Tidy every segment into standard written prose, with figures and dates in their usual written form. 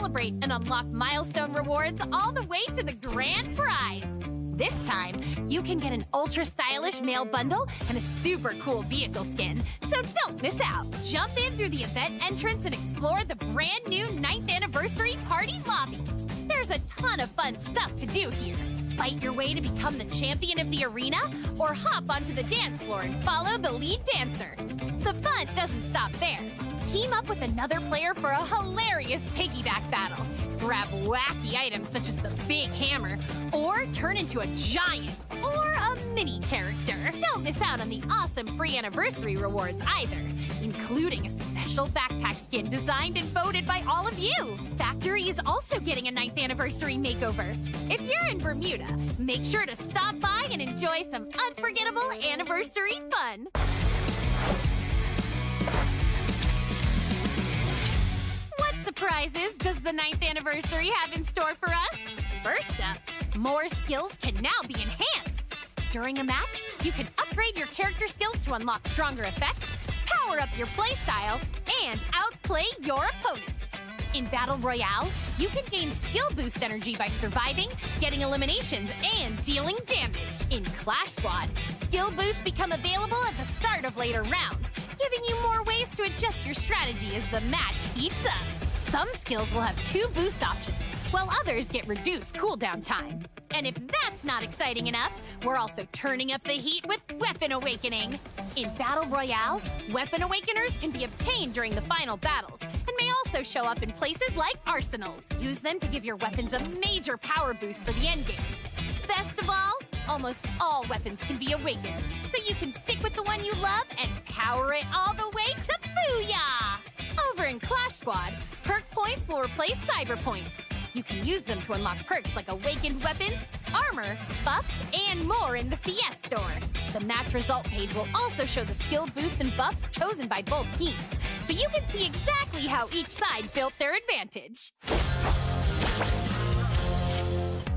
celebrate and unlock milestone rewards all the way to the grand prize. This time, you can get an ultra-stylish male bundle and a super cool vehicle skin, so don't miss out. Jump in through the event entrance and explore the brand new 9th anniversary party lobby. There's a ton of fun stuff to do here. Fight your way to become the champion of the arena, or hop onto the dance floor and follow the lead dancer. The fun doesn't stop there. Team up with another player for a hilarious piggyback battle. Grab wacky items such as the big hammer, or turn into a giant or a mini character. Don't miss out on the awesome free anniversary rewards either, including a special backpack skin designed and voted by all of you. Factory is also getting a 9th anniversary makeover. If you're in Bermuda, make sure to stop by and enjoy some unforgettable anniversary fun. What surprises does the 9th anniversary have in store for us? First up, more skills can now be enhanced. During a match, you can upgrade your character skills to unlock stronger effects, power up your playstyle, and outplay your opponents. In Battle Royale, you can gain skill boost energy by surviving, getting eliminations, and dealing damage. In Clash Squad, skill boosts become available at the start of later rounds, giving you more ways to adjust your strategy as the match heats up. Some skills will have 2 boost options, while others get reduced cooldown time. And if that's not exciting enough, we're also turning up the heat with Weapon Awakening. In Battle Royale, Weapon Awakeners can be obtained during the final battles, and may also show up in places like arsenals. Use them to give your weapons a major power boost for the endgame. Best of all, almost all weapons can be awakened, so you can stick with the one you love and power it all the way to Booyah! Over in Clash Squad, perk points will replace cyber points. You can use them to unlock perks like awakened weapons, armor, buffs, and more in the CS store. The match result page will also show the skill boosts and buffs chosen by both teams, so you can see exactly how each side built their advantage.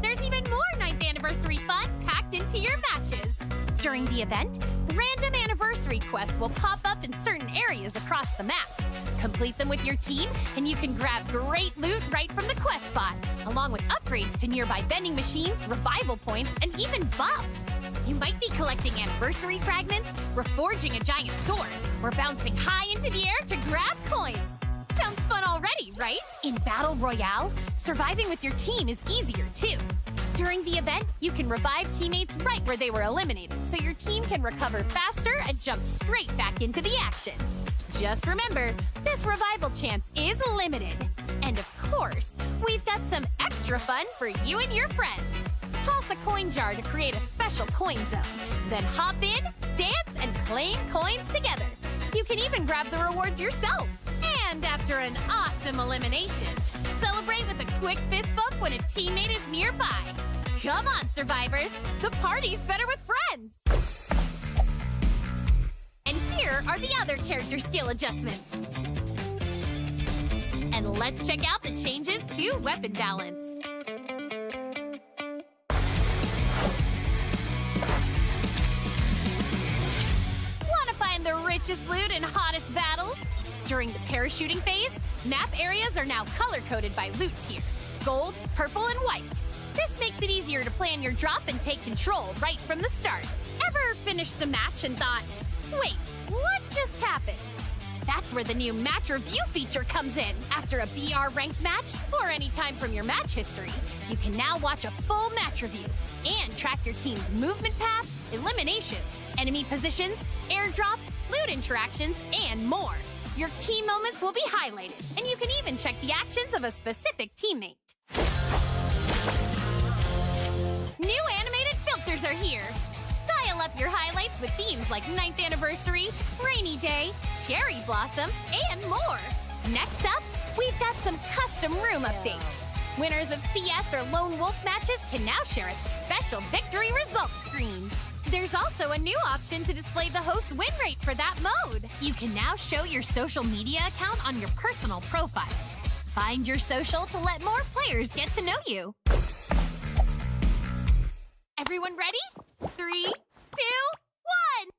There's even more 9th anniversary fun packed into your matches. During the event, random anniversary quests will pop up in certain areas across the map. Complete them with your team, and you can grab great loot right from the quest spot, along with upgrades to nearby vending machines, revival points, and even buffs. You might be collecting anniversary fragments, reforging a giant sword, or bouncing high into the air to grab coins. Sounds fun already, right? In Battle Royale, surviving with your team is easier too. During the event, you can revive teammates right where they were eliminated, so your team can recover faster and jump straight back into the action. Just remember, this revival chance is limited. And of course, we've got some extra fun for you and your friends. Toss a coin jar to create a special coin zone. Then hop in, dance, and claim coins together. You can even grab the rewards yourself. And after an awesome elimination, celebrate with a quick fist bump when a teammate is nearby. Come on, survivors! The party's better with friends! And here are the other character skill adjustments. And let's check out the changes to weapon balance. Want to find the richest loot and hottest battles? During the parachuting phase, map areas are now color-coded by loot tier: gold, purple, and white. This makes it easier to plan your drop and take control right from the start. Ever finished a match and thought, wait, what just happened? That's where the new match review feature comes in. After a BR ranked match, or any time from your match history, you can now watch a full match review and track your team's movement path, eliminations, enemy positions, airdrops, loot interactions, and more. Your key moments will be highlighted, and you can even check the actions of a specific teammate. New animated filters are here. Style up your highlights with themes like 9th anniversary, rainy day, cherry blossom, and more. Next up, we've got some custom room updates. Winners of CS or Lone Wolf matches can now share a special victory results screen. There's also a new option to display the host win rate for that mode. You can now show your social media account on your personal profile. Find your social to let more players get to know you. Everyone ready? 3, 2, 1!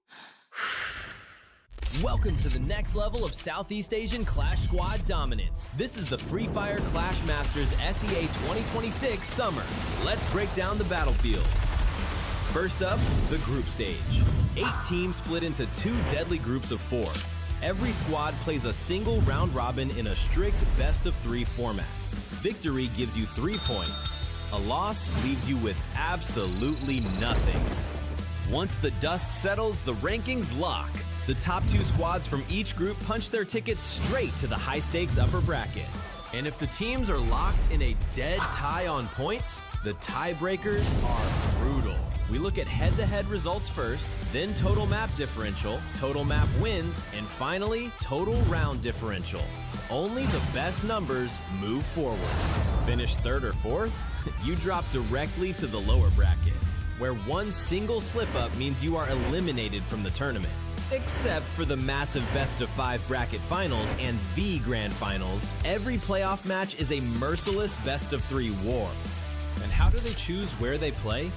Welcome to the next level of Southeast Asian Clash Squad dominance. This is the Free Fire Clash Masters SEA 2026 Summer. Let's break down the battlefield. First up, the group stage. 8 teams split into 2 deadly groups of 4. Every squad plays a single round robin in a strict best-of-3 format. Victory gives you 3 points. A loss leaves you with absolutely nothing. Once the dust settles, the rankings lock. The top 2 squads from each group punch their tickets straight to the high-stakes upper bracket. And if the teams are locked in a dead tie on points, the tiebreakers are brutal. We look at head-to-head results first, then total map differential, total map wins, and finally, total round differential. Only the best numbers move forward. Finish 3rd or 4th? You drop directly to the lower bracket, where one single slip-up means you are eliminated from the tournament. Except for the massive best-of-5 bracket finals and the grand finals, every playoff match is a merciless best-of-3 war. And how do they choose where they play?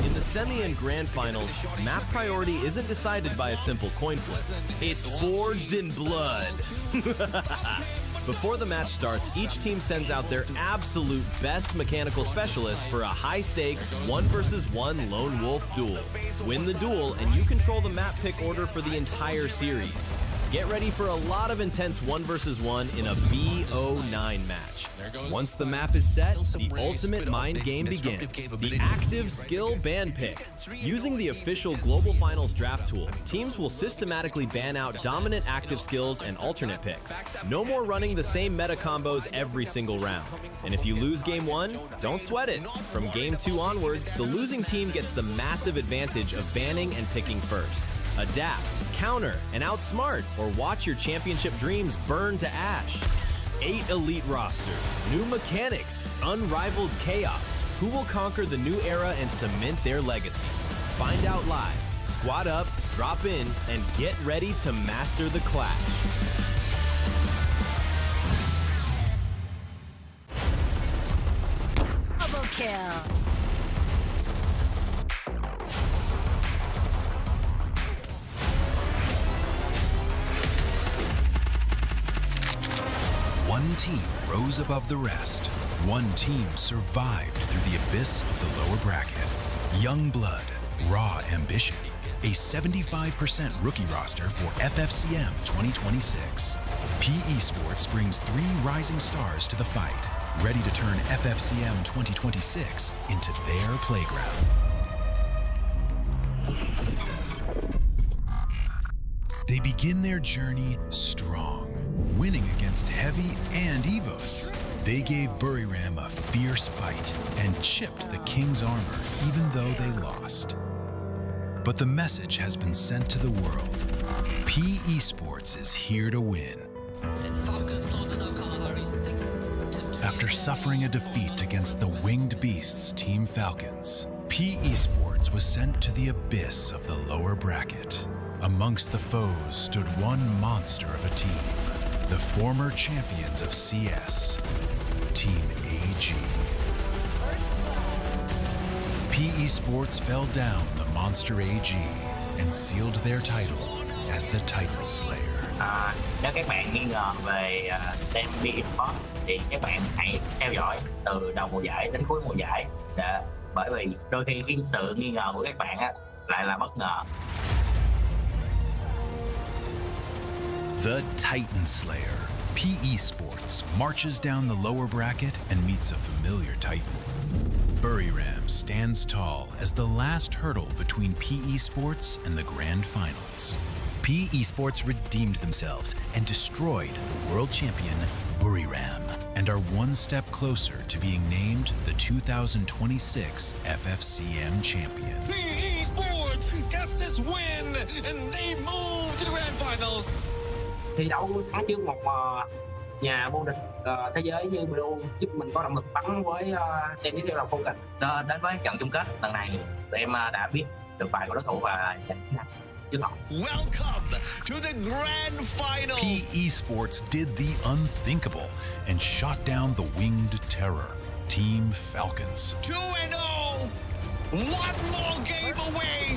In the semi and grand finals, map priority isn't decided by a simple coin flip. It's forged in blood. Before the match starts, each team sends out their absolute best mechanical specialist for a high-stakes 1 versus 1 lone wolf duel. Win the duel, and you control the map pick order for the entire series. Get ready for a lot of intense 1 versus 1 in a BO9 match. Once the map is set, the ultimate mind game begins. The active skill ban pick. Using the official Global Finals draft tool, teams will systematically ban out dominant active skills and alternate picks. No more running the same meta combos every single round. And if you lose game 1, don't sweat it. From game 2 onwards, the losing team gets the massive advantage of banning and picking first. Adapt, counter, and outsmart, or watch your championship dreams burn to ash. 8 elite rosters, new mechanics, unrivaled chaos. Who will conquer the new era and cement their legacy? Find out live. Squad up, drop in, and get ready to master the clash. Double kill. One team rose above the rest. One team survived through the abyss of the lower bracket. Young blood, raw ambition. A 75% rookie roster for FFCM 2026. Esports brings 3 rising stars to the fight, ready to turn FFCM 2026 into their playground. They begin their journey strong, winning against Heavy and EVOS. They gave Buriram a fierce fight and chipped the King's armor even though they lost. But the message has been sent to the world. Esports is here to win. After suffering a defeat against the winged beasts Team Falcons, Esports was sent to the abyss of the lower bracket. Amongst the foes stood one monster of a team, the former champions of CS, Team AG. Esports fell down the monster AG and sealed their title as the Titan Slayer. Nếu các bạn nghi ngờ về team Esports thì các bạn hãy theo dõi từ đầu mùa giải đến cuối mùa giải, bởi vì đôi khi cái sự nghi ngờ của các bạn lại là bất ngờ. The Titan Slayer, Esports, marches down the lower bracket and meets a familiar Titan. Buriram stands tall as the last hurdle between Esports and the grand finals. Esports redeemed themselves and destroyed the world champion Buriram and are one step closer to being named the 2026 FFCM champion. Esports gets this win and they move to the grand finals. Thi đấu tháng trước một nhà vô địch thế giới như Buriram giúp mình có động lực bắn với team tiếp theo là Phong Cảnh. Đến với trận chung kết lần này, tụi em đã biết được bài của đối thủ và giành chiến thắng trước họ. Welcome to the grand finals. Esports did the unthinkable and shot down the winged terror, Team Falcons. 2-0. One more game away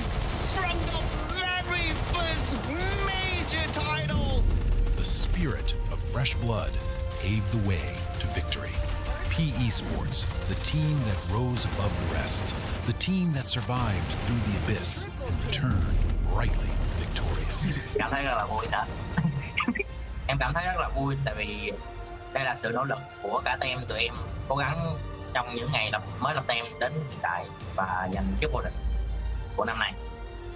from the very first major Region title. The spirit of fresh blood paved the way to victory. PE Sports, the team that rose above the rest, the team that survived through the abyss and returned brightly victorious. Cảm thấy rất là vui thật. Em cảm thấy rất là vui tại vì đây là sự nỗ lực của cả team tụi em cố gắng trong những ngày mới lập team đến hiện tại và giành chức vô địch của năm nay.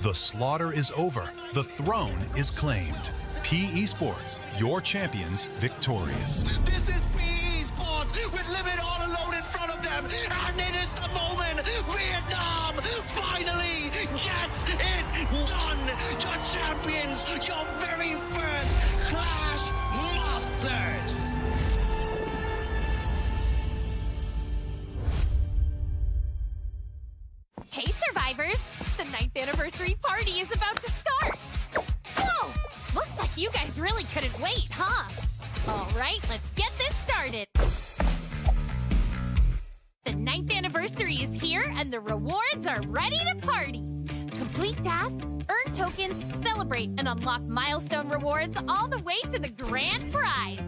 The slaughter is over. The throne is claimed. PE Sports, your champions victorious. This is PE Sports with Limit all alone in front of them. And it is the moment Vietnam finally gets it done. Your champions, your very first Clash Masters. Hey, survivors! The 9th anniversary party is about to start! Whoa! Looks like you guys really couldn't wait, huh? All right, let's get this started. The 9th anniversary is here, and the rewards are ready to party. Complete tasks, earn tokens, celebrate, and unlock milestone rewards all the way to the grand prize.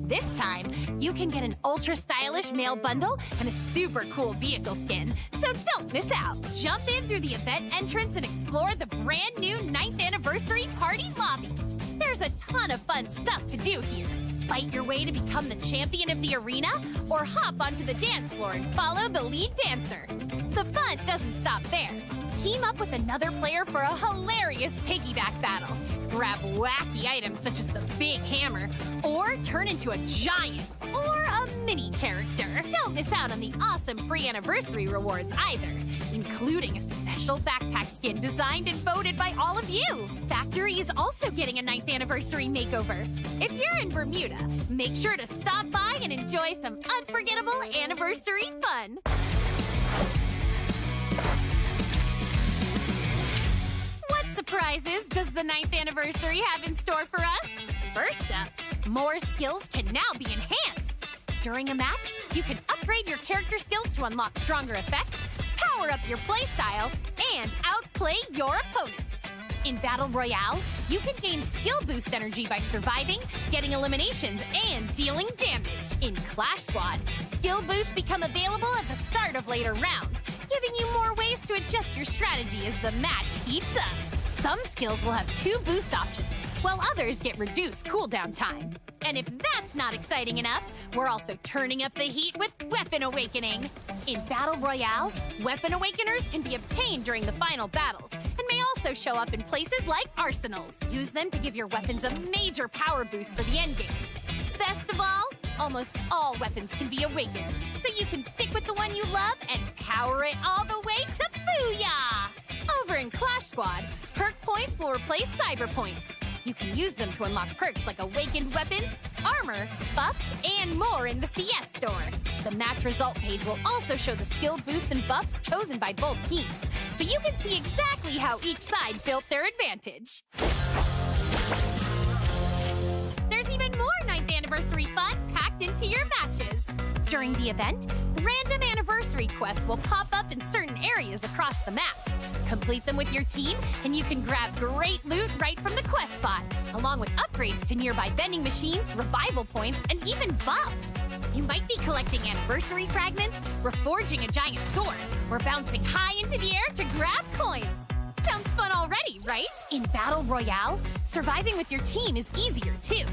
This time, you can get an ultra-stylish male bundle and a super cool vehicle skin, so don't miss out. Jump in through the event entrance and explore the brand new 9th anniversary party lobby. There's a ton of fun stuff to do here. Fight your way to become the champion of the arena, or hop onto the dance floor and follow the lead dancer. The fun doesn't stop there. Team up with another player for a hilarious piggyback battle. Grab wacky items such as the big hammer, or turn into a giant or a mini character. Don't miss out on the awesome free anniversary rewards either, including a special backpack skin designed and voted by all of you. Factory is also getting a 9th anniversary makeover. If you're in Bermuda, make sure to stop by and enjoy some unforgettable anniversary fun. What surprises does the 9th anniversary have in store for us? First up, more skills can now be enhanced. During a match, you can upgrade your character skills to unlock stronger effects, power up your playstyle, and outplay your opponents. In Battle Royale, you can gain skill boost energy by surviving, getting eliminations, and dealing damage. In Clash Squad, skill boosts become available at the start of later rounds, giving you more ways to adjust your strategy as the match heats up. Some skills will have 2 boost options, while others get reduced cooldown time. And if that's not exciting enough, we're also turning up the heat with Weapon Awakening. In Battle Royale, Weapon Awakeners can be obtained during the final battles, and may also show up in places like arsenals. Use them to give your weapons a major power boost for the endgame. Best of all, almost all weapons can be awakened, so you can stick with the one you love and power it all the way to Booyah! Over in Clash Squad, perk points will replace cyber points. You can use them to unlock perks like awakened weapons, armor, buffs, and more in the CS store. The match result page will also show the skill boosts and buffs chosen by both teams, so you can see exactly how each side built their advantage. There's even more 9th anniversary fun packed into your matches. During the event, random anniversary quests will pop up in certain areas across the map. Complete them with your team, and you can grab great loot right from the quest spot, along with upgrades to nearby vending machines, revival points, and even buffs. You might be collecting anniversary fragments, reforging a giant sword, or bouncing high into the air to grab coins. Sounds fun already, right? In Battle Royale, surviving with your team is easier too.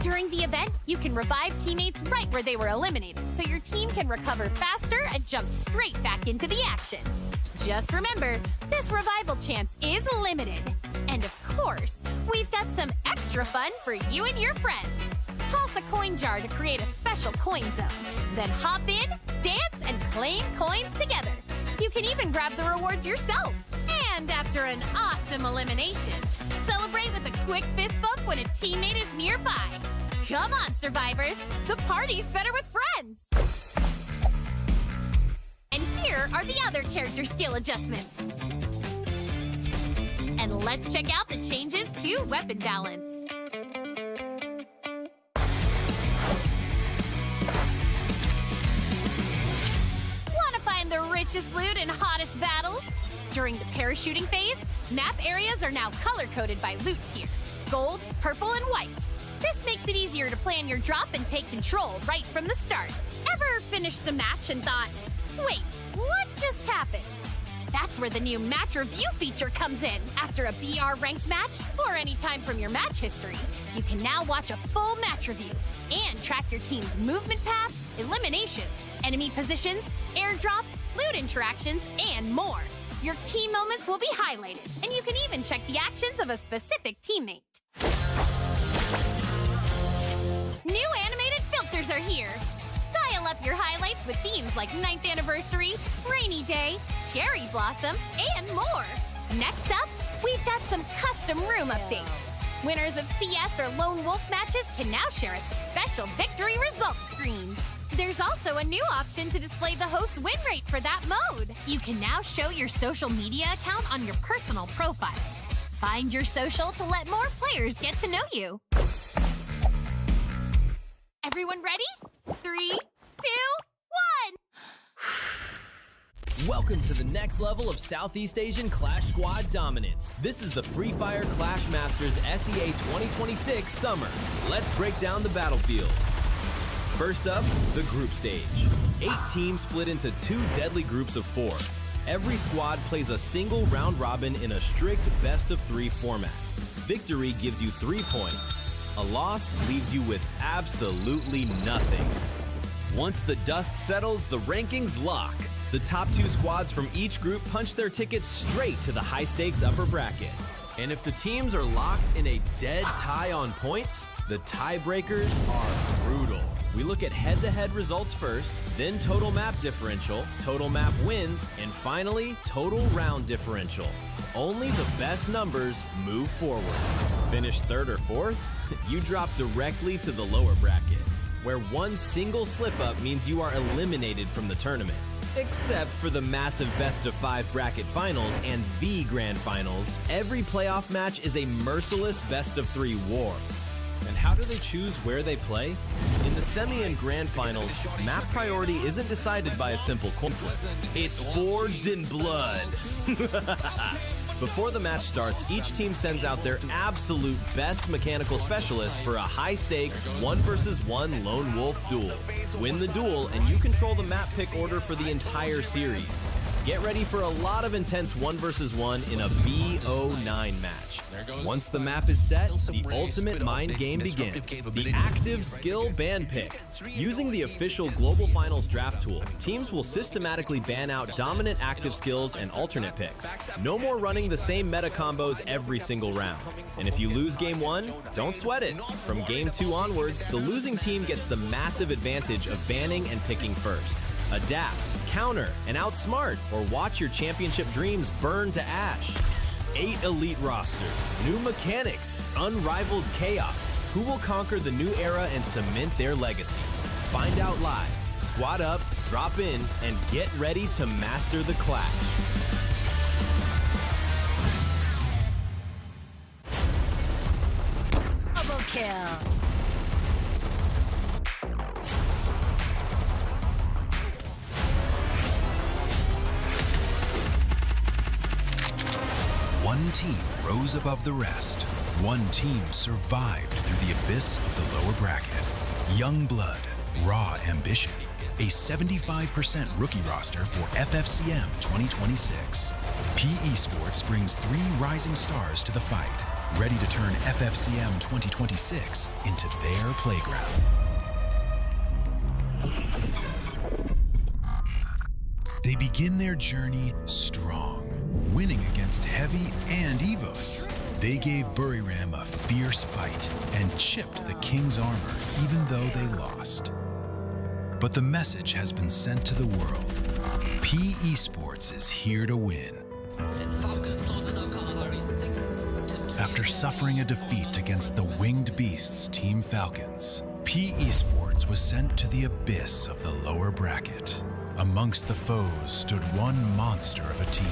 During the event, you can revive teammates right where they were eliminated, so your team can recover faster and jump straight back into the action. Just remember, this revival chance is limited. And of course, we've got some extra fun for you and your friends. Toss a coin jar to create a special coin zone. Then hop in, dance, and claim coins together. You can even grab the rewards yourself. And after an awesome elimination, celebrate with a quick fist bump when a teammate is nearby. Come on, survivors! The party's better with friends! And here are the other character skill adjustments. And let's check out the changes to weapon balance. Want to find the richest loot and hottest battles? During the parachuting phase, map areas are now color-coded by loot tier. gold, purple, and white. This makes it easier to plan your drop and take control right from the start. Ever finished a match and thought, wait, what just happened? That's where the new Match Review feature comes in. After a BR ranked match, or any time from your match history, you can now watch a full match review and track your team's movement path, eliminations, enemy positions, airdrops, loot interactions, and more. Your key moments will be highlighted, and you can even check the actions of a specific teammate. New animated filters are here. Style up your highlights with themes like 9th Anniversary, Rainy Day, Cherry Blossom, and more. Next up, we've got some custom room updates. Winners of CS or Lone Wolf matches can now share a special victory results screen. There's also a new option to display the host win rate for that mode. You can now show your social media account on your personal profile. Find your social to let more players get to know you. Everyone ready? 3, 2, 1! Welcome to the next level of Southeast Asian Clash Squad dominance. This is the Free Fire Clash Masters SEA 2026 Summer. Let's break down the battlefield. First up, the group stage. 8 teams split into 2 deadly groups of 4. Every squad plays a single round robin in a strict best-of-3 format. Victory gives you 3 points. A loss leaves you with absolutely nothing. Once the dust settles, the rankings lock. The top 2 squads from each group punch their tickets straight to the high-stakes upper bracket. And if the teams are locked in a dead tie on points, the tiebreakers are brutal. We look at head-to-head results first, then total map differential, total map wins, and finally, total round differential. Only the best numbers move forward. Finish 3rd or 4th? You drop directly to the lower bracket, where one single slip-up means you are eliminated from the tournament. Except for the massive best-of-5 bracket finals and the grand finals, every playoff match is a merciless best-of-3 war. And how do they choose where they play? In the semi and grand finals, map priority isn't decided by a simple coin flip. It's forged in blood. Before the match starts, each team sends out their absolute best mechanical specialist for a high-stakes 1 versus 1 lone wolf duel. Win the duel, and you control the map pick order for the entire series. Get ready for a lot of intense 1 versus 1 in a BO9 match. Once the map is set, the ultimate mind game begins. The active skill ban pick. Using the official Global Finals draft tool, teams will systematically ban out dominant active skills and alternate picks. No more running the same meta combos every single round. And if you lose game 1, don't sweat it. From game 2 onwards, the losing team gets the massive advantage of banning and picking first. Adapt, counter, and outsmart, or watch your championship dreams burn to ash. 8 elite rosters, new mechanics, unrivaled chaos. Who will conquer the new era and cement their legacy? Find out live. Squad up, drop in, and get ready to master the clash. Double kill. One team rose above the rest. One team survived through the abyss of the lower bracket. Young blood, raw ambition. A 75% rookie roster for FFCM 2026. Esports brings 3 rising stars to the fight, ready to turn FFCM 2026 into their playground. They begin their journey strong, winning against Heavy and EVOS. They gave Buriram a fierce fight and chipped the King's armor, even though they lost. But the message has been sent to the world. Esports is here to win. After suffering a defeat against the winged beasts Team Falcons, Esports was sent to the abyss of the lower bracket. Amongst the foes stood one monster of a team,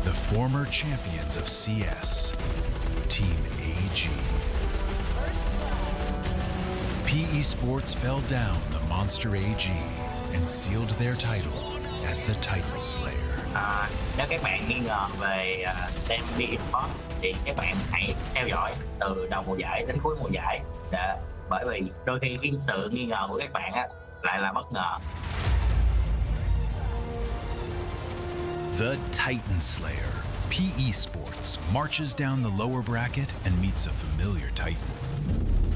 the former champions of CS, Team AG. Esports fell down the monster AG and sealed their title as the Titan Slayer. Nếu các bạn nghi ngờ về team Esports thì các bạn hãy theo dõi từ đầu mùa giải đến cuối mùa giải, bởi vì đôi khi cái sự nghi ngờ của các bạn á lại là bất ngờ. The Titan Slayer, Esports, marches down the lower bracket and meets a familiar Titan.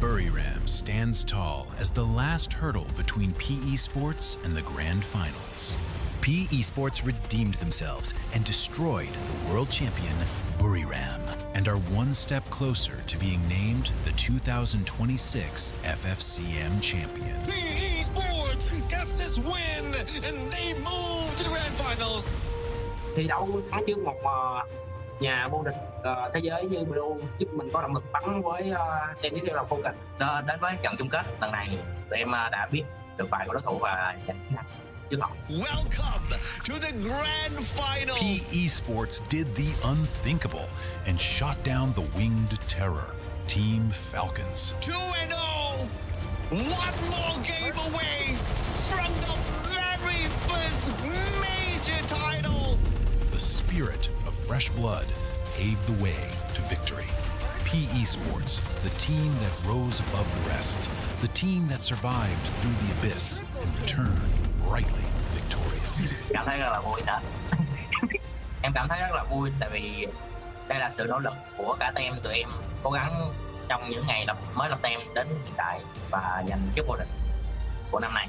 Buriram stands tall as the last hurdle between Esports and the grand finals. Esports redeemed themselves and destroyed the world champion Buriram, and are one step closer to being named the 2026 FFCM champion. Esports gets this win and they move to the grand finals. Thi đấu tháng trước một nhà vô địch thế giới như Buriram giúp mình có động lực bắn với team tiếp theo là vô địch. Đến với trận chung kết lần này, tụi em đã biết được bài của đối thủ và giành chiến thắng trước họ. Welcome to the grand finals. Esports did the unthinkable and shot down the winged terror, Team Falcons. 2-0. One more game away from the very first major title. The spirit of fresh blood paved the way to victory. Esports, the team that rose above the rest, the team that survived through the abyss and returned brightly victorious. Cảm thấy rất là vui đó. Em cảm thấy rất là vui tại vì đây là sự nỗ lực của cả team tụi em cố gắng trong những ngày mới lập team đến hiện tại và giành chức vô địch của năm nay.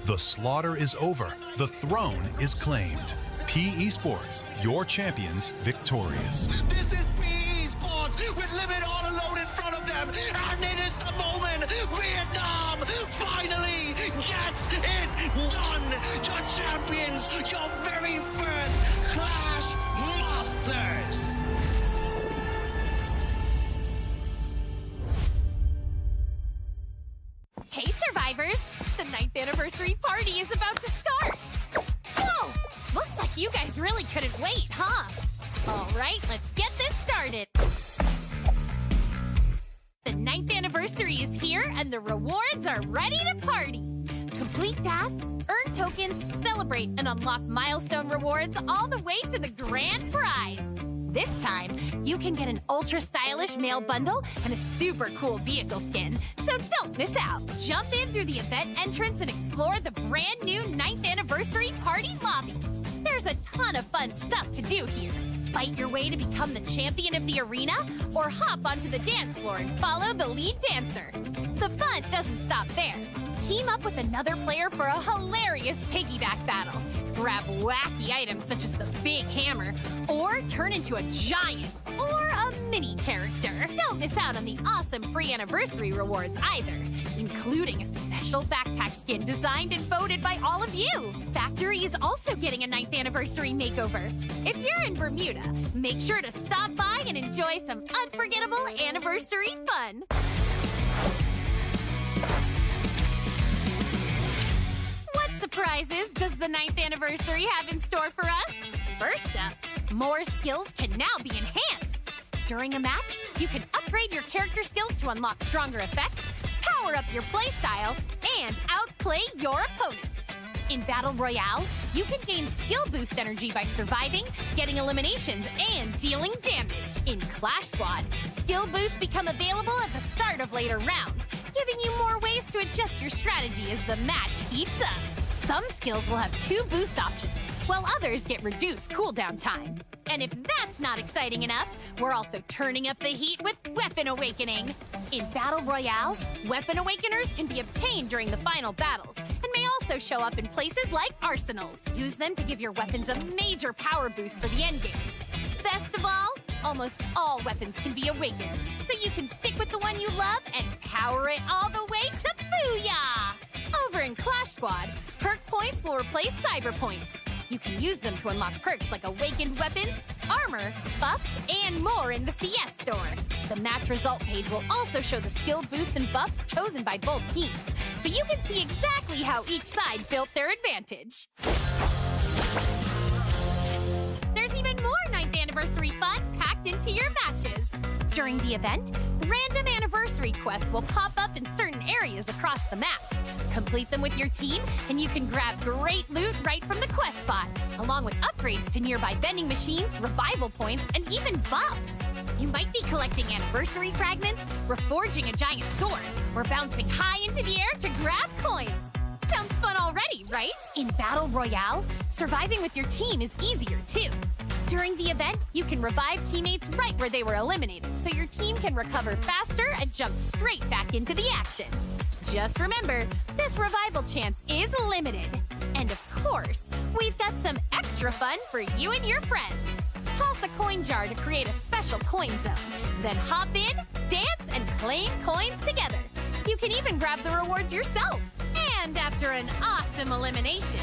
The slaughter is over. The throne is claimed. Esports, your champions victorious. This is Esports with Limit all alone in front of them, and it is the moment Vietnam finally gets it done. Your champions, your very first Clash Masters. Hey, survivors! The 9th anniversary party is about to start! Whoa! Looks like you guys really couldn't wait, huh? All right, let's get this started. The 9th anniversary is here, and the rewards are ready to party. Complete tasks, earn tokens, celebrate, and unlock milestone rewards all the way to the grand prize. This time, you can get an ultra-stylish male bundle and a super cool vehicle skin, so don't miss out. Jump in through the event entrance and explore the brand new 9th anniversary party lobby. There's a ton of fun stuff to do here. Fight your way to become the champion of the arena, or hop onto the dance floor and follow the lead dancer. The fun doesn't stop there. Team up with another player for a hilarious piggyback battle. Grab wacky items such as the big hammer, or turn into a giant or a mini character. Don't miss out on the awesome free anniversary rewards either, including a special backpack skin designed and voted by all of you. Factory is also getting a 9th anniversary makeover. If you're in Bermuda, make sure to stop by and enjoy some unforgettable anniversary fun. What surprises does the 9th anniversary have in store for us? First up, more skills can now be enhanced. During a match, you can upgrade your character skills to unlock stronger effects, power up your playstyle, and outplay your opponents. In Battle Royale, you can gain skill boost energy by surviving, getting eliminations, and dealing damage. In Clash Squad, skill boosts become available at the start of later rounds, giving you more ways to adjust your strategy as the match heats up. Some skills will have 2 boost options, while others get reduced cooldown time. And if that's not exciting enough, we're also turning up the heat with Weapon Awakening. In Battle Royale, Weapon Awakeners can be obtained during the final battles, and may also show up in places like arsenals. Use them to give your weapons a major power boost for the endgame. Best of all, almost all weapons can be awakened, so you can stick with the one you love and power it all the way to Booyah! Over in Clash Squad, perk points will replace cyber points. You can use them to unlock perks like awakened weapons, armor, buffs, and more in the CS store. The match result page will also show the skill boosts and buffs chosen by both teams, so you can see exactly how each side built their advantage. There's even more 9th anniversary fun packed into your matches. During the event, random anniversary quests will pop up in certain areas across the map. Complete them with your team, and you can grab great loot right from the quest spot, along with upgrades to nearby vending machines, revival points, and even buffs. You might be collecting anniversary fragments, reforging a giant sword, or bouncing high into the air to grab coins. Sounds fun already, right? In Battle Royale, surviving with your team is easier too. During the event, you can revive teammates right where they were eliminated, so your team can recover faster and jump straight back into the action. Just remember, this revival chance is limited. And of course, we've got some extra fun for you and your friends. Toss a coin jar to create a special coin zone. Then hop in, dance, and claim coins together. You can even grab the rewards yourself. And after an awesome elimination,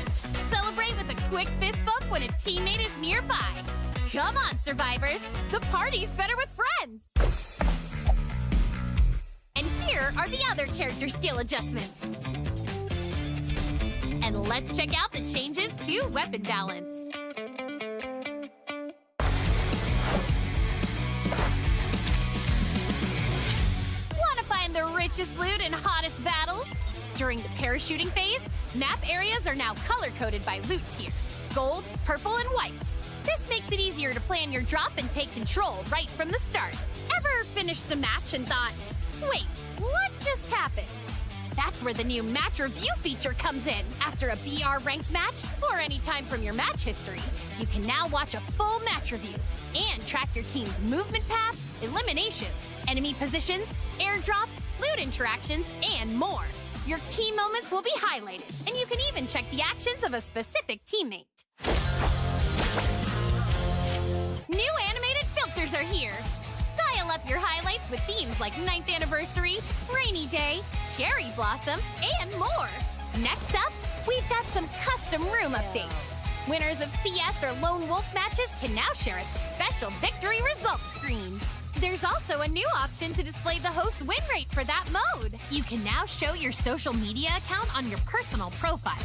celebrate with a quick fist bump when a teammate is nearby. Come on, survivors! The party's better with friends! And here are the other character skill adjustments. And let's check out the changes to weapon balance. Want to find the richest loot and hottest battles? During the parachuting phase, map areas are now color-coded by loot tier: gold, purple, and white. This makes it easier to plan your drop and take control right from the start. Ever finished a match and thought, wait, what just happened? That's where the new match review feature comes in. After a BR ranked match, or any time from your match history, you can now watch a full match review and track your team's movement path, eliminations, enemy positions, airdrops, loot interactions, and more. Your key moments will be highlighted, and you can even check the actions of a specific teammate. New animated filters are here. Style up your highlights with themes like 9th Anniversary, Rainy Day, Cherry Blossom, and more. Next up, we've got some custom room updates. Winners of CS or Lone Wolf matches can now share a special victory results screen. There's also a new option to display the host win rate for that mode. You can now show your social media account on your personal profile.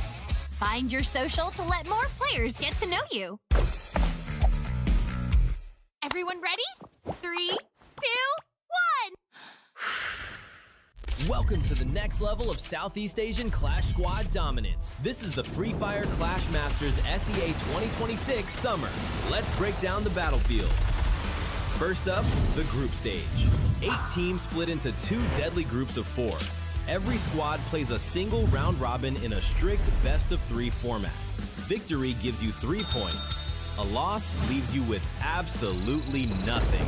Find your social to let more players get to know you. Everyone ready? 3, 2, 1! Welcome to the next level of Southeast Asian Clash Squad dominance. This is the Free Fire Clash Masters SEA 2026 Summer. Let's break down the battlefield. First up, the group stage. 8 teams split into 2 deadly groups of 4. Every squad plays a single round robin in a strict best-of-3 format. Victory gives you 3 points. A loss leaves you with absolutely nothing.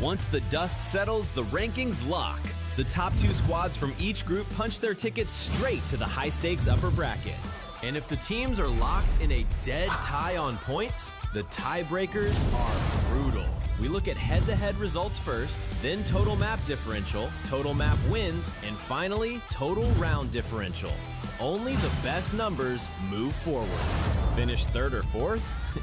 Once the dust settles, the rankings lock. The top 2 squads from each group punch their tickets straight to the high-stakes upper bracket. And if the teams are locked in a dead tie on points, the tiebreakers are brutal. We look at head-to-head results first, then total map differential, total map wins, and finally, total round differential. Only the best numbers move forward. Finish 3rd or 4th?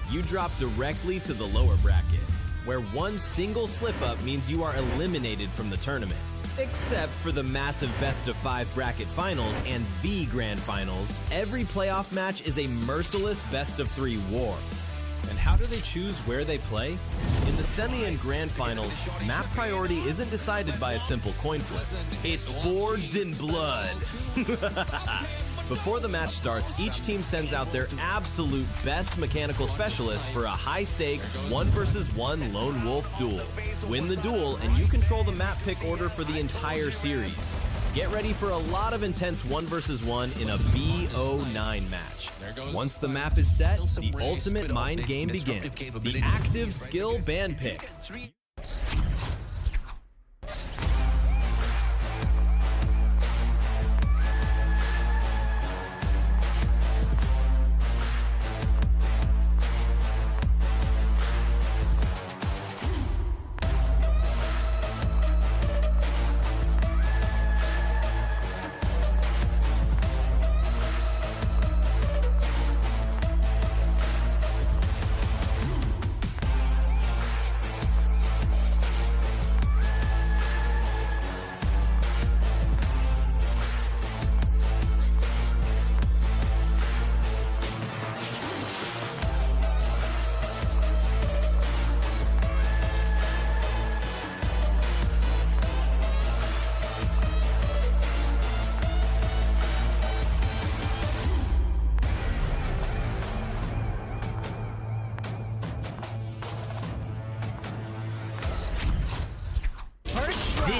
You drop directly to the lower bracket, where one single slip-up means you are eliminated from the tournament. Except for the massive best-of-5 bracket finals and the grand finals, every playoff match is a merciless best-of-3 war. And how do they choose where they play? In the semi and grand finals, map priority isn't decided by a simple coin flip. It's forged in blood. Before the match starts, each team sends out their absolute best mechanical specialist for a high-stakes 1 versus 1 lone wolf duel. Win the duel, and you control the map pick order for the entire series. Get ready for a lot of intense 1 versus 1 in a BO9 match. Once the map is set, the ultimate mind game begins. The active skill band pick.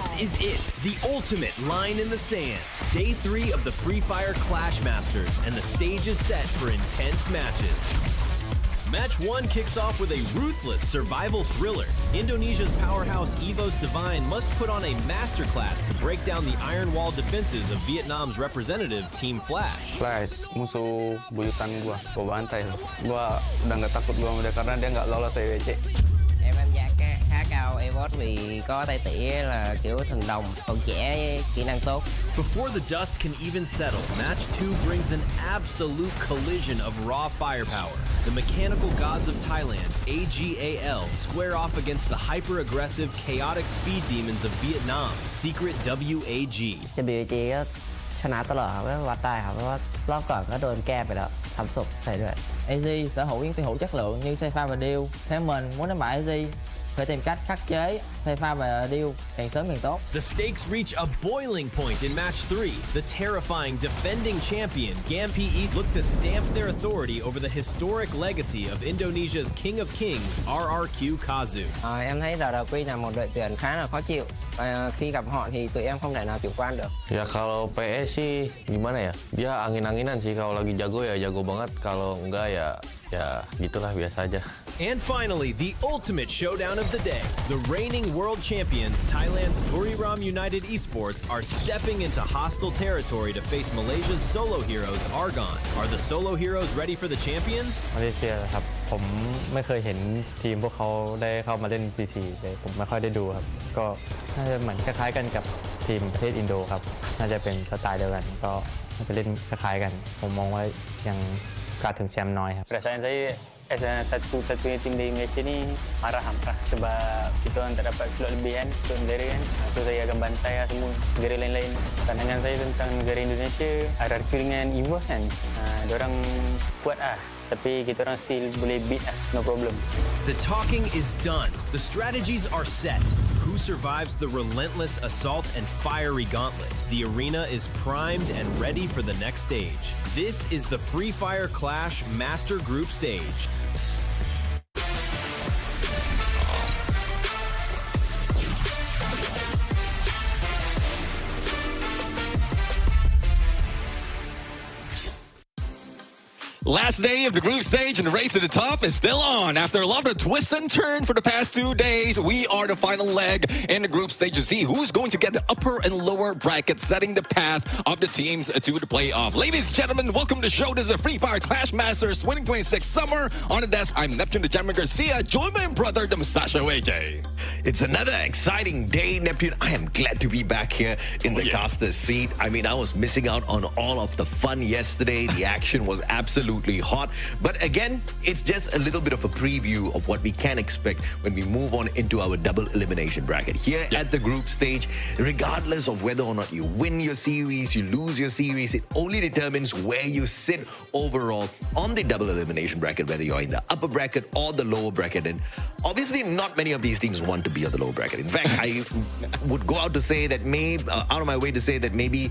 This is it, the ultimate line in the sand. Day 3 of the Free Fire Clash Masters, and the stage is set for intense matches. Match 1 kicks off with a ruthless survival thriller. Indonesia's powerhouse EVOS Divine must put on a masterclass to break down the iron wall defenses of Vietnam's representative Team Flash. Flash, musuh buyutan gua bantai. Gua udah nggak takut gua udah karena dia nggak lolos EVC. Em đánh giá khá cao EVOS vì có tay tỉa là kiểu thần đồng, còn trẻ kỹ năng tốt. Before the dust can even settle, Match 2 brings an absolute collision of raw firepower. The mechanical gods of Thailand, AG.AL, square off against the hyper-aggressive, chaotic speed demons of Vietnam, Secret WAG. จะ BVG ก็ชนะตลอดครับไม่วัดได้ครับเพราะว่ารอบก่อนก็โดนแก้ไปแล้วทำศพใส่ด้วย AG sở hữu những tuyển thủ chất lượng như Saifa và Deal. Theo mình muốn đánh bại AG phải tìm cách khắc chế Saifa và Deal càng sớm càng tốt. The stakes reach a boiling point in match 3. The terrifying defending champion GAM-PE look to stamp their authority over the historic legacy of Indonesia's King of Kings, RRQ Kazu. Em thấy RRQ là một đội tuyển khá là khó chịu. Khi gặp họ thì tụi em không thể nào chủ quan được. Ya kalau PS sih gimana ya? Dia angin-anginan sih kalau lagi jago ya jago banget, kalau enggak ya gitulah biasa aja. And finally, the ultimate showdown of the day. The reigning world champions, Thailand's Buriram United Esports, are stepping into hostile territory to face Malaysia's solo heroes, Argon. Are the solo heroes ready for the champions? มาเลเซียครับผมไม่เคยเห็นทีมพวกเขาได้เข้ามาเล่น PC เลยผมไม่ค่อยได้ดูครับก็น่าจะเหมือนคล้ายๆกันกับทีมประเทศอินโดครับน่าจะเป็นสไตล์เดียวกันก็น่าจะเล่นคล้ายๆกันผมมองว่ายังกาถึงแชมป์น้อยครับ Perasaan saya satu-satunya tim di Malaysia ni marah sebab kita orang tak dapat slot lebih kan untuk negara kan. So saya akan bantai lah semua negara lain-lain. Pandangan saya tentang negara Indonesia, RRQ dengan EVOS kan, diorang kuat lah. Tapi kita orang still boleh beat lah, no problem. The talking is done. The strategies are set. Who survives the relentless assault and fiery gauntlet? The arena is primed and ready for the next stage. This is the Free Fire Clash Master Group Stage. Last day of the group stage and the race to the top is still on. After a lot of twists and turns for the past 2 days, we are the final leg in the group stage to see who's going to get the upper and lower bracket, setting the path of the teams to the playoff. Ladies and gentlemen, welcome to the show. This is the Free Fire Clash Masters 2026 Summer. On the desk, I'm Neptune the Gentleman Garcia, joined by my brother, the Mustacho AJ. It's another exciting day, Neptune. I am glad to be back here in the caster's seat. I mean, I was missing out on all of the fun yesterday. The action was absolutely hot. But again, it's just a little bit of a preview of what we can expect when we move on into our double elimination bracket. Here at the group stage, regardless of whether or not you win your series, you lose your series, it only determines where you sit overall on the double elimination bracket, whether you're in the upper bracket or the lower bracket. And obviously, not many of these teams want to be on the lower bracket. In fact, I would go out to say that out of my way to say that maybe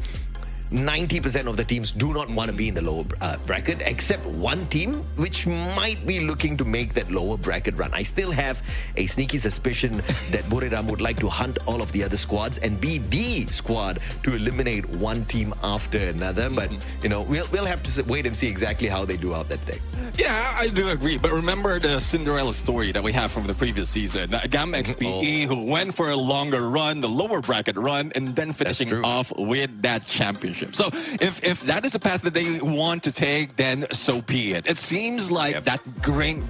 90% of the teams do not want to be in the lower bracket, except one team, which might be looking to make that lower bracket run. I still have a sneaky suspicion that Buriram would like to hunt all of the other squads and be the squad to eliminate one team after another. But, you know, we'll have to wait and see exactly how they do out that day. Yeah, I do agree. But remember the Cinderella story that we have from the previous season. GAM-XPE, who went for a longer run, the lower bracket run, and then finishing off with that championship. So if that is the path that they want to take, then so be it. It seems like that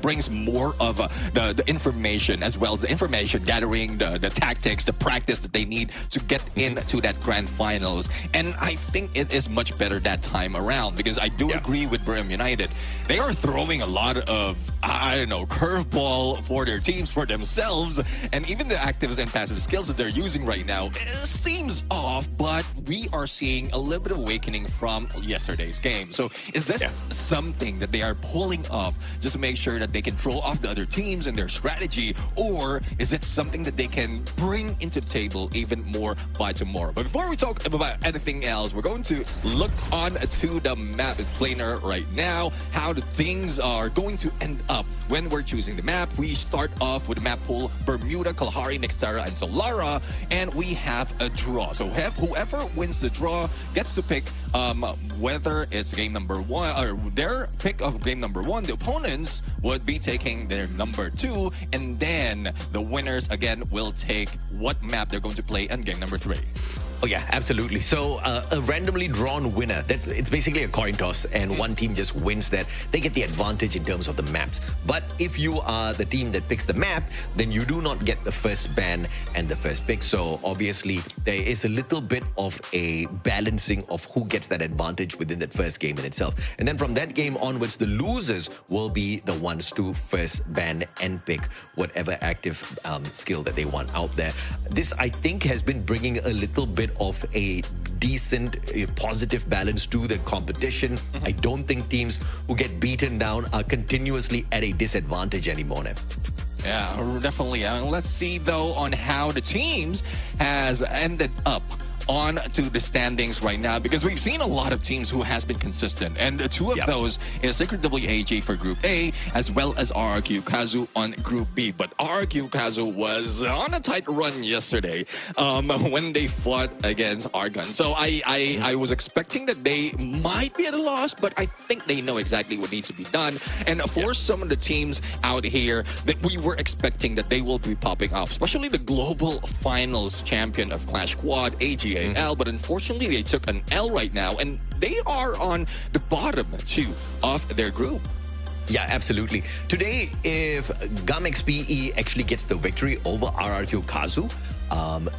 brings more of the information, as well as the information gathering, the tactics, the practice that they need to get into that grand finals. And I think it is much better that time around, because I do agree with Buriram United. They are throwing a lot of, I don't know, curveball for their teams, for themselves, and even the active and passive skills that they're using right now seems off, but we are seeing a little little bit of awakening from yesterday's game. So is this something that they are pulling off just to make sure that they can throw off the other teams and their strategy, or is it something that they can bring into the table even more by tomorrow? But before we talk about anything else, we're going to look on to the map explainer right now, how the things are going to end up when we're choosing the map. We start off with the map pool: Bermuda, Kalahari, Nextera, and Solara, and we have a draw. So whoever wins the draw gets to pick whether it's game number 1 or their pick of game number 1. The opponents would be taking their number 2, and then the winners again will take what map they're going to play in game number 3. Oh yeah, absolutely. So a randomly drawn winner, it's basically a coin toss, and one team just wins that. They get the advantage in terms of the maps. But if you are the team that picks the map, then you do not get the first ban and the first pick. So obviously there is a little bit of a balancing of who gets that advantage within that first game in itself. And then from that game onwards, the losers will be the ones to first ban and pick whatever active skill that they want out there. This, I think, has been bringing a little bit of a decent, positive balance to the competition. I don't think teams who get beaten down are continuously at a disadvantage anymore now. Yeah, definitely. Let's see, though, on how the teams has ended up on to the standings right now, because we've seen a lot of teams who has been consistent, and two of those is Secret WAG for Group A as well as RRQ Kazu on Group B. But RRQ Kazu was on a tight run yesterday when they fought against Argon. So I was expecting that they might be at a loss, but I think they know exactly what needs to be done. And for some of the teams out here that we were expecting that they will be popping up, especially the global finals champion of Clash Squad, AG.AL, but unfortunately they took an L right now, and they are on the bottom 2 of their group. Yeah, absolutely. Today, if GAMXPE actually gets the victory over RRQ Kazu,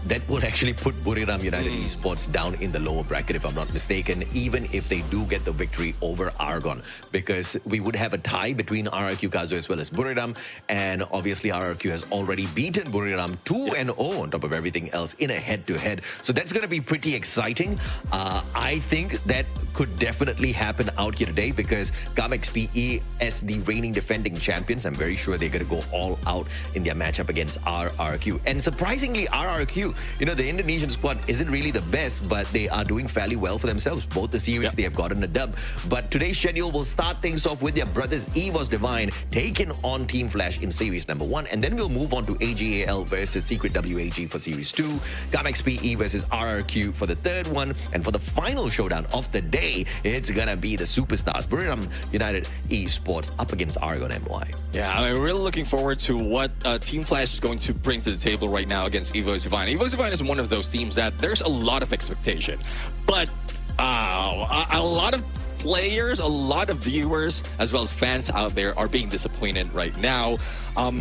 that would actually put Buriram United Esports down in the lower bracket, if I'm not mistaken, even if they do get the victory over Argon, because we would have a tie between RRQ Kazu as well as Buriram, and obviously RRQ has already beaten Buriram 2-0 on top of everything else in a head-to-head. So that's going to be pretty exciting. I think that could definitely happen out here today, because GAMXPE, as the reigning defending champions, I'm very sure they're going to go all out in their matchup against RRQ. And surprisingly, RRQ, the Indonesian squad isn't really the best, but they are doing fairly well for themselves. Both the series, they have gotten a dub. But today's schedule will start things off with their brothers EVOS Divine taking on Team Flash in series number 1, and then we'll move on to AG.AL versus Secret WAG for series 2, GAMXPE versus RRQ for the third one, and for the final showdown of the day, it's gonna be the superstars Buriram United Esports up against Argon MY. Yeah, I'm really looking forward to what Team Flash is going to bring to the table right now against EVOS Divine. EVOS Divine is one of those teams that there's a lot of expectation, but a lot of players, a lot of viewers, as well as fans out there are being disappointed right now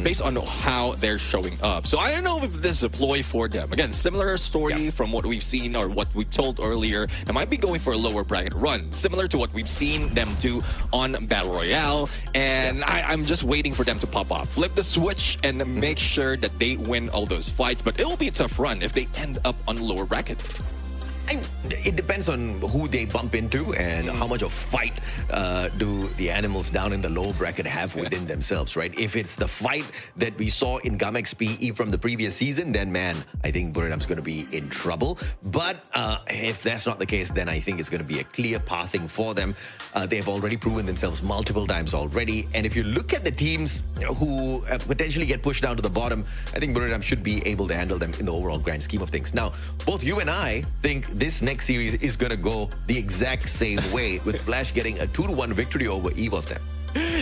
based on how they're showing up. So I don't know if this is a ploy for them. Again, similar story from what we've seen or what we told earlier. They might be going for a lower bracket run, similar to what we've seen them do on Battle Royale. And I'm just waiting for them to pop off, flip the switch, and make sure that they win all those fights. But it will be a tough run if they end up on the lower bracket. It depends on who they bump into and how much of fight do the animals down in the low bracket have within themselves, right? If it's the fight that we saw in GAMXPE from the previous season, then man, I think Buriram's going to be in trouble. But if that's not the case, then I think it's going to be a clear pathing for them. They've already proven themselves multiple times already. And if you look at the teams who potentially get pushed down to the bottom, I think Buriram should be able to handle them in the overall grand scheme of things. Now, both you and I think this next series is going to go the exact same way, with Flash getting a 2-1 victory over EVOS now.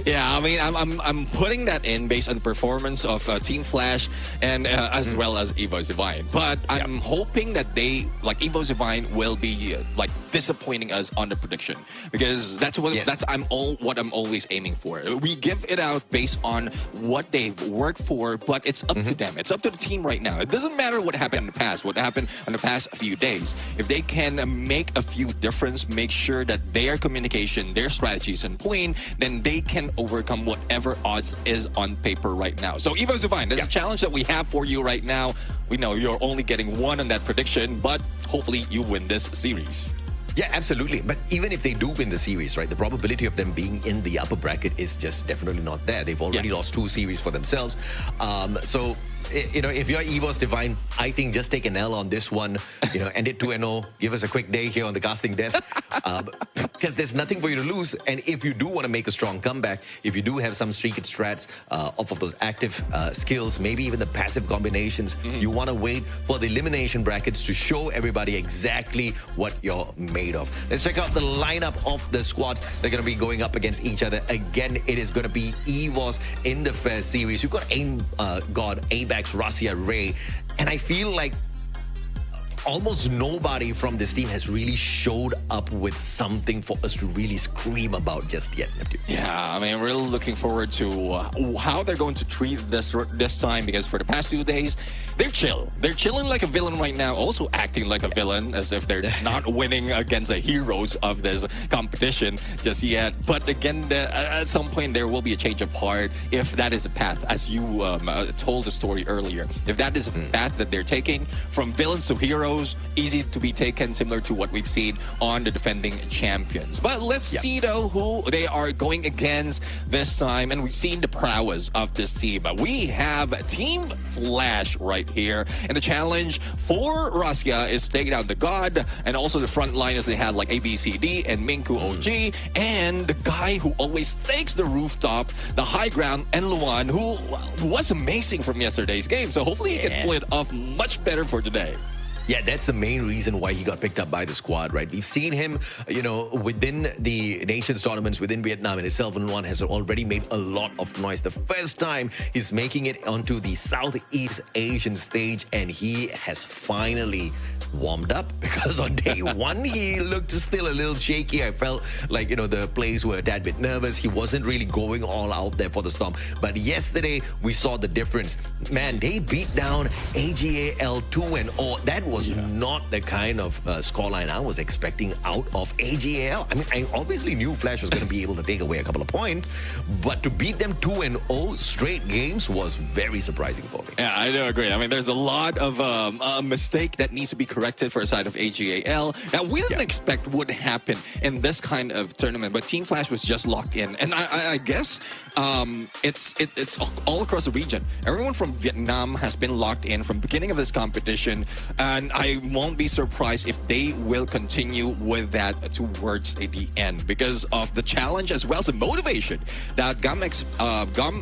Yeah, I mean, I'm putting that in based on the performance of Team Flash and as well as EVOS Divine. But I'm hoping that they, like EVOS Divine, will be like disappointing us on the prediction, because that's what what I'm always aiming for. We give it out based on what they've worked for, but it's up to them. It's up to the team right now. It doesn't matter what happened in the past, what happened in the past few days. If they can make a few difference, make sure that their communication, their strategies on point, then they can overcome whatever odds is on paper right now. So EVOS Divine, there's a challenge that we have for you right now. We know you're only getting one on that prediction, but hopefully you win this series. Yeah, absolutely. But even if they do win the series, right, the probability of them being in the upper bracket is just definitely not there. They've already lost 2 series for themselves. So, you know, if you're EVOS Divine, I think just take an L on this one, you know, end it 2-0, give us a quick day here on the casting desk, because there's nothing for you to lose. And if you do want to make a strong comeback, if you do have some streaked strats off of those active skills, maybe even the passive combinations, you want to wait for the elimination brackets to show everybody exactly what you're made of. Let's check out the lineup of the squads. They're going to be going up against each other. Again, it is going to be EVOS in the first series. You've got God, ABAX, Rasia, Ray, and I feel like almost nobody from this team has really showed up with something for us to really scream about just yet, Neptune. Yeah, I mean, we're really looking forward to how they're going to treat this time, because for the past 2 days, they're chill. They're chilling like a villain right now, also acting like a villain, as if they're not winning against the heroes of this competition just yet. But again, at some point, there will be a change of heart if that is a path, as you told the story earlier. If that is a path that they're taking, from villains to heroes, easy to be taken, similar to what we've seen on the defending champions. But let's see, though, who they are going against this time. And we've seen the prowess of this team. We have Team Flash right here. And the challenge for Rasia is taking out the God, and also the frontliners they had like ABCD and Minku OG, and the guy who always takes the rooftop, the high ground, and Luan, who was amazing from yesterday's game. So hopefully he can pull it off much better for today. Yeah, that's the main reason why he got picked up by the squad, right? We've seen him, you know, within the Nations tournaments, within Vietnam in itself, and one has already made a lot of noise. The first time he's making it onto the Southeast Asian stage, and he has finally warmed up, because on day 1 he looked still a little shaky. I felt like, you know, the players were a tad bit nervous. He wasn't really going all out there for the Storm. But yesterday we saw the difference. Man, they beat down AG.AL 2-0. That was not the kind of scoreline I was expecting out of AG.AL. I mean, I obviously knew Flash was going to be able to take away a couple of points, but to beat them 2-0 straight games was very surprising for me. Yeah, I do agree. I mean, there's a lot of mistake that needs to be corrected for a side of AG.AL. Now, we didn't expect would happen in this kind of tournament, but Team Flash was just locked in. And I guess it's all across the region. Everyone from Vietnam has been locked in from the beginning of this competition, and I won't be surprised if they will continue with that towards the end, because of the challenge as well as the motivation that GAMXPE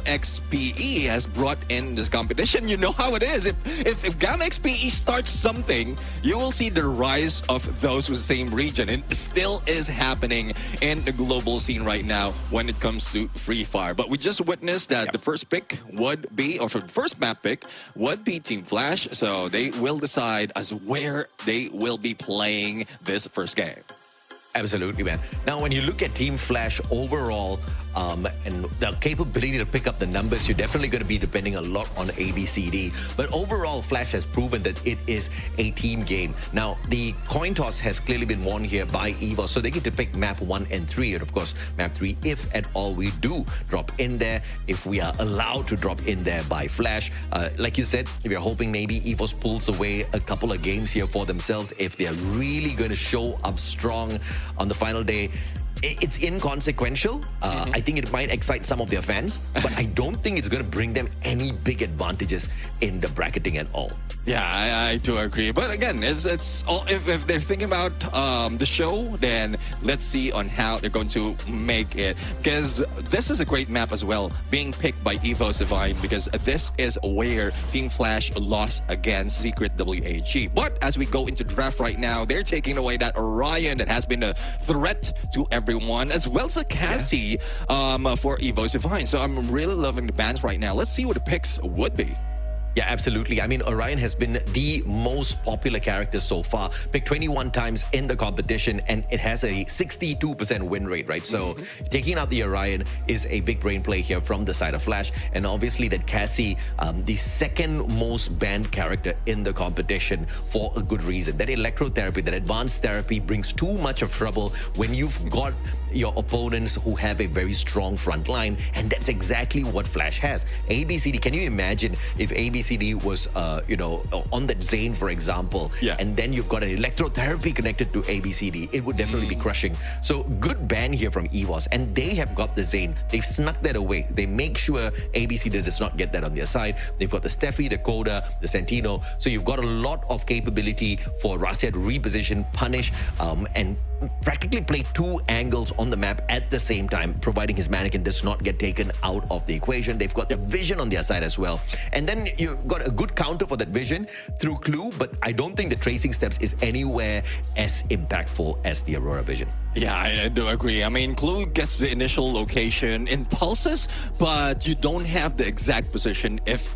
has brought in this competition. You know how it is. If GAMXPE starts something, you will see the rise of those with the same region. And it still is happening in the global scene right now when it comes to Free Fire. But we just witnessed that the first pick would be, or for the first map pick, would be Team Flash. So they will decide as where they will be playing this first game. Absolutely, man. Now, when you look at Team Flash overall, and the capability to pick up the numbers, you're definitely going to be depending a lot on ABCD. But overall, Flash has proven that it is a team game. Now, the coin toss has clearly been won here by EVOS, so they get to pick map 1 and 3, and of course, map 3, if at all we do drop in there, if we are allowed to drop in there by Flash. Like you said, if you're hoping maybe EVOS pulls away a couple of games here for themselves, if they're really going to show up strong on the final day, it's inconsequential. I think it might excite some of their fans, but I don't think it's going to bring them any big advantages in the bracketing at all. Yeah, I do agree. But again, it's all, if they're thinking about the show, then let's see on how they're going to make it. Because this is a great map as well, being picked by EVOS Divine, because this is where Team Flash lost against Secret WAG. But as we go into draft right now, they're taking away that Orion that has been a threat to everyone, as well as a Cassie for EVOS Divine. So I'm really loving the bans right now. Let's see what the picks would be. Yeah, absolutely. I mean, Orion has been the most popular character so far. Picked 21 times in the competition, and it has a 62% win rate, right? So taking out the Orion is a big brain play here from the side of Flash. And obviously that Cassie, the second most banned character in the competition for a good reason. That electrotherapy, that advanced therapy brings too much of trouble when you've got your opponents who have a very strong front line, and that's exactly what Flash has. ABCD, can you imagine if ABCD was, on that Zane, for example, and then you've got an electrotherapy connected to ABCD, it would definitely be crushing. So good ban here from EVOS, and they have got the Zane. They've snuck that away. They make sure ABCD does not get that on their side. They've got the Steffi, the Koda, the Santino. So you've got a lot of capability for Rasia to reposition, punish, and practically play two angles on the map at the same time, providing his mannequin does not get taken out of the equation. They've got the vision on their side as well. And then you've got a good counter for that vision through Clue, but I don't think the tracing steps is anywhere as impactful as the Aurora vision. Yeah, I do agree. I mean, Clue gets the initial location in pulses, but you don't have the exact position if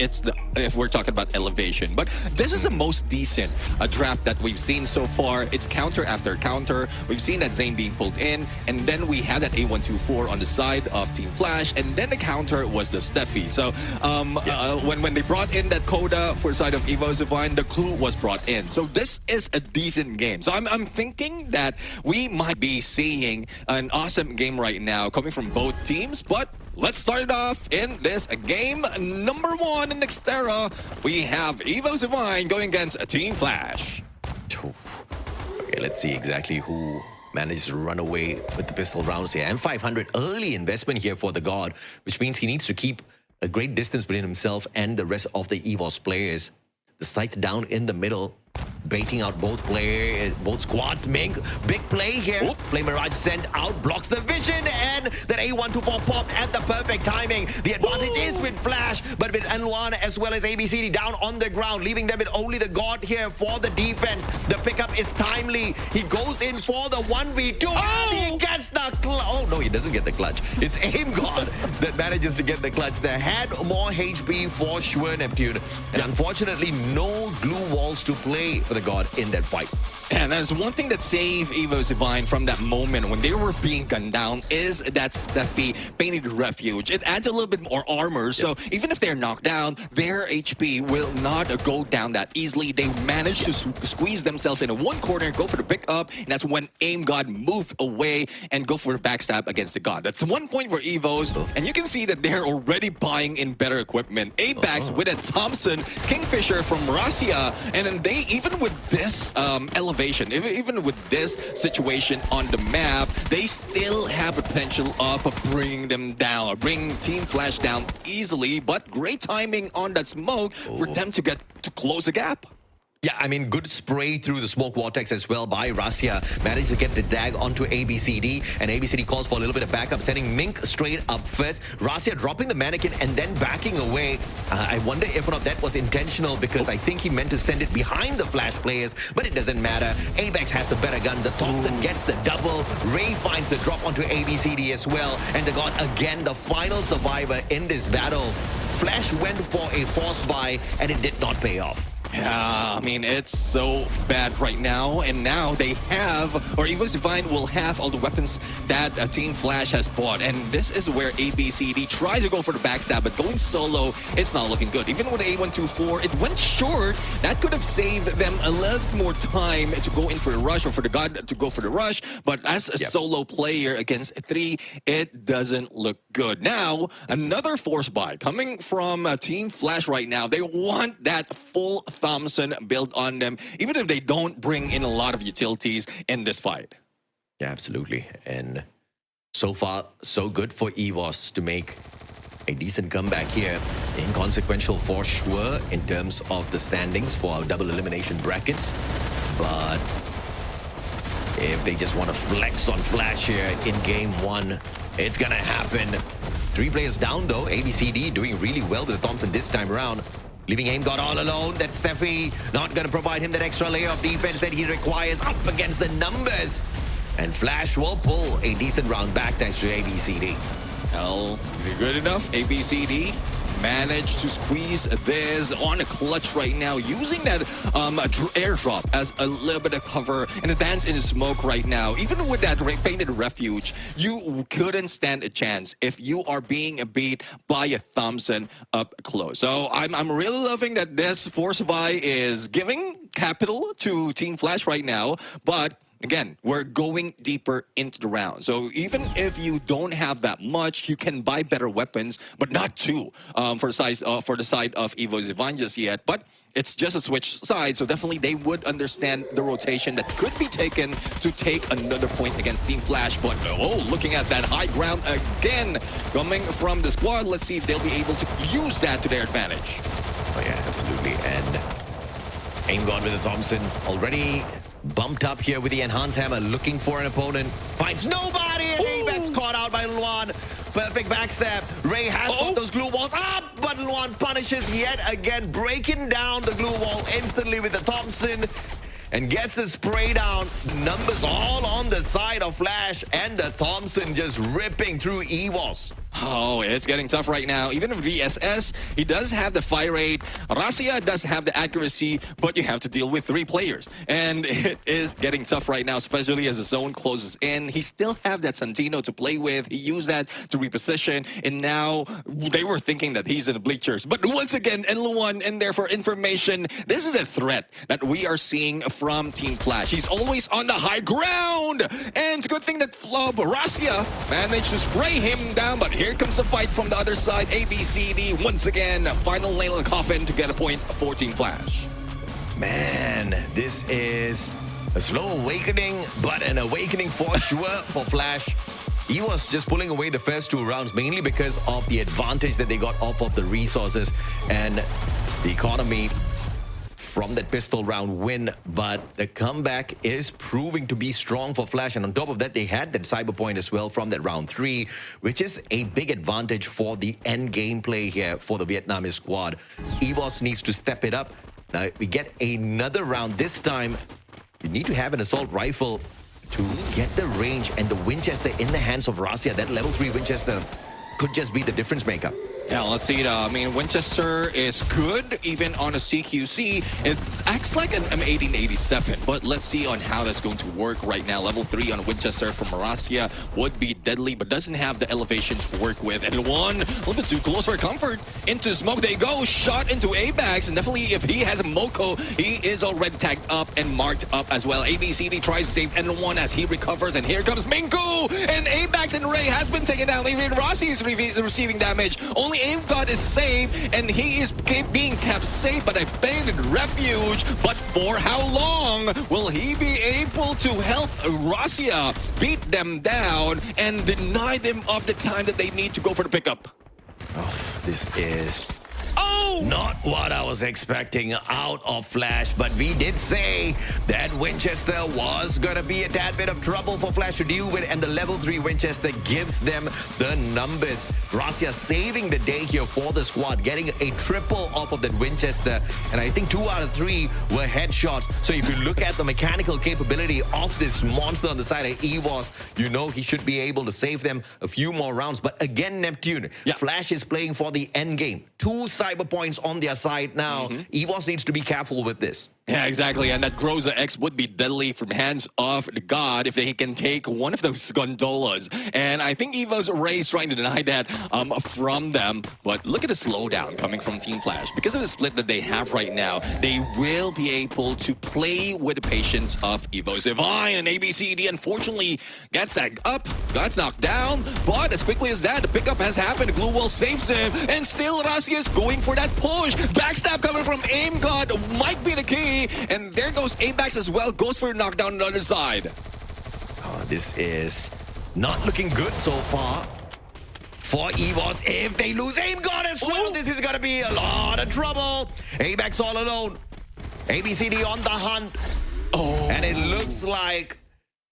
we're talking about elevation. But this is the most decent draft that we've seen so far. It's counter after counter. We've seen that Zane being pulled in, and then we had that A124 on the side of Team Flash, and then the counter was the Steffi. So when they brought in that Coda for the side of EVOS Divine, the Clue was brought in. So this is a decent game. So I'm thinking that we might be seeing an awesome game right now coming from both teams, but let's start it off in this game number 1 in Nextera. We have EVOS Divine going against Team Flash. Okay, let's see exactly who manages to run away with the pistol rounds here. M500, early investment here for the God, which means he needs to keep a great distance between himself and the rest of the EVOS players. The sight down in the middle, baiting out both players, both squads. Big play here. Play Mirage sent out, blocks the vision, and that A124 popped at the perfect timing. The advantage is with Flash, but with Anwan as well as ABCD down on the ground, leaving them with only the God here for the defense. The pickup is timely. He goes in for the 1v2, and he gets the clutch. Oh no, he doesn't get the clutch. It's Aim God that manages to get the clutch. They had more HP for sure, Neptune, and unfortunately no glue walls to play for the God in that fight. And there's one thing that saved EVOS Divine from that moment when they were being gunned down is that Steffi painted refuge. It adds a little bit more armor, so even if they're knocked down, their HP will not go down that easily. They managed to squeeze themselves in one corner, go for the pickup, and that's when Aim God moved away and go for the backstab against the God. That's 1 point for EVOS, and you can see that they're already buying in better equipment. Apex with a Thompson, Kingfisher from Rasia, and then they, even with this elevation, even with this situation on the map, they still have potential of bringing them down, or bring Team Flash down easily, but great timing on that smoke for them to get to close the gap. Yeah, I mean, good spray through the smoke vortex as well by Rasia. Managed to get the dag onto ABCD, and ABCD calls for a little bit of backup, sending Mink straight up first. Rasia dropping the mannequin and then backing away. I wonder if or not that was intentional, because I think he meant to send it behind the Flash players, but it doesn't matter. Apex has the better gun. The Thompson gets the double. Ray finds the drop onto ABCD as well, and the God again, the final survivor in this battle. Flash went for a force buy, and it did not pay off. Yeah, I mean, it's so bad right now, and now they have, or EVOS Divine will have all the weapons that Team Flash has bought, and this is where ABCD tried to go for the backstab, but going solo, it's not looking good. Even with the A124, it went short. That could have saved them a little more time to go in for the rush, or for the God to go for the rush, but as a solo player against 3, it doesn't look good. Now, another force buy coming from Team Flash right now. They want that full Thompson build on them, even if they don't bring in a lot of utilities in this fight. Yeah, absolutely. And so far, so good for EVOS to make a decent comeback here. Inconsequential for sure in terms of the standings for our double elimination brackets. But if they just want to flex on Flash here in game 1, it's gonna happen. 3 players down though. ABCD doing really well with the Thompson this time around. Leaving Aim God all alone. That Steffi not going to provide him that extra layer of defense that he requires up against the numbers. And Flash will pull a decent round back thanks to ABCD. Well, good enough. ABCD managed to squeeze this on a clutch right now, using that airdrop as a little bit of cover and a dance in the smoke right now. Even with that painted refuge, you couldn't stand a chance if you are being beat by a Thompson up close. So I'm really loving that this force buy is giving capital to Team Flash right now, but again, we're going deeper into the round. So even if you don't have that much, you can buy better weapons, but not two for the side of EVOS Ivan just yet. But it's just a switch side, so definitely they would understand the rotation that could be taken to take another point against Team Flash. But looking at that high ground again coming from the squad, let's see if they'll be able to use that to their advantage. Oh yeah, absolutely. And AIM-God with the Thompson already bumped up here with the enhanced hammer, looking for an opponent. Finds nobody, and AVEX caught out by Luan. Perfect backstab. Ray has put those glue walls up, but Luan punishes yet again, breaking down the glue wall instantly with the Thompson. And gets the spray down. Numbers all on the side of Flash, and the Thompson just ripping through EVOS. Oh, it's getting tough right now. Even in VSS, he does have the fire rate. Rasia does have the accuracy, but you have to deal with 3 players. And it is getting tough right now, especially as the zone closes in. He still have that Santino to play with. He used that to reposition, and now they were thinking that he's in the bleachers. But once again, N1 in there for information. This is a threat that we are seeing from Team Flash. He's always on the high ground. And it's a good thing that Rasia managed to spray him down, but here comes the fight from the other side. ABCD once again, final nail in the coffin to get a point for Team Flash. Man, this is a slow awakening, but an awakening for sure for Flash. He was just pulling away the first 2 rounds, mainly because of the advantage that they got off of the resources and the economy from that pistol round win, but the comeback is proving to be strong for Flash. And on top of that, they had that cyber point as well from that round 3, which is a big advantage for the end game play here for the Vietnamese squad. EVOS needs to step it up. Now we get another round. This time, you need to have an assault rifle to get the range, and the Winchester in the hands of Rasia. That level 3 Winchester could just be the difference maker. Yeah, let's see. I mean, Winchester is good, even on a CQC. It acts like an M1887, but let's see on how that's going to work right now. Level 3 on Winchester from Marasia would be deadly, but doesn't have the elevation to work with. And one, a little bit too close for comfort. Into smoke they go, shot into ABAX, and definitely if he has a Moko, he is already tagged up and marked up as well. ABCD tries to save N1 as he recovers, and here comes Minku! And ABAX and Ray has been taken down. Even Rossi is receiving damage. Only AIM-God is safe, and he is being kept safe but abandoned refuge. But for how long will he be able to help Rasia beat them down and deny them of the time that they need to go for the pickup? Oh, this is not what I was expecting out of Flash, but we did say that Winchester was going to be a tad bit of trouble for Flash to deal with, and the level 3 Winchester gives them the numbers. Rasia saving the day here for the squad, getting a triple off of that Winchester, and I think 2 out of 3 were headshots. So if you look at the mechanical capability of this monster on the side of EVOS, you know he should be able to save them a few more rounds. But again, Neptune, Flash is playing for the end game. 2 cyber points on their side now. EVOS needs to be careful with this. Yeah, exactly. And that Groza X would be deadly from hands of the god if they can take one of those gondolas. And I think EVO's Ray is trying to deny that from them. But look at the slowdown coming from Team Flash. Because of the split that they have right now, they will be able to play with the patience of EVO's Divine. And ABCD, unfortunately, gets that up, gets knocked down. But as quickly as that, the pickup has happened. Glue Wall saves him. And still, Rasia is going for that push. Backstab coming from AIM-God might be the key. And there goes ABAX as well, goes for a knockdown on the other side. Oh, this is not looking good so far for EVOS. If they lose AIM-God as well, this is going to be a lot of trouble. ABAX all alone. ABCD on the hunt. And it looks like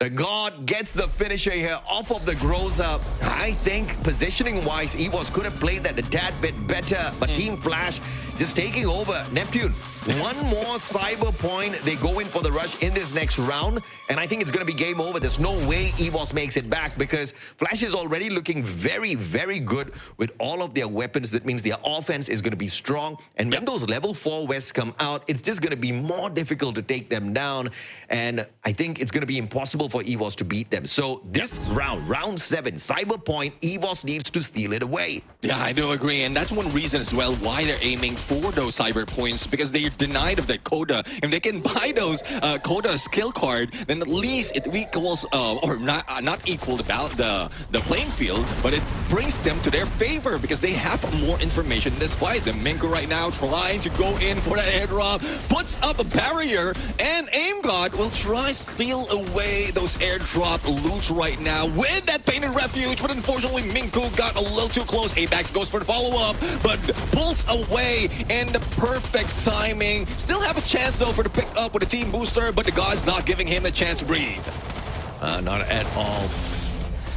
the God gets the finisher here off of the Groza. I think positioning-wise, EVOS could have played that a tad bit better, but Team Flash just taking over. Neptune, one more cyber point. They go in for the rush in this next round, and I think it's going to be game over. There's no way EVOS makes it back because Flash is already looking very, very good with all of their weapons. That means their offense is going to be strong, and when those level 4 Wests come out, it's just going to be more difficult to take them down, and I think it's going to be impossible for EVOS to beat them. So this round, round 7, cyber point, EVOS needs to steal it away. Yeah, I do agree, and that's one reason as well why they're aiming for those cyber points because they're denied of the Coda. If they can buy those Coda skill card, then at least it equals, or not equal the playing field, but it brings them to their favor because they have more information. Despite the Minku right now trying to go in for that airdrop, puts up a barrier, and AG.AL will try to steal away those airdrop loots right now with that painted refuge, but unfortunately Minku got a little too close. ABAX goes for the follow-up, but pulls away in the perfect timing. Still have a chance though for the pick up with the team booster, but the God's not giving him a chance to breathe. Not at all.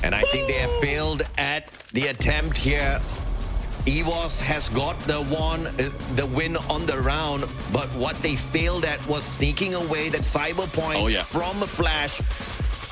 And I think they have failed at the attempt here. EVOS has got the win on the round, but what they failed at was sneaking away that cyber point from Flash,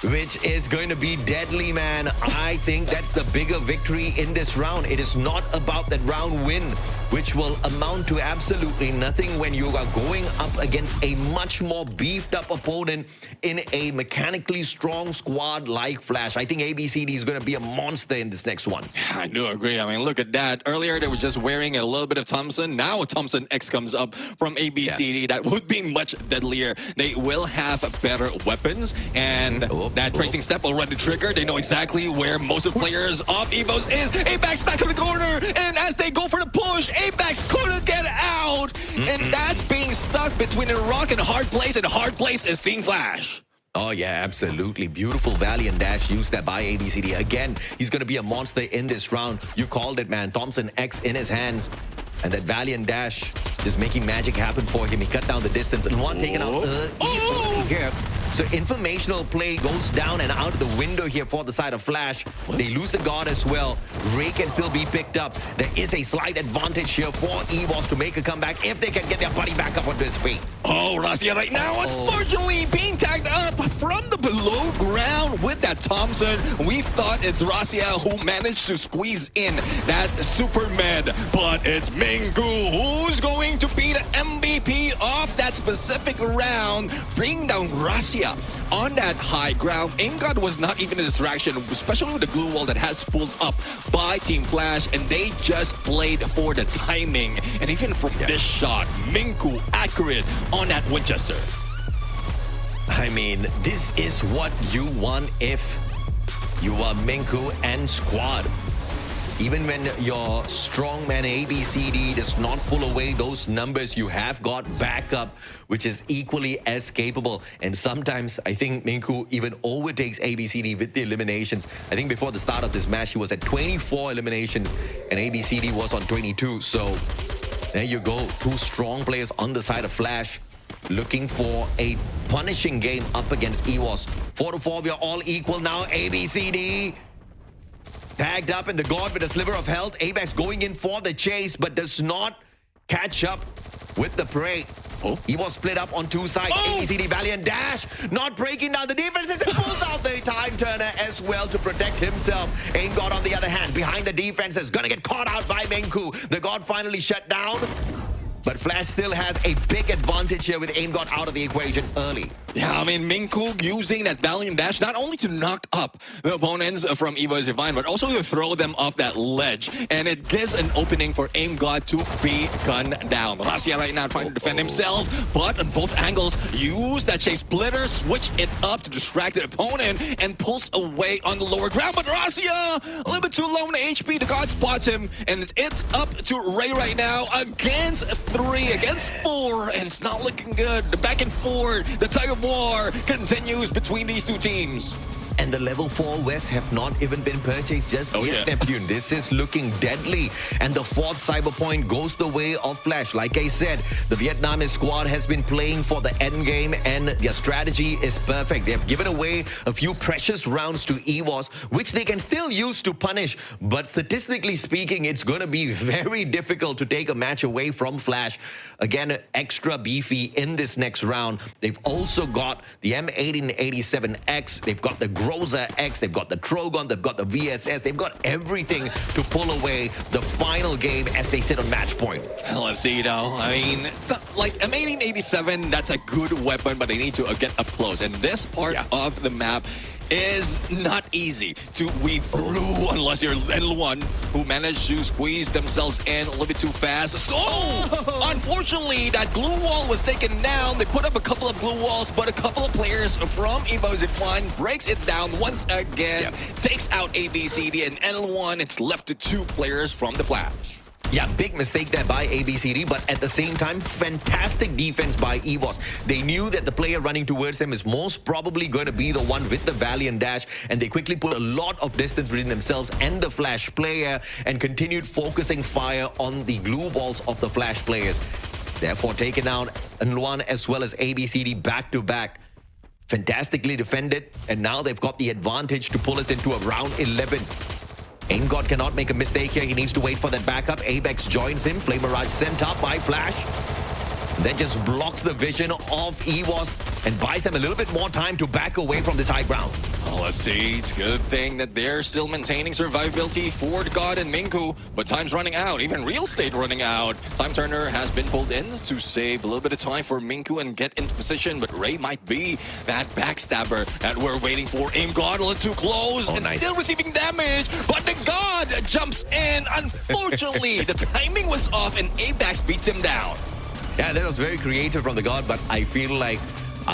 which is going to be deadly, man. I think that's the bigger victory in this round. It is not about that round win, which will amount to absolutely nothing when you are going up against a much more beefed up opponent in a mechanically strong squad like Flash. I think ABCD is going to be a monster in this next one. I do agree. I mean, look at that. Earlier, they were just wearing a little bit of Thompson. Now a Thompson X comes up from ABCD. That would be much deadlier. They will have better weapons, and that tracing step already triggered. They know exactly where most of the players of EVOS is. ABAX stuck in the corner, and as they go for the push, ABAX couldn't get out, and that's being stuck between a rock and a hard place, and the hard place is seeing Flash. Oh, yeah, absolutely. Beautiful Valiant dash used that by ABCD. Again, he's going to be a monster in this round. You called it, man. Thompson X in his hands. And that Valiant dash is making magic happen for him. He cut down the distance. And one taken out early here. So informational play goes down and out of the window here for the side of Flash. They lose the God as well. Ray can still be picked up. There is a slight advantage here for EVOS to make a comeback if they can get their buddy back up onto his feet. Oh, Razia right now, unfortunately, being tagged up from the below ground with that Thompson. We thought it's Razia who managed to squeeze in that super med, but it's Minku who's going to be the MVP of that specific round, bring down Razia on that high ground. AG.AL was not even a distraction, especially with the glue wall that has pulled up by Team Flash, and they just played for the timing. And even from this shot, Minku accurate on that Winchester. I mean, this is what you want if you are Minku and squad. Even when your strongman ABCD does not pull away those numbers, you have got backup, which is equally as capable. And sometimes I think Minku even overtakes ABCD with the eliminations. I think before the start of this match, he was at 24 eliminations and ABCD was on 22. So there you go. Two strong players on the side of Flash, looking for a punishing game up against EVOS. 4-4, we are all equal now. ABCD tagged up in the God with a sliver of health. ABAX going in for the chase, but does not catch up with the prey. EVOS split up on two sides. ABCD Valiant dash, not breaking down the defenses, and pulls out the time turner as well to protect himself. AG.AL on the other hand, behind the defenses, gonna get caught out by Minku. The God finally shut down, but Flash still has a big advantage here with AG.AL out of the equation early. Yeah, I mean, Minku using that Valiant dash not only to knock up the opponents from EVOS Divine, but also to throw them off that ledge. And it gives an opening for AG.AL to be gunned down. Razia right now trying to defend himself, but on both angles, use that shape splitter, switch it up to distract the opponent, and pulls away on the lower ground. But Razia, a little bit too low in the HP. The God spots him, and it's up to Ray right now against 3, against 4, and it's not looking good. The back and forth, the tug of war continues between these two teams. And the level 4 West have not even been purchased just yet, Neptune. This is looking deadly. And the 4th cyber point goes the way of Flash. Like I said, the Vietnamese squad has been playing for the end game, and their strategy is perfect. They have given away a few precious rounds to EVOS, which they can still use to punish. But statistically speaking, it's going to be very difficult to take a match away from Flash. Again, extra beefy in this next round. They've also got the M1887X. They've got the Groza X, they've got the Trogon, they've got the VSS, they've got everything to pull away the final game as they sit on match point. Let's see, though. I mean, like M1887, that's a good weapon, but they need to get up close. And this part of the map is not easy to weave through unless you're N1 who managed to squeeze themselves in a little bit too fast. So, unfortunately, that glue wall was taken down. They put up a couple of glue walls, but a couple of players from EVOS F1 breaks it down once again, takes out ABCD and N1. It's left to 2 players from the Flash. Yeah, big mistake there by ABCD, but at the same time, fantastic defense by EVOS. They knew that the player running towards them is most probably going to be the one with the Valiant dash, and they quickly put a lot of distance between themselves and the Flash player and continued focusing fire on the glue balls of the Flash players. Therefore, taking out N1 as well as ABCD back to back. Fantastically defended, and now they've got the advantage to pull us into a round 11. AimGod cannot make a mistake here. He needs to wait for that backup. Abex joins him. Flame Mirage sent up by Flash. Then just blocks the vision of EVOS and buys them a little bit more time to back away from this high ground. Well, let's see. It's a good thing that they're still maintaining survivability for God and Minku, but time's running out. Even Real Estate running out. Time Turner has been pulled in to save a little bit of time for Minku and get into position, but Ray might be that backstabber that we're waiting for. AimGod a little too close and still receiving damage, but the God jumps in. Unfortunately, the timing was off and Apex beats him down. Yeah, that was very creative from the God, but I feel like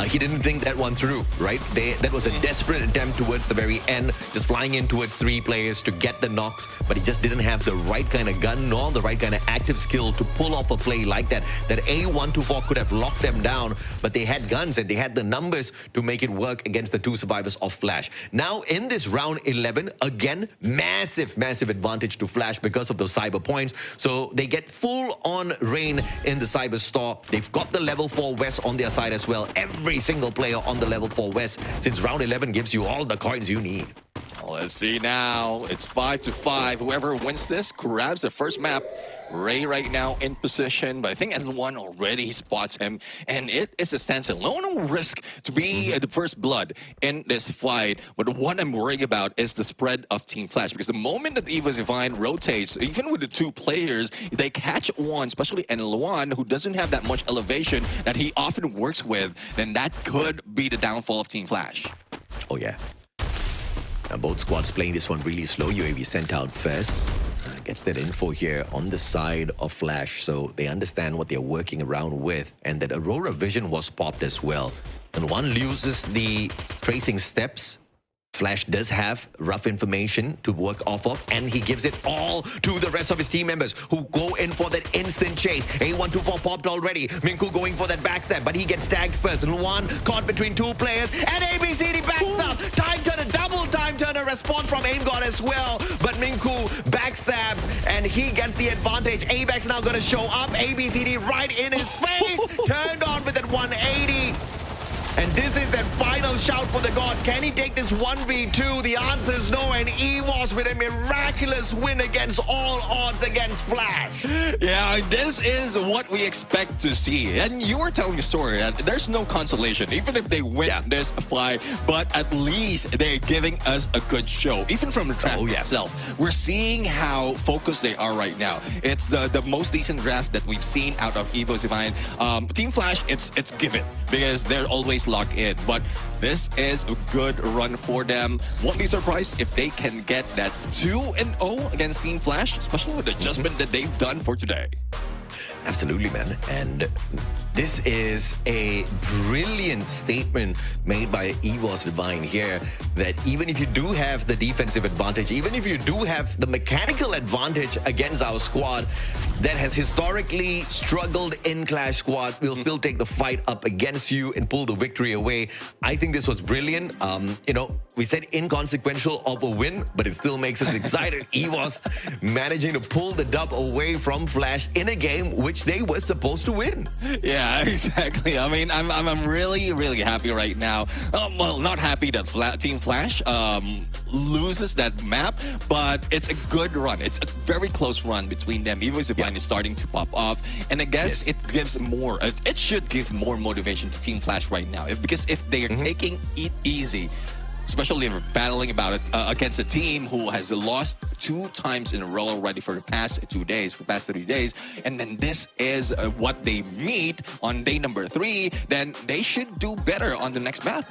he didn't think that one through, right? That was a desperate attempt towards the very end, just flying in towards 3 players to get the knocks, but he just didn't have the right kind of gun nor the right kind of active skill to pull off a play like that. That A124 could have locked them down, but they had guns and they had the numbers to make it work against the 2 survivors of Flash. Now, in this round 11, again, massive advantage to Flash because of those cyber points. So they get full-on reign in the cyber store. They've got the level 4 West on their side as well. Every single player on the level 4 West, since round 11 gives you all the coins you need. Let's see now. It's 5-5. Whoever wins this grabs the first map. Ray right now in position, but I think N1 already spots him, and it is a standstill. No risk to be the first blood in this fight, but what I'm worried about is the spread of Team Flash, because the moment that EVOS Divine rotates, even with the 2 players, they catch one, especially N1, who doesn't have that much elevation that he often works with, then that could be the downfall of Team Flash. Oh yeah. Now both squads playing this one really slow. UAV sent out first. Gets that info here on the side of Flash, so they understand what they're working around with, and that Aurora Vision was popped as well. And one loses the tracing steps. Flash does have rough information to work off of, and he gives it all to the rest of his team members who go in for that instant chase. A124 popped already. Minku going for that backstab, but he gets tagged first. And one caught between 2 players, and ABCD backs up. Time Turner, double Time Turner response from AimGod as well. But Minku backstabs, and he gets the advantage. Abex now going to show up. ABCD right in his face. Turned on with that 180. And this is that final shout for the God. Can he take this 1v2? The answer is no, and EVOS with a miraculous win against all odds against Flash. Yeah, this is what we expect to see. And you were telling the story that there's no consolation, even if they win this fight, but at least they're giving us a good show. Even from the draft itself, we're seeing how focused they are right now. It's the most decent draft that we've seen out of EVOS Divine. Team Flash, it's given because they're always locked in, but this is a good run for them. Won't be surprised if they can get that 2-0 against Team Flash, especially with the adjustment that they've done for today. Absolutely, man. And this is a brilliant statement made by EVOS Divine here, that even if you do have the defensive advantage, even if you do have the mechanical advantage against our squad that has historically struggled in Clash Squad, we'll still take the fight up against you and pull the victory away. I think this was brilliant. You know, we said inconsequential of a win, but it still makes us excited. EVOS managing to pull the dub away from Flash in a game which they were supposed to win. Yeah, exactly. I mean, I'm really happy right now. Well, not happy that Team Flash loses that map, but it's a good run. It's a very close run between them. Even if Divine is starting to pop off, and I guess it gives more. It should give more motivation to Team Flash right now, because if they are taking it easy, especially if we're battling about it against a team who has lost 2 times in a row already for the past 2 days, for the past 3 days, and then this is what they meet on day number 3, then they should do better on the next map.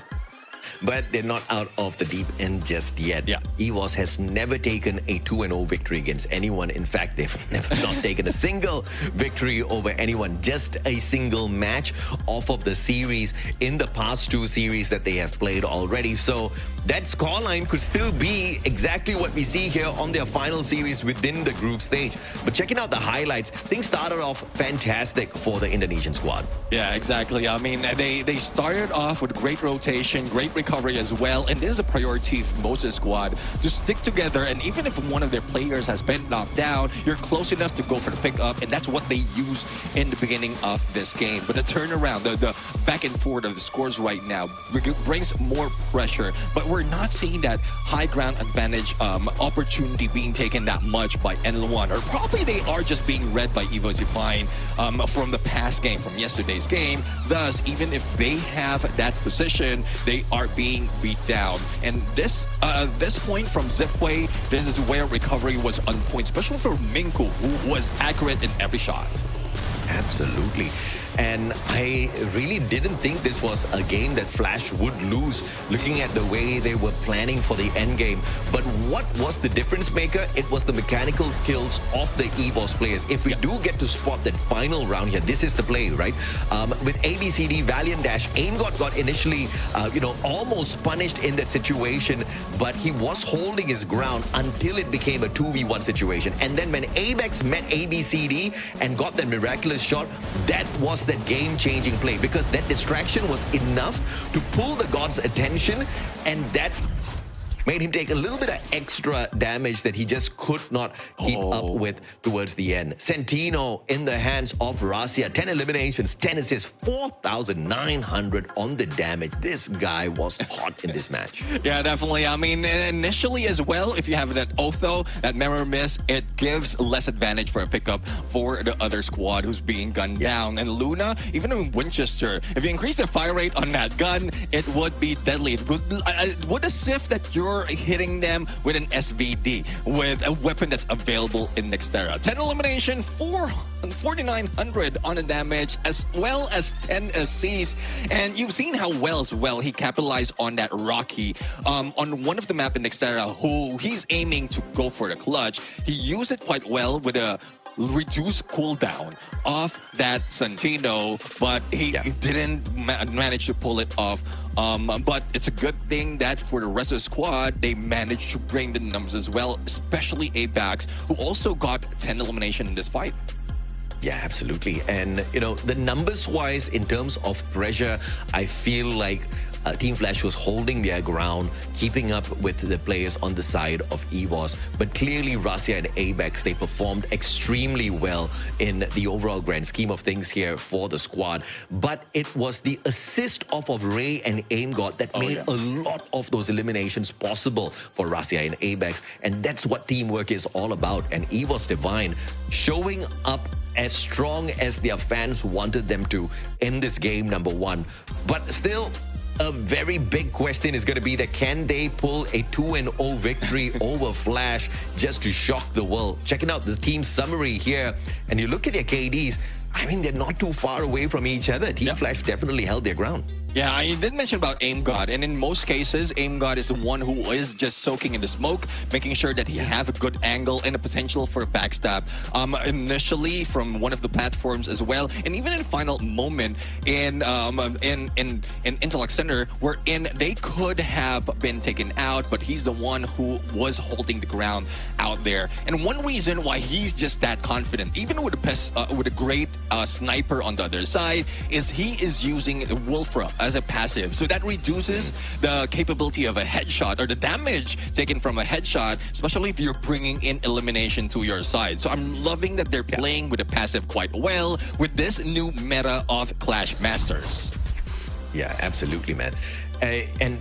but they're not out of the deep end just yet. Yeah. EVOS has never taken a 2-0 victory against anyone. In fact, they've never not taken a single victory over anyone, just a single match off of the series in the past 2 series that they have played already. So that scoreline could still be exactly what we see here on their final series within the group stage. But checking out the highlights, things started off fantastic for the Indonesian squad. Yeah, exactly. I mean, they started off with great rotation, great recovery as well. And this is a priority for most of the squad to stick together. And even if one of their players has been knocked down, you're close enough to go for the pickup. And that's what they used in the beginning of this game. But the turnaround, the back and forth of the scores right now brings more pressure. But we're not seeing that high ground advantage opportunity being taken that much by N1. Or probably they are just being read by EVOS Define from the past game, from yesterday's game. Thus, even if they have that position, they are being beat down. And this point from Zipway, this is where recovery was on point, especially for Minku, who was accurate in every shot. Absolutely. And I really didn't think this was a game that Flash would lose, looking at the way they were planning for the end game. But what was the difference maker? It was the mechanical skills of the EVOS players. If we do get to spot that final round here, this is the play, right? With ABCD, Valiant Dash, AIM got initially, almost punished in that situation, but he was holding his ground until it became a 2v1 situation. And then when ABEX met ABCD and got that miraculous shot, that was that game-changing play, because that distraction was enough to pull the god's attention, and that made him take a little bit of extra damage that he just could not keep up with towards the end. Centino in the hands of Rasia. 10 eliminations, 10 assists, 4,900 on the damage. This guy was hot in this match. Yeah, definitely. I mean, initially as well, if you have that Otho, that mirror miss, it gives less advantage for a pickup for the other squad who's being gunned down. And Luna, even in Winchester, if you increase the fire rate on that gun, it would be deadly. It would as if that you're hitting them with an SVD, with a weapon that's available in Nextera. 10 elimination, 4,900 on the damage, as well as 10 assists. And you've seen how well as well he capitalized on that Rocky on one of the map in Nextera, who he's aiming to go for the clutch. He used it quite well with a reduced cooldown of that Santino, but he didn't manage to pull it off. But it's a good thing that for the rest of the squad, they managed to bring the numbers as well, especially ABAX, who also got 10 elimination in this fight. Yeah, absolutely. And, the numbers-wise, in terms of pressure, I feel like Team Flash was holding their ground, keeping up with the players on the side of EVOS. But clearly, Rasia and ABEX, they performed extremely well in the overall grand scheme of things here for the squad. But it was the assist off of Ray and AimGod that made a lot of those eliminations possible for Rasia and ABEX. And that's what teamwork is all about. And EVOS Divine showing up as strong as their fans wanted them to in this game, number 1. But still, a very big question is going to be that can they pull a 2-0 victory over Flash just to shock the world? Checking out the team summary here, and you look at their KDs, I mean, they're not too far away from each other. Team Flash definitely held their ground. Yeah, I did mention about AimGod, and in most cases, AimGod is the one who is just soaking in the smoke, making sure that he has a good angle and a potential for a backstab. Initially, from one of the platforms as well, and even in the final moment in Intellect Center, wherein they could have been taken out, but he's the one who was holding the ground out there. And one reason why he's just that confident, even with a great sniper on the other side, is he is using Wolfra as a passive. So that reduces the capability of a headshot or the damage taken from a headshot, especially if you're bringing in elimination to your side. So I'm loving that they're playing with the passive quite well with this new meta of Clash Masters. Yeah, absolutely, man. And,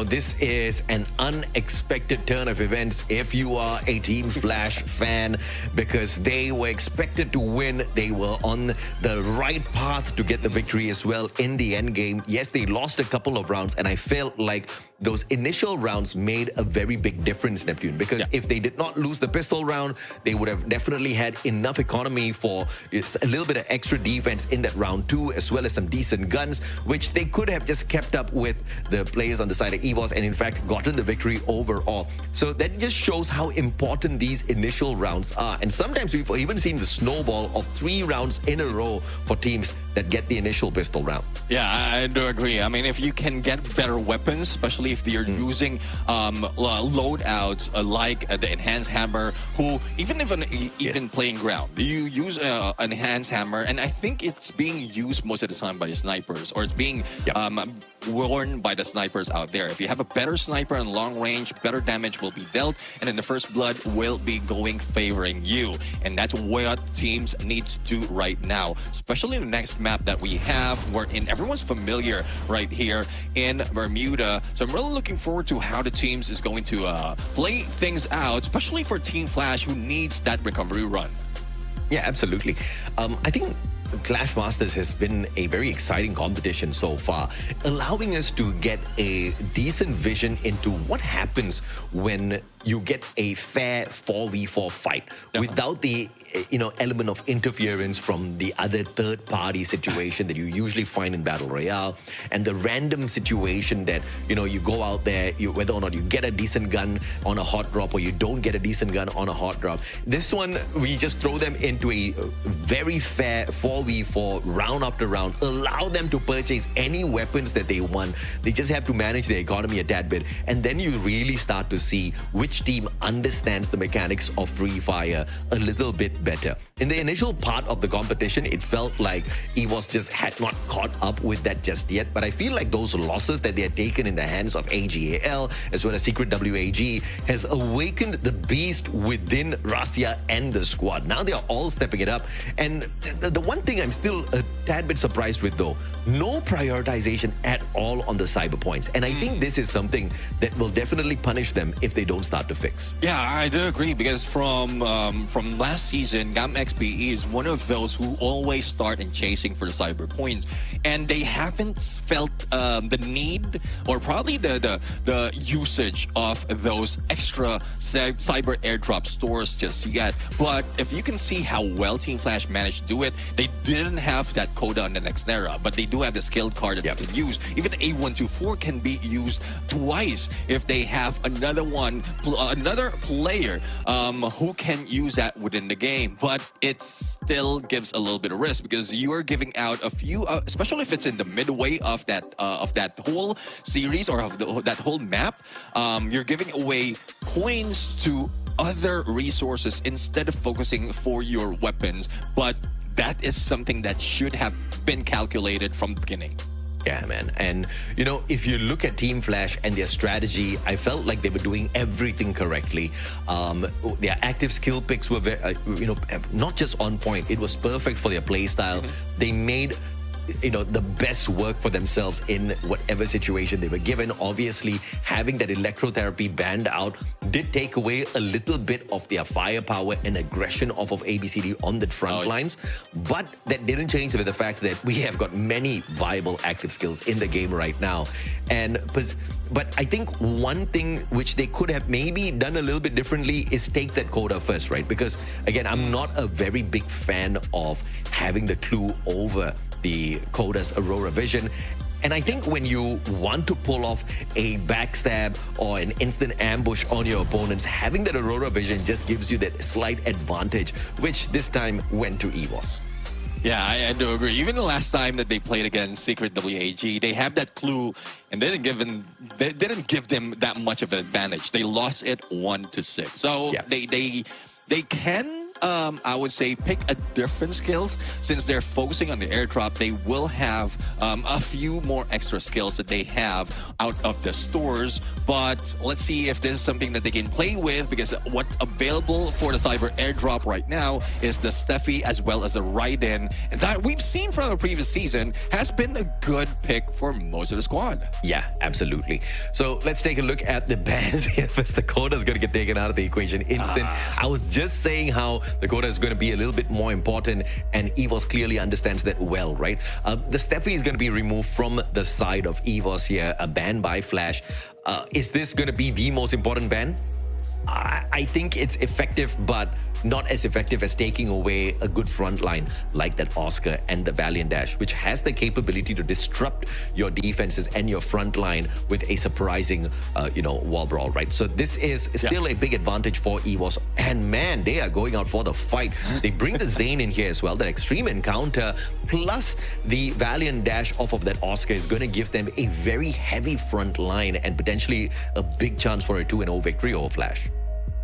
this is an unexpected turn of events if you are a Team Flash fan, because they were expected to win. They were on the right path to get the victory as well in the end game. Yes, they lost a couple of rounds, and I felt like those initial rounds made a very big difference, Neptune, because if they did not lose the pistol round, they would have definitely had enough economy for a little bit of extra defense in that round 2, as well as some decent guns, which they could have just kept up with the players on the side of EVOS and in fact gotten the victory overall. So that just shows how important these initial rounds are. And sometimes we've even seen the snowball of 3 rounds in a row for teams that get the initial pistol round. Yeah, I do agree. I mean, if you can get better weapons, especially if you're using loadouts like the enhanced hammer, who even playing ground, you use an enhanced hammer, and I think it's being used most of the time by the snipers, or it's being worn by the snipers out there. If you have a better sniper in long range, better damage will be dealt, and then the first blood will be going favoring you. And that's what teams need to do right now, especially in the next map that we have, wherein everyone's familiar right here in Bermuda. So I'm really looking forward to how the teams is going to play things out, especially for Team Flash, who needs that recovery run. Yeah, absolutely. I think Clash Masters has been a very exciting competition so far, allowing us to get a decent vision into what happens when you get a fair 4v4 fight without the element of interference from the other third-party situation that you usually find in Battle Royale, and the random situation that you go out there, whether or not you get a decent gun on a hot drop or you don't get a decent gun on a hot drop. This one, we just throw them into a very fair 4v4 round after round, allow them to purchase any weapons that they want. They just have to manage their economy a tad bit, and then you really start to see which team understands the mechanics of Free Fire a little bit better. In the initial part of the competition, it felt like EVOS just had not caught up with that just yet, but I feel like those losses that they had taken in the hands of AG.AL as well as Secret WAG has awakened the beast within Rasya and the squad. Now they are all stepping it up, and the one thing I'm still a tad bit surprised with though, no prioritization at all on the cyber points, and I think this is something that will definitely punish them if they don't start to fix. Yeah, I do agree, because from last season, AG.AL is one of those who always start in chasing for the cyber points, and they haven't felt the need or probably the usage of those extra cyber airdrop stores just yet. But if you can see how well Team Flash managed to do it, they didn't have that quota on the next era, but they do have the skilled card that they can use. Even A124 can be used twice if they have another player who can use that within the game. But it still gives a little bit of risk, because you are giving out a few, especially if it's in the midway of that whole series or of that whole map. You're giving away coins to other resources instead of focusing for your weapons. But that is something that should have been calculated from the beginning. Yeah, man. And, if you look at Team Flash and their strategy, I felt like they were doing everything correctly. Their active skill picks were, not just on point. It was perfect for their play style. They made the best work for themselves in whatever situation they were given. Obviously, having that electrotherapy banned out did take away a little bit of their firepower and aggression off of ABCD on the front lines, but that didn't change the fact that we have got many viable active skills in the game right now. But I think one thing which they could have maybe done a little bit differently is take that quota first, right? Because again, I'm not a very big fan of having the clue over the quota's Aurora Vision. And I think when you want to pull off a backstab or an instant ambush on your opponents, having that Aurora Vision just gives you that slight advantage, which this time went to EVOS. Yeah, I do agree. Even the last time that they played against Secret WAG, they have that clue, and they didn't give them that much of an advantage. They lost it 1-6. So they can, I would say, pick a different skills. Since they're focusing on the airdrop, they will have a few more extra skills that they have out of the stores. But let's see if this is something that they can play with, because what's available for the cyber airdrop right now is the Steffi as well as the Raiden. And that we've seen from the previous season has been a good pick for most of the squad. Yeah, absolutely. So let's take a look at the bans here. First, the quota is going to get taken out of the equation instant. I was just saying how the quota is going to be a little bit more important, and EVOS clearly understands that well, right? The Steffi is going to be removed from the side of EVOS here, a ban by Flash. Is this going to be the most important ban? I think it's effective, but not as effective as taking away a good front line like that Oscar and the Valiant Dash, which has the capability to disrupt your defenses and your front line with a surprising, wall brawl, right? So this is still a big advantage for EVOS. And man, they are going out for the fight. They bring the Zane in here as well. That extreme encounter plus the Valiant Dash off of that Oscar is going to give them a very heavy front line and potentially a big chance for a 2-0 victory over Flash.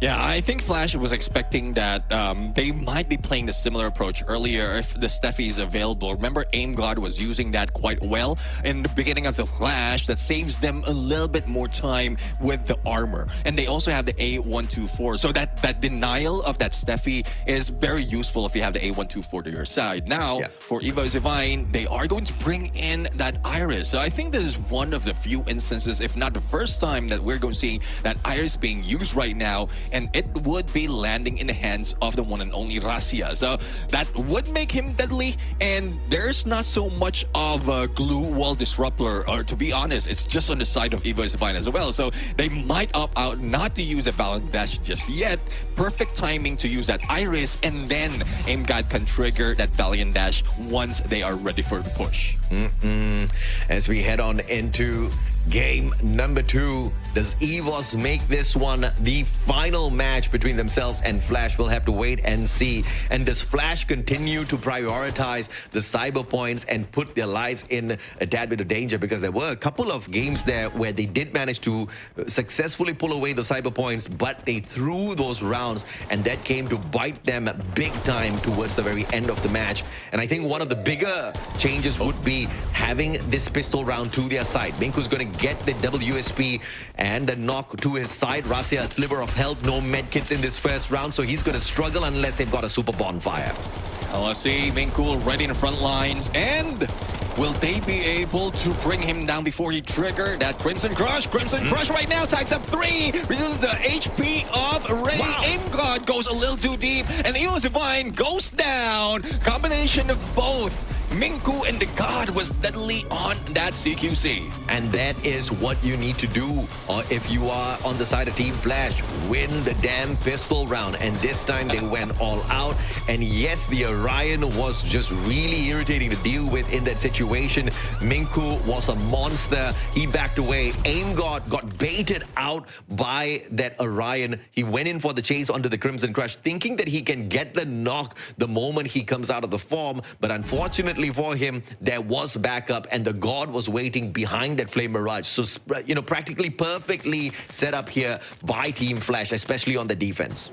Yeah, I think Flash was expecting that they might be playing the similar approach earlier if the Steffi is available. Remember, AG.AL was using that quite well in the beginning of the Flash. That saves them a little bit more time with the armor. And they also have the A124. So that denial of that Steffi is very useful if you have the A124 to your side. Now, for EVOS Divine, they are going to bring in that Iris. So I think this is one of the few instances, if not the first time, that we're going to see that Iris being used right now. And it would be landing in the hands of the one and only Razia. So that would make him deadly. And there's not so much of a glue wall disruptor, or to be honest, it's just on the side of EVOS Divine as well. So they might opt out not to use a Valiant Dash just yet. Perfect timing to use that Iris, and then AG.AL can trigger that Valiant Dash once they are ready for the push. As we head on into game number 2, does EVOS make this one the final match between themselves and Flash? We'll have to wait and see. And does Flash continue to prioritize the cyber points and put their lives in a tad bit of danger? Because there were a couple of games there where they did manage to successfully pull away the cyber points, but they threw those rounds, and that came to bite them big time towards the very end of the match. And I think one of the bigger changes would be having this pistol round to their side. Minku's going to get the WSP and the knock to his side. Razia, a sliver of health, no medkits in this first round, so he's going to struggle unless they've got a super bonfire. Let's see, Minku ready in the front lines, and will they be able to bring him down before he trigger that Crimson Crush? Crimson Crush right now tags up 3, reduces the HP of Ray. AG.AL goes a little too deep, and EVOS Divine goes down. Combination of both. Minku and the God was deadly on that CQC. And that is what you need to do if you are on the side of Team Flash. Win the damn pistol round. And this time they went all out. And yes, the Orion was just really irritating to deal with in that situation. Minku was a monster. He backed away. AG.AL got baited out by that Orion. He went in for the chase onto the Crimson Crush, thinking that he can get the knock the moment he comes out of the form. But unfortunately for him, there was backup, and the God was waiting behind that Flame Mirage. So, practically perfectly set up here by Team Flash, especially on the defense.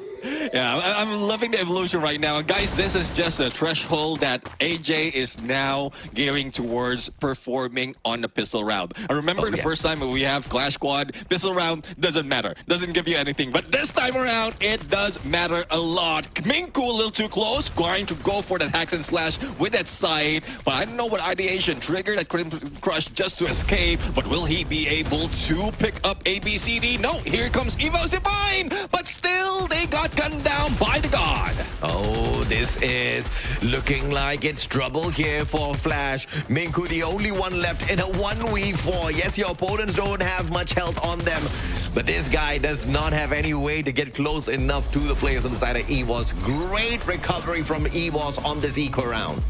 Yeah, I'm loving the evolution right now. Guys, this is just a threshold that AJ is now gearing towards performing on the pistol round. I remember the first time we have Clash Squad, pistol round doesn't matter. Doesn't give you anything. But this time around, it does matter a lot. Minku a little too close, trying to go for that hacks and slash with that side. But I don't know what ideation triggered that Crimson Crush just to escape. But will he be able to pick up ABCD? No, here comes EVOS Divine. But still, they got gunned down by the God. Oh, this is looking like it's trouble here for Flash. Minku, the only one left in a 1v4. Yes, your opponents don't have much health on them, but this guy does not have any way to get close enough to the players on the side of EVOS. Great recovery from EVOS on this eco round.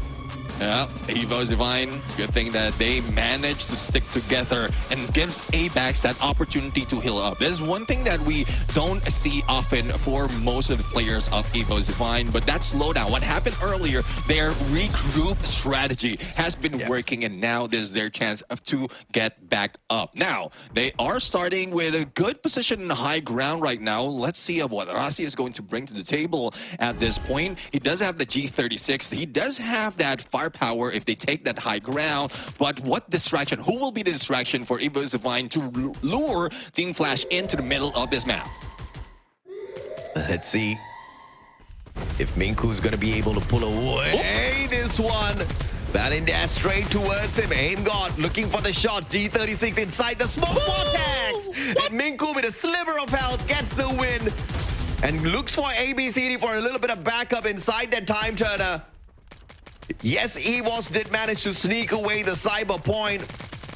Yeah, EVOS Divine, it's a good thing that they managed to stick together and gives ABAX that opportunity to heal up. There's one thing that we don't see often for most of the players of EVOS Divine, but that slowdown, what happened earlier, their regroup strategy has been working, and now there's their chance to get back up. Now, they are starting with a good position in the high ground right now. Let's see what Razia is going to bring to the table at this point. He does have the G36. He does have that firepower if they take that high ground, but what distraction? Who will be the distraction for EVOS Divine to lure Team Flash into the middle of this map? Let's see if Minku's going to be able to pull away this one. Valiant Dash straight towards him. AG.AL looking for the shots. G36 inside the smoke vortex. And Minku with a sliver of health gets the win and looks for ABCD for a little bit of backup inside that time turner. Yes, EVOS did manage to sneak away the cyber point,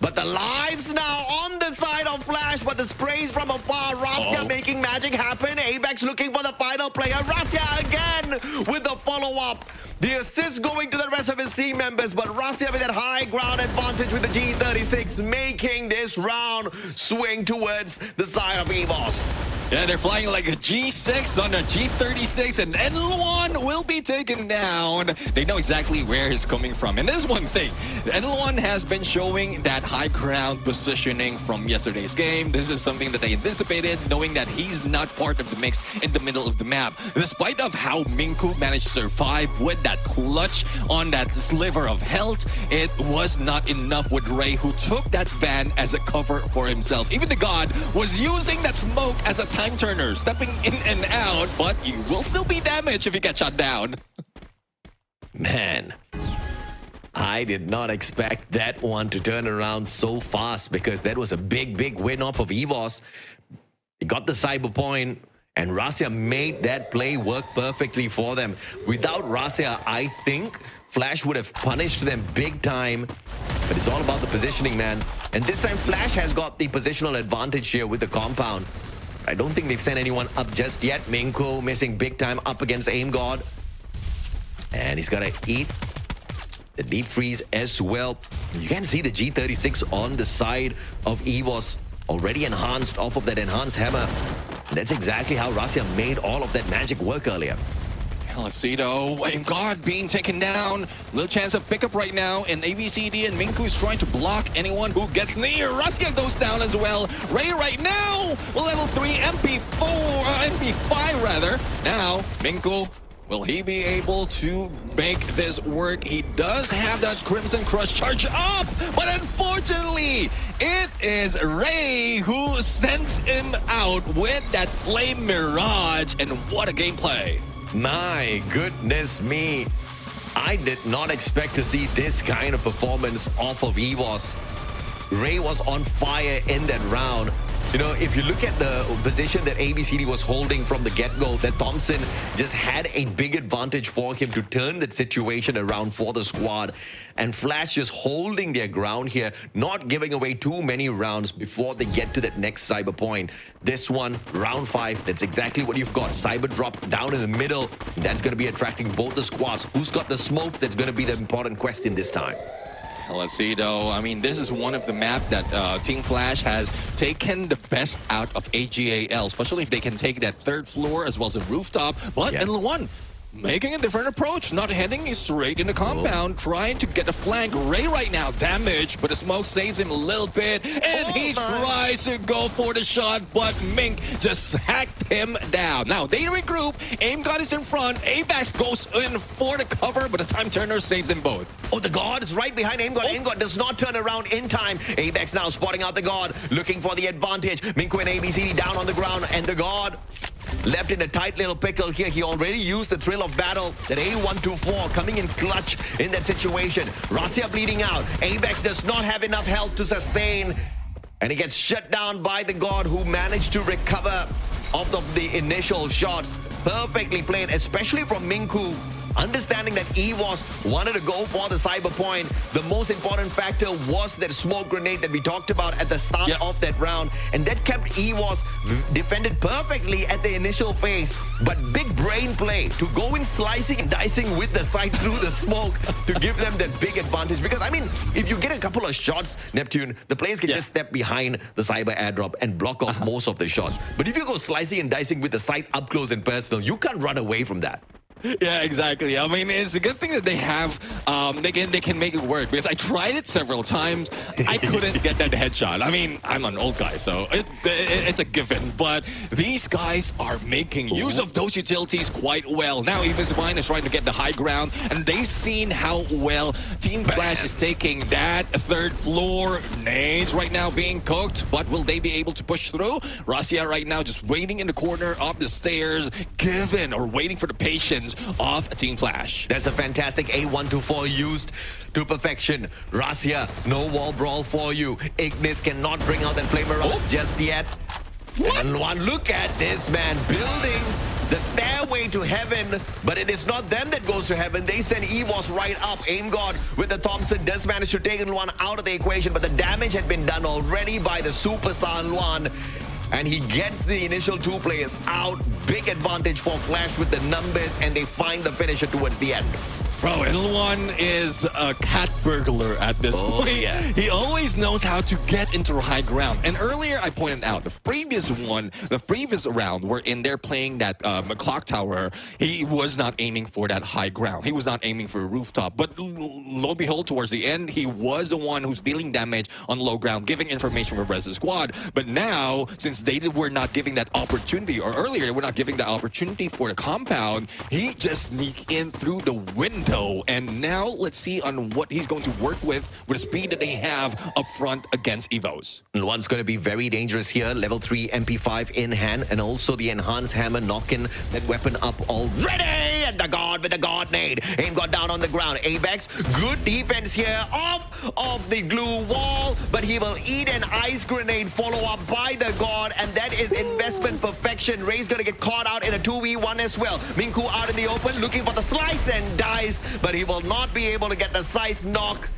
But the lives now on the side of Flash, but the sprays from afar. Rasia making magic happen. ABEX looking for the final player. Rasia again with the follow-up. The assist going to the rest of his team members, but Rasia with that high ground advantage with the G36, making this round swing towards the side of EVOS. Yeah, they're flying like a G6 on a G36, and N1 will be taken down. They know exactly where he's coming from. And there's one thing. N1 has been showing that high ground positioning from yesterday's game. This is something that they anticipated, knowing that he's not part of the mix in the middle of the map. Despite of how Minku managed to survive with that clutch on that sliver of health, it was not enough with Ray, who took that van as a cover for himself. Even the God was using that smoke as a time turner, stepping in and out, but you will still be damaged if you get shot down. Man, I did not expect that one to turn around so fast, because that was a big win off of EVOS. He got the cyber point, and Rasia made that play work perfectly for them. Without Rasia, I think Flash would have punished them big time. But it's all about the positioning, man. And this time, Flash has got the positional advantage here with the compound. I don't think they've sent anyone up just yet. Minku missing big time up against Aim God. And he's got to eat the deep freeze as well. You can see the G36 on the side of EVOS, already enhanced off of that enhanced hammer. That's exactly how Rasia made all of that magic work earlier. Let's see though, Aim God being taken down. Little chance of pickup right now, and ABCD and Minku is trying to block anyone who gets near. Rasia goes down as well. Ray right now, level 3 MP5 rather. Now, Minku, will he be able to make this work? He does have that Crimson Crush charge up, but unfortunately, it is Ray who sends him out with that Flame Mirage, and what a gameplay. My goodness me. I did not expect to see this kind of performance off of EVOS. Ray was on fire in that round. You know, if you look at the position that ABCD was holding from the get-go, that Thompson just had a big advantage for him to turn that situation around for the squad. And Flash just holding their ground here, not giving away too many rounds before they get to that next cyber point. This one, round 5, that's exactly what you've got. Cyber drop down in the middle. That's going to be attracting both the squads. Who's got the smokes? That's going to be the important question this time. Let's see though, I mean, this is one of the map that Team Flash has taken the best out of AG.AL, especially if they can take that 3rd floor as well as the rooftop. But N1 making a different approach, not heading straight in the compound, trying to get a flank. Ray right now damaged, but the smoke saves him a little bit, and he tries to go for the shot, but Mink just hacked him down. Now they regroup. Aim God is in front. ABEX goes in for the cover, but the time turner saves them both. Oh, the God is right behind Aim God. Aim God does not turn around in time. ABEX now spotting out the God, looking for the advantage. Minku and ABCD down on the ground, and the God left in a tight little pickle here. He already used the thrill of battle. That A124 coming in clutch in that situation. Rasia bleeding out. ABEX does not have enough health to sustain. And he gets shut down by the God, who managed to recover off of the initial shots. Perfectly played, especially from Minku. Understanding that EVOS wanted to go for the cyber point. The most important factor was that smoke grenade that we talked about at the start of that round. And that kept EVOS defended perfectly at the initial phase. But big brain play to go in slicing and dicing with the sight through the smoke to give them that big advantage. Because, I mean, if you get a couple of shots, Neptune, the players can just step behind the cyber airdrop and block off most of the shots. But if you go slicing and dicing with the sight up close and personal, you can't run away from that. Yeah, exactly. I mean, it's a good thing that they have, they can make it work, because I tried it several times. I couldn't get that headshot. I mean, I'm an old guy, so it's a given. But these guys are making use of those utilities quite well. Now, EVOS Mine is trying to get the high ground, and they've seen how well Team Flash is taking that 3rd floor. Nades right now being cooked, but will they be able to push through? Rasia right now just waiting in the corner of the stairs, waiting for the patience of Team Flash. That's a fantastic A124 used to perfection. Rasia, no wall brawl for you. Ignis cannot bring out that Flame Mirage just yet. And one look at this man building the stairway to heaven, but it is not them that goes to heaven. They send EVOS right up. AG.AL with the Thompson does manage to take one out of the equation, but the damage had been done already by the superstar Luan. And he gets the initial two players out. Big advantage for Flash with the numbers, and they find the finisher towards the end. Bro, Luan is a cat burglar at this point. Yeah. He always knows how to get into the high ground. And earlier I pointed out the previous round, where in there playing that clock tower, he was not aiming for that high ground. He was not aiming for a rooftop. But lo and behold, towards the end, he was the one who's dealing damage on low ground, giving information for the rest of the squad. But now, since they were not giving that opportunity, or earlier they were not giving that opportunity for the compound, he just sneaked in through the window. And now let's see on what he's going to work with the speed that they have up front against EVOS. Luan's going to be very dangerous here. Level 3 MP5 in hand, and also the enhanced hammer knocking that weapon up already. And the God with the God nade. Aim got down on the ground. Avex, good defense here off of the glue wall, but he will eat an ice grenade follow up by the God, and that is investment perfection. Ray's going to get caught out in a 2v1 as well. Minku out in the open looking for the slice and dies, but he will not be able to get the scythe knock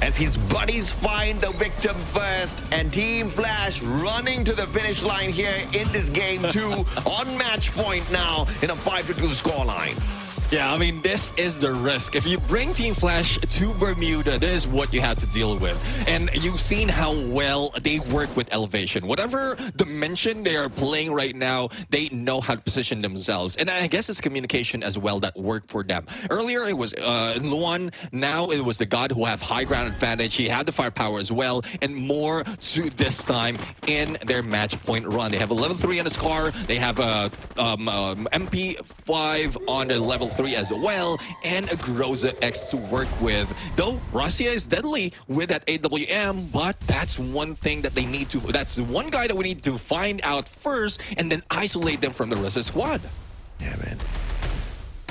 as his buddies find the victim first. And Team Flash running to the finish line here in this game 2 on match point now in a 5-2 scoreline. Yeah, I mean, this is the risk. If you bring Team Flash to Bermuda, this is what you have to deal with. And you've seen how well they work with elevation. Whatever dimension they are playing right now, they know how to position themselves. And I guess it's communication as well that worked for them. Earlier, it was Luan. Now it was the God who have high ground advantage. He had the firepower as well. And more to this time in their match point run. They have a level 3 on his car. They have a MP5 on the level 3 as well, and a Groza X to work with. Though Russia is deadly with that AWM, but that's one thing that they need to, that's one guy that we need to find out first and then isolate them from the rest of the squad. Yeah, man.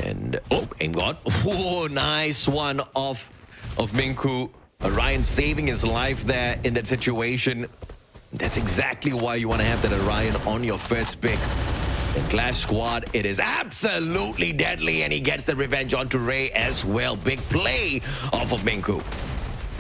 And aim god. Oh, nice one of Minku. Orion saving his life there in that situation. That's exactly why you want to have that Orion on your first pick. In Clash Squad, it is absolutely deadly, and he gets the revenge onto Ray as well. Big play off of Minku.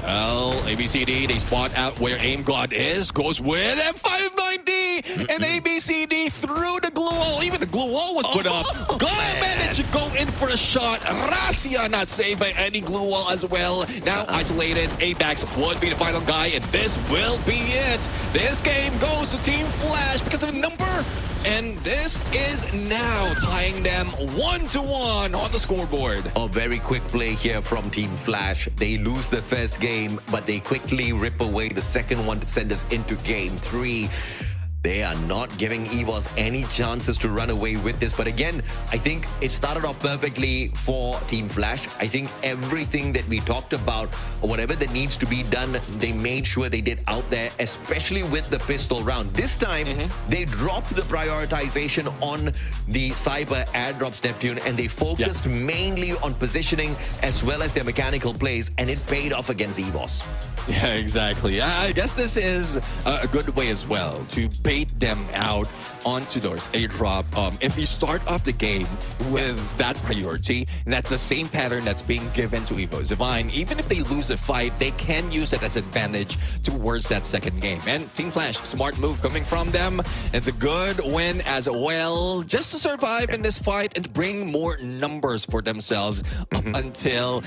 Well, ABCD, they spot out where Aim God is, goes with M590, and ABCD through the glue wall. Even the glue wall was put up. God managed to go in for a shot. Rasia not saved by any glue wall as well. Now isolated, Apex would be the final guy, and this will be it. This game goes to Team Flash because of the number. And this is now tying them 1-1 on the scoreboard. A very quick play here from Team Flash. They lose the first game, but they quickly rip away the second one to send us into game 3. They are not giving EVOS any chances to run away with this. But again, I think it started off perfectly for Team Flash. I think everything that we talked about, or whatever that needs to be done, they made sure they did out there, especially with the pistol round. This time, they dropped the prioritization on the cyber airdrops, Neptune, and they focused mainly on positioning as well as their mechanical plays, and it paid off against EVOS. Yeah, exactly. I guess this is a good way as well to bait them out onto those airdrop. If you start off the game with that priority, that's the same pattern that's being given to EVOS Divine. Even if they lose a fight, they can use it as advantage towards that second game. And Team Flash, smart move coming from them. It's a good win as well, just to survive in this fight and bring more numbers for themselves up until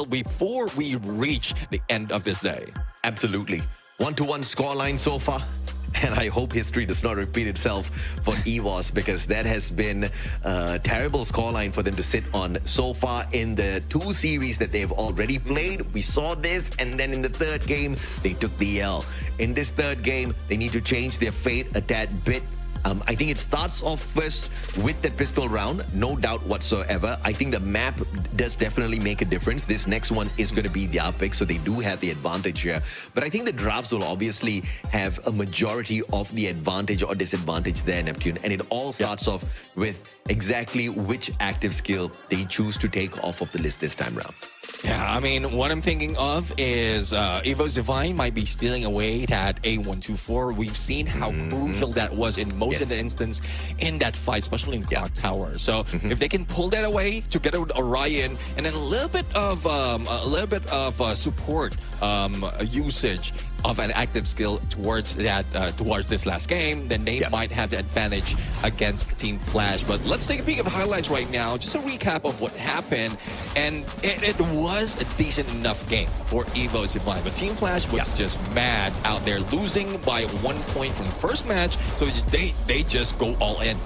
before we reach the end of this day. Absolutely. 1-1 scoreline so far. And I hope history does not repeat itself for EVOS, because that has been a terrible scoreline for them to sit on so far in the 2 series that they've already played. We saw this, and then in the third game, they took the L. In this third game, they need to change their fate a tad bit. I think it starts off first with that pistol round, no doubt whatsoever. I think the map does definitely make a difference. This next one is going to be their pick, so they do have the advantage here. But I think the drafts will obviously have a majority of the advantage or disadvantage there, Neptune. And it all starts off with exactly which active skill they choose to take off of the list this time around. Yeah, I mean, what I'm thinking of is EVOS Divine might be stealing away that A124. We've seen how crucial that was in most of the instance in that fight, especially in Clock Tower. So if they can pull that away together with Orion and then a little bit of support usage of an active skill towards this last game, then they might have the advantage against Team Flash. But let's take a peek of highlights right now, just a recap of what happened. And it was a decent enough game for EVOS Divine, but Team Flash was just mad out there, losing by 1 point from the first match, so they just go all in.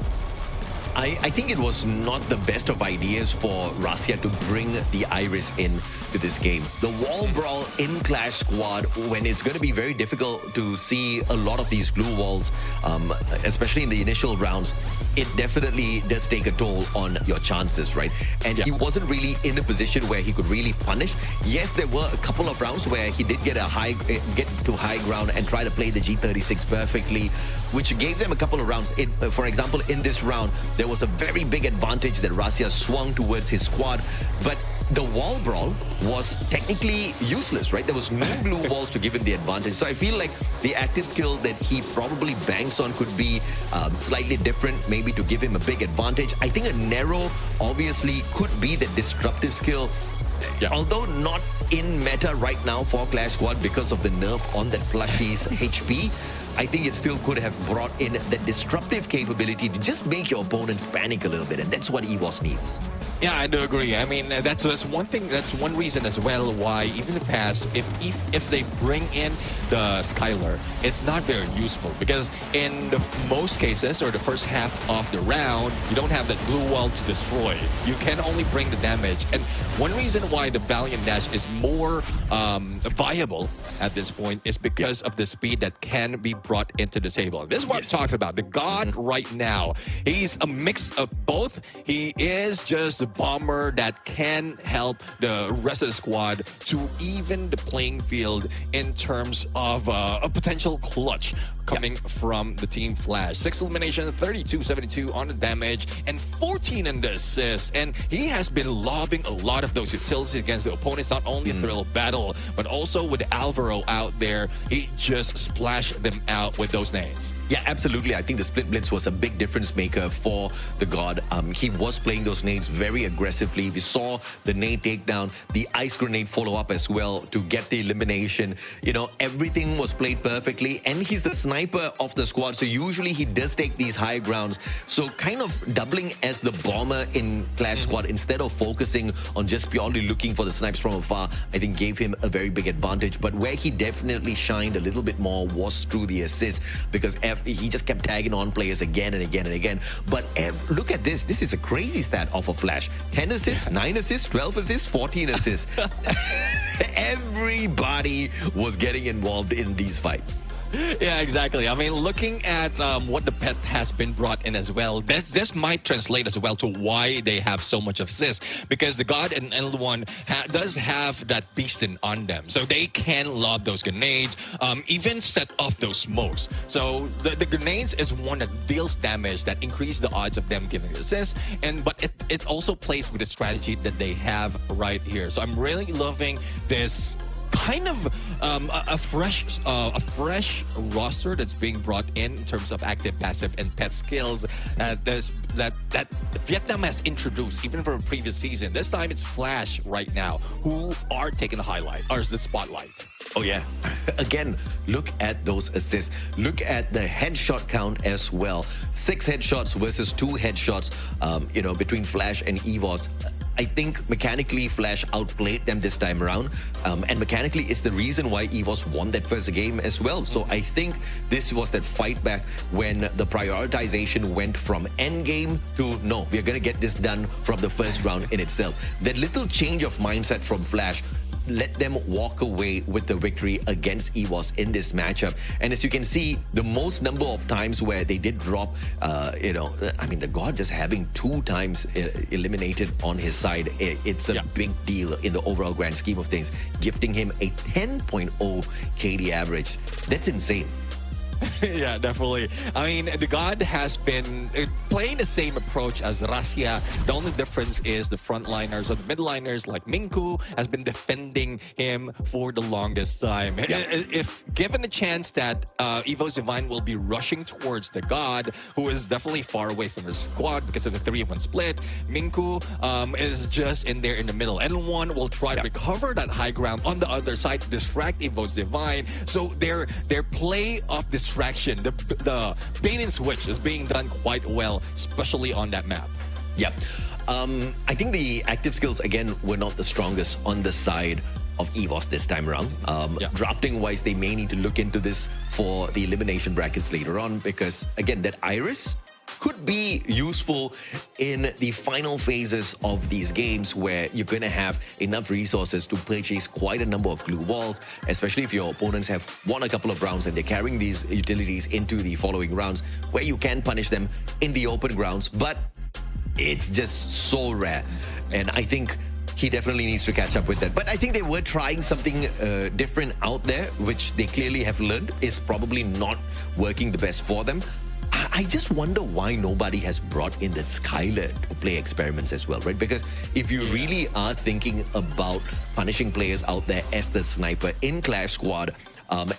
I think it was not the best of ideas for Russia to bring the Iris in to this game. The wall brawl in Clash Squad, when it's going to be very difficult to see a lot of these glue walls, especially in the initial rounds, it definitely does take a toll on your chances, right? And he wasn't really in a position where he could really punish. Yes, there were a couple of rounds where he did get to high ground and try to play the G36 perfectly, which gave them a couple of rounds. For example, in this round, there was a very big advantage that Russia swung towards his squad, but the wall brawl was technically useless, right? There was no glue walls to give him the advantage. So I feel like the active skill that he probably banks on could be slightly different, maybe to give him a big advantage. I think a narrow obviously could be the disruptive skill. Although not in meta right now for Clash Squad because of the nerf on that plushie's HP, I think it still could have brought in the disruptive capability to just make your opponents panic a little bit, and that's what EVOS needs. Yeah, I do agree. I mean, that's one thing. That's one reason as well why even in the past, if they bring in the Skylar, it's not very useful because in the most cases or the first half of the round, you don't have that glue wall to destroy. You can only bring the damage. And one reason why the Valiant Dash is more viable at this point is because of the speed that can be brought into the table. This is what I'm talking about. The God right now, he's a mix of both. He is just a bomber that can help the rest of the squad to even the playing field in terms of a potential clutch coming from the Team Flash. 6 elimination, 32-72 on the damage, and 14 in the assists. And he has been lobbing a lot of those utilities against the opponents, not only in Thrill of Battle, but also with Alvaro out there. He just splashed them out with those names. Yeah, absolutely. I think the split blitz was a big difference maker for the God. He was playing those nades very aggressively. We saw the nade takedown, the ice grenade follow-up as well to get the elimination. You know, everything was played perfectly, and he's the sniper of the squad, so usually he does take these high grounds. So kind of doubling as the bomber in Clash Squad instead of focusing on just purely looking for the snipes from afar, I think gave him a very big advantage. But where he definitely shined a little bit more was through the assists, because he just kept tagging on players again and again and again. But look at this. This is a crazy stat off of Flash. 10 assists, 9 assists, 12 assists, 14 assists. Everybody was getting involved in these fights. Yeah, exactly. I mean, looking at what the pet has been brought in as well, this might translate as well to why they have so much assist, because the God and L1 does have that beastin on them, so they can lob those grenades, even set off those smokes. So the grenades is one that deals damage, that increase the odds of them giving assist, but it also plays with the strategy that they have right here. So I'm really loving this kind of a fresh roster that's being brought in terms of active, passive, and pet skills that Vietnam has introduced even from a previous season. This time it's Flash right now who are taking the highlight or the spotlight. Oh yeah. Again, look at those assists. Look at the headshot count as well. 6 headshots versus 2 headshots, between Flash and EVOS. I think mechanically Flash outplayed them this time around, and mechanically is the reason why EVOS won that first game as well. So I think this was that fight back when the prioritization went from end game to no, we're going to get this done from the first round in itself. That little change of mindset from Flash let them walk away with the victory against EVOS in this matchup. And as you can see, the most number of times where they did drop, the God just having 2 times eliminated on his side, it's a big deal in the overall grand scheme of things, gifting him a 10.0 KD average. That's insane. Yeah, definitely. I mean, the God has been playing the same approach as Russia. The only difference is the frontliners or the midliners like Minku has been defending him for the longest time. If given a chance that EVOS Divine will be rushing towards the God, who is definitely far away from his squad because of the 3-1 split, Minku is just in there in the middle. N1 will try to recover that high ground on the other side to distract EVOS Divine. So their play of distraction, the bait and switch is being done quite well, especially on that map. Yep. I think the active skills, again, were not the strongest on the side of EVOS this time around. Drafting-wise, they may need to look into this for the elimination brackets later on because, again, that Iris could be useful in the final phases of these games where you're going to have enough resources to purchase quite a number of glue walls, especially if your opponents have won a couple of rounds and they're carrying these utilities into the following rounds where you can punish them in the open grounds. But it's just so rare. And I think he definitely needs to catch up with that. But I think they were trying something different out there, which they clearly have learned is probably not working the best for them. I just wonder why nobody has brought in that Skylar to play experiments as well, right? Because if you really are thinking about punishing players out there as the sniper in Clash Squad,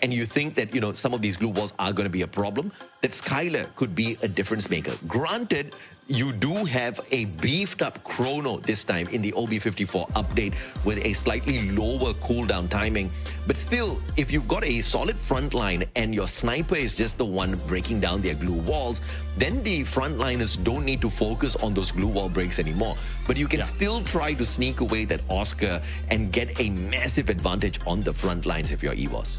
and you think that, you know, some of these glue walls are going to be a problem, that Skylar could be a difference maker. Granted, you do have a beefed up chrono this time in the OB54 update with a slightly lower cooldown timing. But still, if you've got a solid front line and your sniper is just the one breaking down their glue walls, then the frontliners don't need to focus on those glue wall breaks anymore. But you can still try to sneak away that Oscar and get a massive advantage on the front lines if you're EVOS.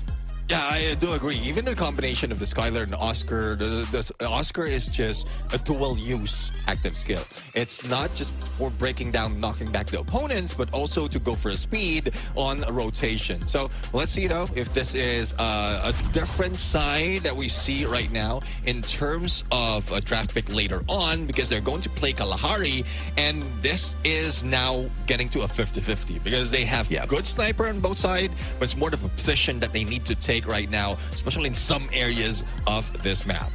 Yeah, I do agree. Even the combination of the Skylar and Oscar, the Oscar is just a dual-use active skill. It's not just for breaking down, knocking back the opponents, but also to go for a speed on a rotation. So let's see, though, if this is a different side that we see right now in terms of a draft pick later on, because they're going to play Kalahari, and this is now getting to a 50-50 because they have good sniper on both sides, but it's more of a position that they need to take right now, especially in some areas of this map.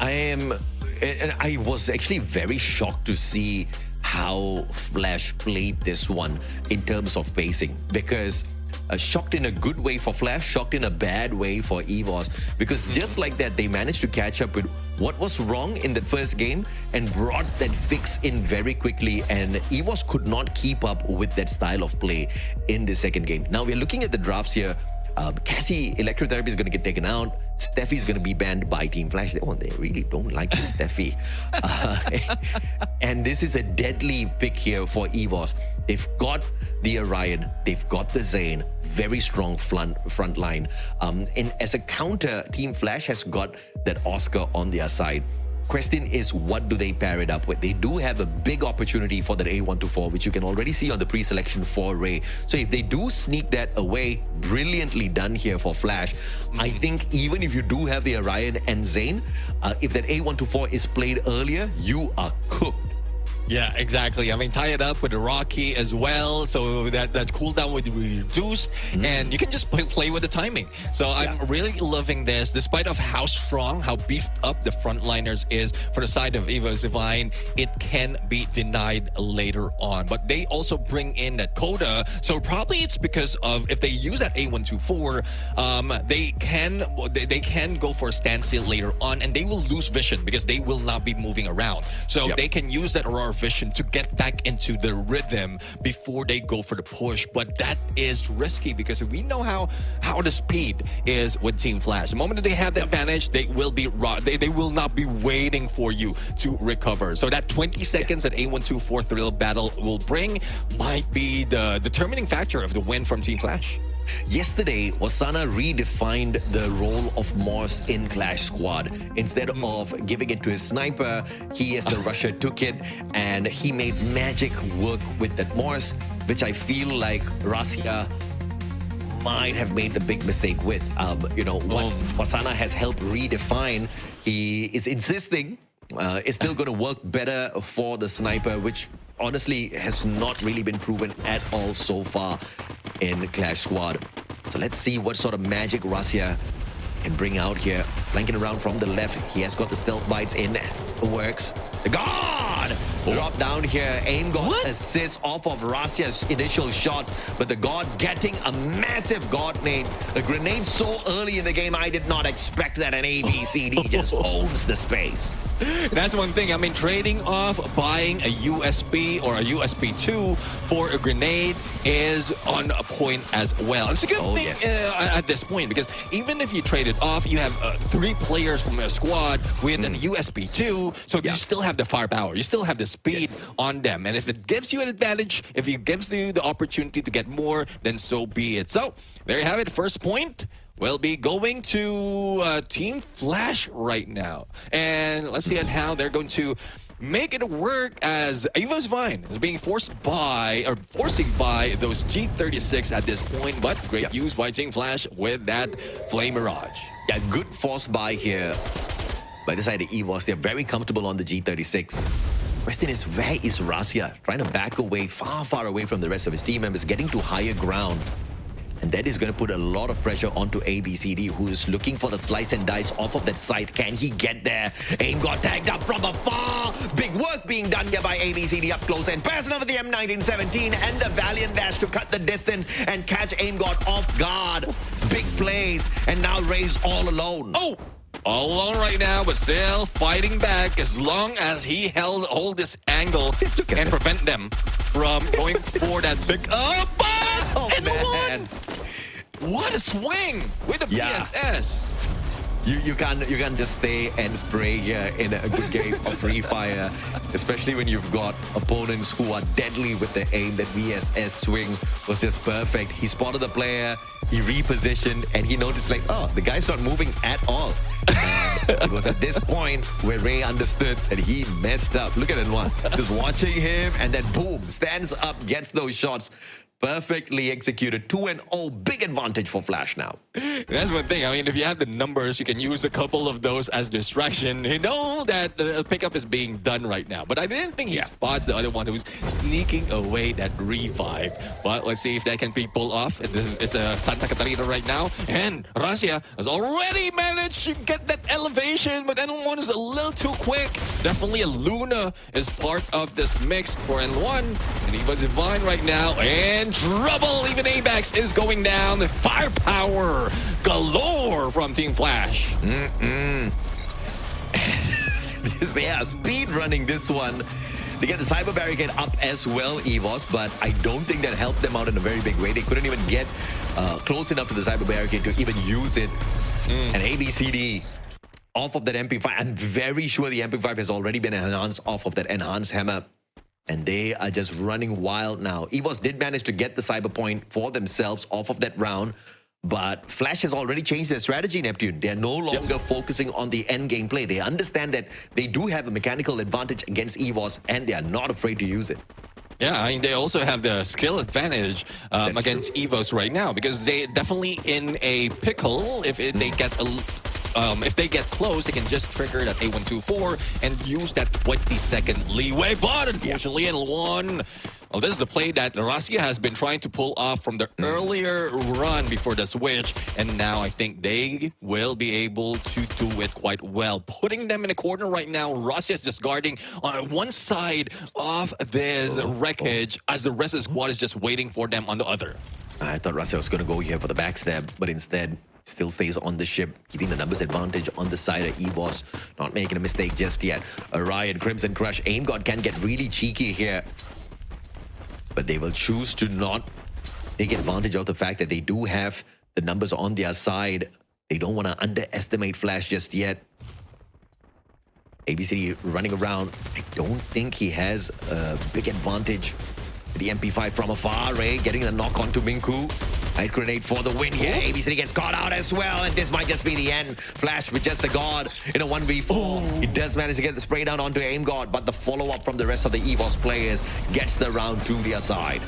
I was actually very shocked to see how Flash played this one in terms of pacing, because shocked in a good way for Flash, shocked in a bad way for EVOS, because just like that, they managed to catch up with what was wrong in the first game and brought that fix in very quickly, and EVOS could not keep up with that style of play in the second game. Now we're looking at the drafts here. Cassie Electrotherapy is going to get taken out. Steffi is going to be banned by Team Flash. They really don't like this Steffi. And this is a deadly pick here for EVOS. They've got the Orion, they've got the Zane, very strong front line. And as a counter, Team Flash has got that Oscar on their side. Question is, what do they pair it up with? They do have a big opportunity for that A124, which you can already see on the pre-selection for Ray. So if they do sneak that away, brilliantly done here for Flash. I think even if you do have the Orion and Zane, if that A124 is played earlier, you are cooked. Yeah, exactly. I mean, tie it up with the Rocky as well, so that cooldown would be reduced, and you can just play with the timing. So I'm really loving this, despite of how strong, how beefed up the frontliners is for the side of EVOS Divine. It can be denied later on, but they also bring in that Coda. So probably it's because of if they use that A124, they can go for a standstill later on, and they will lose vision because they will not be moving around. So they can use that Aurora vision to get back into the rhythm before they go for the push. But that is risky because we know how the speed is with Team Flash. The moment that they have the advantage, they will be they will not be waiting for you to recover. So that 20 seconds that A124 thrill battle will bring might be the determining factor of the win from Team Flash. Yesterday, Osana redefined the role of Morse in Clash Squad. Instead of giving it to his sniper, he as the rusher took it and he made magic work with that Morse, which I feel like Rasia might have made the big mistake with. What Osana has helped redefine, he is insisting it's still going to work better for the sniper, which honestly has not really been proven at all so far in Clash Squad. So let's see what sort of magic Rasia can bring out here. flanking around from the left. He has got the stealth bites in. Works. The God! Drop down here. Aim got assist off of Rasia's initial shots, but the God getting a massive God nade. A grenade so early in the game, I did not expect that an ABCD just owns the space. That's one thing. I mean, trading off buying a USP or a USP 2 for a grenade is on a point as well. It's a good thing at this point, because even if you trade it off, you have 3 players from a squad with an USP 2, so you still have the firepower, you still have the speed on them. And if it gives you an advantage, if it gives you the opportunity to get more, then so be it. So there you have it. First point will be going to Team Flash right now. And let's see how they're going to make it work, as EVOS Vine is being forcing by those G36 at this point, but great use by Team Flash with that Flame Mirage. Yeah, good force buy here. By the side of EVOS, they're very comfortable on the G36. Question is, where is Rasia? Trying to back away, far away from the rest of his team members, getting to higher ground. And that is going to put a lot of pressure onto ABCD, who is looking for the slice and dice off of that side. Can he get there? Aim got tagged up from afar. Big work being done here by ABCD up close. And passing over the M1917 and the valiant dash to cut the distance and catch Aim got off guard. Big plays. And now Ray's all alone. Oh! All alone right now, but still fighting back as long as he hold this angle and prevent them from going for that big up. And man. What a swing with the PSS. You can't just stay and spray here in a good game of Free Fire, especially when you've got opponents who are deadly with the aim. That VSS swing was just perfect. He spotted the player, he repositioned, and he noticed like, oh, the guy's not moving at all. And it was at this point where Ray understood that he messed up. Look at that one. Just watching him, and then boom, stands up, gets those shots. Perfectly executed. 2-0. Big advantage for Flash now. That's one thing. I mean, if you have the numbers, you can use a couple of those as distraction. You know that the pickup is being done right now. But I didn't think he spots the other one who's sneaking away that revive. But let's see if that can be pulled off. It's a Santa Catarina right now. And Rasia has already managed to get that elevation, but N1 is a little too quick. Definitely a Luna is part of this mix for N1. And he was Divine right now. And trouble. Even ABAX is going down. The firepower galore from Team Flash. They are speed running this one. They get the cyber barricade up as well, EVOS, but I don't think that helped them out in a very big way. They couldn't even get close enough to the cyber barricade to even use it. And ABCD off of that MP5. I'm very sure the MP5 has already been enhanced off of that enhanced hammer. And they are just running wild now. EVOS did manage to get the cyber point for themselves off of that round, but Flash has already changed their strategy, Neptune. They're no longer focusing on the end game play. They understand that they do have a mechanical advantage against EVOS, and they are not afraid to use it. Yeah, I mean, they also have the skill advantage against EVOS right now, because they definitely in a pickle if they get if they get close, they can just trigger that A124 and use that 20-second leeway. But unfortunately, N1, well, this is the play that Rasia has been trying to pull off from the earlier run before the switch. And now I think they will be able to do it quite well. Putting them in a corner right now, Rasia is just guarding on one side of this wreckage as the rest of the squad is just waiting for them on the other. I thought Rasia was going to go here for the backstab, but instead still stays on the ship, keeping the numbers advantage on the side of EVOS. Not making a mistake just yet. Orion, Crimson Crush, Aim God can get really cheeky here, but they will choose to not take advantage of the fact that they do have the numbers on their side. They don't want to underestimate Flash just yet. ABCD running around. I don't think he has a big advantage. The MP5 from afar, Ray getting the knock onto Minku. Ice grenade for the win here. ABCD gets caught out as well, and this might just be the end. Flash with just the God in a 1v4. He does manage to get the spray down onto Aim God, but the follow-up from the rest of the EVOS players gets the round to their side.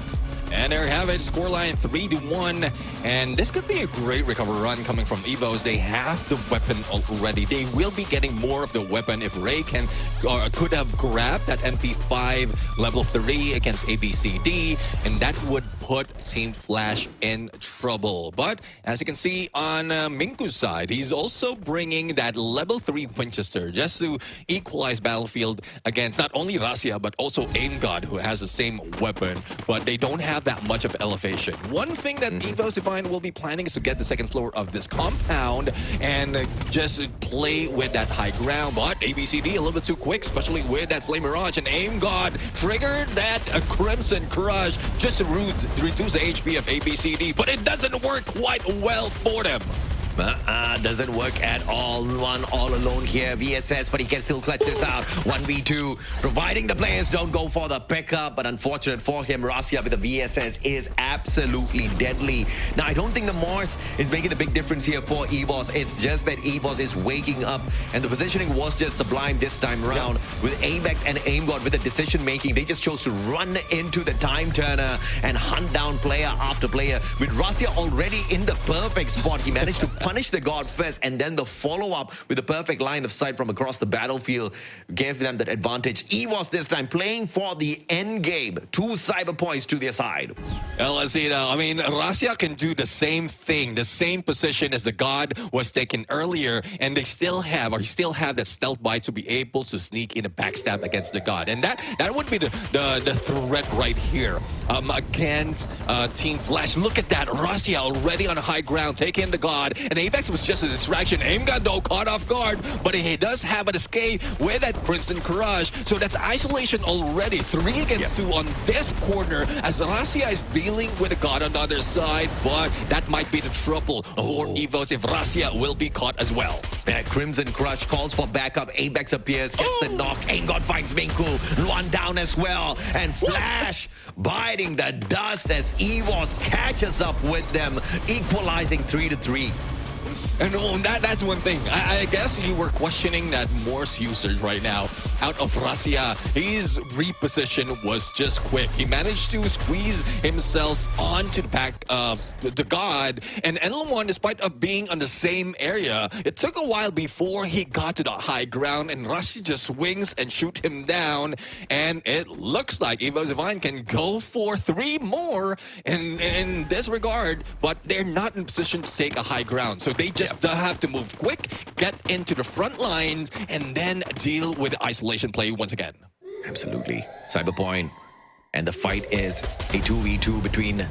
And there you have it, scoreline 3-1. And this could be a great recovery run coming from EVOS. They have the weapon already. They will be getting more of the weapon if Ray could have grabbed that MP5 level 3 against ABCD, and that would put Team Flash in trouble. But as you can see on Minku's side, he's also bringing that level 3 Winchester just to equalize battlefield against not only Rasia but also AIM-God, who has the same weapon, but they don't have that much of elevation. One thing that EVOS Divine will be planning is to get the second floor of this compound and just play with that high ground, but ABCD a little bit too quick, especially with that Flame Mirage, and AIM-God triggered that Crimson Crush just to reduce the HP of ABCD, but it doesn't work quite well for them. Doesn't work at all. One all alone here. VSS, but he can still clutch this out. 1v2, providing the players don't go for the pickup, but unfortunate for him, Rasia with the VSS is absolutely deadly. Now, I don't think the Morse is making a big difference here for EVOS. It's just that EVOS is waking up, and the positioning was just sublime this time around. With Apex and AIM-God with the decision making, they just chose to run into the time turner and hunt down player after player. With Rasia already in the perfect spot, he managed to punish the God first, and then the follow-up with the perfect line of sight from across the battlefield gave them that advantage. EVOS this time playing for the end game. 2 cyber points to their side. Well, let's see now. I mean, Rasia can do the same thing, the same position as the God was taken earlier, and they still have that stealth bite to be able to sneak in a backstab against the God. And that would be the threat right here against Team Flash. Look at that. Rasia already on a high ground, taking the God. And Apex was just a distraction. AIM-God, though, caught off guard, but he does have an escape with that Crimson Crush. So that's isolation already. 3 against 2 on this corner as Rasia is dealing with the God on the other side, but that might be the trouble for EVOS if Rasia will be caught as well. That Crimson Crush calls for backup. Apex appears, gets the knock. AIM-God finds Minku. Luan down as well. And Flash biting the dust as EVOS catches up with them, equalizing 3-3. And that's one thing. I guess you were questioning that Morse usage right now. Out of Rasia, his reposition was just quick. He managed to squeeze himself onto the back of the God. And Enlon, despite of being on the same area, it took a while before he got to the high ground, and Rasia just swings and shoot him down. And it looks like EVOS Divine can go for 3 more in this regard, but they're not in position to take a high ground. So they just have to move quick, get into the front lines, and then deal with the isolation play once again. Absolutely. Cyberpoint. And the fight is a 2v2 between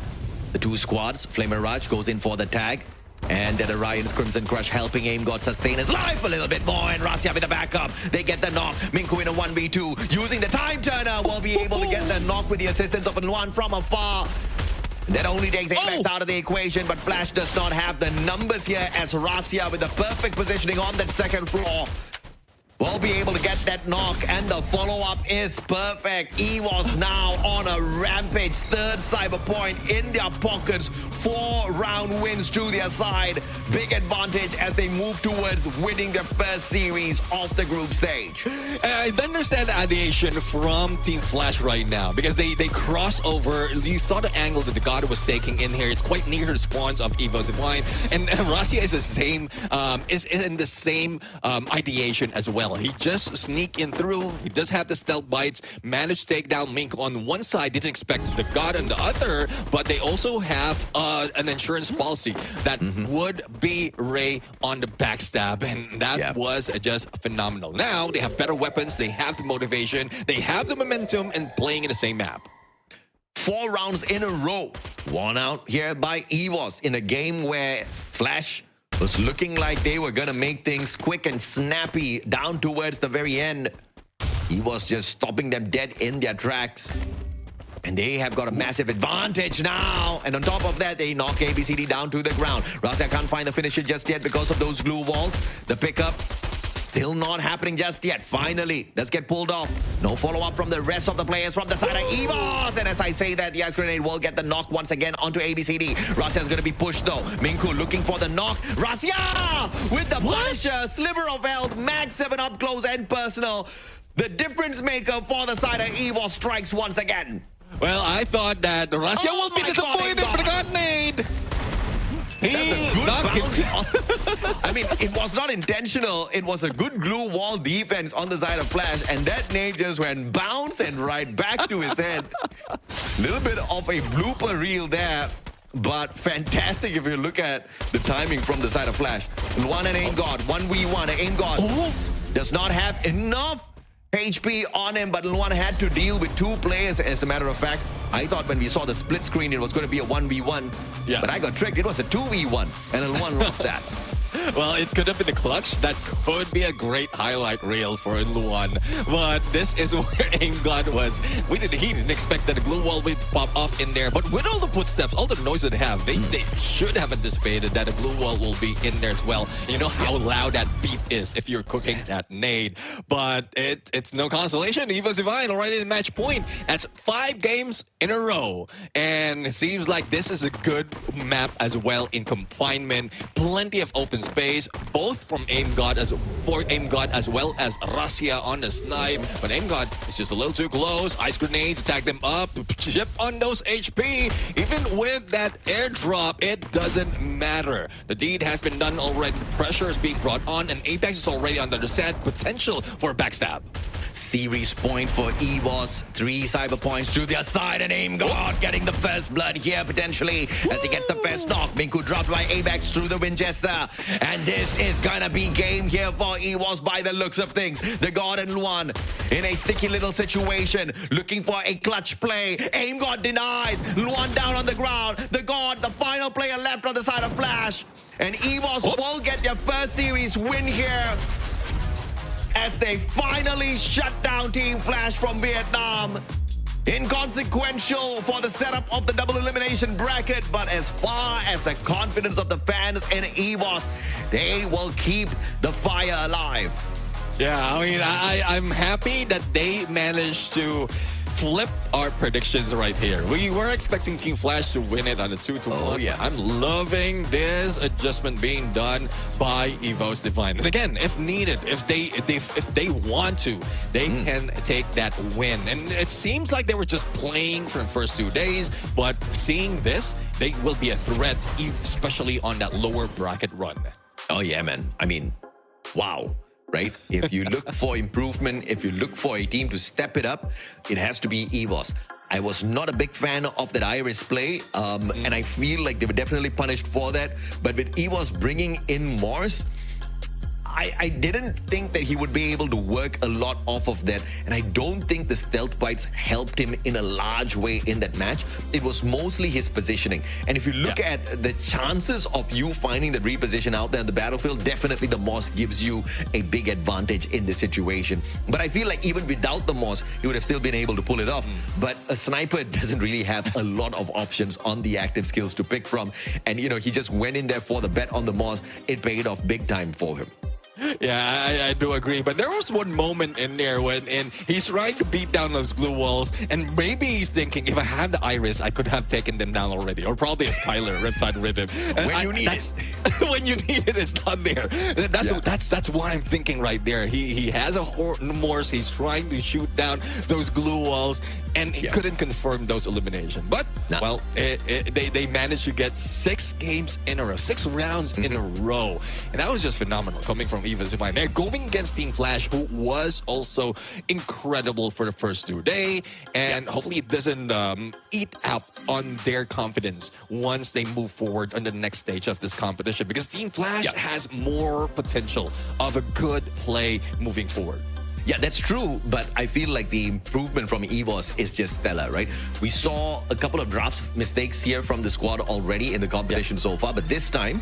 the 2 squads. Flame Mirage goes in for the tag. And then Orion's Crimson Crush helping AIM-God sustain his life a little bit more. And Rasia with the backup. They get the knock. Minku in a 1v2. Using the time turner will be able to get the knock with the assistance of Luan from afar. That only takes Apex out of the equation, but Flash does not have the numbers here as Rasia with the perfect positioning on that second floor will be able to get that knock, and the follow-up is perfect. EVOS now on a rampage. 3rd cyber point in their pockets. 4-round wins to their side. Big advantage as they move towards winning their first series of the group stage. I understand the ideation from Team Flash right now because they cross over. You saw the angle that the God was taking in here. It's quite near the spawns of EVOS Divine, and Rasia is the same. Is in the same ideation as well. He just sneak in through. He does have the stealth bites. Managed to take down Mink on one side. Didn't expect the God on the other, but they also have an insurance policy that would be Ray on the backstab, and that was just phenomenal. Now they have better weapons. They have the motivation. They have the momentum, and playing in the same map. 4 rounds in a row. Won out here by EVOS in a game where Flash was looking like they were going to make things quick and snappy down towards the very end. EVOS just stopping them dead in their tracks. And they have got a massive advantage now. And on top of that, they knock ABCD down to the ground. Rasia can't find the finisher just yet because of those glue walls. The pickup still not happening just yet. Finally, let's get pulled off. No follow-up from the rest of the players from the side of EVOS. And as I say that, the Ice Grenade will get the knock once again onto ABCD. Rasia is going to be pushed though. Minku looking for the knock. Rasia with the Punisher. Sliver of health. Max 7 up close and personal. The difference maker for the side of EVOS strikes once again. Well, I thought that Russia will be disappointed, but it got nade. I mean, it was not intentional. It was a good glue wall defense on the side of Flash, and that nade just went bounce and right back to his head. Little bit of a blooper reel there, but fantastic if you look at the timing from the side of Flash. Luan and AIM-God, 1v1. AIM-God does not have enough HP on him, but Luan had to deal with two players. As a matter of fact, I thought when we saw the split screen, it was going to be a 1v1. Yeah. But I got tricked. It was a 2v1, and Luan lost that. Well, it could have been a clutch. That could be a great highlight reel for Luan. But this is where AIM-God was. He didn't expect that the glue wall would pop off in there. But with all the footsteps, all the noise that they have, they should have anticipated that the glue wall will be in there as well. You know how loud that beat is if you're cooking that nade. But it's no consolation. EVOS Divine already in match point. That's 5 games in a row. And it seems like this is a good map as well in confinement. Plenty of open space, both from AIM-God as well as Russia on the snipe. But AIM-God is just a little too close. Ice grenade to tag them up, chip on those HP. Even with that airdrop, it doesn't matter. The deed has been done already. Pressure is being brought on, and Apex is already under the set. Potential for a backstab. Series point for EVOS. 3 cyber points to their side, and AIM-God getting the first blood here potentially as he gets the first knock. Minku dropped by Apex through the Winchester, and this is gonna be game here for EVOS by the looks of things. The God and Luan in a sticky little situation, looking for a clutch play. AIM-God denies. Luan down on the ground. The God, the final player left on the side of Flash, and EVOS will get their first series win here, as they finally shut down Team Flash from Vietnam. Inconsequential for the setup of the double elimination bracket, but as far as the confidence of the fans in EVOS, they will keep the fire alive. Yeah, I mean, I'm happy that they managed to flip our predictions right here. We were expecting Team Flash to win it on a 2-1. Oh, yeah. I'm loving this adjustment being done by EVOS Divine. And again, if needed, if they want to, they can take that win. And it seems like they were just playing for the first 2 days, but seeing this, they will be a threat, especially on that lower bracket run. Oh yeah, man. I mean, wow. Right? If you look for improvement, if you look for a team to step it up, it has to be EVOS. I was not a big fan of that Iris play, and I feel like they were definitely punished for that. But with EVOS bringing in Morse, I didn't think that he would be able to work a lot off of that, and I don't think the stealth bites helped him in a large way in that match. It was mostly his positioning, and if you look at the chances of you finding the reposition out there in the battlefield, definitely the Moss gives you a big advantage in this situation. But I feel like even without the Moss, he would have still been able to pull it off. But a sniper doesn't really have a lot of options on the active skills to pick from, and you know, he just went in there for the bet on the Moss. It paid off big time for him. Yeah, I do agree. But there was one moment in there when he's trying to beat down those glue walls, and maybe he's thinking, if I had the Iris, I could have taken them down already. Or probably a Skyler, Riptide Rhythm. When you need it. When you need it, it's not there. That's what I'm thinking right there. He has a Morse. He's trying to shoot down those glue walls, and he couldn't confirm those eliminations. But, well, they managed to get 6 games in a row, 6 rounds in a row. And that was just phenomenal coming from EVOS Divine. They're going against Team Flash, who was also incredible for the first 2 days. And hopefully it doesn't eat up on their confidence once they move forward on the next stage of this competition. Because Team Flash has more potential of a good play moving forward. Yeah, that's true, but I feel like the improvement from EVOS is just stellar, right? We saw a couple of draft mistakes here from the squad already in the competition so far, but this time,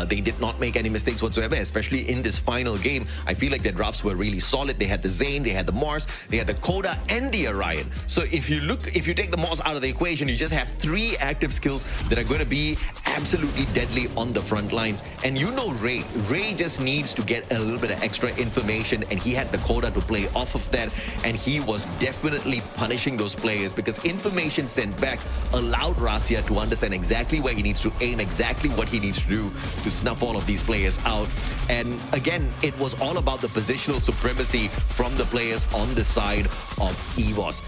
they did not make any mistakes whatsoever, especially in this final game. I feel like their drafts were really solid. They had the Zane, they had the Mars, they had the Coda, and the Orion. So if you take the Mars out of the equation, you just have 3 active skills that are going to be absolutely deadly on the front lines. And you know Ray just needs to get a little bit of extra information, and he had the Coda to play off of that, and he was definitely punishing those players because information sent back allowed Rasia to understand exactly where he needs to aim, exactly what he needs to do to snuff all of these players out. And again, it was all about the positional supremacy from the players on the side of EVOS.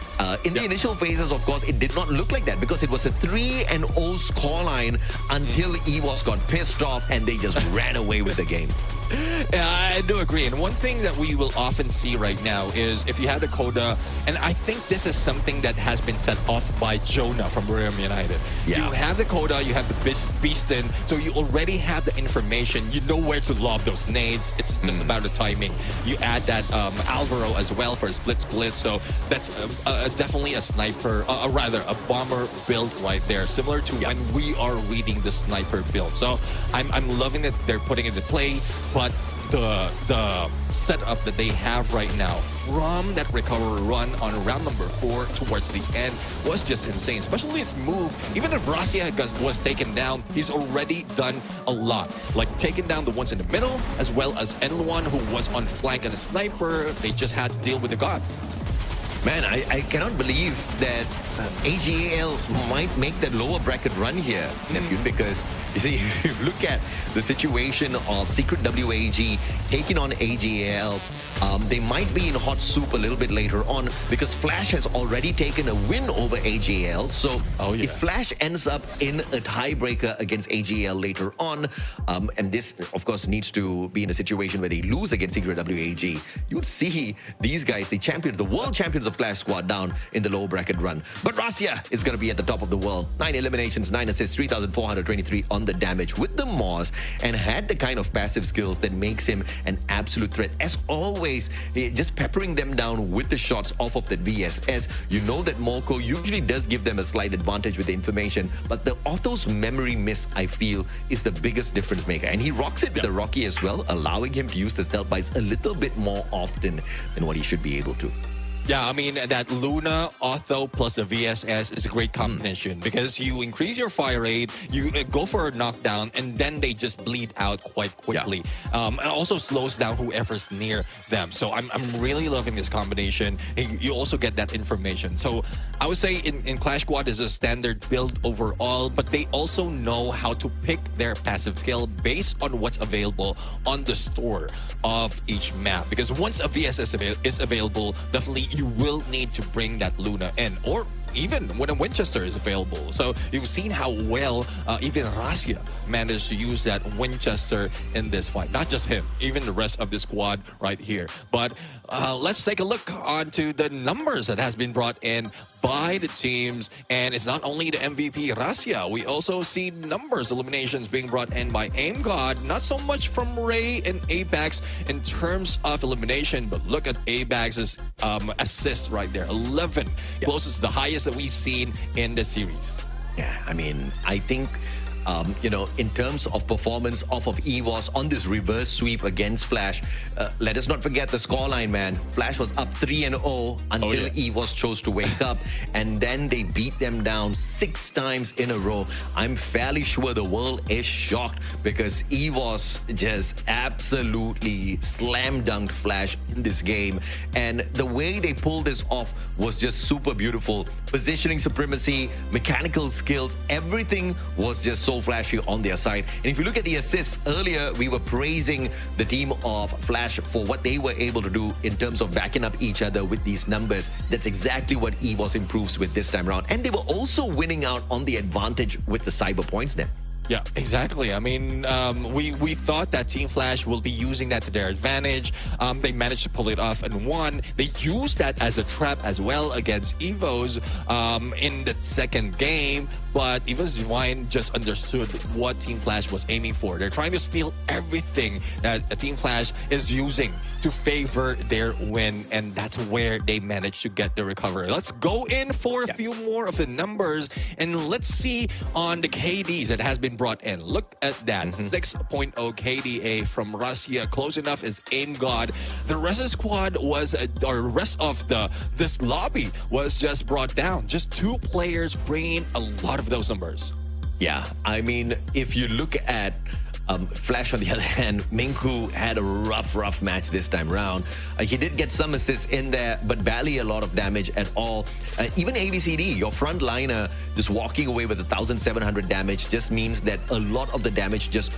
In the initial phases, of course, it did not look like that because it was a 3-0 scoreline until EVOS got pissed off and they just ran away with the game. Yeah, I do agree. And one thing that we will often see right now is if you have the coda, and I think this is something that has been set off by Jonah from Buriram United. Yeah. You have the coda, you have the beastin, so you already have the information. You know where to lob those nades. It's just about the timing. You add that Alvaro as well for a split, so that's definitely a sniper, rather a bomber build right there, similar to when we are reading the sniper build. So I'm loving that they're putting it into play. But the setup that they have right now from that recovery run on round number 4 towards the end was just insane, especially his move. Even if Rasia was taken down, he's already done a lot, like taking down the ones in the middle as well as N1 who was on flank and a sniper. They just had to deal with the god. Man, I cannot believe that AG.AL might make that lower bracket run here, Neptune, because you see, if you look at the situation of Secret WAG taking on AG.AL, they might be in hot soup a little bit later on because Flash has already taken a win over AG.AL. So if Flash ends up in a tiebreaker against AG.AL later on, and this, of course, needs to be in a situation where they lose against Secret WAG, you'd see these guys, the champions, the world champions of Flash Squad, down in the lower bracket run. But Rasia is going to be at the top of the world. 9 eliminations, 9 assists, 3,423 on the damage with the Moss, and had the kind of passive skills that makes him an absolute threat. As always, just peppering them down with the shots off of that VSS. You know that Molko usually does give them a slight advantage with the information, but the Otho's memory miss, I feel, is the biggest difference maker. And he rocks it with the Rocky as well, allowing him to use the stealth bites a little bit more often than what he should be able to. Yeah, I mean, that Luna, Otho plus a VSS is a great combination because you increase your fire rate, you go for a knockdown, and then they just bleed out quite quickly. And also slows down whoever's near them. So I'm really loving this combination. And you also get that information. So I would say in Clash Squad is a standard build overall, but they also know how to pick their passive skill based on what's available on the store of each map. Because once a VSS is available, definitely you will need to bring that Luna in, or even when a Winchester is available. So you've seen how well even Rasia managed to use that Winchester in this fight. Not just him, even the rest of the squad right here. But let's take a look onto the numbers that has been brought in by the teams. And it's not only the MVP Rasia, we also see numbers eliminations being brought in by AIM-God. Not so much from Ray and Apex in terms of elimination, but look at Apex's assist right there, 11. Closest to the highest that we've seen in the series. Yeah, I mean, I think you know, in terms of performance off of EVOS on this reverse sweep against Flash, let us not forget the scoreline, man. Flash was up 3-0 until EVOS chose to wake up, and then they beat them down 6 times in a row. I'm fairly sure the world is shocked because EVOS just absolutely slam dunked Flash in this game, and the way they pulled this off was just super beautiful. Positioning supremacy, mechanical skills, everything was just so flashy on their side. And if you look at the assists, earlier we were praising the team of Flash for what they were able to do in terms of backing up each other with these numbers. That's exactly what EVOS improves with this time around. And they were also winning out on the advantage with the cyber points now. Yeah, exactly. I mean, we thought that Team Flash will be using that to their advantage. They managed to pull it off and won. They used that as a trap as well against EVOS in the second game. But EVOS Divine just understood what Team Flash was aiming for. They're trying to steal everything that Team Flash is using to favor their win, and that's where they managed to get the recovery. Let's go in for a few more of the numbers, and let's see on the KDs that has been brought in. Look at that, 6.0 KDA from Rasia. Close enough is AIM-God. The rest of the squad was, or rest of this lobby was just brought down. Just 2 players bringing a lot of those numbers. Yeah, I mean, if you look at Flash, on the other hand, Minku had a rough match this time around. He did get some assists in there, but barely a lot of damage at all. Even ABCD, your front liner, just walking away with 1,700 damage just means that a lot of the damage just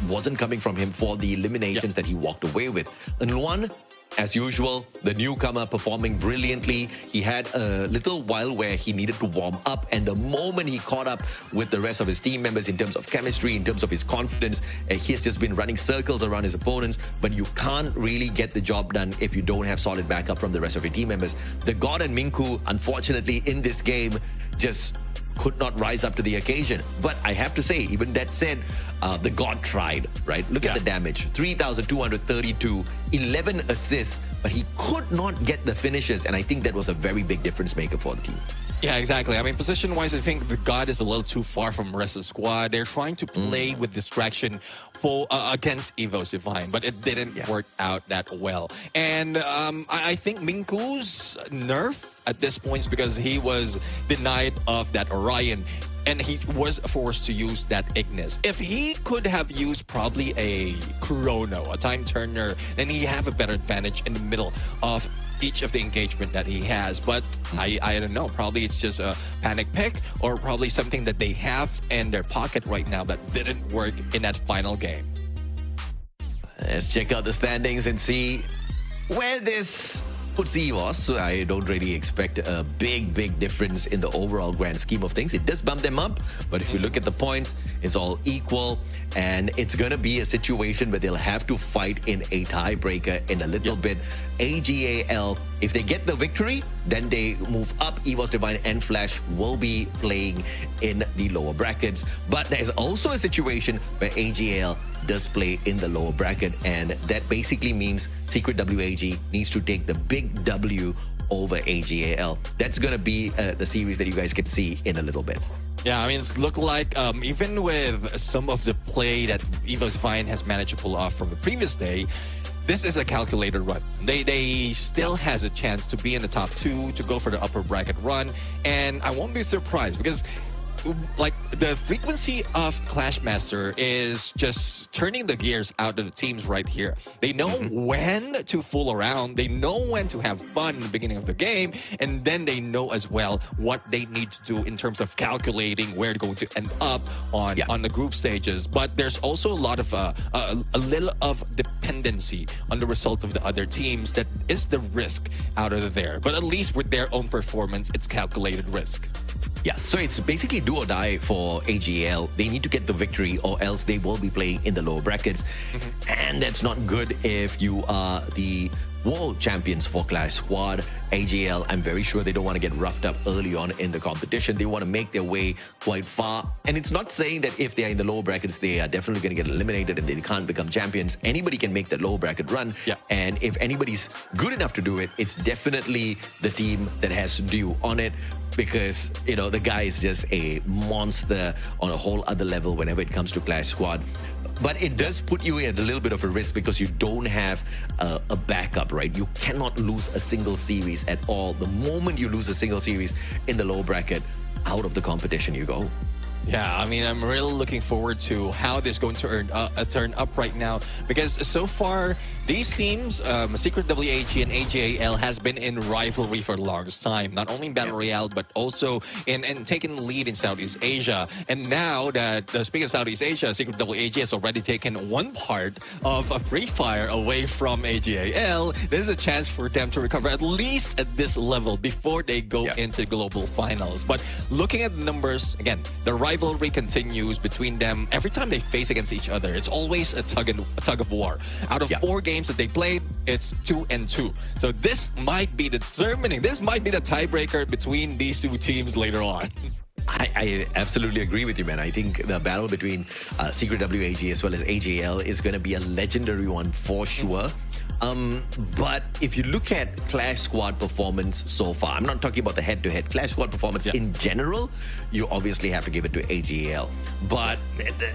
wasn't coming from him for the eliminations that he walked away with. And one, as usual, the newcomer performing brilliantly. He had a little while where he needed to warm up, and the moment he caught up with the rest of his team members in terms of chemistry, in terms of his confidence, he has just been running circles around his opponents, but you can't really get the job done if you don't have solid backup from the rest of your team members. The God and Minku, unfortunately, in this game, just could not rise up to the occasion. But I have to say, even that said, the God tried, right? Look at the damage. 3,232, 11 assists, but he could not get the finishes. And I think that was a very big difference maker for the team. Yeah, exactly. I mean, position-wise, I think the God is a little too far from the rest of the squad. They're trying to play with distraction for against EVOS Divine, but it didn't work out that well. And I think Minku's nerf at this point is because he was denied of that Orion, and he was forced to use that Ignis. If he could have used probably a Chrono, a Time Turner, then he have a better advantage in the middle of each of the engagement that he has. But I don't know, probably it's just a panic pick, or probably something that they have in their pocket right now that didn't work in that final game. Let's check out the standings and see where this puts EVOS. I don't really expect a big difference in the overall grand scheme of things. It does bump them up, but if you look at the points, it's all equal, and it's going to be a situation where they'll have to fight in a tiebreaker in a little bit. AG.AL, if they get the victory, then they move up. EVOS Divine and Flash will be playing in the lower brackets, but there's also a situation where AG.AL does play in the lower bracket, and that basically means Secret WAG needs to take the big W over AG.AL. That's going to be the series that you guys can see in a little bit. Yeah, I mean, it's looked like even with some of the play that EVOS Divine has managed to pull off from the previous day, this is a calculated run. They still has a chance to be in the top 2, to go for the upper bracket run, and I won't be surprised because like the frequency of Clashmaster is just turning the gears out of the teams right here. They know when to fool around, they know when to have fun in the beginning of the game, and then they know as well what they need to do in terms of calculating where they're going to end up on the group stages. But there's also a lot of a little of dependency on the result of the other teams that is the risk out of there. But at least with their own performance, it's calculated risk. Yeah, so it's basically do or die for AG.AL. They need to get the victory, or else they will be playing in the lower brackets. And that's not good if you are the world champions for Clash Squad. AG.AL, I'm very sure they don't want to get roughed up early on in the competition. They want to make their way quite far. And it's not saying that if they are in the lower brackets, they are definitely going to get eliminated and they can't become champions. Anybody can make that lower bracket run. Yeah. And if anybody's good enough to do it, it's definitely the team that has due on it. Because, you know, the guy is just a monster on a whole other level whenever it comes to Clash Squad. But it does put you at a little bit of a risk because you don't have a backup, right? You cannot lose a single series at all. The moment you lose a single series in the low bracket, out of the competition you go. Yeah, I mean, I'm really looking forward to how this is going to turn up right now, because so far these teams, Secret WAG and AG.AL, has been in rivalry for the longest time, not only in Battle Royale but also in taking the lead in Southeast Asia. And now that speaking of Southeast Asia, Secret WAG has already taken one part of a Free Fire away from AG.AL. There's a chance for them to recover at least at this level before they go into global finals. But looking at the numbers, again, the rivalry continues between them. Every time they face against each other, it's always a tug of war. Out of 4 games that they played, it's 2-2. So this might be the tiebreaker between these 2 teams later on. I absolutely agree with you, man. I think the battle between Secret WAG as well as AG.AL is going to be a legendary one for sure. But if you look at Clash Squad performance so far, I'm not talking about the head-to-head Clash Squad performance in general, you obviously have to give it to AG.AL. But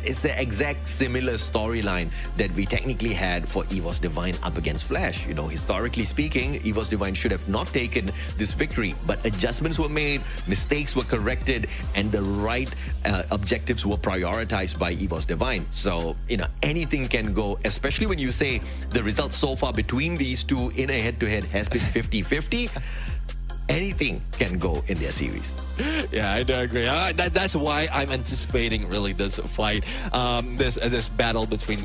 it's the exact similar storyline that we technically had for EVOS Divine up against Flash. You know, historically speaking, EVOS Divine should have not taken this victory, but adjustments were made, mistakes were corrected, and the right objectives were prioritized by EVOS Divine. So, you know, anything can go, especially when you say the results so far between these two in a head-to-head has been 50-50. Anything can go in their series. Yeah, I do agree. That's why I'm anticipating really this fight, this battle between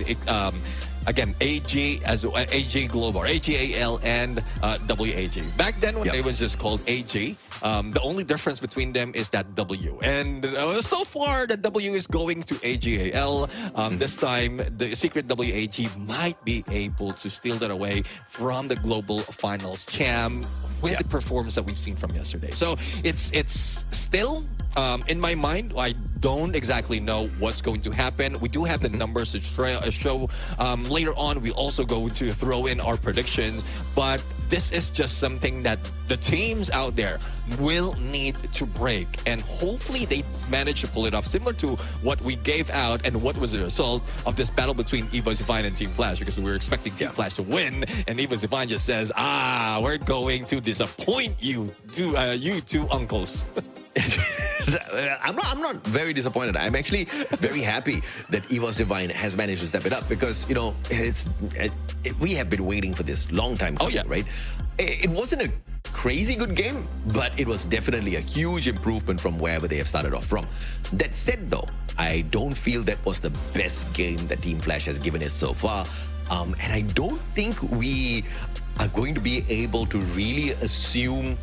again AG Global, AG.AL and WAG. Back then when it was just called AG, the only difference between them is that W. And so far the W is going to AG.AL. This time the secret WAG might be able to steal that away from the global finals champ with the performance that we've seen from yesterday. So it's still in my mind, I don't exactly know what's going to happen. We do have the numbers to show. Later on, we also go to throw in our predictions. But this is just something that the teams out there will need to break. And hopefully they manage to pull it off, similar to what we gave out and what was the result of this battle between EVOS Divine and Team Flash, because we were expecting Team Flash to win. And EVOS Divine just says, we're going to disappoint you two uncles. I'm not very disappointed. I'm actually very happy that EVOS Divine has managed to step it up, because, you know, we have been waiting for this long time. Right? It wasn't a crazy good game, but it was definitely a huge improvement from wherever they have started off from. That said, though, I don't feel that was the best game that Team Flash has given us so far. And I don't think we are going to be able to really assume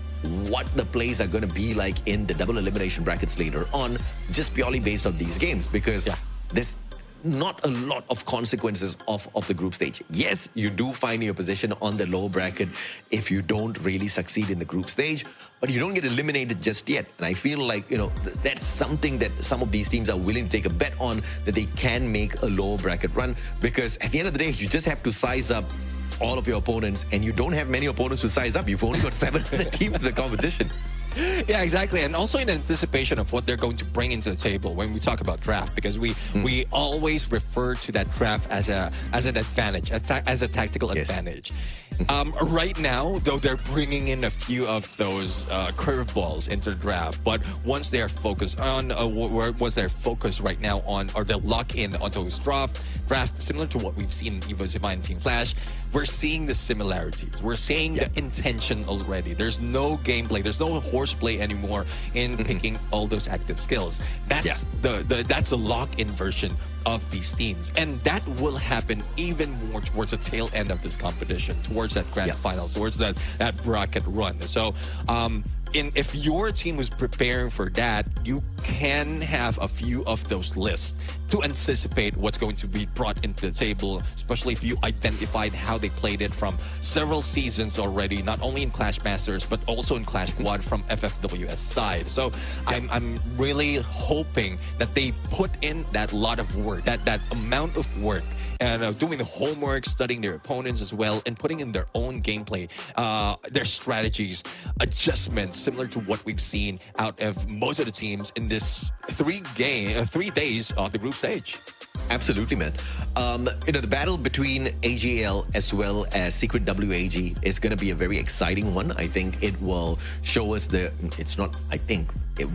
what the plays are going to be like in the double elimination brackets later on, just purely based on these games, because there's not a lot of consequences of the group stage. Yes, you do find your position on the low bracket if you don't really succeed in the group stage, but you don't get eliminated just yet. And I feel like, you know, that's something that some of these teams are willing to take a bet on, that they can make a low bracket run, because at the end of the day, you just have to size up all of your opponents, and you don't have many opponents to size up. You've only got 7 other teams in the competition. Yeah, exactly. And also in anticipation of what they're going to bring into the table when we talk about draft, because we always refer to that draft as an advantage, as a tactical advantage. Right now, though, they're bringing in a few of those curveballs into the draft, but once they're focused on, once they're focused right now on, or they'll lock in on those draft, similar to what we've seen in EVOS Divine and Team Flash, we're seeing the similarities. We're seeing the intention already. There's no gameplay. There's no horseplay anymore in picking all those active skills. That's that's a lock-in version of these teams, and that will happen even more towards the tail end of this competition, towards that grand finals, towards that bracket run. So if your team was preparing for that, you can have a few of those lists to anticipate what's going to be brought into the table, especially if you identified how they played it from several seasons already, not only in Clash Masters, but also in Clash Squad from FFWS side. So I'm really hoping that they put in that lot of work, that amount of work, and doing the homework, studying their opponents as well, and putting in their own gameplay, their strategies, adjustments, similar to what we've seen out of most of the teams in this 3 days of the group stage. Absolutely, man. You know, the battle between AG.AL as well as Secret WAG is going to be a very exciting one. I think it will show us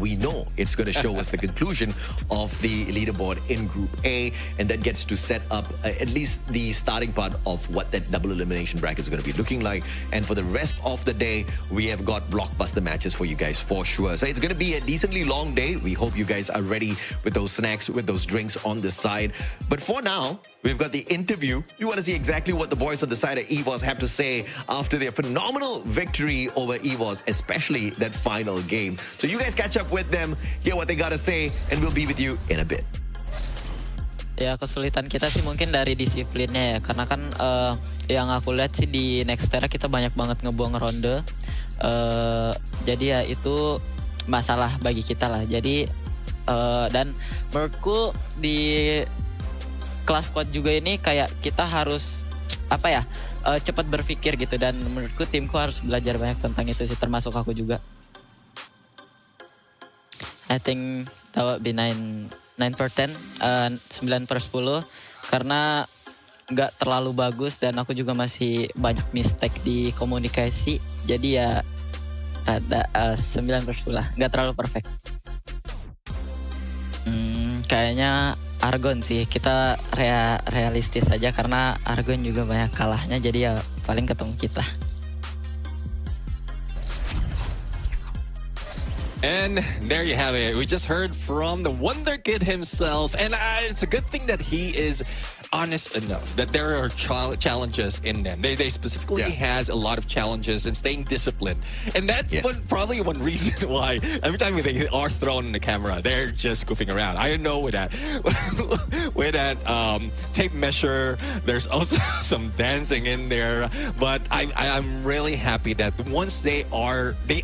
we know it's going to show us the conclusion of the leaderboard in Group A, and that gets to set up at least the starting part of what that double elimination bracket is going to be looking like. And for the rest of the day, we have got blockbuster matches for you guys for sure. So it's going to be a decently long day. We hope you guys are ready with those snacks, with those drinks on the side. But for now, we've got the interview. You want to see exactly what the boys on the side of EVOS have to say after their phenomenal victory over EVOS, especially that final game. So you guys catch up with them, hear what they gotta say, and we'll be with you in a bit. Ya, kesulitan kita sih mungkin dari disiplinnya ya, karena kan yang aku lihat sih di Next Era kita banyak banget ngebuang ronde, jadi ya itu masalah bagi kita lah. Jadi dan menurutku di kelas squad juga ini kayak kita harus cepat berpikir gitu, dan menurutku timku harus belajar banyak tentang itu sih, termasuk aku juga. I think that would be 9 per 10, 9 per 10, karena nggak terlalu bagus dan aku juga masih banyak mistake di komunikasi, jadi ya ada 9 per 10 lah, nggak terlalu perfect. Kayaknya Argon sih, kita realistis aja karena Argon juga banyak kalahnya, jadi ya paling ketemu kita. And there you have it. We just heard from the Wonder Kid himself. And it's a good thing that he is honest enough that there are challenges in them. They specifically has a lot of challenges in staying disciplined. And that's probably one reason why every time they are thrown in the camera, they're just goofing around. I know with that tape measure, there's also some dancing in there. But I'm really happy that once they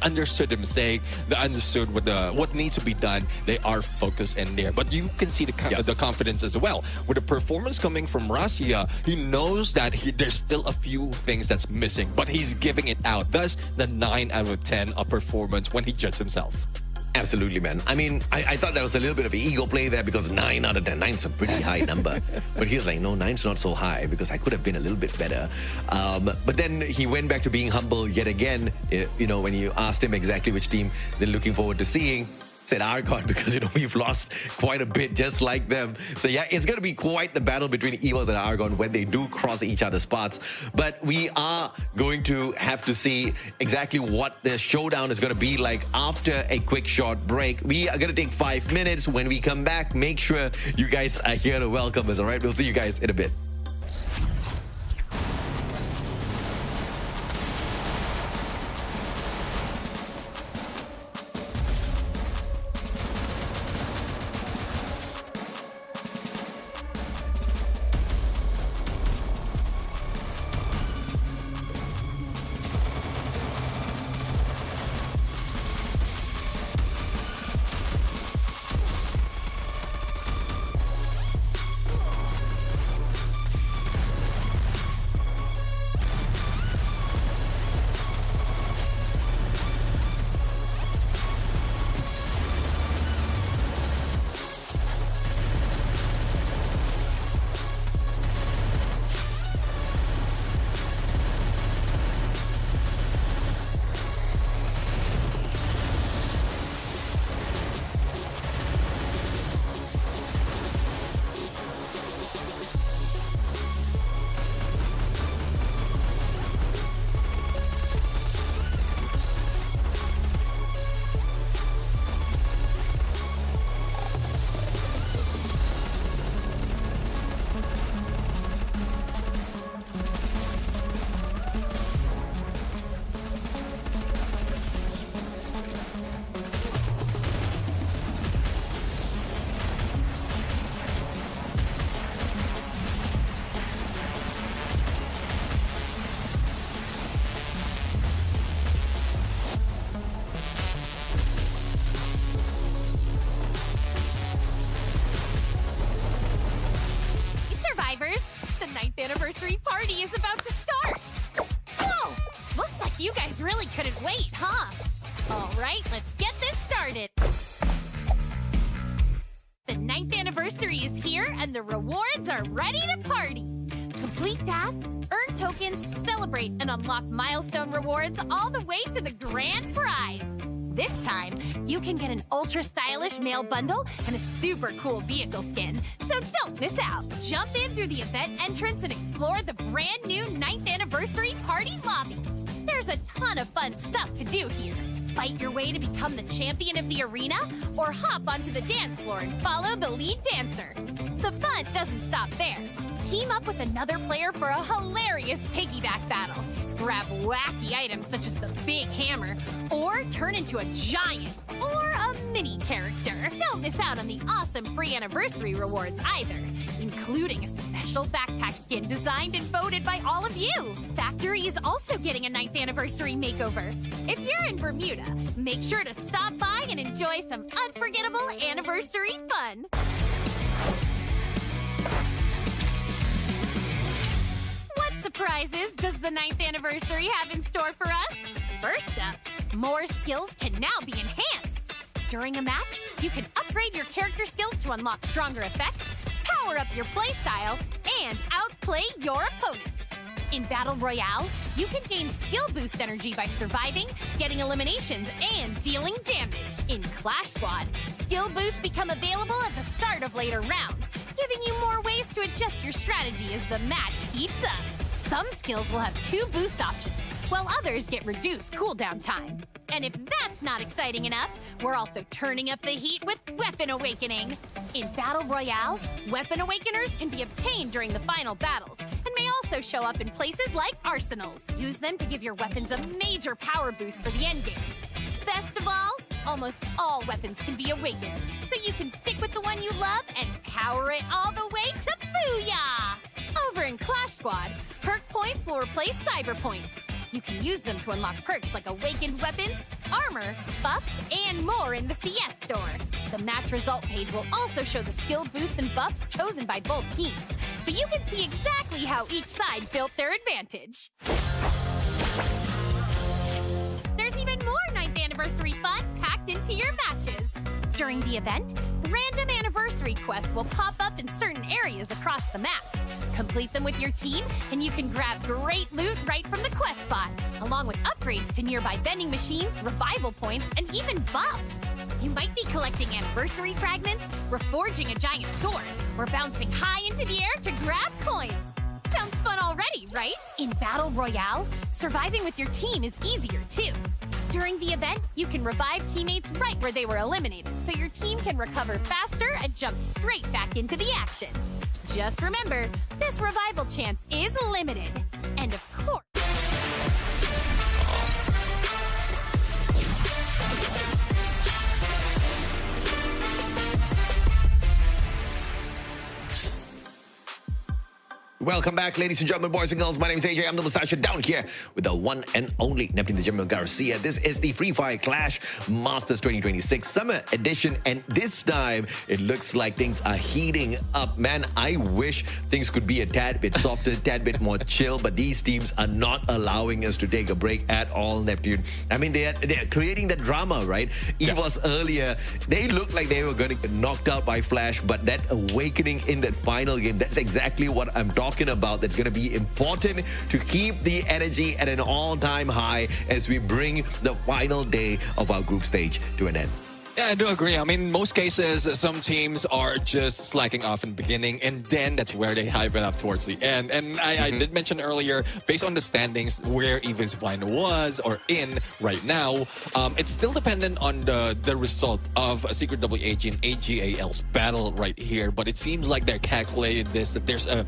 understood the mistake, they understood what needs to be done, they are focused in there. But you can see the confidence as well. With the performance coming from Russia, he knows that there's still a few things that's missing, but he's giving it out. Thus, the 9 out of 10 of performance when he judged himself. Absolutely, man. I mean, I thought there was a little bit of ego play there because 9 out of 10, 9's a pretty high number. But he's like, no, 9's not so high because I could have been a little bit better. But then he went back to being humble yet again. You know, when you asked him exactly which team they're looking forward to seeing, said Argon, because, you know, we've lost quite a bit just like them. So yeah, it's going to be quite the battle between EVOS and Argon when they do cross each other's paths. But we are going to have to see exactly what the showdown is going to be like after a quick short break. We are going to take 5 minutes. When we come back, make sure you guys are here to welcome us, all right? We'll see you guys in a bit. The 9th anniversary party is about to start! Whoa! Looks like you guys really couldn't wait, huh? Alright, let's get this started! The 9th anniversary is here and the rewards are ready to party! Complete tasks, earn tokens, celebrate, and unlock milestone rewards all the way to the grand prize! This time, you can get an ultra-stylish mail bundle and a super cool vehicle skin, so don't miss out! Jump in through the event entrance and explore the brand new 9th anniversary party lobby! There's a ton of fun stuff to do here. Fight your way to become the champion of the arena, or hop onto the dance floor and follow the lead dancer. The fun doesn't stop there. Team up with another player for a hilarious piggyback battle. Grab wacky items such as the big hammer, or turn into a giant or a mini character. Don't miss out on the awesome free anniversary rewards either, including a special backpack skin designed and voted by all of you. Factory is also getting a 9th anniversary makeover. If you're in Bermuda, make sure to stop by and enjoy some unforgettable anniversary fun. surprises does the 9th anniversary have in store for us? First up, more skills can now be enhanced. During a match, you can upgrade your character skills to unlock stronger effects, power up your playstyle, and outplay your opponents. In Battle Royale, you can gain skill boost energy by surviving, getting eliminations, and dealing damage. In Clash Squad, skill boosts become available at the start of later rounds, giving you more ways to adjust your strategy as the match heats up. Some skills will have 2 boost options, while others get reduced cooldown time. And if that's not exciting enough, we're also turning up the heat with Weapon Awakening. In Battle Royale, Weapon Awakeners can be obtained during the final battles and may also show up in places like arsenals. Use them to give your weapons a major power boost for the endgame. Best of all, almost all weapons can be awakened, so you can stick with the one you love and power it all the way to Booyah! Over in Clash Squad, perk points will replace cyber points. You can use them to unlock perks like awakened weapons, armor, buffs, and more in the CS store. The match result page will also show the skill boosts and buffs chosen by both teams, so you can see exactly how each side built their advantage. There's even more 9th anniversary fun packed into your matches. During the event, random anniversary quests will pop up in certain areas across the map. Complete them with your team, and you can grab great loot right from the quest spot, along with upgrades to nearby vending machines, revival points, and even buffs. You might be collecting anniversary fragments, reforging a giant sword, or bouncing high into the air to grab coins. Sounds fun already, right? In Battle Royale, surviving with your team is easier too. During the event, you can revive teammates right where they were eliminated, so your team can recover faster and jump straight back into the action. Just remember, this revival chance is limited. And of course... Welcome back, ladies and gentlemen, boys and girls. My name is AJ. I'm the Mustache down here with the one and only Neptune the General Garcia. This is the Free Fire Clash Masters 2026 Summer Edition, and this time it looks like things are heating up. Man, I wish things could be a tad bit softer, tad bit more chill, but these teams are not allowing us to take a break at all, Neptune. I mean, they're creating the drama, right? EVOS earlier, they looked like they were going to get knocked out by Flash, but that awakening in that final game, that's exactly what I'm talking about. That's going to be important to keep the energy at an all-time high as we bring the final day of our group stage to an end. Yeah, I do agree. I mean, in most cases, some teams are just slacking off in the beginning, and then that's where they hype it up towards the end. And I did mention earlier, based on the standings, where EVOS Blind was or in right now, it's still dependent on the result of a Secret WAG and AG.AL's battle right here. But it seems like they're calculating this, that there's a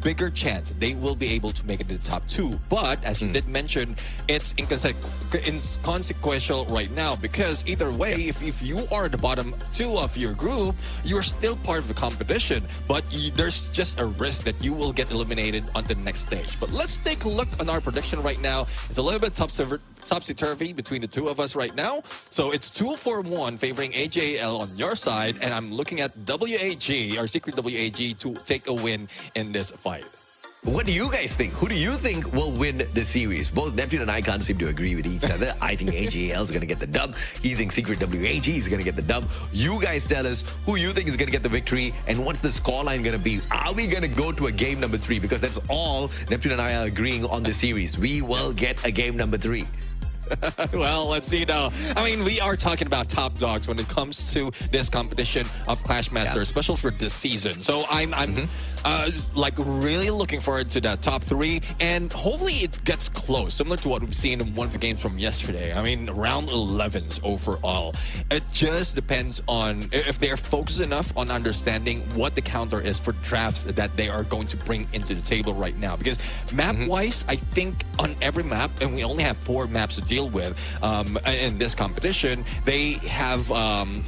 bigger chance they will be able to make it to the top 2. But as you did mention, it's inconsequential right now, because either way, if you are the bottom 2 of your group, you're still part of the competition, but there's just a risk that you will get eliminated on the next stage. But let's take a look on our prediction right now. It's a little bit topsy-turvy between the two of us right now. So it's 2-4-1 favoring AG.AL on your side, and I'm looking at WAG, our Secret WAG, to take a win in this fight. What do you guys think? Who do you think will win the series? Both Neptune and I can't seem to agree with each other. I think AG.AL is going to get the dub. He thinks Secret WAG is going to get the dub. You guys tell us who you think is going to get the victory and what's the scoreline going to be. Are we going to go to a game number 3? Because that's all Neptune and I are agreeing on the series. We will get a game number 3. Well, let's see now. I mean, we are talking about top dogs when it comes to this competition of Clash Master, especially for this season. So I'm like really looking forward to that top 3, and hopefully it gets close, similar to what we've seen in one of the games from yesterday. I mean, round 11s overall. It just depends on if they're focused enough on understanding what the counter is for drafts that they are going to bring into the table right now. Because map-wise, I think on every map, and we only have 4 maps to deal with in this competition, they have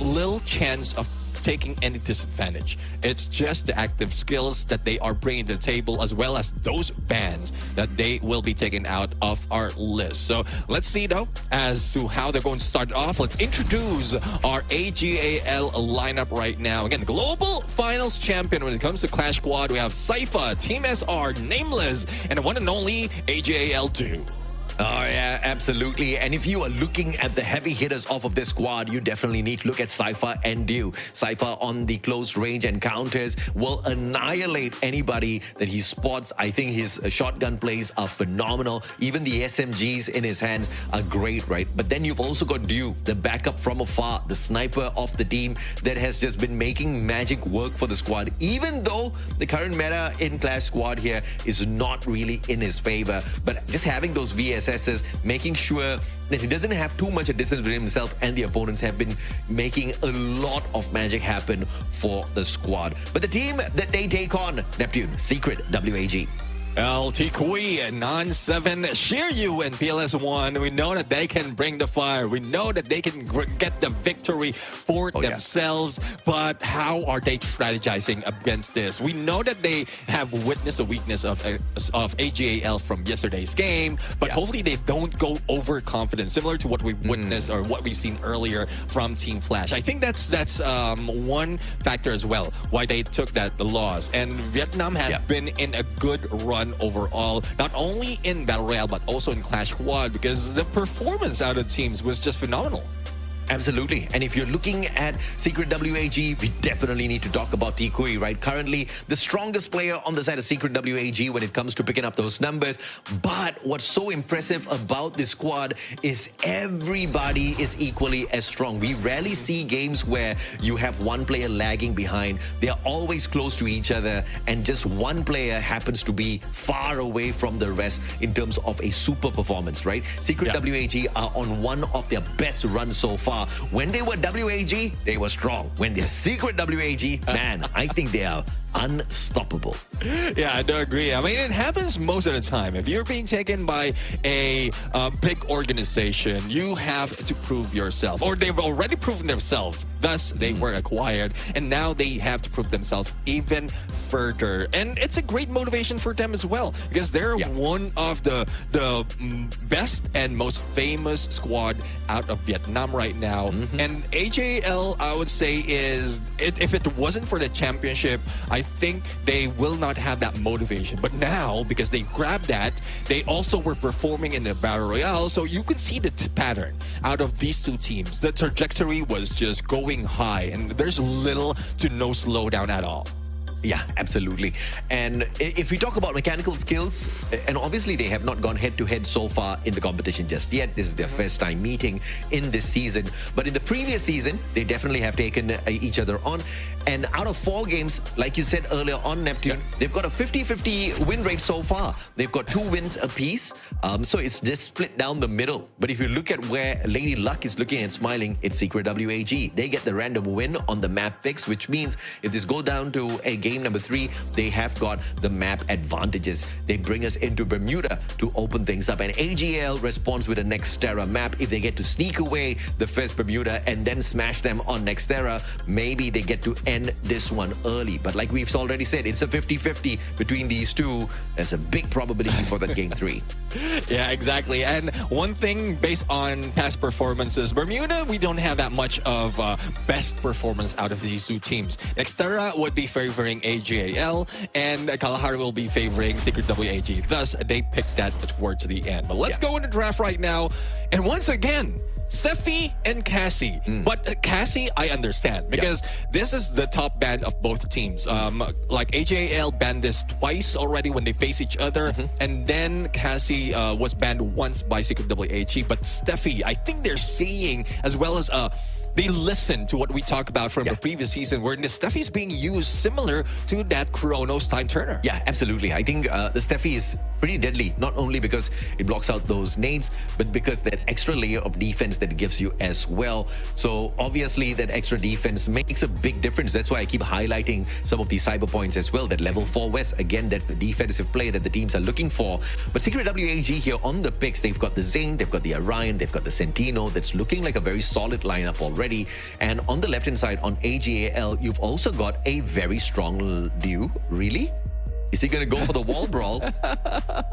little chance of taking any disadvantage. It's just the active skills that they are bringing to the table, as well as those bans that they will be taken out of our list. So let's see though as to how they're going to start off. Let's introduce our AG.AL lineup right now. Again, global finals champion when it comes to Clash Squad. We have Cypher, Team SR, Nameless, and the one and only AG.AL 2. Oh, yeah, absolutely. And if you are looking at the heavy hitters off of this squad, you definitely need to look at Cypher and Dew. Cypher on the close range encounters will annihilate anybody that he spots. I think his shotgun plays are phenomenal. Even the SMGs in his hands are great, right? But then you've also got Dew, the backup from afar, the sniper of the team that has just been making magic work for the squad, even though the current meta in Clash Squad here is not really in his favor. But just having those VSSs, making sure that he doesn't have too much a distance between himself and the opponents, have been making a lot of magic happen for the squad. But the team that they take on, Neptune, Secret WAG. LT Kui, Non-7, Shiryu, and PLS1. We know that they can bring the fire. We know that they can get the victory for themselves. Yeah. But how are they strategizing against this? We know that they have witnessed the weakness of AG.AL from yesterday's game. But hopefully they don't go overconfident, similar to what we witnessed or what we've seen earlier from Team Flash. I think that's one factor as well why they took that loss. And Vietnam has been in a good run overall, not only in Battle Royale but also in Clash Squad, because the performance out of teams was just phenomenal. Absolutely. And if you're looking at Secret WAG, we definitely need to talk about T Kui, right? Currently, the strongest player on the side of Secret WAG when it comes to picking up those numbers. But what's so impressive about this squad is everybody is equally as strong. We rarely see games where you have one player lagging behind. They are always close to each other, and just one player happens to be far away from the rest in terms of a super performance, right? Secret WAG are on one of their best runs so far. When they were WAG, they were strong. When they're Secret WAG, man, I think they are unstoppable. Yeah, I do agree. I mean, it happens most of the time. If you're being taken by a big organization, you have to prove yourself. Or they've already proven themselves. Thus, they were acquired. And now they have to prove themselves even further. And it's a great motivation for them as well, because they're one of the best and most famous squad out of Vietnam right now. And AG.AL, I would say, is if it wasn't for the championship, I think they will not have that motivation. But now, because they grabbed that, they also were performing in the Battle Royale. So you could see the pattern out of these two teams. The trajectory was just going high, and there's little to no slowdown at all. Yeah, absolutely. And if we talk about mechanical skills, and obviously they have not gone head-to-head so far in the competition just yet. This is their first time meeting in this season. But in the previous season, they definitely have taken each other on. And out of 4 games, like you said earlier on Neptune, they've got a 50-50 win rate so far. They've got 2 wins apiece. So it's just split down the middle. But if you look at where Lady Luck is looking and smiling, it's Secret WAG. They get the random win on the map fix, which means if this goes down to a game number 3, they have got the map advantages. They bring us into Bermuda to open things up. And AG.AL responds with a Nextera map. If they get to sneak away the first Bermuda and then smash them on Nextera, maybe they get to end this one early. But like we've already said, it's a 50-50 between these two. There's a big probability for that game 3. Yeah, exactly. And one thing based on past performances, Bermuda, we don't have that much of best performance out of these two teams. Nextera would be favoring AG.AL, and Kalahari will be favoring Secret WAG. Thus, they picked that towards the end. But let's go into draft right now. And once again, Steffi and Cassie. But Cassie, I understand, because this is the top band of both teams. Like AG.AL banned this twice already when they face each other, and then Cassie was banned once by Secret WAG. But Steffi, I think they're seeing, as well as they listen to what we talked about from the previous season, where the Steffi is being used similar to that Chronos Time Turner. Yeah, absolutely. I think the Steffi is pretty deadly, not only because it blocks out those nades, but because that extra layer of defense that it gives you as well. So obviously that extra defense makes a big difference. That's why I keep highlighting some of these cyber points as well. That level 4 West, again, that's the defensive play that the teams are looking for. But Secret WAG here on the picks, they've got the Zane, they've got the Orion, they've got the Sentino. That's looking like a very solid lineup already. already. And on the left-hand side, on AG.AL, you've also got a very strong duo. Really? Is he going to go for the wall brawl?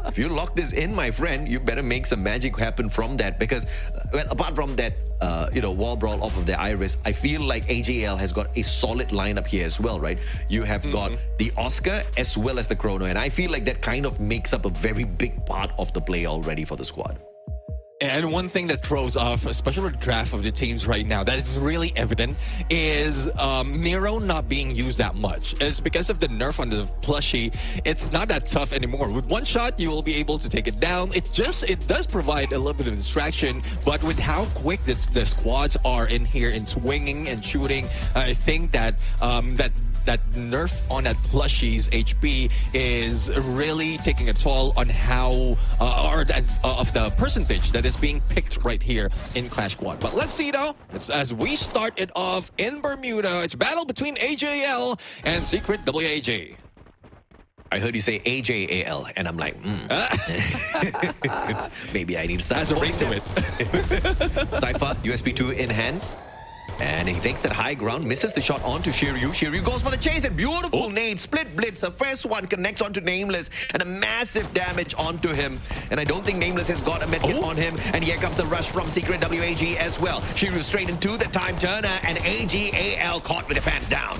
If you lock this in, my friend, you better make some magic happen from that. Because, well, apart from that, wall brawl off of the Iris, I feel like AG.AL has got a solid lineup here as well, right? You have got the Oscar as well as the Chrono. And I feel like that kind of makes up a very big part of the play already for the squad. And one thing that throws off, especially the draft of the teams right now, that is really evident, is Nero not being used that much. It's because of the nerf on the plushie. It's not that tough anymore. With one shot, you will be able to take it down. It does provide a little bit of distraction, but with how quick the squads are in here in swinging and shooting, I think that that nerf on that plushie's HP is really taking a toll on how of the percentage that is being picked right here in Clash Squad. But let's see though, as we start it off in Bermuda, it's a battle between AG.AL and Secret WAG. I heard you say AG.AL, and I'm like, maybe I need to start. That's a ring to it. Cypher, USP2 in hands. And he takes that high ground, misses the shot onto Shiryu. Shiryu goes for the chase, and beautiful nade, split blitz. The first one connects onto Nameless, and a massive damage onto him. And I don't think Nameless has got a medkit on him. And here comes the rush from Secret WAG as well. Shiryu straight into the time turner, and AG.AL caught with the pants down.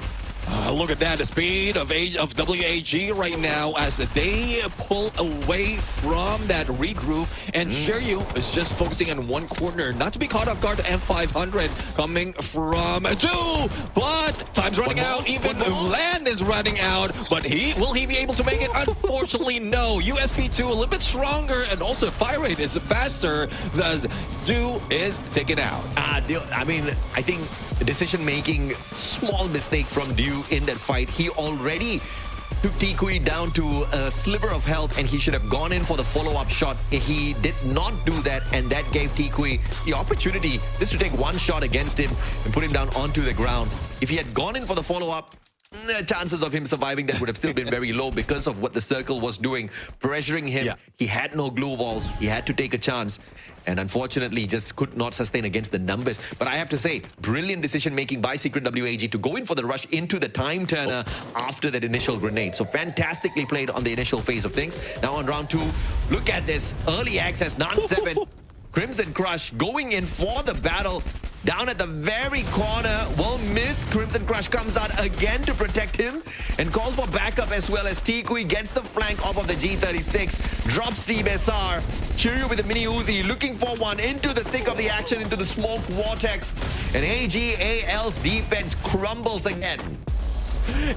Look at that, the speed of WAG right now as they pull away from that regroup, and Shiryu is just focusing on one corner, not to be caught off guard. M500 coming from Ju, but time's running out. Even land is running out, but will he be able to make it? Unfortunately, no. USP2 a little bit stronger, and also fire rate is faster, thus Ju is taken out. I mean, I think decision-making, small mistake from Du in that fight. He already took Tikui down to a sliver of health, and he should have gone in for the follow-up shot. He did not do that, and that gave Tikui the opportunity just to take one shot against him and put him down onto the ground. If he had gone in for the follow-up, the chances of him surviving that would have still been very low because of what the circle was doing, pressuring him. Yeah. He had no glue balls. He had to take a chance. And unfortunately, just could not sustain against the numbers. But I have to say, brilliant decision-making by Secret WAG to go in for the rush into the time turner after that initial grenade. So fantastically played on the initial phase of things. Now on round 2, look at this. Early access, Non-7. Crimson Crush going in for the battle. Down at the very corner, will miss. Crimson Crush comes out again to protect him and calls for backup as well as Tikui gets the flank off of the G36. Drops Steve SR. Shiryu with the mini Uzi looking for one into the thick of the action, into the smoke vortex. And AG.AL's defense crumbles again.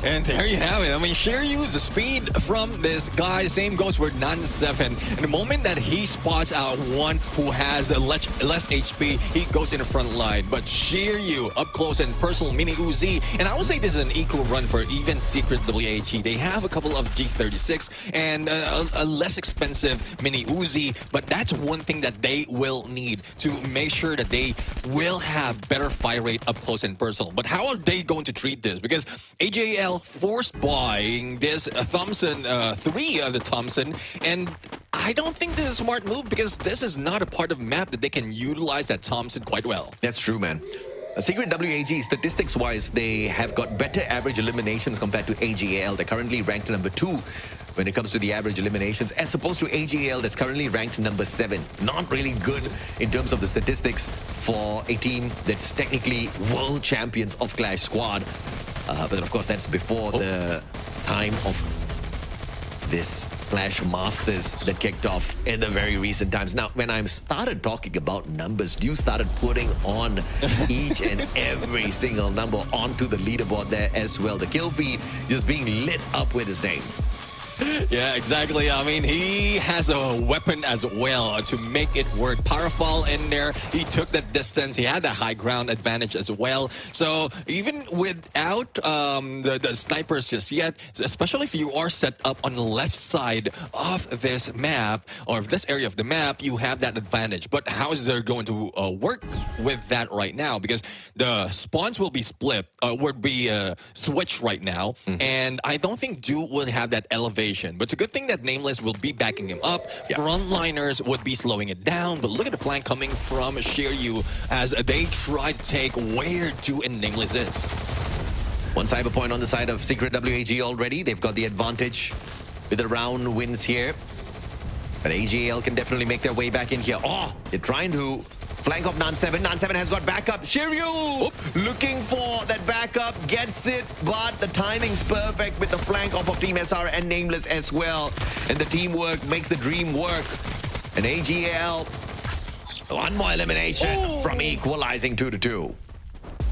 And there you have it. I mean, Shiryu, the speed from this guy, same goes for Non-7. In the moment that he spots out one who has a less HP, he goes in the front line. But Shiryu, up close and personal mini Uzi, and I would say this is an equal run for even Secret WAG. They have a couple of G36 and a less expensive mini Uzi, but that's one thing that they will need to make sure that they will have better fire rate up close and personal. But how are they going to treat this? Because AG.AL forced buying this Thompson, 3 of the Thompson, and I don't think this is a smart move because this is not a part of the map that they can utilize that Thompson quite well. That's true, man. Secret WAG, statistics-wise, they have got better average eliminations compared to AG.AL. They're currently ranked number 2 when it comes to the average eliminations, as opposed to AG.AL that's currently ranked number 7. Not really good in terms of the statistics for a team that's technically world champions of Clash Squad. But of course, that's before the time of this Clash Masters that kicked off in the very recent times. Now, when I started talking about numbers, you started putting on each and every single number onto the leaderboard there as well. The kill feed just being lit up with his name. Yeah, exactly. I mean, he has a weapon as well to make it work. Powerful in there. He took that distance. He had that high ground advantage as well. So even without the snipers just yet, especially if you are set up on the left side of this map or this area of the map, you have that advantage. But how is they going to work with that right now? Because the spawns will be split, would be switched right now. And I don't think Du will have that elevated situation. But it's a good thing that Nameless will be backing him up. Frontliners would be slowing it down. But look at the flank coming from Shiryu as they try to take where 2 and Nameless is. One cyber point on the side of Secret WAG already. They've got the advantage with the round wins here. But AG.AL can definitely make their way back in here. Oh, they're trying to flank off Nan7. Nan7 has got backup. Shiryu looking for that backup, gets it, but the timing's perfect with the flank off of Team SR and Nameless as well. And the teamwork makes the dream work. And AG.AL, one more elimination from equalizing 2-2.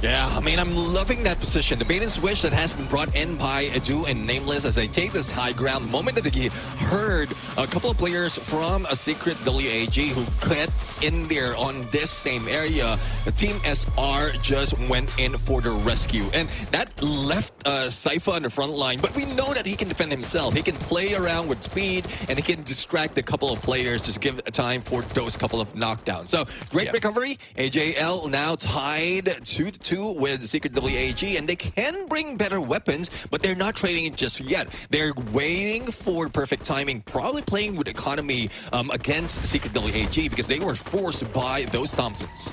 Yeah, I mean, I'm loving that position. The bait and switch that has been brought in by Adu and Nameless as they take this high ground. The moment that they heard a couple of players from a Secret WAG who got in there on this same area, the Team SR just went in for the rescue. And that left Cypher on the front line. But we know that he can defend himself. He can play around with speed, and he can distract a couple of players, just give time for those couple of knockdowns. So, great recovery. AG.AL now tied 2-2 with Secret WAG, and they can bring better weapons, but they're not trading it just yet. They're waiting for perfect timing, probably playing with economy against Secret WAG because they were forced by those Thompsons.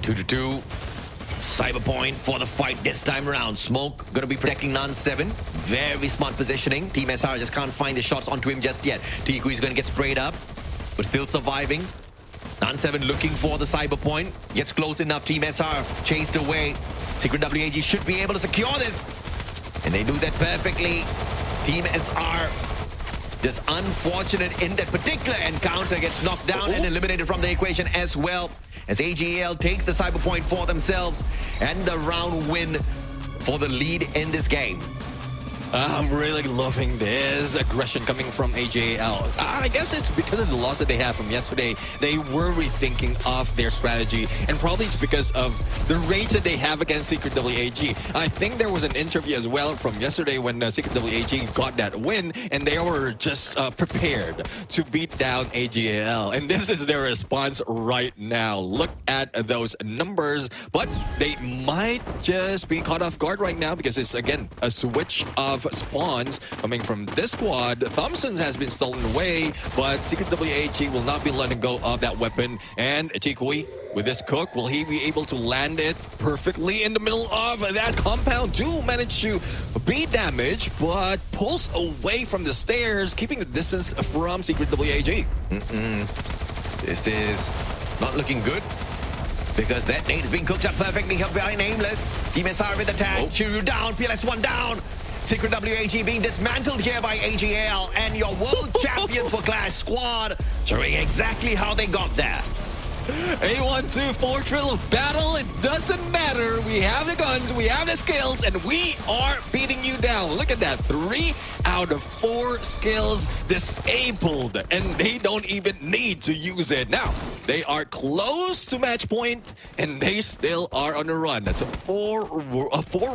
2-2. Cyber point for the fight this time around. Smoke going to be protecting Nan7. Very smart positioning. Team SR just can't find the shots onto him just yet. Tiku is going to get sprayed up, but still surviving. Nan7 looking for the cyber point. Gets close enough. Team SR chased away. Secret WAG should be able to secure this. And they do that perfectly. Team SR just unfortunate in that particular encounter, gets knocked down and eliminated from the equation as well. As AG.AL takes the cyber point for themselves and the round win for the lead in this game. I'm really loving this aggression coming from AG.AL. I guess it's because of the loss that they had from yesterday. They were rethinking of their strategy, and probably it's because of the range that they have against Secret WAG. I think there was an interview as well from yesterday when Secret WAG got that win, and they were just prepared to beat down AG.AL. And this is their response right now. Look at those numbers, but they might just be caught off guard right now because it's, again, a switch of spawns coming from this squad. Thompson's has been stolen away, but Secret WAG will not be letting go of that weapon. And Tikui with this cook, will he be able to land it perfectly in the middle of that compound? Do manage to be damaged, but pulls away from the stairs, keeping the distance from Secret WAG. This is not looking good, because that nade is being cooked up perfectly here by Nameless. Team SR with the tag. Shiryu down, PLS1 down. Secret WAG being dismantled here by AG.AL, and your world champions for Clash Squad showing exactly how they got there. A124 Trill of Battle, it doesn't matter. We have the guns, we have the skills, and we are beating you down. Look at that, 3 out of 4 skills disabled, and they don't even need to use it. Now, they are close to match point, and they still are on the run. That's 4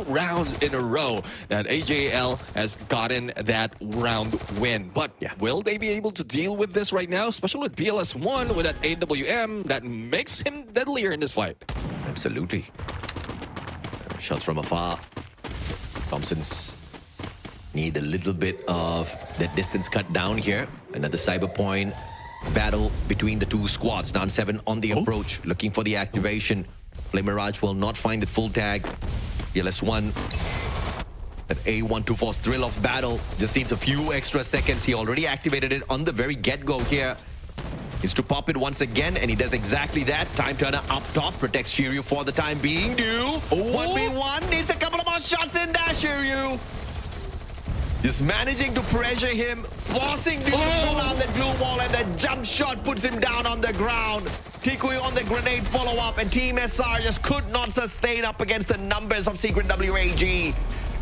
rounds in a row that AG.AL has gotten that round win. But will they be able to deal with this right now, especially with PLS1 with that AWM that makes him deadlier in this fight? Absolutely. Shots from afar. Thompsons need a little bit of that distance cut down here. Another cyber point battle between the two squads. Nan7 on the approach, looking for the activation. Flame Mirage will not find the full tag. PLS1, that A124's thrill of battle just needs a few extra seconds. He already activated it on the very get-go here. Is to pop it once again, and he does exactly that. Time turner up top, protects Shiryu for the time being. 1v1, needs a couple of more shots in there, Shiryu. Is managing to pressure him, forcing Duke to pull out the blue wall, and the jump shot puts him down on the ground. Tikui on the grenade follow-up, and Team SR just could not sustain up against the numbers of Secret WAG,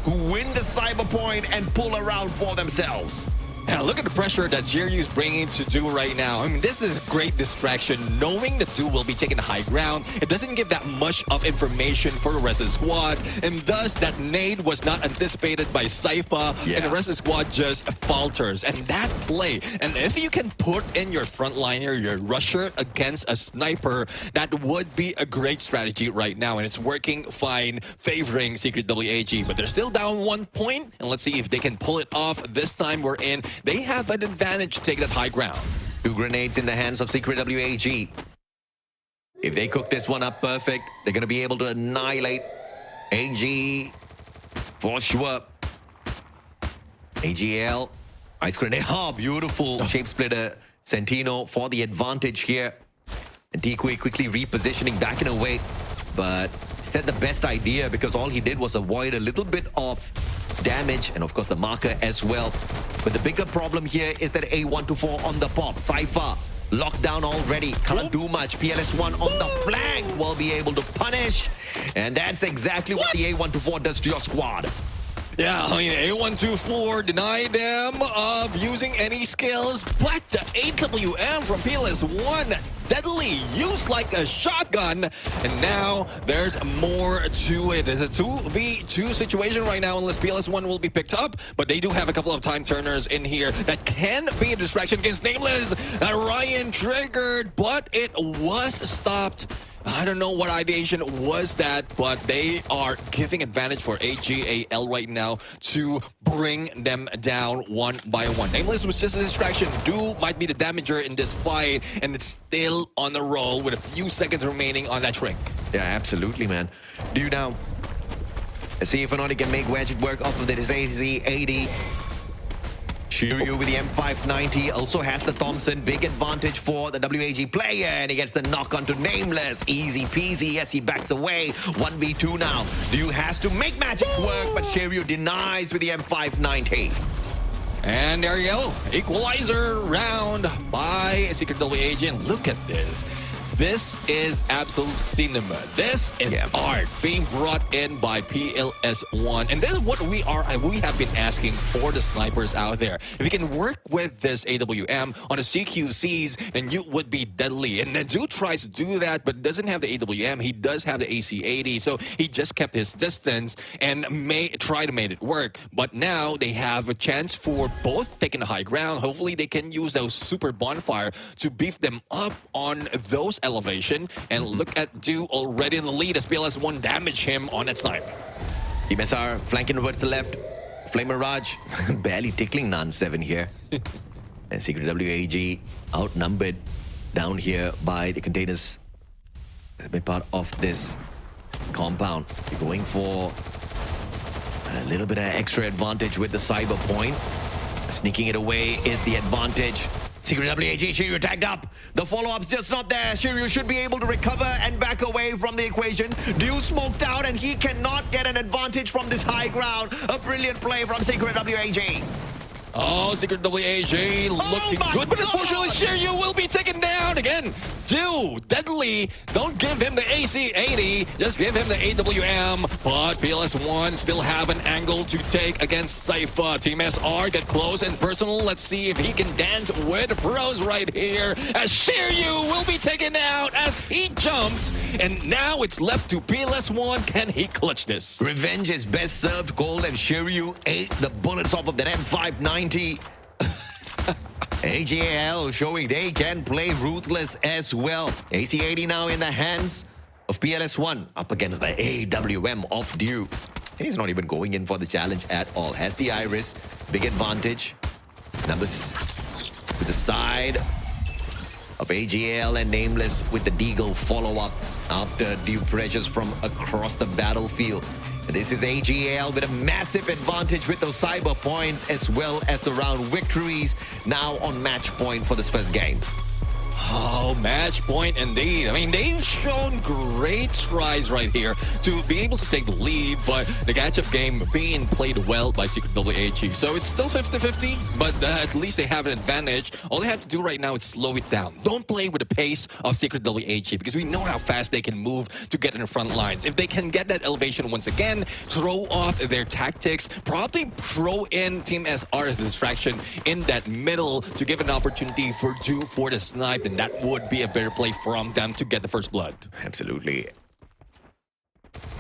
who win the cyber point and pull around for themselves. Yeah, look at the pressure that Jiryu is bringing to Do right now. I mean, this is a great distraction. Knowing that Do will be taking the high ground, it doesn't give that much of information for the rest of the squad. And thus, that nade was not anticipated by Saifa, and the rest of the squad just falters. And that play, and if you can put in your frontliner, your rusher against a sniper, that would be a great strategy right now. And it's working fine, favoring Secret WAG. But they're still down 1 point, and let's see if they can pull it off. This time we're in. They have an advantage to take that high ground. 2 grenades in the hands of Secret WAG. If they cook this one up perfect, they're going to be able to annihilate AG for sure. AG.AL, ice grenade. Oh, beautiful shape splitter. Sentino for the advantage here. And Tikui quickly repositioning back in a way. But instead the best idea, because all he did was avoid a little bit of damage and of course the marker as well. But the bigger problem here is that A124 on the pop. Saifa locked down already, can't do much. PLS1 on the flank will be able to punish, and that's exactly what the A124 does to your squad. Yeah, I mean, A124 denied them of using any skills, but the AWM from PLS1 deadly, used like a shotgun, and now there's more to it. It's a 2v2 situation right now, unless PLS1 will be picked up, but they do have a couple of time turners in here that can be a distraction against Nameless. Ryan triggered, but it was stopped. I don't know what ideation was that, but they are giving advantage for AG.AL right now to bring them down one by one. Nameless was just a distraction. Do might be the damager in this fight, and it's still on the roll with a few seconds remaining on that shrink. Yeah, absolutely, man. Do now. Let's see if or not he can make Wedget work off of this AZ-80. Shiryu with the M590 also has the Thompson. Big advantage for the WAG player, and he gets the knock onto Nameless. Easy peasy. Yes, he backs away. 1v2 now. Ryu has to make magic work, but Shiryu denies with the M590. And there you go. Equalizer round by Secret WAG. And look at this. This is absolute cinema. This is art being brought in by PLS1. And this is what we have been asking for the snipers out there. If you can work with this AWM on the CQCs, then you would be deadly. And Nazu tries to do that, but doesn't have the AWM. He does have the AC-80, so he just kept his distance and try to make it work. But now they have a chance for both taking the high ground. Hopefully they can use those super bonfire to beef them up on those elevation, and look at Do already in the lead as PLS1 damage him on that snipe. Team SR flanking towards the left. Flame Mirage barely tickling Nan 7 here. And Secret WAG outnumbered down here by the containers. A bit part of this compound. They're going for a little bit of extra advantage with the cyber point. Sneaking it away is the advantage. Secret WAG, Shiryu tagged up. The follow-up's just not there. Shiryu should be able to recover and back away from the equation. Dew smoked out, and he cannot get an advantage from this high ground. A brilliant play from Secret WAG. Oh, Secret WAG looking good, but unfortunately Shiryu will be taken down again. Dew, deadly. Don't give him the AC-80, just give him the AWM. But PLS1 still have an angle to take against Saifa. Team SR get close and personal. Let's see if he can dance with the pros right here, as Shiryu will be taken out as he jumps. And now it's left to PLS1. Can he clutch this? Revenge is best served cold, and Shiryu ate the bullets off of that M590. AG.AL showing they can play ruthless as well. AC-80 now in the hands of PLS1 up against the AWM of Dew. And he's not even going in for the challenge at all. Has the Iris, big advantage. Numbers to the side of AG.AL, and Nameless with the Deagle follow-up after Dew pressures from across the battlefield. And this is AG.AL with a massive advantage with those cyber points as well as the round victories, now on match point for this first game. Oh, match point indeed. I mean, they've shown great strides right here to be able to take the lead, but the catch-up game being played well by Secret WAG. So it's still 50-50, but at least they have an advantage. All they have to do right now is slow it down. Don't play with the pace of Secret WAG because we know how fast they can move to get in the front lines. If they can get that elevation once again, throw off their tactics, probably throw in Team SR as a distraction in that middle to give an opportunity for Ju for the snipe, then that would be a better play from them to get the first blood. Absolutely.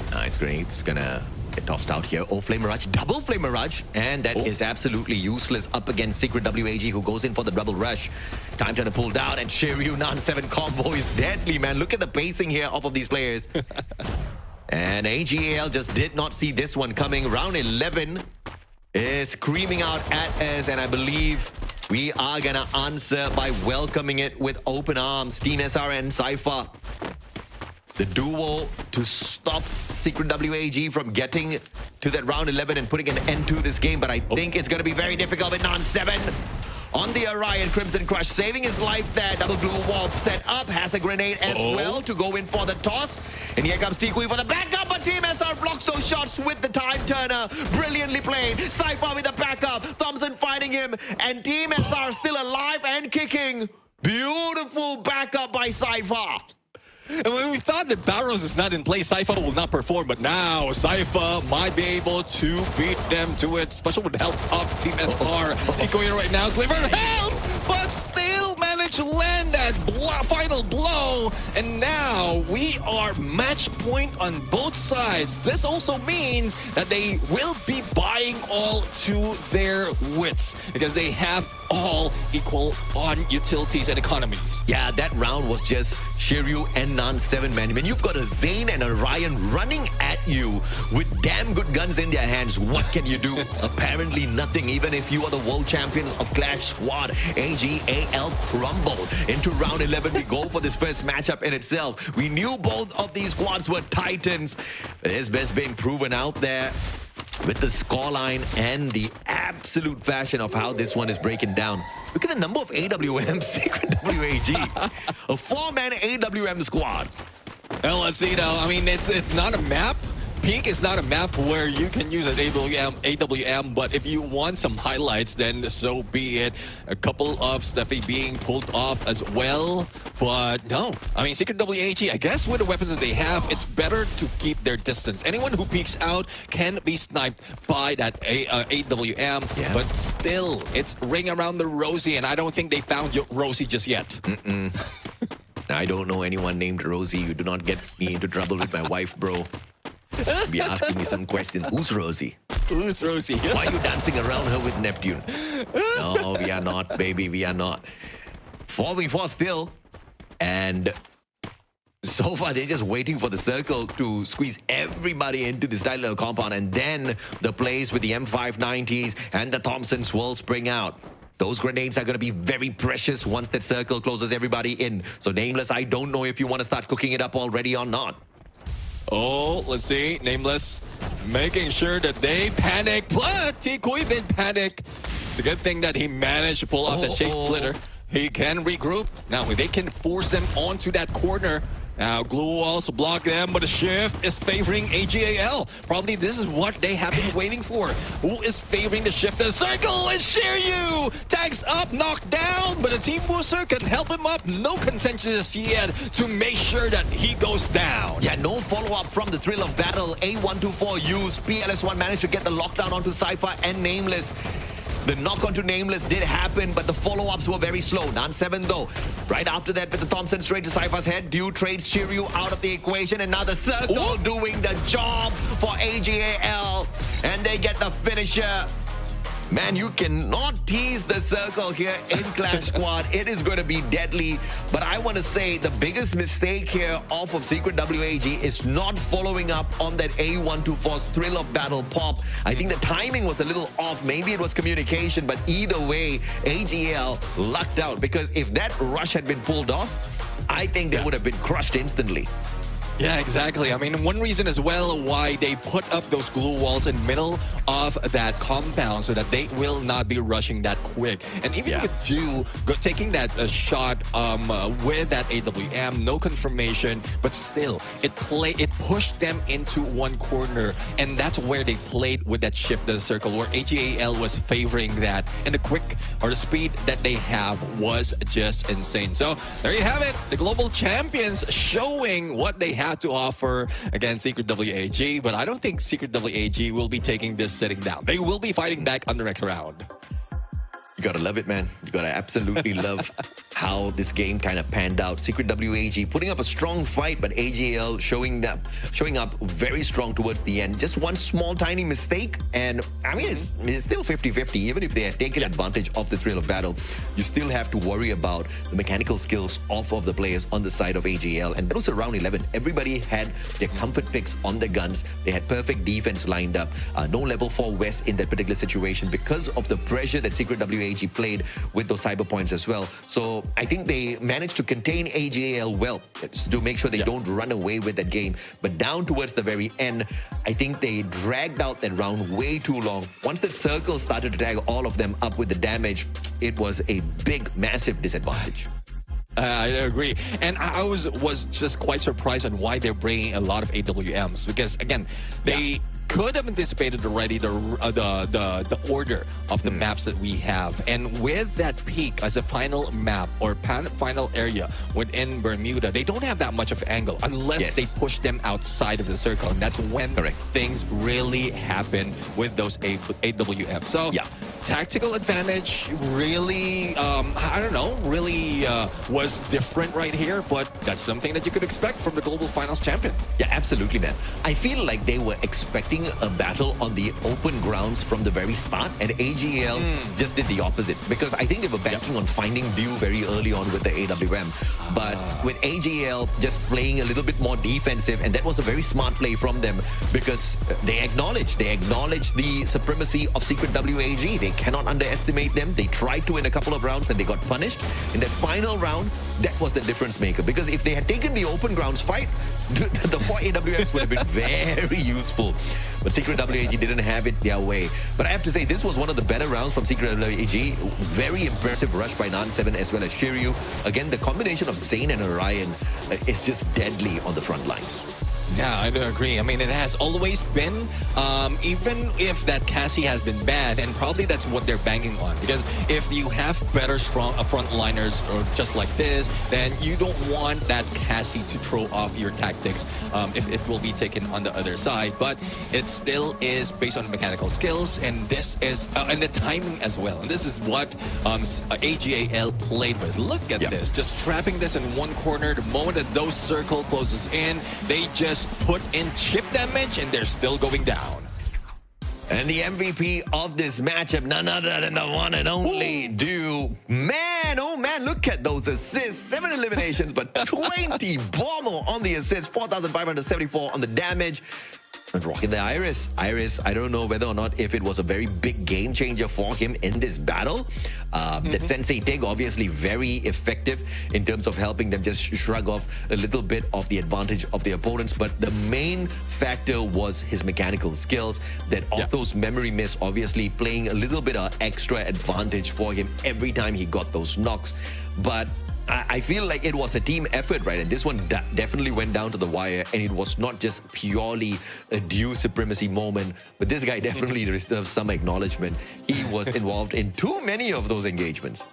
Nice grenades gonna get tossed out here. Oh, Flame Mirage, double Flame Mirage, and that is absolutely useless up against Secret WAG, who goes in for the double rush. Time to pull down, and Shiryu Nan7 combo is deadly, man. Look at the pacing here off of these players. And AG.AL just did not see this one coming. Round 11 is screaming out at us, and I believe we are gonna answer by welcoming it with open arms. Team SR and Cypher, the duo to stop Secret WAG from getting to that round 11 and putting an end to this game, but I think it's gonna be very difficult with Nan7 on the Orion. Crimson Crush saving his life there. Double glue wall set up, has a grenade as well to go in for the toss. And here comes Tikui for the backup, but Team SR blocks those shots with the time turner. Brilliantly played. Cypher with the backup. Thompson fighting him, and Team SR still alive and kicking. Beautiful backup by Cypher. And when we thought that Barrows is not in play, Cypher will not perform, but now Cypher might be able to beat them to it, especially with the help of Team SR. Tikui right now, Sliver help, but still managed to land that final blow. And now we are match point on both sides. This also means that they will be buying all to their wits because they have all equal on utilities and economies. Yeah, that round was just Shiryu and Nan7, man. When you've got a Zane and a Ryan running at you with damn good guns in their hands, what can you do? Apparently nothing, even if you are the world champions of Clash Squad. AG.AL crumbled into round 11. We go for this first matchup in itself. We knew both of these squads were titans. It's best being proven out there with the scoreline and the absolute fashion of how this one is breaking down. Look at the number of AWM Secret WAG. A 4-man AWM squad. Well, let's see now. I mean, it's not a map. Peak is not a map where you can use an AWM, but if you want some highlights, then so be it. A couple of Steffi being pulled off as well, but no. I mean, Secret WAG, I guess with the weapons that they have, it's better to keep their distance. Anyone who peeks out can be sniped by that AWM, but still, it's ring around the Rosie, and I don't think they found Rosie just yet. I don't know anyone named Rosie. You do not get me into trouble with my wife, bro. Be asking me some questions. Who's Rosie? Who's Rosie? Why are you dancing around her with Neptune? No, we are not, baby. We are not. 4v4 still. And so far, they're just waiting for the circle to squeeze everybody into this tight little compound. And then the plays with the M590s and the Thompsons will spring out. Those grenades are going to be very precious once that circle closes everybody in. So Nameless, I don't know if you want to start cooking it up already or not. Oh, let's see. Nameless making sure that they panic. But Tikui didn't panic. The good thing that he managed to pull off the shape splitter. He can regroup. Now, they can force them onto that corner. Now, Glue Walls block them, but the shift is favoring AG.AL. Probably this is what they have been waiting for. Who is favoring the shift? The circle and Shiryu tags up, knocked down, but the team booster can help him up. No consensus yet to make sure that he goes down. Yeah, no follow-up from the thrill of battle. A124 used. PLS1 managed to get the lockdown onto Cypher and Nameless. The knock onto Nameless did happen, but the follow-ups were very slow. Nan7 though. Right after that, with the Thompson straight to Cypher's head, Dew trades Shiryu out of the equation, and now the circle doing the job for AG.AL, and they get the finisher. Man, you cannot tease the circle here in Clash Squad. It is going to be deadly. But I want to say the biggest mistake here off of Secret WAG is not following up on that A124's thrill of battle pop. I think the timing was a little off. Maybe it was communication, but either way, AG.AL lucked out, because if that rush had been pulled off, I think they would have been crushed instantly. Yeah, exactly. I mean, one reason as well why they put up those glue walls in middle of that compound so that they will not be rushing that quick. And even with Dew taking that shot with that AWM, no confirmation, but still, it pushed them into one corner, and that's where they played with that shift to the circle, where AG.AL was favoring that, and the speed that they have was just insane. So there you have it, the global champions showing what they have to offer against Secret WAG, but I don't think Secret WAG will be taking this sitting down. They will be fighting back on the next round. You gotta love it, man. You gotta absolutely love how this game kind of panned out. Secret WAG putting up a strong fight, but AG.AL showing up very strong towards the end. Just one small tiny mistake, and I mean it's still 50-50. Even if they had taken advantage of the thrill of battle, you still have to worry about the mechanical skills of the players on the side of AG.AL. And that was around 11. Everybody had their comfort picks on the guns. They had perfect defense lined up. No level 4 West in that particular situation because of the pressure that Secret WAG played with those cyber points as well. So I think they managed to contain AG.AL well to make sure they don't run away with that game. But down towards the very end, I think they dragged out that round way too long. Once the circle started to tag all of them up with the damage, it was a big, massive disadvantage. I agree. And I was just quite surprised on why they're bringing a lot of AWMs, because again, they could have anticipated already the order of the maps that we have. And with that peak as a final map or final area within Bermuda, they don't have that much of angle unless they push them outside of the circle. And that's when things really happen with those AWM. So tactical advantage really, I don't know, really was different right here, but that's something that you could expect from the Global Finals champion. Yeah, absolutely, man. I feel like they were expecting a battle on the open grounds from the very start, and AG.AL just did the opposite, because I think they were banking on finding Dew very early on with the AWM. But with AG.AL just playing a little bit more defensive, and that was a very smart play from them, because they acknowledged the supremacy of Secret WAG. They cannot underestimate them. They tried to in a couple of rounds and they got punished. In that final round, that was the difference maker, because if they had taken the open grounds fight, the 4 AWMs would have been very useful. But Secret WAG didn't have it their way. But I have to say, this was one of the better rounds from Secret WAG. Very impressive rush by Nan7 as well as Shiryu. Again, the combination of Zayn and Orion is just deadly on the front lines. Yeah, I do agree. I mean, it has always been, even if that Cassie has been bad, and probably that's what they're banking on. Because if you have better, strong frontliners or just like this, then you don't want that Cassie to throw off your tactics if it will be taken on the other side. But it still is based on mechanical skills, and this is, and the timing as well. And this is what AG.AL played with. Look at this, just trapping this in one corner. The moment that those circle closes in, they just put in chip damage, and they're still going down. And the MVP of this matchup, none other than the one and only Dew. Man, oh man, look at those assists. 7 eliminations, but 20 bomber on the assists, 4,574 on the damage. And rocking the Iris. I don't know whether or not if it was a very big game changer for him in this battle. That Sensei Tig, obviously very effective in terms of helping them just shrug off a little bit of the advantage of the opponents. But the main factor was his mechanical skills. That those memory miss, obviously playing a little bit of extra advantage for him every time he got those knocks. But I feel like it was a team effort, right? And this one definitely went down to the wire, and it was not just purely a Dew supremacy moment, but this guy definitely deserves some acknowledgement. He was involved in too many of those engagements.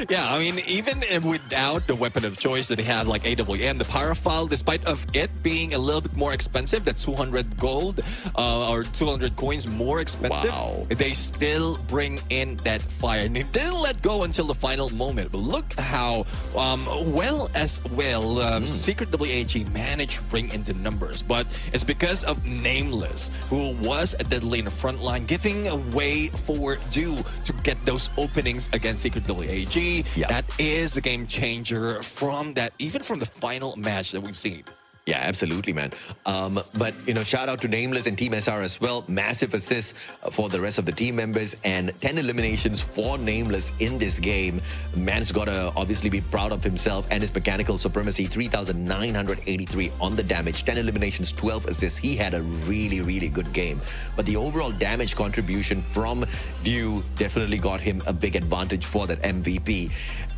Yeah, I mean, even without the weapon of choice that they have, like AWM, the Paraphile, despite of it being a little bit more expensive, that's 200 gold or 200 coins more expensive, they still bring in that fire. And they didn't let go until the final moment. But look how Secret WAG managed to bring in the numbers. But it's because of Nameless, who was deadly in the front line, giving a way for Dew to get those openings against Secret WAG. That is the game changer from that, even from the final match that we've seen. Yeah, absolutely, man. But, shout out to Nameless and Team SR as well. Massive assists for the rest of the team members and 10 eliminations for Nameless in this game. Man's got to obviously be proud of himself and his mechanical supremacy. 3,983 on the damage, 10 eliminations, 12 assists. He had a really, really good game. But the overall damage contribution from Dew definitely got him a big advantage for that MVP.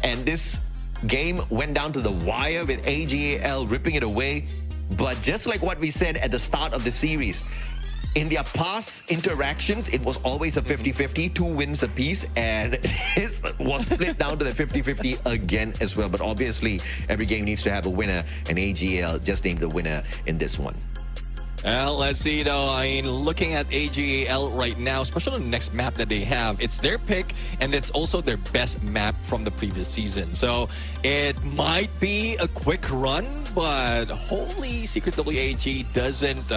And this game went down to the wire with AG.AL ripping it away. But just like what we said at the start of the series, in their past interactions, it was always a 50-50, 2 wins apiece, and this was split down to the 50-50 again as well. But obviously, every game needs to have a winner, and AG.AL just named the winner in this one. Well, let's see though. I mean, looking at AG.AL right now, especially on the next map that they have, it's their pick and it's also their best map from the previous season. So it might be a quick run, but holy Secret WAG doesn't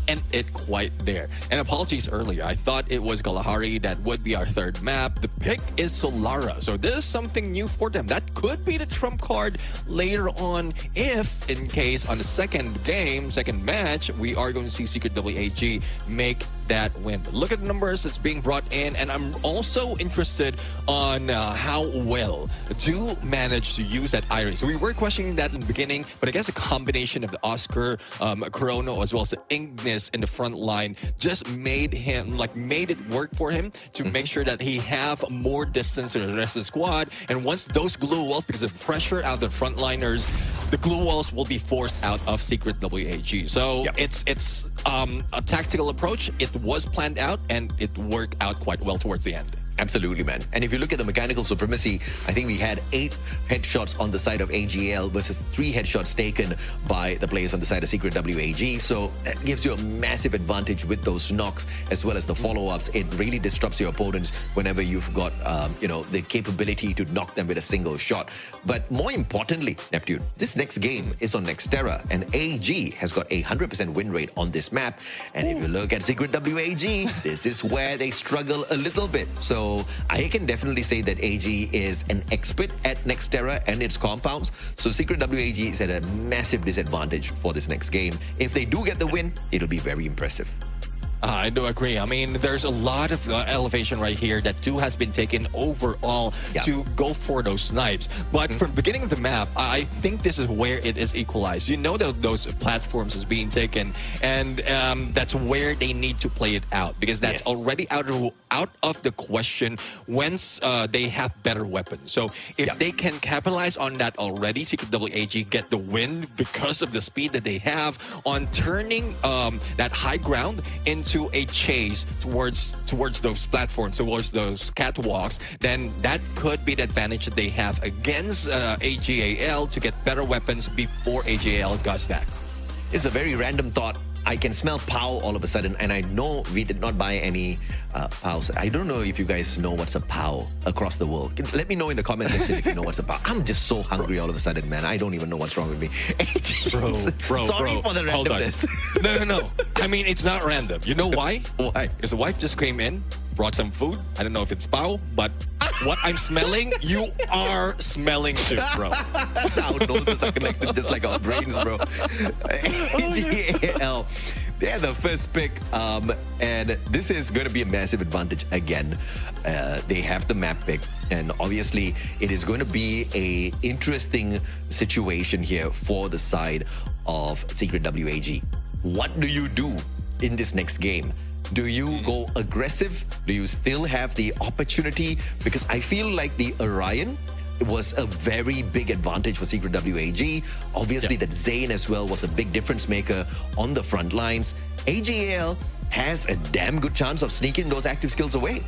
end it quite there. And apologies earlier, I thought it was Kalahari that would be our third map. The pick is Solara, so this is something new for them. That could be the trump card later on if, in case on the second match, we are going to see Secret WAG make that win. Look at the numbers that's being brought in, and I'm also interested on how well Dew managed to use that Iris. So we were questioning that in the beginning, but I guess a combination of the Oscar, Chrono, as well as the Ignis in the front line just made it work for him to make sure that he have more distance to the rest of the squad. And once those glue walls, because of pressure out of the frontliners, the glue walls will be forced out of Secret WAG. So it's a tactical approach. It was planned out and it worked out quite well towards the end. Absolutely, man. And if you look at the mechanical supremacy, I think we had 8 headshots on the side of AG.AL versus 3 headshots taken by the players on the side of Secret WAG. So that gives you a massive advantage with those knocks as well as the follow-ups. It really disrupts your opponents whenever you've got, the capability to knock them with a single shot. But more importantly, Neptune, this next game is on Nextera, and AG has got a 100% win rate on this map. And if you look at Secret WAG, this is where they struggle a little bit. So I can definitely say that AG is an expert at Nextera and its compounds. So Secret WAG is at a massive disadvantage for this next game. If they do get the win, it'll be very impressive. I do agree. I mean, there's a lot of elevation right here that Dew has been taken overall to go for those snipes. But from the beginning of the map, I think this is where it is equalized. You know that those platforms is being taken, and that's where they need to play it out, because that's already out of the question once they have better weapons. So if they can capitalize on that already, Secret WAG get the win because of the speed that they have on turning that high ground into a chase towards those platforms, towards those catwalks, then that could be the advantage that they have against AG.AL to get better weapons before AG.AL does that. It's a very random thought. I can smell POW all of a sudden, and I know we did not buy any POWs. I don't know if you guys know what's a POW across the world. Let me know in the comment section if you know what's a POW. I'm just so hungry all of a sudden, man. I don't even know what's wrong with me. Sorry for the randomness. No. I mean, it's not random. You know why? Why? Because the wife just came in, brought some food. I don't know if it's POW, but what I'm smelling, you are smelling too, bro. Our noses are connected just like our brains, bro. AG.AL, they're the first pick, and this is going to be a massive advantage again. They have the map pick, and obviously it is going to be a interesting situation here for the side of Secret WAG. What do you do in this next game? Do you go aggressive? Do you still have the opportunity? Because I feel like the Orion was a very big advantage for Secret WAG. Obviously, that Zane as well was a big difference maker on the front lines. AG.AL has a damn good chance of sneaking those active skills away.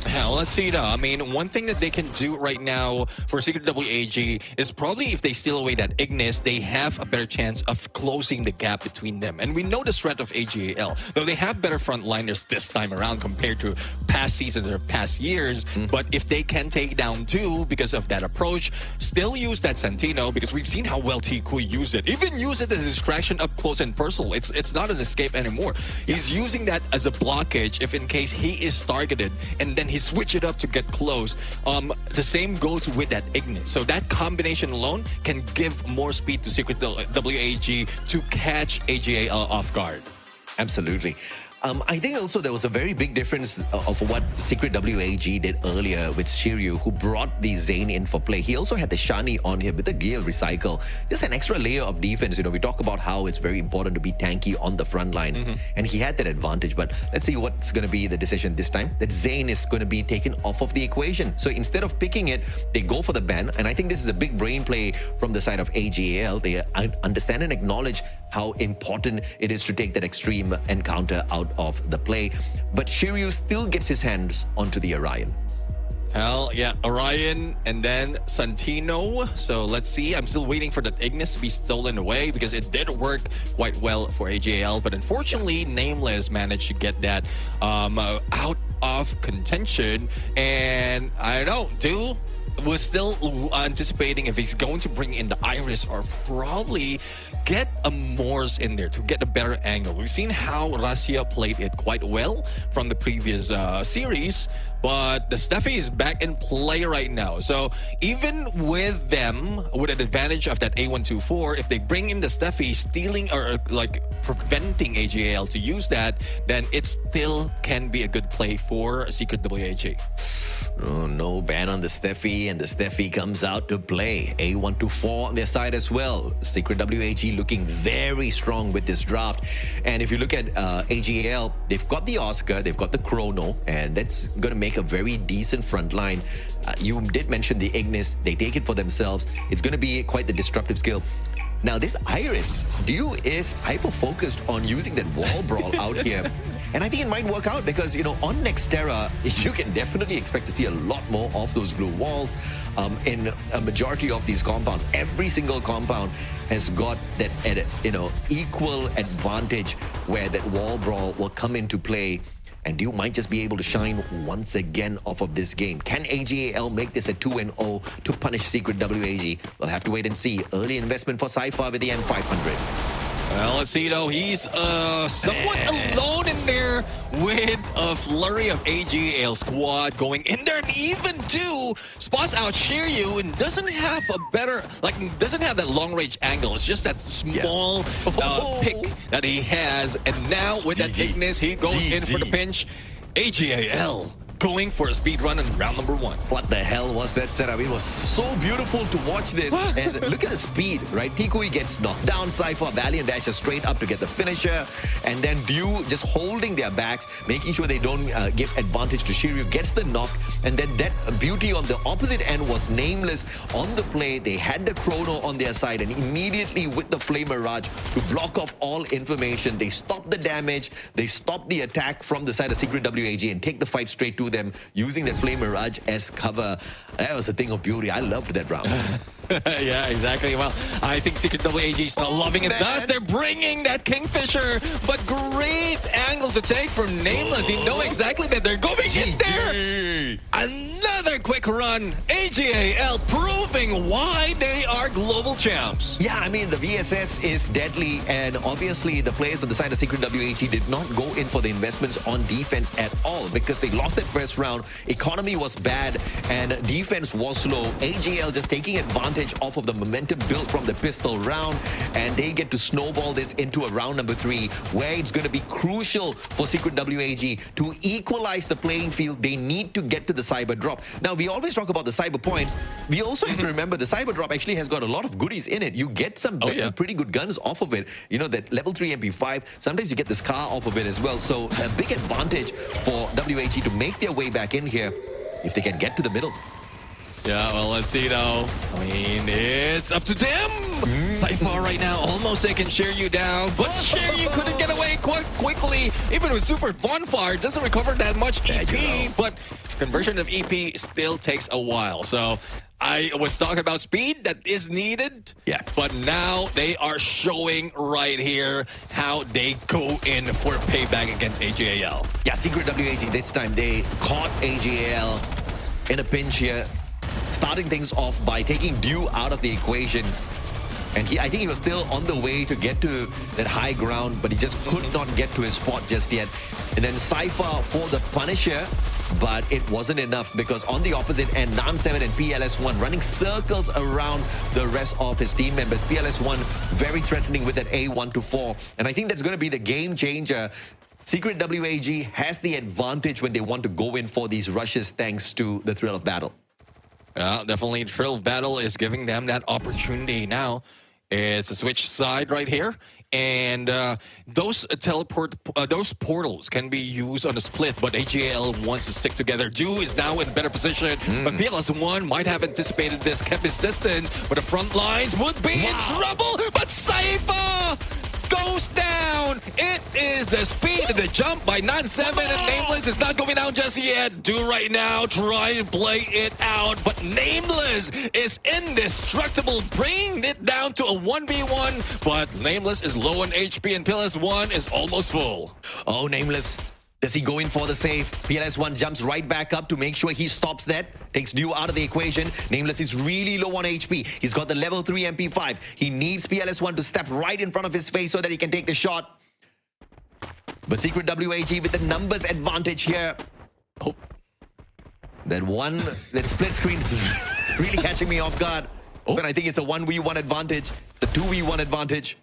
Hell, let's see though. I mean, one thing that they can do right now for Secret WAG is probably if they steal away that Ignis, they have a better chance of closing the gap between them. And we know the threat of AG.AL, though they have better frontliners this time around compared to past seasons or past years. But if they can take down Dew because of that approach, still use that Santino, because we've seen how well T-Kui used it. Even use it as a distraction up close and personal. It's not an escape anymore. He's using that as a blockage if in case he is targeted, and then he switched it up to get close. The same goes with that Ignis. So that combination alone can give more speed to Secret WAG to catch AG.AL off guard. Absolutely. I think also there was a very big difference of what Secret WAG did earlier with Shiryu, who brought the Zane in for play. He also had the Shani on him with the gear recycle. Just an extra layer of defense. You know, we talk about how it's very important to be tanky on the front lines. And he had that advantage. But let's see what's going to be the decision this time. That Zane is going to be taken off of the equation. So instead of picking it, they go for the ban. And I think this is a big brain play from the side of AG.AL. They understand and acknowledge how important it is to take that extreme encounter out of the play. But Shiryu still gets his hands onto the Orion. Hell yeah, Orion and then Santino. So let's see. I'm still waiting for that Ignis to be stolen away because it did work quite well for AG.AL. But unfortunately, Nameless managed to get that out of contention. And I don't know, dude. We're still anticipating if he's going to bring in the Iris or probably get a Morse in there to get a better angle. We've seen how Russia played it quite well from the previous series, but the Steffi is back in play right now. So even with them, with an advantage of that A124, if they bring in the Steffi, stealing or like preventing AG.AL to use that, then it still can be a good play for Secret WAG. Oh, no ban on the Steffi, and the Steffi comes out to play. A124 on their side as well. Secret WAG looking very strong with this draft. And if you look at AG.AL, they've got the Oscar, they've got the Chrono, and that's going to make a very decent front line. You did mention the Ignis. They take it for themselves. It's going to be quite the disruptive skill. Now, this Iris, Dew is hyper-focused on using that wall brawl out here. And I think it might work out because, you know, on Nextera, you can definitely expect to see a lot more of those glue walls in a majority of these compounds. Every single compound has got that, you know, equal advantage where that wall brawl will come into play. And Dew might just be able to shine once again off of this game. Can AG.AL make this a 2-0 to punish Secret WAG? We'll have to wait and see. Early investment for Cypher with the M500. Well, let's see though. He's somewhat alone in there with a flurry of AG.AL squad going in there, and even Dew spots out Shiryu and doesn't have a better, like, doesn't have that long range angle. It's just that small pick that he has. And now with that Ignis, he goes in for the pinch. AG.AL going for a speed run in round number 1. What the hell was that setup? It was so beautiful to watch this. And look at the speed, right? Tikui gets knocked down. Cypher, Valiant dashes straight up to get the finisher. And then Dew just holding their backs, making sure they don't give advantage to Shiryu, gets the knock. And then that beauty on the opposite end was Nameless on the play. They had the Chrono on their side, and immediately with the Flame Mirage to block off all information, they stop the damage, they stop the attack from the side of Secret WAG and take the fight straight to them using that Flame Mirage as cover. That was a thing of beauty. I loved that round. Yeah, exactly. Well, I think Secret WAG is not loving it. Thus, they're bringing that Kingfisher, but great angle to take from Nameless. He knows exactly that they're going in there. Another quick run. AG.AL proving why they are global champs. Yeah, I mean, the VSS is deadly, and obviously the players on the side of Secret WAG did not go in for the investments on defense at all because they lost that first round. Economy was bad, and defense was slow. AG.AL just taking advantage off of the momentum built from the pistol round, and they get to snowball this into a round number 3 where it's going to be crucial for Secret WAG to equalize the playing field. They need to get to the cyber drop. Now, we always talk about the cyber points. We also have to remember the cyber drop actually has got a lot of goodies in it. You get some pretty good guns off of it. You know, that level 3 MP5, sometimes you get this car off of it as well. So a big advantage for WAG to make their way back in here if they can get to the middle. Yeah, well, let's see though. I mean, it's up to them. Cypher right now almost taking Shiryu down, but Shiryu couldn't get away quite quickly. Even with Super Bonfire, doesn't recover that much EP, but conversion of EP still takes a while. So I was talking about speed that is needed, but now they are showing right here how they go in for payback against AG.AL. Yeah, Secret WAG this time, they caught AG.AL in a pinch here, starting things off by taking Dew out of the equation. And I think he was still on the way to get to that high ground, but he just could not get to his spot just yet. And then Cypher for the Punisher. but it wasn't enough because on the opposite end, Nan7 and PLS1 running circles around the rest of his team members. PLS1 very threatening with that A1 to 4. And I think that's going to be the game changer. Secret WAG has the advantage when they want to go in for these rushes thanks to the thrill of battle. Yeah, definitely thrill of battle is giving them that opportunity now. It's a switch side right here. And those portals can be used on a split, but AG.AL wants to stick together. Ju is now in a better position, but PLS1 might have anticipated this, kept his distance, but the front lines would be in trouble. But Cypher goes down. It is the speed of the jump by Nan7, and Nameless is not going down just yet. Do right now, try to play it out, but Nameless is indestructible, bringing it down to a 1v1, but Nameless is low on HP and PLS1 is almost full. Oh, Nameless. Does he go in for the save? PLS1 jumps right back up to make sure he stops that. Takes Dew out of the equation. Nameless is really low on HP. He's got the level 3 MP5. He needs PLS1 to step right in front of his face so that he can take the shot. But Secret WAG with the numbers advantage here. Oh. That split screen is really catching me off guard. Oh. But I think it's a 1v1 advantage. The 2v1 advantage.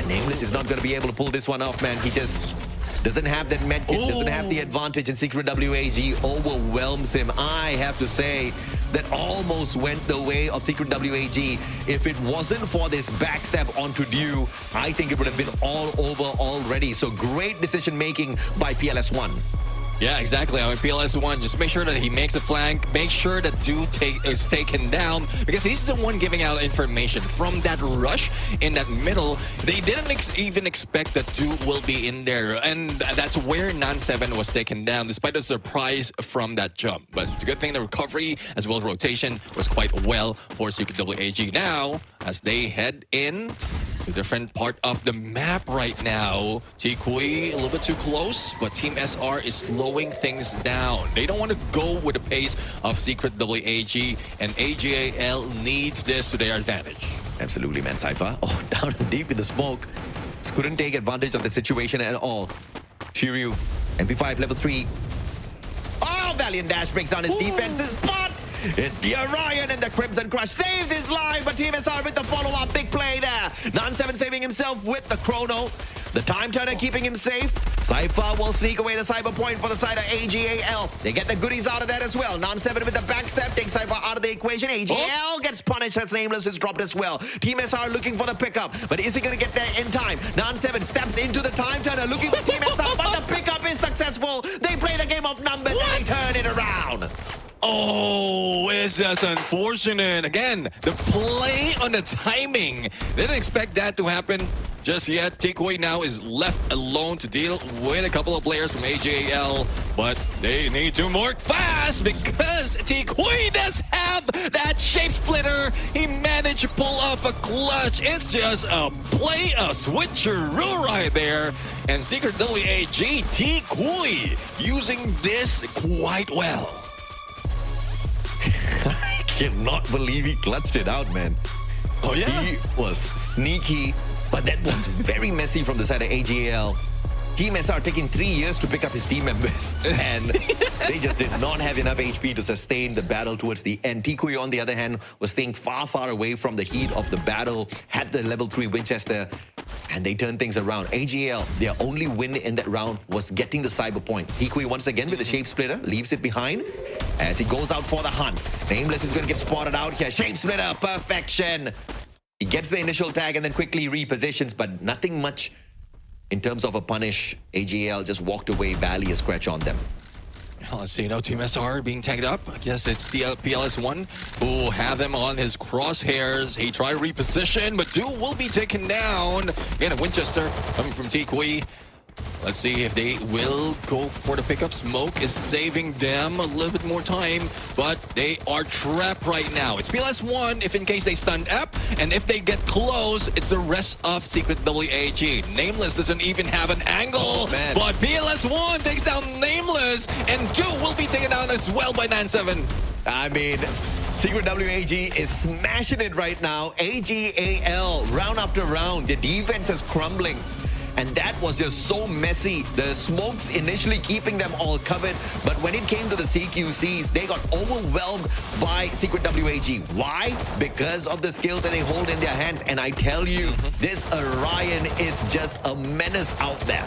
Nameless is not going to be able to pull this one off, man. He just doesn't have that medkit, doesn't have the advantage, and Secret WAG overwhelms him. I have to say that almost went the way of Secret WAG. If it wasn't for this backstab onto Dew, I think it would have been all over already. So great decision making by PLS1. Yeah, exactly. I mean, PLS1, just make sure that he makes a flank, make sure that Dew is taken down, because he's the one giving out information. From that rush in that middle, they didn't even expect that Dew will be in there, and that's where Nan7 was taken down, despite the surprise from that jump. But it's a good thing the recovery, as well as rotation, was quite well for Secret WAG. Now, as they head in to a different part of the map right now, Tikui a little bit too close, but Team SR is slowing things down. They don't want to go with the pace of Secret WAG, and AG.AL needs this to their advantage. Absolutely, man. Cypher, down deep in the smoke. Just couldn't take advantage of the situation at all. Shiryu, MP5 level 3. Oh, Valiant Dash breaks down his defenses, but it's the Orion, and the Crimson Crush saves his life, but Team SR with the follow-up, big play there. Nan7 saving himself with the chrono. The time turner keeping him safe. Cypher will sneak away the cyber point for the side of AG.AL. They get the goodies out of that as well. Nan7 with the backstep takes Cypher out of the equation. AG.AL gets punished as Nameless is dropped as well. Team SR looking for the pickup, but is he going to get there in time? Nan7 steps into the time turner looking for Team SR, but the pickup is successful. They play the game of numbers and they turn it around. Oh, it's just unfortunate. Again, the play on the timing. They didn't expect that to happen just yet. Tikui now is left alone to deal with a couple of players from AG.AL, but they need to work fast because Tikui does have that shape splitter. He managed to pull off a clutch. It's just a play, a switcheroo right there. And Secret WAG, Tikui using this quite well. I cannot believe he clutched it out, man. Oh, yeah? He was sneaky, but that was very messy from the side of AG.AL. Team SR taking 3 years to pick up his team members, and they just did not have enough HP to sustain the battle towards the end. Tikui, on the other hand, was staying far, far away from the heat of the battle, had the level 3 Winchester, and they turned things around. AG.AL, their only win in that round was getting the cyber point. Tikui once again with the shape splitter, leaves it behind as he goes out for the hunt. Nameless is going to get spotted out here. Shape splitter, perfection. He gets the initial tag and then quickly repositions, but nothing much in terms of a punish. AG.AL just walked away, barely a scratch on them. Let's see, Team SR being tagged up. I guess it's the PLS1 who have them on his crosshairs. He tried to reposition, but Dew will be taken down. Again, a Winchester coming from Tikui. Let's see if they will go for the pickup. Smoke is saving them a little bit more time, but they are trapped right now. It's PLS1 if in case they stun up, and if they get close, it's the rest of Secret WAG. Nameless doesn't even have an angle, but PLS1 takes down Nameless, and Dew will be taken down as well by Nan7. I mean, Secret WAG is smashing it right now. AG.AL, round after round, the defense is crumbling. and that was just so messy. The smokes initially keeping them all covered, but when it came to the CQCs, they got overwhelmed by Secret WAG. Why? Because of the skills that they hold in their hands. And I tell you, this Orion is just a menace out there.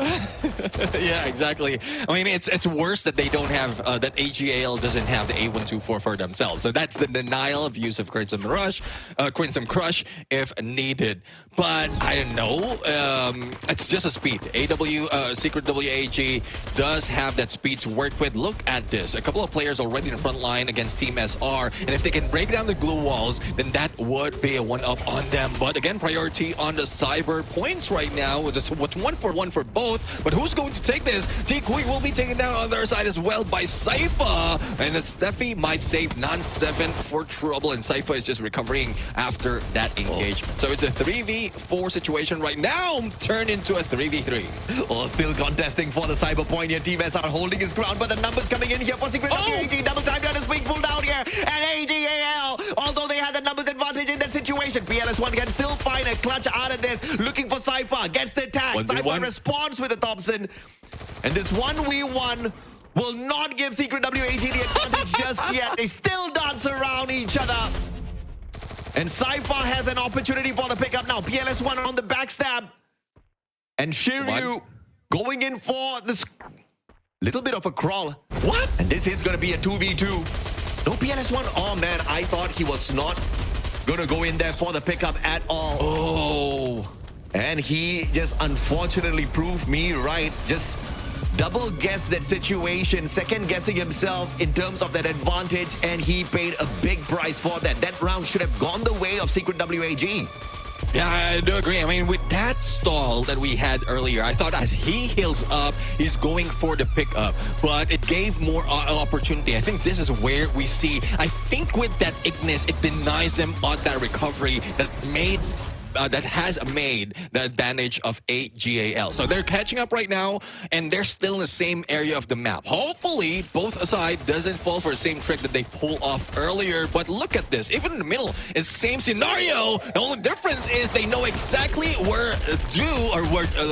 Yeah, exactly. I mean, it's worse that they don't have, that AG.AL doesn't have the A124 for themselves. So that's the denial of use of Crimson Crush if needed. But I don't know. It's just a speed. Secret WAG does have that speed to work with. Look at this. A couple of players already in the front line against Team SR. And if they can break down the glue walls, then that would be a one-up on them. But again, priority on the cyber points right now. It's 1-for-1 for both. But who's going to take this? T-Kui will be taken down on their side as well by Sypha. And Steffi might save Non-7 for trouble. And Sypha is just recovering after that engagement. So it's a 3v4 situation right now, turned into a 3v3. Oh, still contesting for the cyber point here. Team SR holding his ground, but the numbers coming in here for Secret WAG. Double time down is being pulled out here. And AG.AL, although they had the numbers advantage in that situation, PLS1 can still find a clutch out of this. Looking for Sypha, gets the tag. Sypha responds with a Thompson. And this 1v1 will not give Secret WAG the advantage just yet. They still dance around each other. And Sypha has an opportunity for the pickup now. PLS1 on the backstab. And Shiryu going in for this little bit of a crawl. What? And this is going to be a 2v2. No PLS1. Oh, man, I thought he was not going to go in there for the pickup at all. Oh. And he just unfortunately proved me right. Just double guessed that situation, second guessing himself in terms of that advantage, and he paid a big price for that. That round should have gone the way of Secret WAG. Yeah, I do agree. I mean, with that stall that we had earlier, I thought as he heals up, he's going for the pickup. But it gave more opportunity. I think this is where we see, I think with that Ignis, it denies them on that recovery that has made the advantage of AG.AL. So they're catching up right now, and they're still in the same area of the map. Hopefully, both side doesn't fall for the same trick that they pulled off earlier. But look at this. Even in the middle, it's the same scenario. The only difference is they know exactly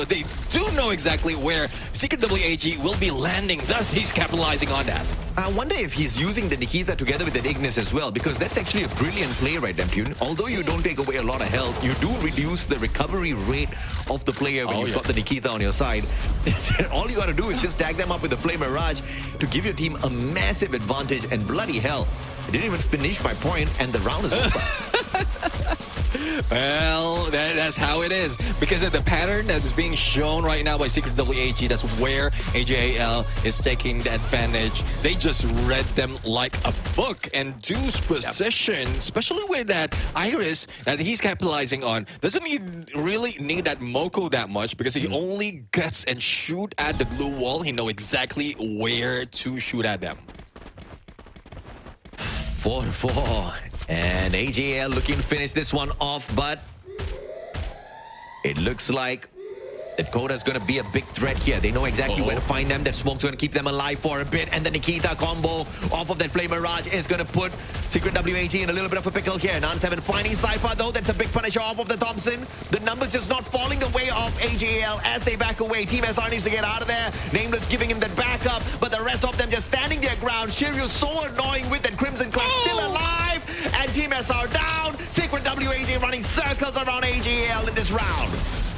they do know exactly where Secret WAG will be landing. Thus, he's capitalizing on that. I wonder if he's using the Nikita together with the Ignis as well, because that's actually a brilliant play, right, Dempune? Although you don't take away a lot of health, you do reduce the recovery rate of the player when you've got the Nikita on your side. All you got to do is just tag them up with the Flame Mirage to give your team a massive advantage, and bloody hell, I didn't even finish my point, and the round is over. Well, that's how it is. Because of the pattern that is being shown right now by Secret WAG, that's where AG.AL is taking the advantage. They just read them like a book. And Deu's position, especially with that Iris that he's capitalizing on, doesn't really need that Moko that much, because he only gets and shoot at the blue wall. He knows exactly where to shoot at them. 4-4. And AG.AL looking to finish this one off, but it looks like that Koda's going to be a big threat here. They know exactly where to find them. That smoke's going to keep them alive for a bit. And the Nikita combo off of that Flame Mirage is going to put Secret WAG in a little bit of a pickle here. Non-7 finding Sypha, though. That's a big punisher off of the Thompson. The numbers just not falling away off AG.AL as they back away. Team SR needs to get out of there. Nameless giving him that backup, but the rest of them just standing their ground. Shiryu so annoying with that Crimson Clutch still alive. And Team SR down. Secret WAG running circles around AG.AL in this round.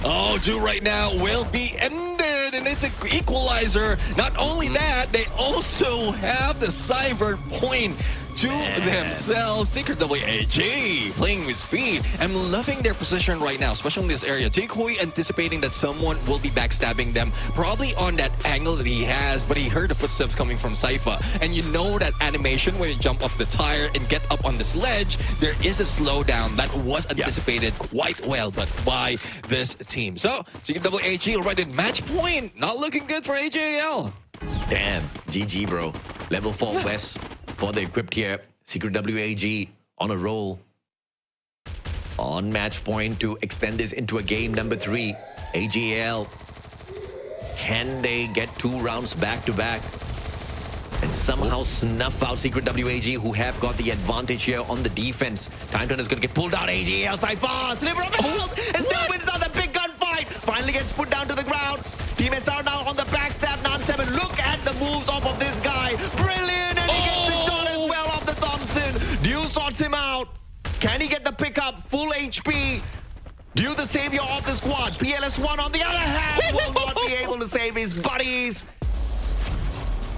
Oh, Ju right now will be ended, and it's an equalizer. Not only that, they also have the cyber point to themselves. Secret WAG playing with speed. I'm loving their position right now, especially in this area. T-Kui anticipating that someone will be backstabbing them, probably on that angle that he has, but he heard the footsteps coming from Sypha. And you know that animation where you jump off the tire and get up on this ledge, there is a slowdown that was anticipated quite well, but by this team. So, Secret WAG already at match point. Not looking good for AG.AL. Damn, GG, bro. Level 4 West for the equipped here. Secret WAG on a roll. On match point to extend this into a game number 3. AG.AL. Can they get 2 rounds back to back and somehow snuff out Secret WAG, who have got the advantage here on the defense? Time Turner is going to get pulled out. AG.AL side far. Sliver of health and still wins out the big gunfight. finally gets put down to the ground. Team SR now on the backstab. Nan7, look at the moves off of this guy. Brilliant, and he gets the shot as well off the Thompson. Dew sorts him out. Can he get the pickup? Full HP. Dew, the savior of the squad. PLS1 on the other hand will not be able to save his buddies.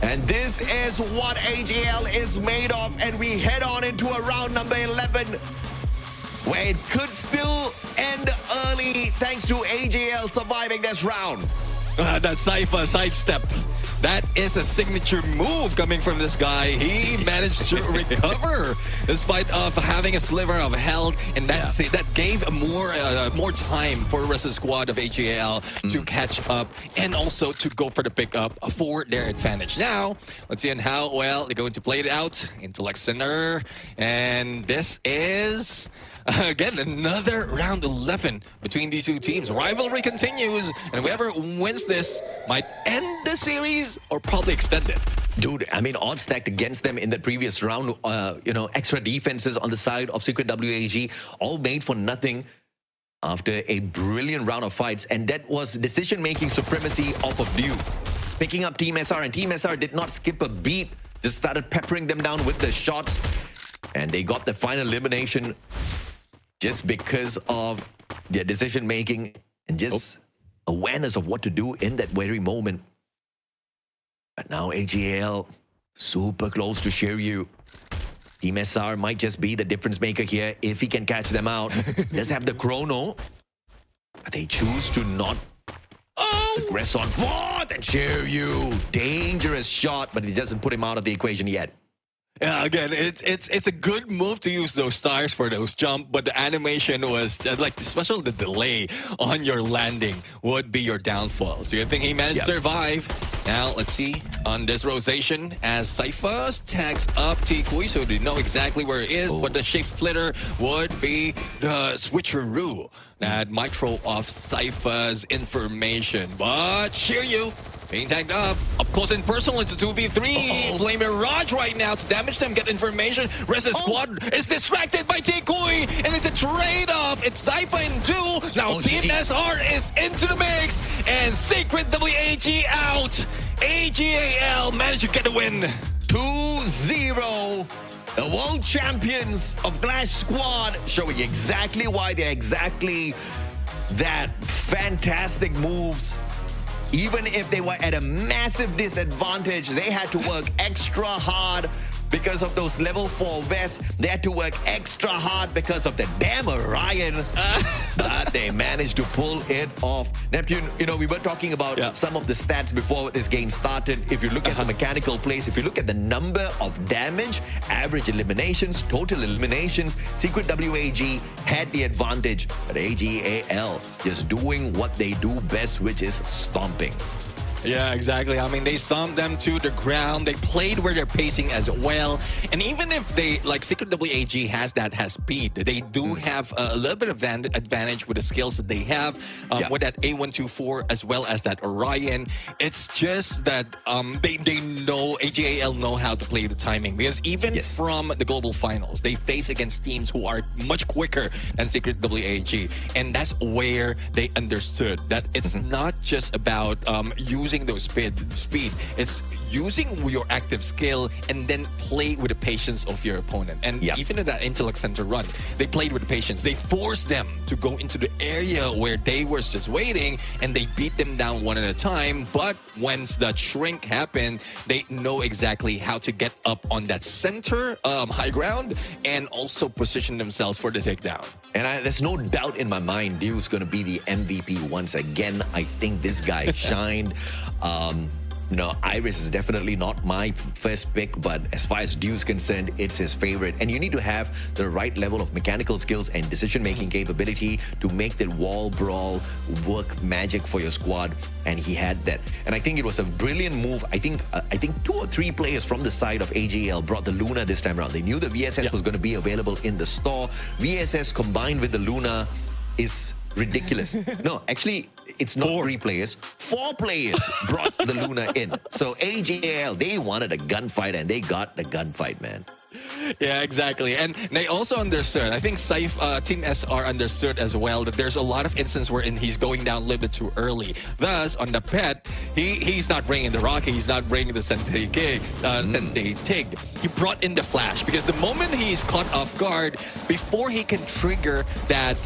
And this is what AG.AL is made of, and we head on into a round number 11 where it could still end early thanks to AG.AL surviving this round. That Cypher sidestep. That is a signature move coming from this guy. He managed to recover despite of having a sliver of health, and that gave more time for the rest of the squad of AG.AL to catch up and also to go for the pickup for their advantage. Now, let's see on how well they're going to play it out. Intellect Center, and this is again another round 11 between these two teams. Rivalry continues, and whoever wins this might end the series or probably extend it. Dude, I mean, odds stacked against them in the previous round. Extra defenses on the side of Secret WAG, all made for nothing after a brilliant round of fights. And that was decision-making supremacy off of Dew. Picking up Team SR, and Team SR did not skip a beat. Just started peppering them down with the shots. And they got the final elimination just because of their decision-making and just awareness of what to do in that very moment. But now AG.AL super close to Shiryu. Team SR might just be the difference maker here if he can catch them out. Does have the chrono, but they choose to not progress on forth. And Shiryu, dangerous shot, but it doesn't put him out of the equation yet. Yeah, again, it's a good move to use those stars for those jump, but the animation was like, especially the delay on your landing would be your downfall. So you think he managed to survive. Now let's see on this rotation as Cypher tags up Tikui, so they know exactly where it is, but the shape splitter would be the switcheroo that might throw off Cypher's information. But Shiryu being tagged up close and personal. It's a 2v3. Flame Mirage right now to damage them, get information. Rest of the squad is distracted by Tikui, and it's a trade-off. It's Cypher and Dew. Now Team SR is into the mix, and Secret WAG out. AG.AL managed to get a win. 2-0. The world champions of Clash Squad showing exactly why they're exactly that fantastic moves. Even if they were at a massive disadvantage, they had to work extra hard because of those level 4 vests. They had to work extra hard because of the damn Orion. But they managed to pull it off. Neptune, we were talking about some of the stats before this game started. If you look at the mechanical plays, if you look at the number of damage, average eliminations, total eliminations, Secret WAG had the advantage. But AG.AL is doing what they do best, which is stomping. Yeah, exactly. I mean, they stomped them to the ground. They played where they're pacing as well. And even if they, like Secret WAG has speed, they do have a little bit of advantage with the skills that they have with that A124 as well as that Orion. It's just that they know, AG.AL know how to play the timing. Because even from the global finals, they face against teams who are much quicker than Secret WAG. And that's where they understood that it's not just about using those speed. It's using your active skill and then play with the patience of your opponent. And even in that Intellect Center run, they played with the patience. They forced them to go into the area where they were just waiting, and they beat them down one at a time. But once that shrink happened, they know exactly how to get up on that center high ground and also position themselves for the takedown. And there's no doubt in my mind Dew's going to be the MVP once again. I think this guy shined. Iris is definitely not my first pick, but as far as Dew's concerned, it's his favorite. And you need to have the right level of mechanical skills and decision-making capability to make that wall brawl work magic for your squad. And he had that. And I think it was a brilliant move. I think 2 or 3 players from the side of AG.AL brought the Luna this time around. They knew the VSS was going to be available in the store. VSS combined with the Luna is ridiculous. No, actually, it's not 3 players. 4 players brought the Luna in. So AG.AL, they wanted a gunfight, and they got the gunfight, man. Yeah, exactly. And they also understood. I think Team SR understood as well that there's a lot of instances wherein he's going down a little bit too early. Thus, on the pet, he's not bringing the rocket. He's not bringing the Sentei Tig. He brought in the flash because the moment he's caught off guard, before he can trigger that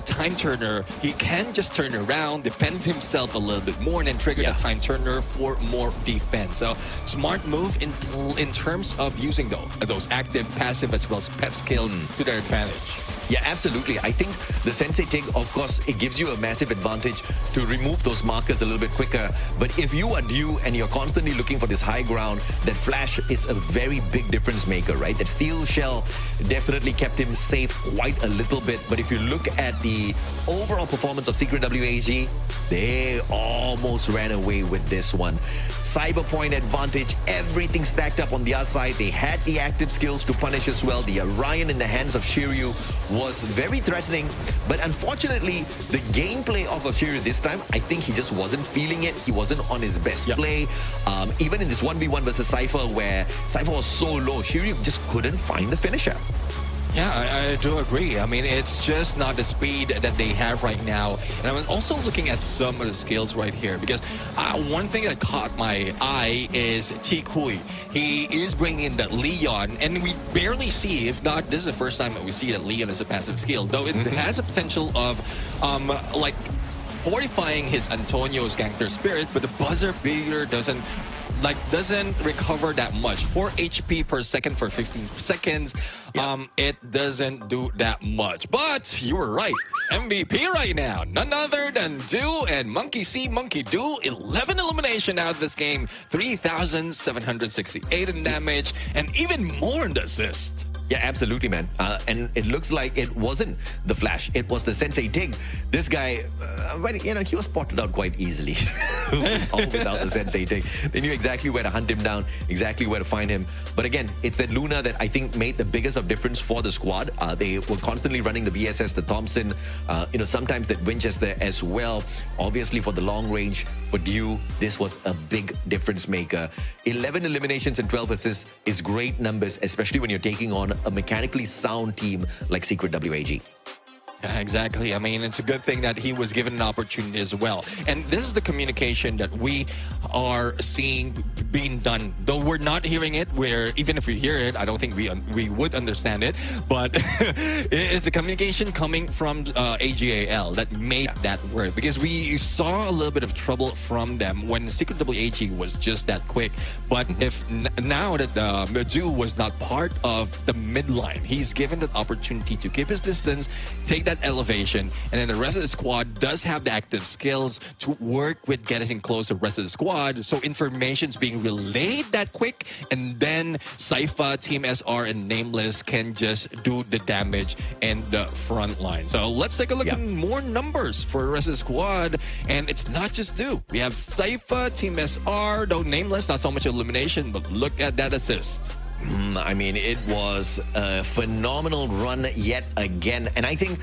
time turner, he can just turn around, defend himself a little bit more, and then trigger the time turner for more defense. So smart move in terms of using those active, passive, as well as pet skills to their advantage. Yeah, absolutely. I think the Sensei Tig, of course, it gives you a massive advantage to remove those markers a little bit quicker. But if you are due and you're constantly looking for this high ground, that flash is a very big difference maker, right? That steel shell definitely kept him safe quite a little bit. But if you look at the overall performance of Secret WAG, they almost ran away with this one. Cyber point advantage, everything stacked up on the other side. They had the active skills to punish as well. The Orion in the hands of Shiryu was very threatening, but unfortunately, the gameplay of Shiryu this time, I think he just wasn't feeling it. He wasn't on his best play. Even in this 1v1 versus Cypher, where Cypher was so low, Shiryu just couldn't find the finisher. Yeah, I do agree. I mean, it's just not the speed that they have right now. And I'm also looking at some of the skills right here because one thing that caught my eye is T Kui. He is bringing in that Leon, and we barely see, if not, this is the first time that we see that Leon is a passive skill, though it has a potential of like fortifying his Antonio's gangster spirit, but the buzzer beater doesn't recover that much. 4 HP per second for 15 seconds. It doesn't do that much. But you were right. MVP right now. None other than Do and Monkey See, Monkey Do. 11 elimination out of this game. 3,768 in damage. And even more in the assist. Yeah, absolutely, man. And it looks like it wasn't the flash. It was the Sensei Tig. This guy, he was spotted out quite easily. All without the Sensei Tig. They knew exactly where to hunt him down, exactly where to find him. But again, it's that Luna that I think made the biggest of difference for the squad. They were constantly running the BSS, the Thompson, sometimes that Winchester as well. Obviously, for the long range, for Dew, this was a big difference maker. 11 eliminations and 12 assists is great numbers, especially when you're taking on a mechanically sound team like Secret WAG. Yeah, exactly. I mean, it's a good thing that he was given an opportunity as well. And this is the communication that we are seeing being done. Though we're not hearing it, where even if we hear it, I don't think we would understand it. But it's the communication coming from AG.AL that made that work. Because we saw a little bit of trouble from them when Secret WAG was just that quick. But if now that Medu was not part of the midline, he's given that opportunity to keep his distance, take that elevation, and then the rest of the squad does have the active skills to work with getting close to the rest of the squad. So information's being relayed that quick, and then Cypher, Team SR, and Nameless can just do the damage in the front line. So let's take a look at more numbers for the rest of the squad. And it's not just Do. We have Cypher, Team SR, though Nameless, not so much elimination, but look at that assist. I mean, it was a phenomenal run yet again. And I think,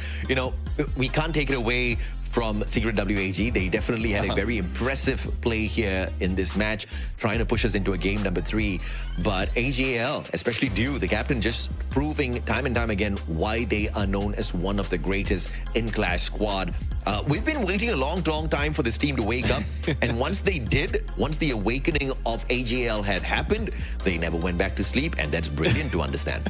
we can't take it away from Secret WAG. They definitely had a very impressive play here in this match, trying to push us into a game number 3. But AG.AL, especially Dew, the captain, just proving time and time again why they are known as one of the greatest in-class squad. We've been waiting a long time for this team to wake up. And once they did, once the awakening of AG.AL had happened, they never went back to sleep. And that's brilliant to understand.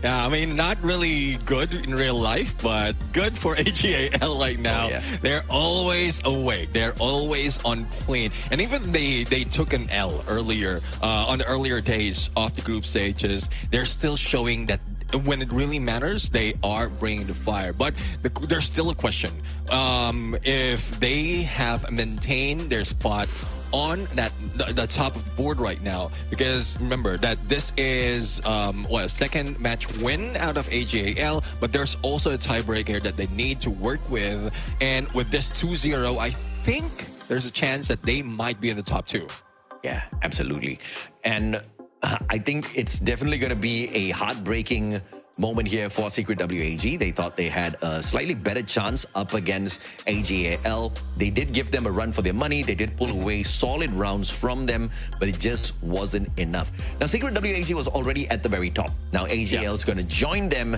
Yeah, I mean, not really good in real life, but good for AG.AL right now. They're always awake. They're always on point. And even they took an L earlier, on the earlier days of the group stages. They're still showing that when it really matters, they are bringing the fire. But there's still a question. If they have maintained their spot on the top of the board right now, because remember that this is a second match win out of AG.AL, but there's also a tiebreaker that they need to work with. And with this 2-0, I think there's a chance that they might be in the top 2. Yeah, absolutely. And I think it's definitely going to be a heartbreaking moment here for Secret WAG. They thought they had a slightly better chance up against AG.AL. They did give them a run for their money. They did pull away solid rounds from them, but it just wasn't enough. Now, Secret WAG was already at the very top. Now, AG.AL is going to join them.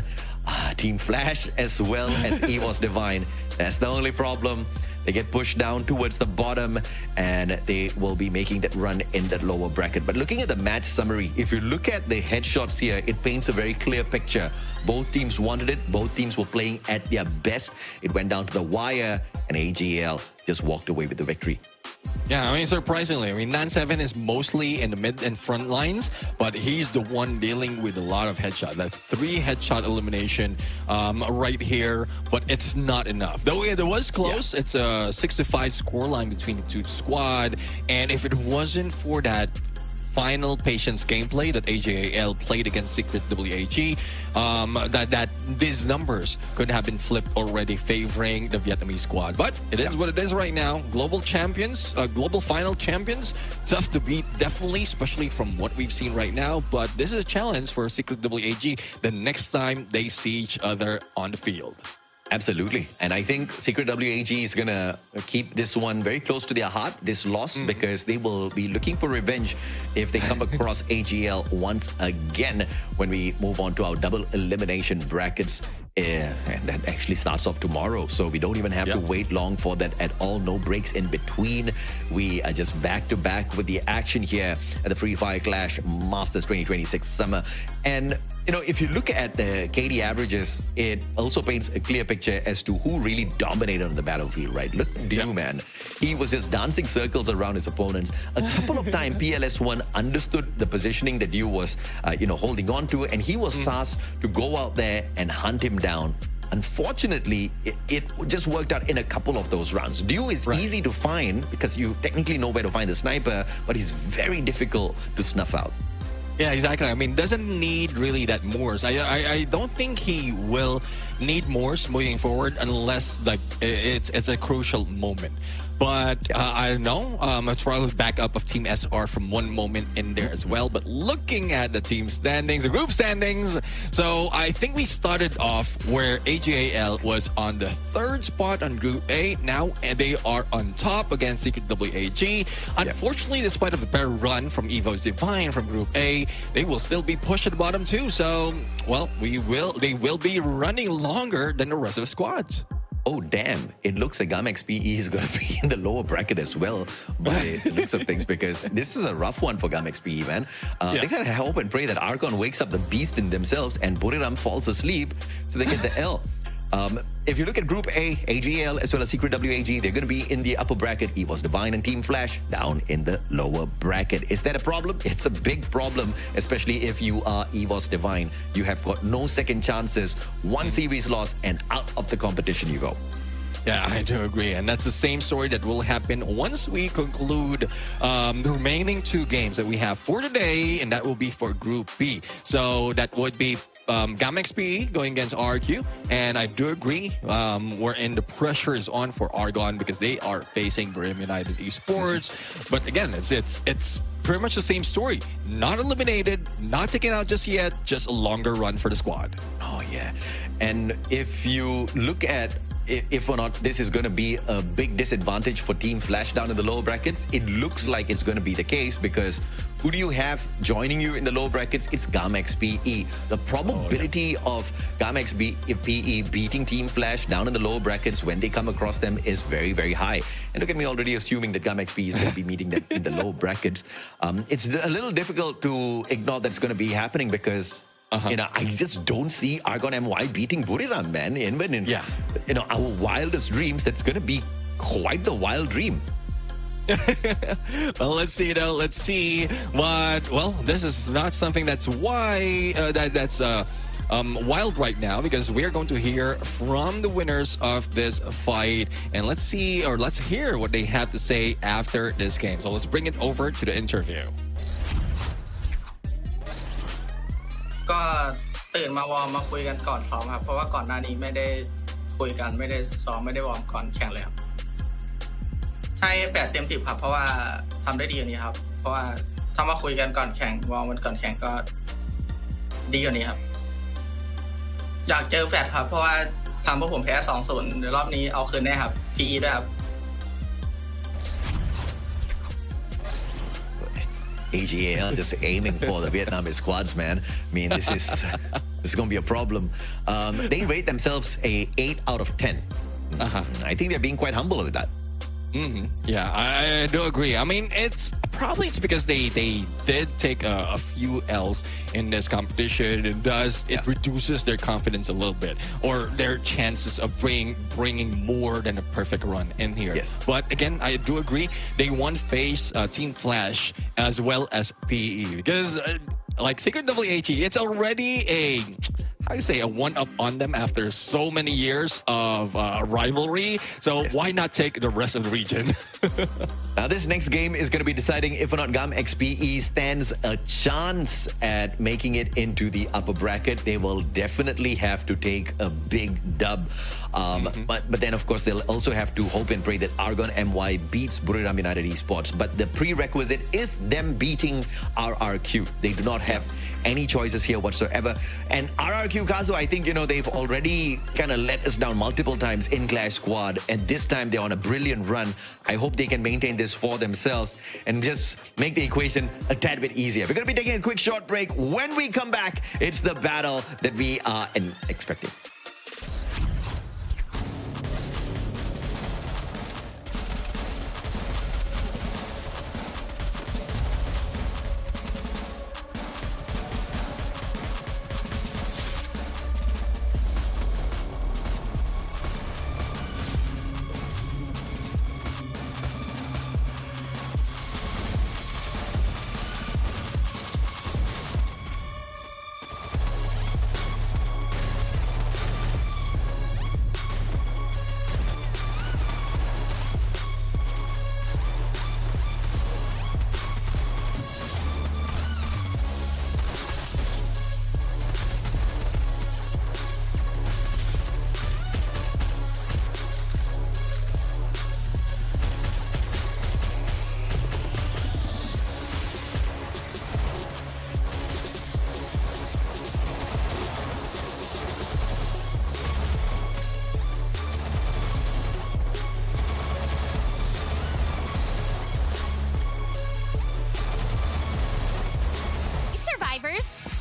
Team Flash as well as EVOS Divine. That's the only problem. They get pushed down towards the bottom and they will be making that run in that lower bracket. But looking at the match summary, if you look at the headshots here, it paints a very clear picture. Both teams wanted it. Both teams were playing at their best. It went down to the wire and AG.AL just walked away with the victory. Yeah, I mean, surprisingly, I mean, Nan7 is mostly in the mid and front lines, but he's the one dealing with a lot of headshot. That 3 headshot elimination right here, but it's not enough. Though it was close, it's a 6-5 scoreline between the two squad, and if it wasn't for that final patience gameplay that AG.AL played against Secret WAG, that these numbers could have been flipped already, favoring the Vietnamese squad. But it is what it is right now. Global champions, global final champions, tough to beat, definitely, especially from what we've seen right now. But this is a challenge for Secret WAG the next time they see each other on the field. Absolutely. And I think Secret WAG is going to keep this one very close to their heart, this loss, because they will be looking for revenge if they come across AG.AL once again when we move on to our double elimination brackets. And that actually starts off tomorrow, so we don't even have to wait long for that at all. No breaks in between. We are just back to back with the action here at the Free Fire Clash Masters 2026 Summer. And you know, if you look at the KD averages, it also paints a clear picture as to who really dominated on the battlefield, right? Look at Dew, man. He was just dancing circles around his opponents. A couple of times, PLS1 understood the positioning that Dew was, holding on to, and he was tasked to go out there and hunt him down. Unfortunately, it just worked out in a couple of those rounds. Dew is easy to find because you technically know where to find the sniper, but he's very difficult to snuff out. Yeah, exactly. I mean, doesn't need really that Morse. I don't think he will need Morse moving forward unless like it's a crucial moment. But I don't know. A trial backup of Team SR from one moment in there as well. But looking at the team standings, the group standings, so I think we started off where AG.AL was on the 3rd spot on Group A. Now they are on top against Secret WAG. Unfortunately, despite of the better run from EVOS Divine from Group A, they will still be pushed at the bottom too. So, well, they will be running longer than the rest of the squads. Oh, damn. It looks like GAMXPE is going to be in the lower bracket as well by the looks of things, because this is a rough one for GAMXPE, man. They got to hope and pray that Argon wakes up the beast in themselves and Buriram falls asleep so they get the L. If you look at Group A, AG.AL as well as Secret WAG, they're going to be in the upper bracket. EVOS Divine and Team Flash down in the lower bracket. Is that a problem? It's a big problem, especially if you are EVOS Divine. You have got no second chances. One series loss and out of the competition you go. Yeah, I do agree. And that's the same story that will happen once we conclude the remaining 2 games that we have for today, and that will be for Group B. So that would be GAMXPE going against RQ, and I do agree wherein the pressure is on for Argon because they are facing Buriram United Esports. But again, it's pretty much the same story. Not eliminated, not taken out just yet, just a longer run for the squad. Oh yeah, and if you look at if or not this is going to be a big disadvantage for Team Flash down in the lower brackets, it looks like it's going to be the case, because who do you have joining you in the lower brackets? It's GAMXPE. The probability of GAMXPE beating Team Flash down in the lower brackets when they come across them is very, very high. And look at me already assuming that GAMXPE is going to be meeting them in the lower brackets. It's a little difficult to ignore that's going to be happening because I just don't see Argon MY beating Buriram, man. Even in our wildest dreams, that's going to be quite the wild dream. Well, let's see, let's see. But, well, this is not something that's that's wild right now, because we are going to hear from the winners of this fight. And let's see, or let's hear what they have to say after this game. So let's bring it over to the interview. ก็ตื่นมาวอร์มมาคุยกันก่อนซ้อมครับเพราะว่าก่อนหน้านี้ไม่ได้คุยกันไม่ได้ซ้อมไม่ได้วอร์มก่อนแข่งเลยครับให้8 เต็ม 10ครับเพราะว่าทำได้ดีกว่านี้ครับเพราะว่าถ้ามาคุยกันก่อนแข่งวอร์มกันก่อนแข่งก็ดีกว่านี้ครับ อยากเจอแฟดครับเพราะว่าทำพวกผมแพ้ 2-0 เดี๋ยวรอบนี้เอาคืนแน่ครับ PE ด้วยครับ AG.AL just aiming for the Vietnamese squads, man. I mean, this is going to be a problem. They rate themselves a 8 out of 10. I think they're being quite humble with that. Yeah, I do agree. I mean, it's because they did take a few L's in this competition, and thus it reduces their confidence a little bit, or their chances of bringing more than a perfect run in here. Yes. But again, I do agree. They won't face Team Flash as well as PE because, like Secret WHE, it's already a one-up on them after so many years of rivalry. So why not take the rest of the region? Now, this next game is going to be deciding if or not GAM XPE stands a chance at making it into the upper bracket. They will definitely have to take a big dub. But then, of course, they'll also have to hope and pray that Argon MY beats Buriram United Esports. But the prerequisite is them beating RRQ. They do not have any choices here whatsoever. And RRQ, Kazu, I think, they've already kind of let us down multiple times in Clash Squad. And this time they're on a brilliant run. I hope they can maintain this for themselves and just make the equation a tad bit easier. We're going to be taking a quick short break. When we come back, it's the battle that we are expecting.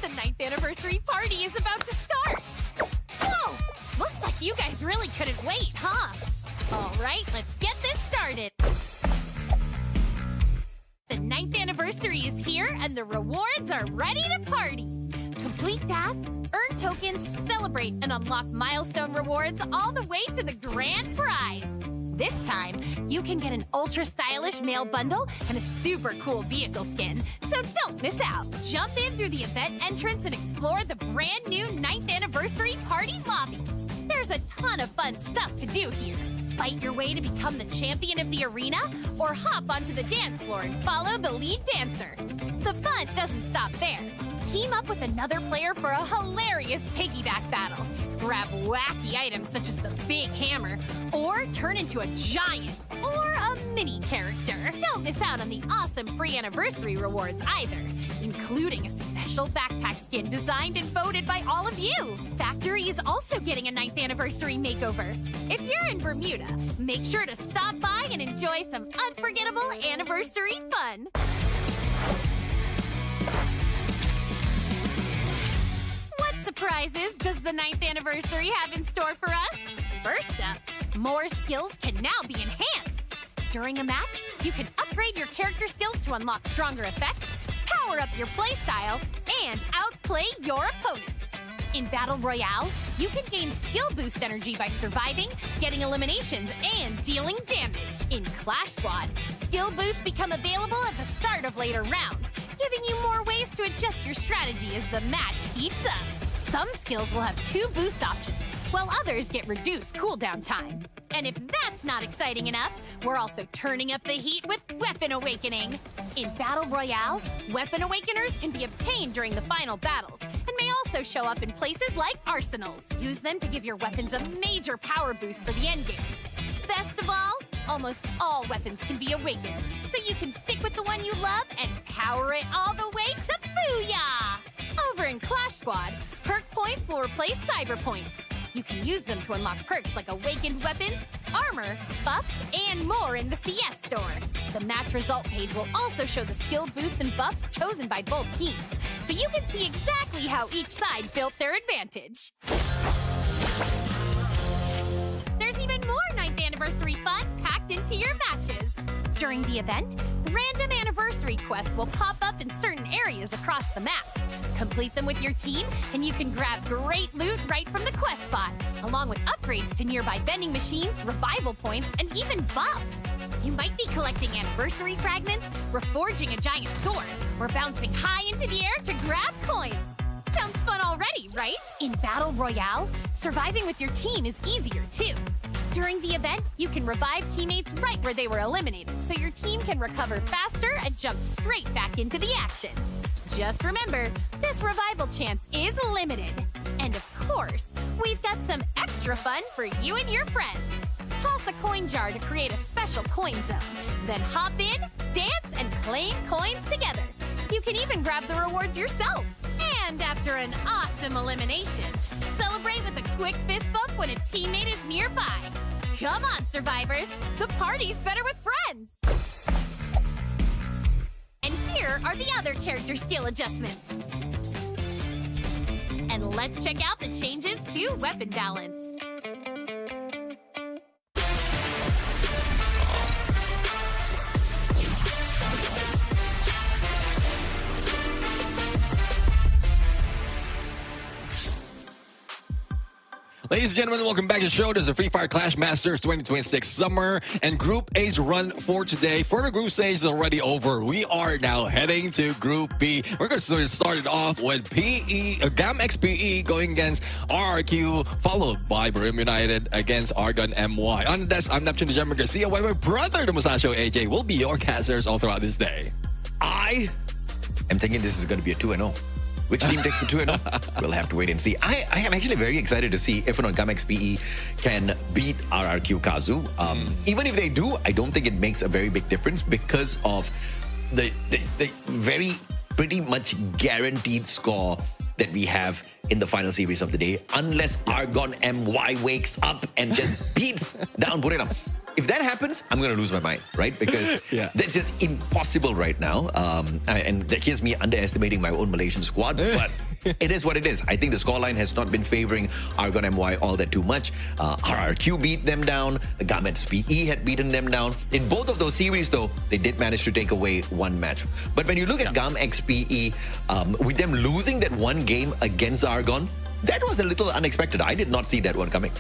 The 9th anniversary party is about to start! Whoa! Looks like you guys really couldn't wait, huh? Alright, let's get this started! The 9th anniversary is here, and the rewards are ready to party! Complete tasks, earn tokens, celebrate, and unlock milestone rewards all the way to the grand prize! This time, you can get an ultra-stylish mail bundle and a super cool vehicle skin, so don't miss out! Jump in through the event entrance and explore the brand new 9th anniversary party lobby! There's a ton of fun stuff to do here. Fight your way to become the champion of the arena, or hop onto the dance floor and follow the lead dancer. The fun doesn't stop there. Team up with another player for a hilarious piggyback battle. Grab wacky items such as the big hammer, or turn into a giant or a mini character. Don't miss out on the awesome free anniversary rewards either, including a special backpack skin designed and voted by all of you. Factory is also getting a 9th anniversary makeover. If you're in Bermuda, make sure to stop by and enjoy some unforgettable anniversary fun. What surprises does the 9th anniversary have in store for us? First up, more skills can now be enhanced. During a match, you can upgrade your character skills to unlock stronger effects, power up your playstyle, and outplay your opponents. In Battle Royale, you can gain skill boost energy by surviving, getting eliminations, and dealing damage. In Clash Squad, skill boosts become available at the start of later rounds, giving you more ways to adjust your strategy as the match heats up. Some skills will have 2 boost options, while others get reduced cooldown time. And if that's not exciting enough, we're also turning up the heat with Weapon Awakening. In Battle Royale, Weapon Awakeners can be obtained during the final battles, and may also show up in places like arsenals. Use them to give your weapons a major power boost for the endgame. Best of all, almost all weapons can be awakened, so you can stick with the one you love and power it all the way to Booyah! Over in Clash Squad, perk points will replace cyber points. You can use them to unlock perks like awakened weapons, armor, buffs, and more in the CS store. The match result page will also show the skill boosts and buffs chosen by both teams, so you can see exactly how each side built their advantage. There's even more 9th anniversary fun packed into your matches. During the event, random anniversary quests will pop up in certain areas across the map. Complete them with your team, and you can grab great loot right from the quest spot, along with upgrades to nearby vending machines, revival points, and even buffs. You might be collecting anniversary fragments, reforging a giant sword, or bouncing high into the air to grab coins. Sounds fun already, right? In Battle Royale, surviving with your team is easier too. During the event, you can revive teammates right where they were eliminated, so your team can recover faster and jump straight back into the action. Just remember, this revival chance is limited. And of course, we've got some extra fun for you and your friends. Toss a coin jar to create a special coin zone. Then hop in, dance, and claim coins together. You can even grab the rewards yourself. And after an awesome elimination, celebrate with a quick fist bump when a teammate is nearby. Come on, survivors, the party's better with friends. And here are the other character skill adjustments. And let's check out the changes to weapon balance. Ladies and gentlemen, welcome back to the show. There's a Free Fire Clash Masters 2026 Summer and Group A's run for today. For the group stage is already over. We are now heading to Group B. We're going to start it off with GAM XPE going against RRQ, followed by Buriram United against Argon MY. On the desk, I'm Neptune Jammer Garcia, while my brother, the Musashi AJ, will be your casters all throughout this day. I am thinking this is going to be a 2-0. Which team takes the 2-0? We'll have to wait and see. I am actually very excited to see if or not GAM XPE can beat RRQ Kazu. Even if they do, I don't think it makes a very big difference because of the very pretty much guaranteed score that we have in the final series of the day, unless Argon MY wakes up and just beats down Buriram. If that happens, I'm going to lose my mind, right? Because that's just impossible right now. And here's me underestimating my own Malaysian squad, but it is what it is. I think the scoreline has not been favoring Argon MY all that too much. RRQ beat them down. GAM XPE had beaten them down. In both of those series, though, they did manage to take away one match. But when you look at GAM XPE, with them losing that one game against Argon, that was a little unexpected. I did not see that one coming.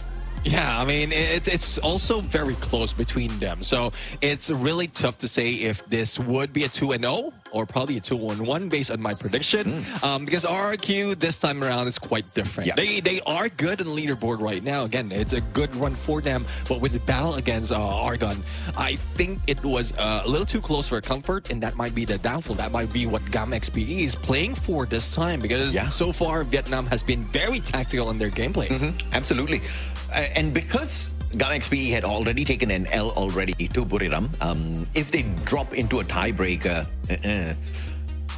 Yeah, I mean, it's also very close between them. So it's really tough to say if this would be a 2-0 or probably a 2-1 based on my prediction. Because RRQ this time around is quite different. They are good on the leaderboard right now. Again, it's a good run for them. But with the battle against Argon, I think it was a little too close for comfort. And that might be the downfall. That might be what GAM XPE is playing for this time. Because so far, Vietnam has been very tactical in their gameplay. Absolutely. And because GAM XPE had already taken an L already to Buriram, if they drop into a tiebreaker,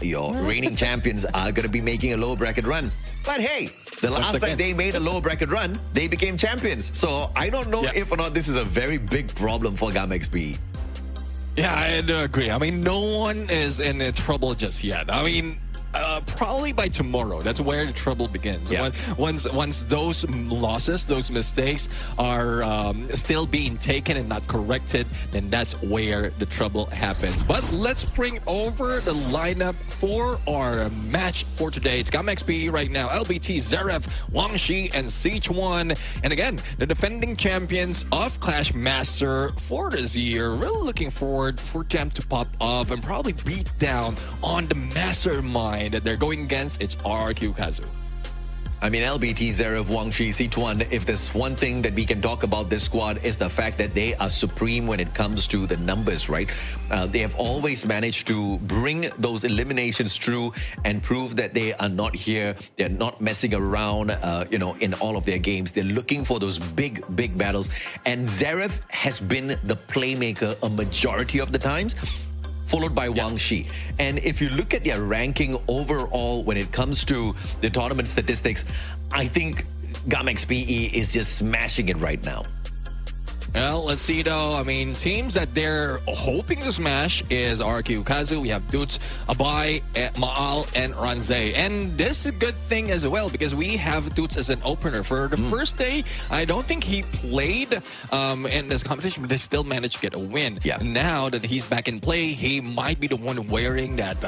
your reigning champions are going to be making a lower bracket run. But hey, the last time they made a lower bracket run, they became champions. So I don't know if or not this is a very big problem for GAM XPE. Yeah, I do agree. I mean, no one is in trouble just yet. I mean, probably by tomorrow. That's where the trouble begins. Once those losses, those mistakes are still being taken and not corrected, then that's where the trouble happens. But let's bring over the lineup for our match for today. It's GAM XPE right now. LBT, Zaref, Wang Shi, and Sichuan. And again, the defending champions of Clash Master for this year. Really looking forward for them to pop up and probably beat down on the mastermind that they're going against. It's RRQ Kazu. I mean, LBT, Zaref, Wang Shi, Sichuan, if there's one thing that we can talk about this squad is the fact that they are supreme when it comes to the numbers, right? They have always managed to bring those eliminations through and prove that they are not here. They're not messing around, you know, in all of their games. They're looking for those big battles. And Zaref has been the playmaker a majority of the times. followed by Wang Shi. And if you look at their ranking overall when it comes to the tournament statistics, I think GAMXPE is just smashing it right now. Well, let's see though. I mean, teams that they're hoping to smash is RQ Kazu. We have Dutz, Abai, Maal, and Ranze. And this is a good thing as well because we have Dutz as an opener. For the first day, I don't think he played in this competition, but they still managed to get a win. Yeah. Now that he's back in play, he might be the one wearing that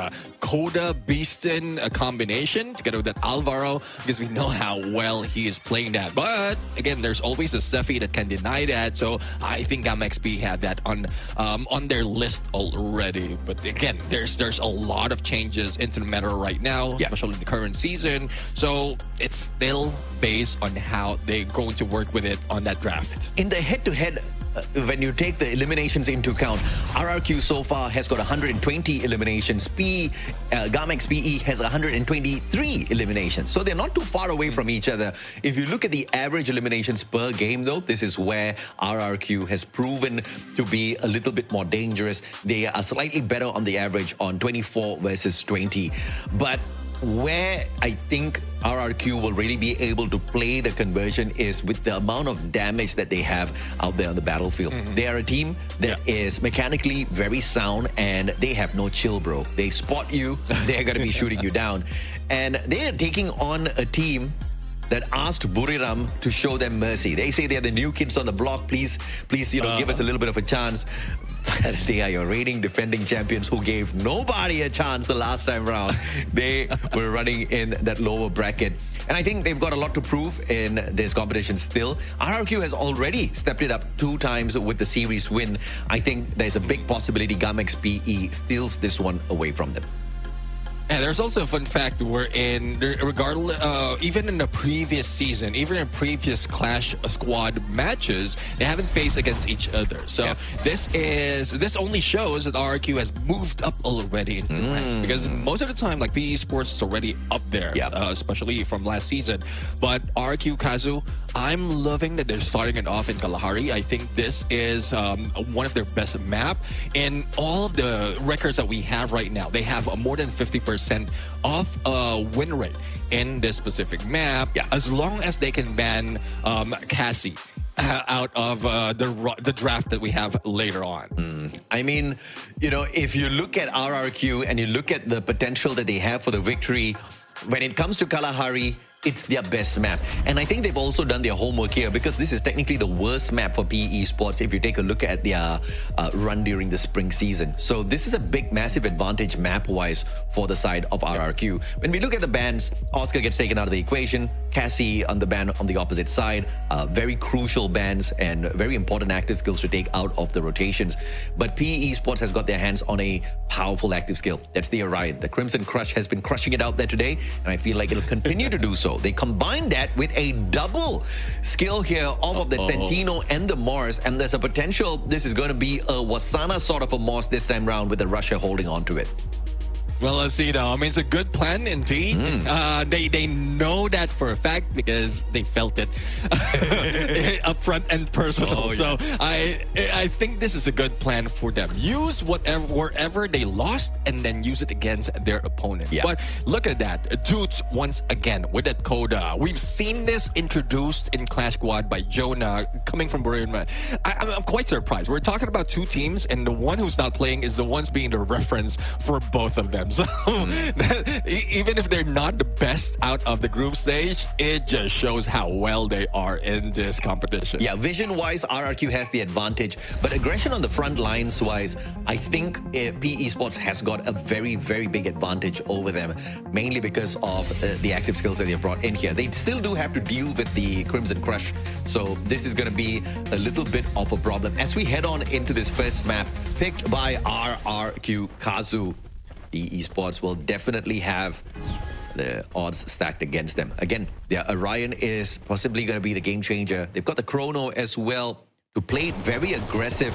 Coda Beaston combination together with that Alvaro because we know how well he is playing that. But again, there's always a Sefi that can deny that. So I think GAMXP had that on their list already. But again, there's a lot of changes into the meta right now, especially in the current season. So it's still based on how they're going to work with it on that draft. In the head-to-head, when you take the eliminations into account, RRQ so far has got 120 eliminations. GAMXPE has 123 eliminations. So they're not too far away from each other. If you look at the average eliminations per game, though, this is where RRQ has proven to be a little bit more dangerous. They are slightly better on the average on 24 versus 20. But where I think RRQ will really be able to play the conversion is with the amount of damage that they have out there on the battlefield. They are a team that is mechanically very sound and they have no chill, bro. They spot you, they're going to be shooting you down. And they are taking on a team that asked Buriram to show them mercy. They say they're the new kids on the block. Please, give us a little bit of a chance. But they are your reigning defending champions who gave nobody a chance the last time round. They were running in that lower bracket. And I think they've got a lot to prove in this competition still. RRQ has already stepped it up 2 times with the series win. I think there's a big possibility GAMXPE steals this one away from them. And there's also a fun fact wherein, regardless, even in the previous season, even in previous Clash Squad matches, they haven't faced against each other. So this only shows that RRQ has moved up already in the rank. Because most of the time, like PE Sports is already up there, especially from last season. But RRQ Kazu, I'm loving that they're starting it off in Kalahari. I think this is one of their best map. In all of the records that we have right now, they have more than 50% of win rate in this specific map. As long as they can ban Cassie out of the draft that we have later on. I mean, you know, if you look at RRQ and you look at the potential that they have for the victory, when it comes to Kalahari, it's their best map. And I think they've also done their homework here because this is technically the worst map for PE Sports if you take a look at their run during the spring season. So this is a big, massive advantage map-wise for the side of RRQ. When we look at the bans, Oscar gets taken out of the equation. Cassie on the ban on the opposite side. Very crucial bans and very important active skills to take out of the rotations. But PE Sports has got their hands on a powerful active skill. That's the Orion. The Crimson Crush has been crushing it out there today, and I feel like it'll continue to do so. They combine that with a double skill here of the Sentino and the Mars, and there's a potential this is going to be a Wasana sort of a Mars this time round with the Russia holding on to it. Well, let's see now. I mean, it's a good plan indeed. They know that for a fact because they felt it up front and personal. So I think this is a good plan for them. Use wherever they lost and then use it against their opponent. But look at that. Dudes, once again, with that Coda. We've seen this introduced in Clash Squad by Jonah coming from Buriram. I'm quite surprised. We're talking about 2 teams and the one who's not playing is the ones being the reference for both of them. So even if they're not the best out of the group stage, it just shows how well they are in this competition. Yeah, vision-wise, RRQ has the advantage, but aggression on the front lines-wise, I think PE Sports has got a very, very big advantage over them, mainly because of the active skills that they've brought in here. They still do have to deal with the Crimson Crush, so this is going to be a little bit of a problem. As we head on into this first map, picked by RRQ Kazu, the Esports will definitely have the odds stacked against them. Again, their Orion is possibly going to be the game changer. They've got the Chrono as well to play it very aggressive.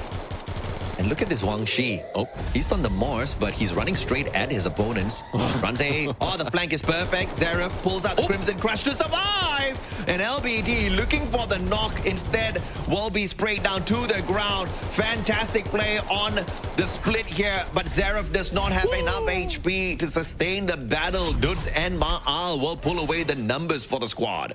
And look at this Wang Shi. Oh, he's on the Morse, but he's running straight at his opponents. Runs A. Oh, the flank is perfect. Zeref pulls out the Crimson Crush to survive. And LBD looking for the knock instead will be sprayed down to the ground. Fantastic play on the split here, but Zeref does not have enough HP to sustain the battle. Dudes and AG.AL will pull away the numbers for the squad.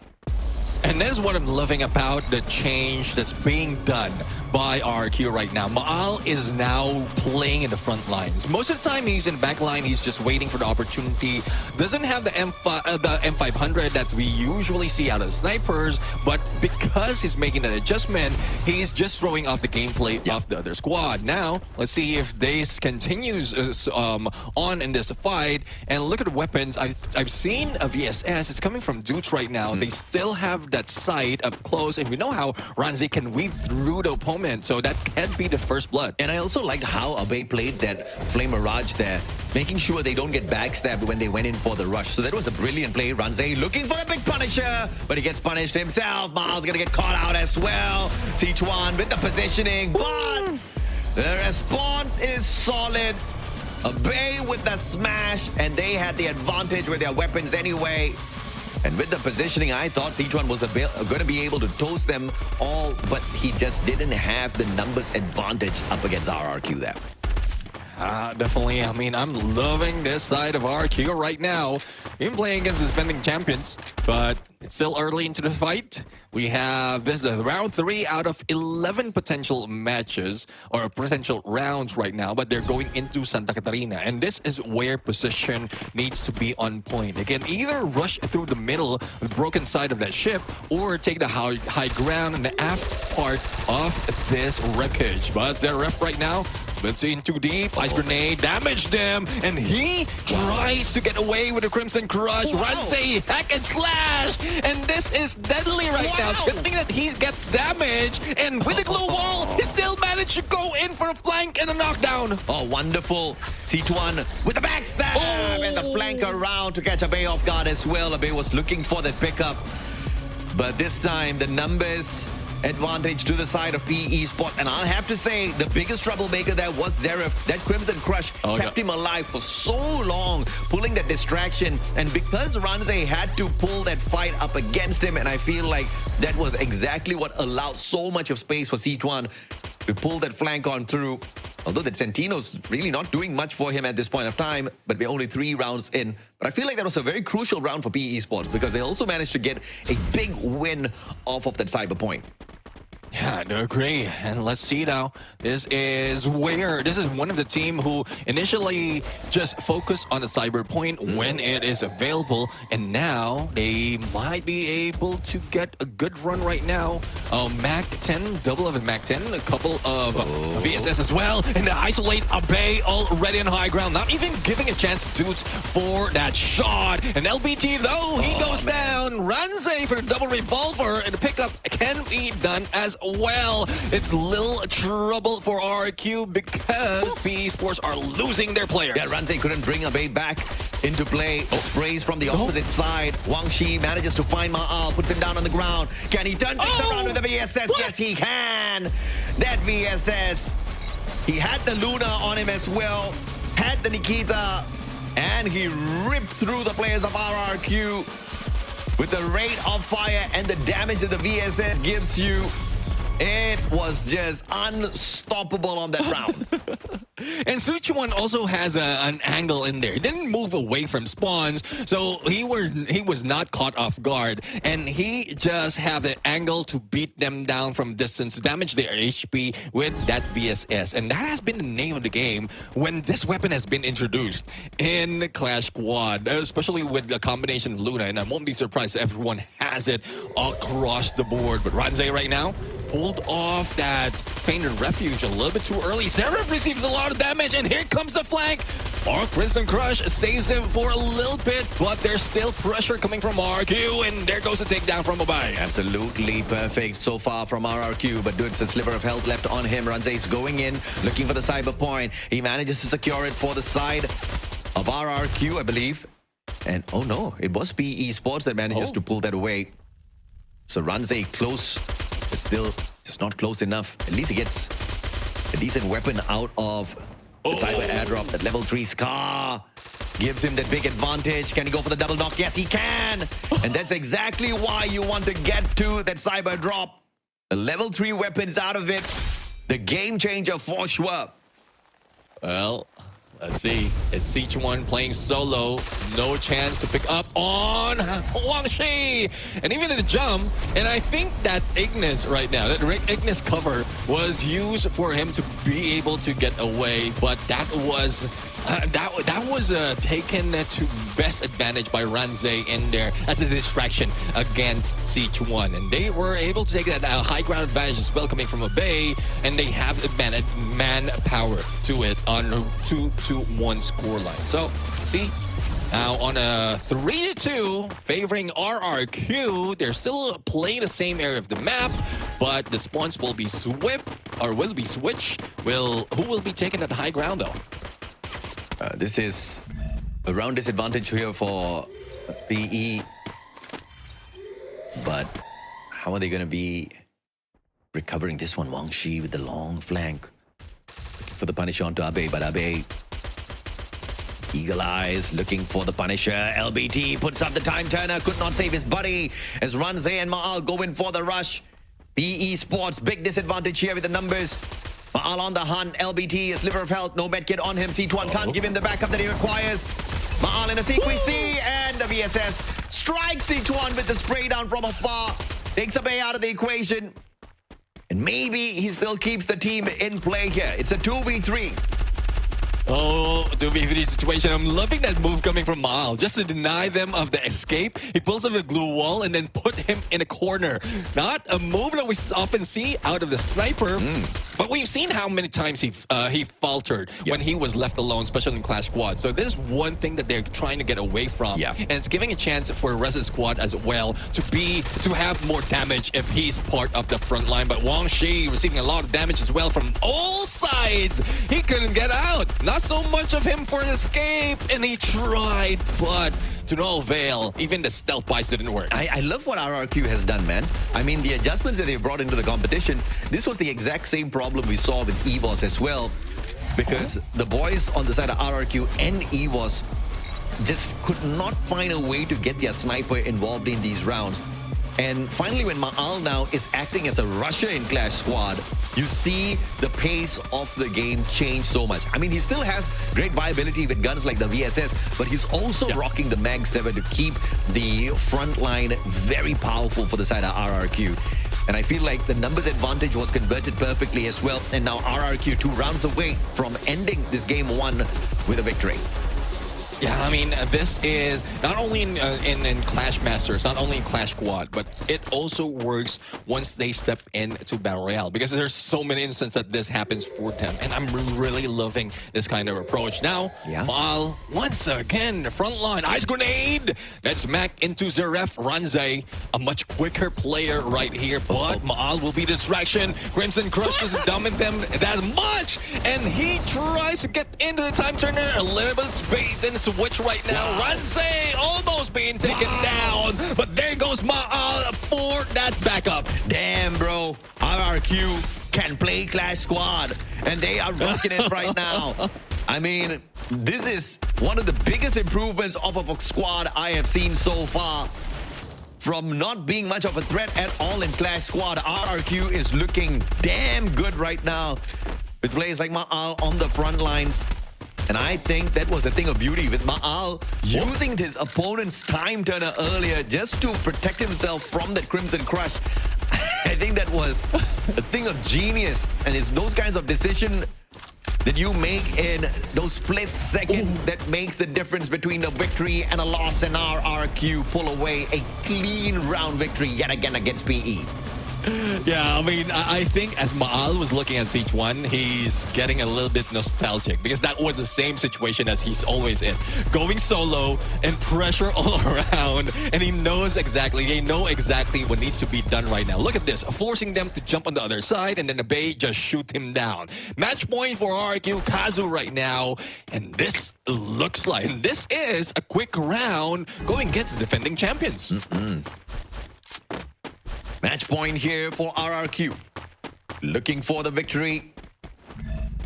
And that's what I'm loving about the change that's being done by RQ right now. AG.AL is now playing in the front lines. Most of the time he's in back line, he's just waiting for the opportunity. Doesn't have the M500 that we usually see out of the snipers, but because he's making an adjustment, he's just throwing off the gameplay of the other squad. Now, let's see if this continues on in this fight. And look at the weapons. I've seen a VSS. It's coming from Dudes right now. They still have that sight up close, and we know how Ranze can weave through the opponent, so that can be the first blood. And I also liked how Abe played that Flame Mirage there, making sure they don't get backstabbed when they went in for the rush. So that was a brilliant play. Ranze looking for a big punisher, but he gets punished himself. Miles gonna get caught out as well. Sichuan with the positioning, but the response is solid. Abe with the smash, and they had the advantage with their weapons anyway. And with the positioning, I thought Sichuan was going to be able to toast them all, but he just didn't have the numbers advantage up against RRQ there. Definitely. I mean, I'm loving this side of RQ right now. Even playing against the defending champions, but it's still early into the fight. We have this is round 3 out of 11 potential matches or potential rounds right now, but they're going into Santa Catarina, and this is where position needs to be on point. They can either rush through the middle, the broken side of that ship, or take the high ground and the aft part of this wreckage. But their ref right now, it's in too deep. Ice grenade damaged him, and he tries to get away with the Crimson Crush. Ranze hack and slash, and this is deadly right now. Good thing that he gets damaged, and with the glow wall, he still managed to go in for a flank and a knockdown. Oh, wonderful. Sichuan with the backstab and the flank around to catch Abe off guard as well. Abe was looking for that pickup, but this time the numbers advantage to the side of PE Esports. And I'll have to say, the biggest troublemaker there was Zeref. That Crimson Crush kept him alive for so long, pulling that distraction. And because Ranze had to pull that fight up against him, and I feel like that was exactly what allowed so much of space for Sichuan to pull that flank on through. Although that Sentino's really not doing much for him at this point of time, but we're only 3 rounds in. But I feel like that was a very crucial round for PE Esports because they also managed to get a big win off of that cyber point. Yeah, I agree. And let's see now. This is one of the team who initially just focused on the cyber point when it is available, and now they might be able to get a good run right now. Mac 10, double of a Mac 10, a couple of VSS as well, and they isolate Abe already on high ground, not even giving a chance to Dudes for that shot. And LBT though, he goes down. Ranze for the double revolver, and the pickup can be done as well. It's little trouble for RQ because PE Sports are losing their players. Yeah, Ranze couldn't bring Abe back into play. Sprays from the opposite side. Wang Shi manages to find AG.AL, puts him down on the ground. Can he turn things around with the VSS? What? Yes, he can. That VSS. He had the Luna on him as well. Had the Nikita. And he ripped through the players of RRQ with the rate of fire and the damage that the VSS gives you. It was just unstoppable on that round. And Sichuan also has an angle in there. He didn't move away from spawns, so he was not caught off guard. And he just had the angle to beat them down from distance, to damage their HP with that VSS. And that has been the name of the game when this weapon has been introduced in Clash Squad, especially with the combination of Luna. And I won't be surprised if everyone has it across the board. But Ranze right now pulled off that Painted Refuge a little bit too early. Zeref receives a lot of damage, and here comes the flank. Our Crimson Crush saves him for a little bit, but there's still pressure coming from RQ, and there goes the takedown from Abe. Absolutely perfect so far from RRQ, but Dude's a sliver of health left on him. Ranze's going in, looking for the cyber point. He manages to secure it for the side of RRQ, I believe. And oh no, it was PE Esports that manages to pull that away. So Ranze close, but still just not close enough. At least he gets A decent weapon out of the cyber airdrop. That level 3 Scar gives him that big advantage. Can he go for the double knock? Yes, he can. And that's exactly why you want to get to that cyber drop. The level 3 weapons out of it. The game changer for sure. Well, let's see. It's Sichuan playing solo. No chance to pick up on Wang Shi. And even in the jump, and I think that Ignis right now, that Ignis cover was used for him to be able to get away. But that was taken to best advantage by Ranze in there as a distraction against Sichuan. And they were able to take that high ground advantage as well coming from a bay, and they have advantage manpower to it on a 2-1 scoreline. So, see, now on a 3-2 favoring RRQ, they're still playing the same area of the map, but the spawns will be switched. Who will be taking that high ground though? This is a round disadvantage here for PE. But how are they going to be recovering this one? Wang Shi with the long flank. Looking for the punish onto Abe, but Abe, eagle eyes, looking for the punisher. LBT puts up the time turner, could not save his buddy as Ranze and Ma'al go in for the rush. PE Sports, big disadvantage here with the numbers. Ma'al on the hunt. LBT, a sliver of health, no medkit on him. C1 can't give him the backup that he requires. Ma'al in a CQC, and the VSS strikes C1 with the spray down from afar. Takes a bay out of the equation. And maybe he still keeps the team in play here. It's a 2v3. Oh, 2v3 situation. I'm loving that move coming from Ma'al. Just to deny them of the escape, he pulls up a glue wall and then put him in a corner. Not a move that we often see out of the sniper, but we've seen how many times he faltered when he was left alone, especially in Clash Squad. So this is one thing that they're trying to get away from. And it's giving a chance for the rest of the squad as well to have more damage if he's part of the front line. But Wang Shi receiving a lot of damage as well from all sides. He couldn't get out. Not so much of him for an escape, and he tried, but to no avail. Even the stealth buys didn't work. I love what RRQ has done, man. I mean, the adjustments that they've brought into the competition, this was the exact same problem we saw with EVOS as well, because the boys on the side of RRQ and EVOS just could not find a way to get their sniper involved in these rounds. And finally, when Ma'al now is acting as a rusher in Clash Squad, you see the pace of the game change so much. I mean, he still has great viability with guns like the VSS, but he's also rocking the Mag 7 to keep the front line very powerful for the side of RRQ. And I feel like the numbers advantage was converted perfectly as well. And now RRQ 2 rounds away from ending this game 1 with a victory. Yeah, I mean, this is not only in Clash Masters, not only in Clash Squad, but it also works once they step into Battle Royale, because there's so many instances that this happens for them, and I'm really loving this kind of approach. Now, Ma'al, once again, the front line, Ice Grenade, that's Mac into Zeref. Ranze, a much quicker player right here, but Ma'al will be distraction. Crimson Crush doesn't dominate them that much, and he tries to get into the time turner a little bit bait in switch right now. Ranze almost being taken down, but there goes Ma'al for that backup. Damn, bro. RRQ can play Clash Squad, and they are rocking it right now. I mean, this is one of the biggest improvements of a squad I have seen so far. From not being much of a threat at all in Clash Squad, RRQ is looking damn good right now with players like Ma'al on the front lines. And I think that was a thing of beauty with Ma'al using his opponent's time turner earlier just to protect himself from that Crimson Crush. I think that was a thing of genius. And it's those kinds of decisions that you make in those split seconds that makes the difference between a victory and a loss. And RRQ pull away a clean round victory yet again against PE. Yeah, I mean, I think as Ma'al was looking at Siege 1, he's getting a little bit nostalgic, because that was the same situation as he's always in. Going solo and pressure all around, and they know exactly what needs to be done right now. Look at this, forcing them to jump on the other side, and then the Bay just shoot him down. Match point for RQ Kazu right now, and this looks like, and this is a quick round going against the defending champions. Match point here for RRQ. Looking for the victory.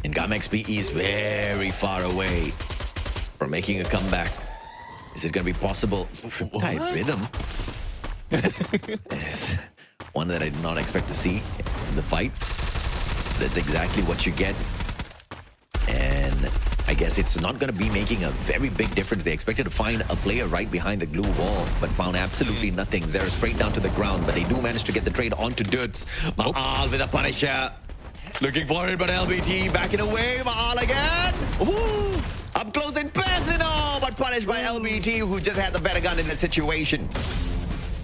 And GAM-XPE is very far away from making a comeback. Is it going to be possible? Tight rhythm. Yes. One that I did not expect to see in the fight. That's exactly what you get. And I guess it's not going to be making a very big difference. They expected to find a player right behind the glue wall, but found absolutely nothing. Zera straight down to the ground, but they do manage to get the trade onto Duts. Maal with a Punisher. Looking for it, but LBT backing away. Maal again. Ooh, up close and personal, but punished by LBT, who just had the better gun in the situation.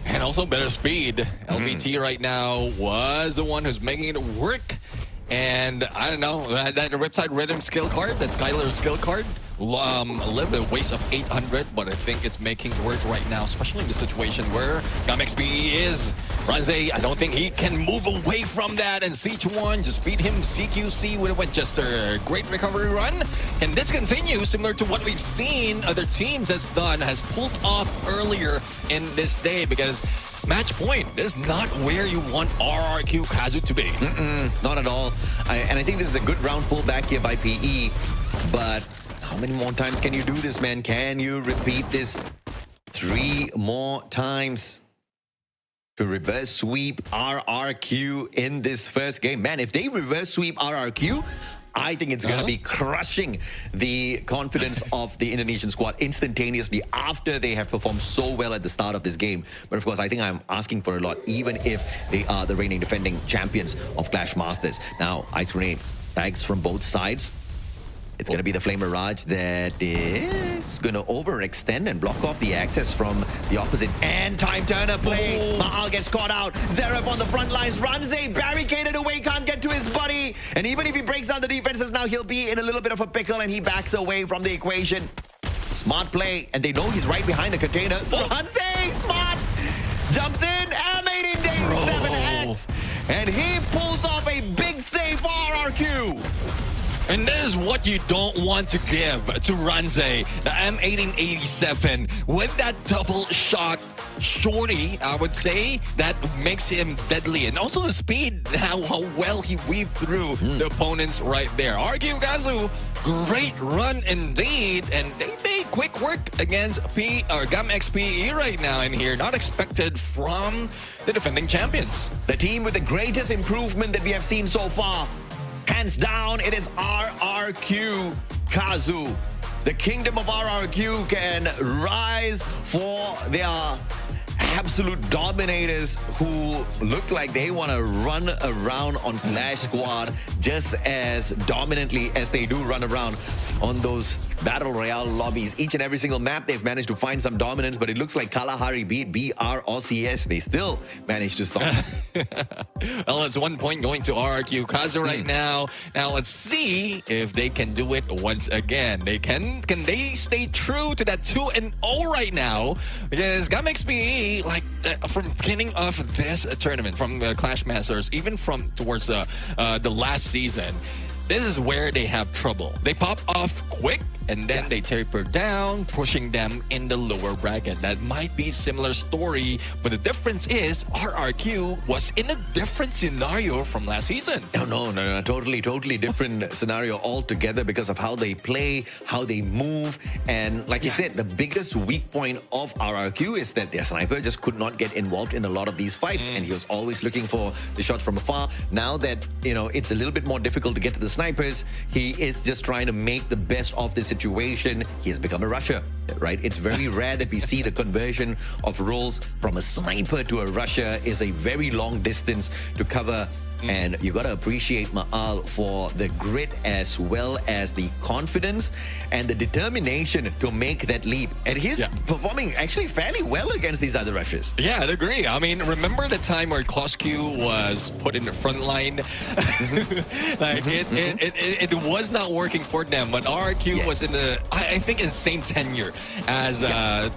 And also better speed. LBT right now was the one who's making it work. And I don't know, that Riptide Rhythm skill card, that Skylar skill card, a little bit of waste of 800, but I think it's making work right now, especially in the situation where GAM-XPE is. Ranze, I don't think he can move away from that, and Sichuan just beat him CQC with a Winchester. Great recovery run. Can this continue, similar to what we've seen other teams has done, has pulled off earlier in this day? Because match point is not where you want RRQ Kazu to be. Not at all. And I think this is a good round full back here by PE. But how many more times can you do this, man? Can you repeat this 3 more times to reverse sweep RRQ in this first game? Man, if they reverse sweep RRQ, I think it's going to be crushing the confidence of the Indonesian squad instantaneously after they have performed so well at the start of this game. But of course, I think I'm asking for a lot, even if they are the reigning defending champions of Clash Masters. Now, Ice Grenade tags from both sides. It's going to be the Flame Mirage that is going to overextend and block off the access from the opposite. And time turner play. Maal gets caught out. Zeref on the front lines. Ranze barricaded away, can't get to his buddy. And even if he breaks down the defenses now, he'll be in a little bit of a pickle and he backs away from the equation. Smart play. And they know he's right behind the container. So Ranze, smart, jumps in. Animating day 7X. And he pulls off a big save for RRQ. And this is what you don't want to give to Ranze, the M1887, with that double shot shorty, I would say, that makes him deadly. And also the speed, how well he weaved through the opponents right there. RRQ Kazu, great run indeed. And they made quick work against GAM-XPE right now in here. Not expected from the defending champions. The team with the greatest improvement that we have seen so far. Hands down, it is RRQ Kazu. The kingdom of RRQ can rise for their absolute dominators who look like they want to run around on Clash Squad just as dominantly as they do run around on those Battle Royale lobbies. Each and every single map, they've managed to find some dominance, but it looks like Kalahari beat BR or CS. They still managed to stop. Well, it's 1 point going to RRQ Kazu right now. Now, let's see if they can do it once again. Can they stay true to that 2-0 right now? Because GAM-XPE, like from beginning of this tournament, from Clash Masters, even from towards the last season, this is where they have trouble. They pop off quick, and then they taper down, pushing them in the lower bracket. That might be a similar story, but the difference is RRQ was in a different scenario from last season. No. Totally different scenario altogether because of how they play, how they move. And like you said, the biggest weak point of RRQ is that their sniper just could not get involved in a lot of these fights. And he was always looking for the shots from afar. Now that, it's a little bit more difficult to get to the snipers, he is just trying to make the best of the situation. He has become a rusher, right? It's very rare that we see the conversion of roles from a sniper to a rusher is a very long distance to cover. And you got to appreciate Maal for the grit as well as the confidence and the determination to make that leap. And he's performing actually fairly well against these other rushers. Yeah, I'd agree. I mean, remember the time where COSQ was put in the front line? Like it was not working for them, but RRQ was in the, I think, in the same tenure as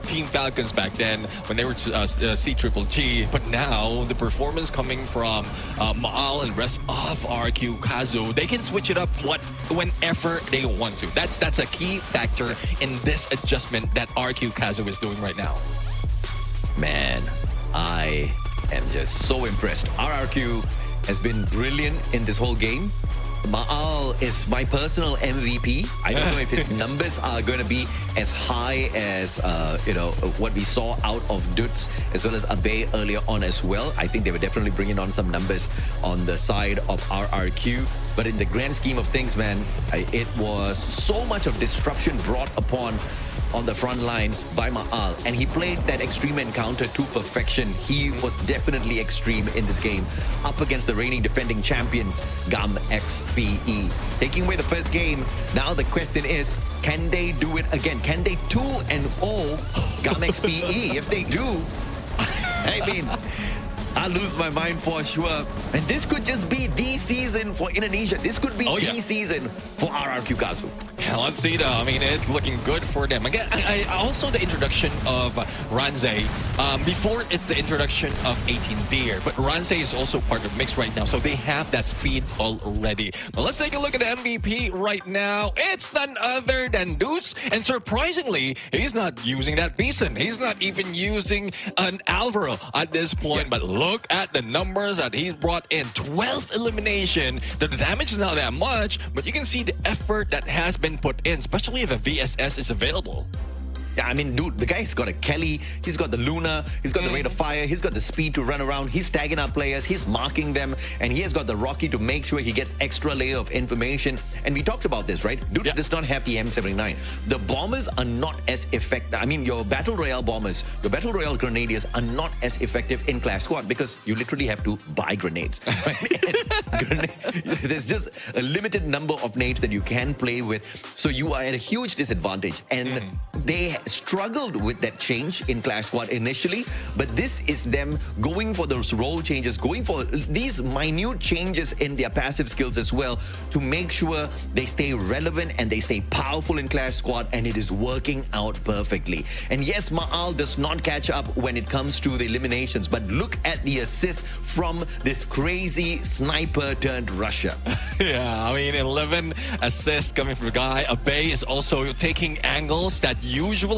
Team Falcons back then when they were C-Triple-G. But now the performance coming from Maal and rest of RRQ Kazu, they can switch it up whenever they want to. That's a key factor in this adjustment that RRQ Kazu is doing right now. Man, I am just so impressed. RRQ has been brilliant in this whole game. Maal is my personal MVP. I don't know if his numbers are going to be as high as what we saw out of Duts as well as Abe earlier on as well. I think they were definitely bringing on some numbers on the side of RRQ. But in the grand scheme of things, man, it was so much of disruption brought upon on the front lines by Maal, and he played that extreme encounter to perfection. He was definitely extreme in this game, up against the reigning defending champions, GAM-XPE. Taking away the first game, now the question is, can they do it again? Can they 2-0 GAM-XPE? If they do, I mean, I'll lose my mind for sure. And this could just be the season for Indonesia. This could be the season for RRQ Kazu. Yeah, let's see though. I mean, it's looking good for them. Again, I also the introduction of Ranze. Before it's the introduction of 18 Deer, but Ranze is also part of mix right now, so they have that speed already. But let's take a look at the MVP right now. It's none other than Deuce, and surprisingly, he's not using that Bison. He's not even using an Alvaro at this point. But look at the numbers that he's brought in. 12 elimination. The damage is not that much, but you can see the effort that has been put in, especially if a VSS is available. Yeah, I mean, dude, the guy's got a Kelly, he's got the Luna, he's got the rate of fire, he's got the speed to run around, he's tagging up players, he's marking them, and he has got the Rocky to make sure he gets extra layer of information. And we talked about this, right? Dude does not have the M79. The bombers are not as effective. I mean, your Battle Royale bombers, your Battle Royale grenadiers are not as effective in Clash Squad because you literally have to buy grenades. Right? There's just a limited number of nades that you can play with. So you are at a huge disadvantage. And they struggled with that change in Clash Squad initially, but this is them going for those role changes, going for these minute changes in their passive skills as well to make sure they stay relevant and they stay powerful in Clash Squad, and it is working out perfectly. And yes, Maal does not catch up when it comes to the eliminations, but look at the assist from this crazy sniper turned rusher. Yeah, I mean, 11 assists coming from the guy. Abe is also taking angles that usually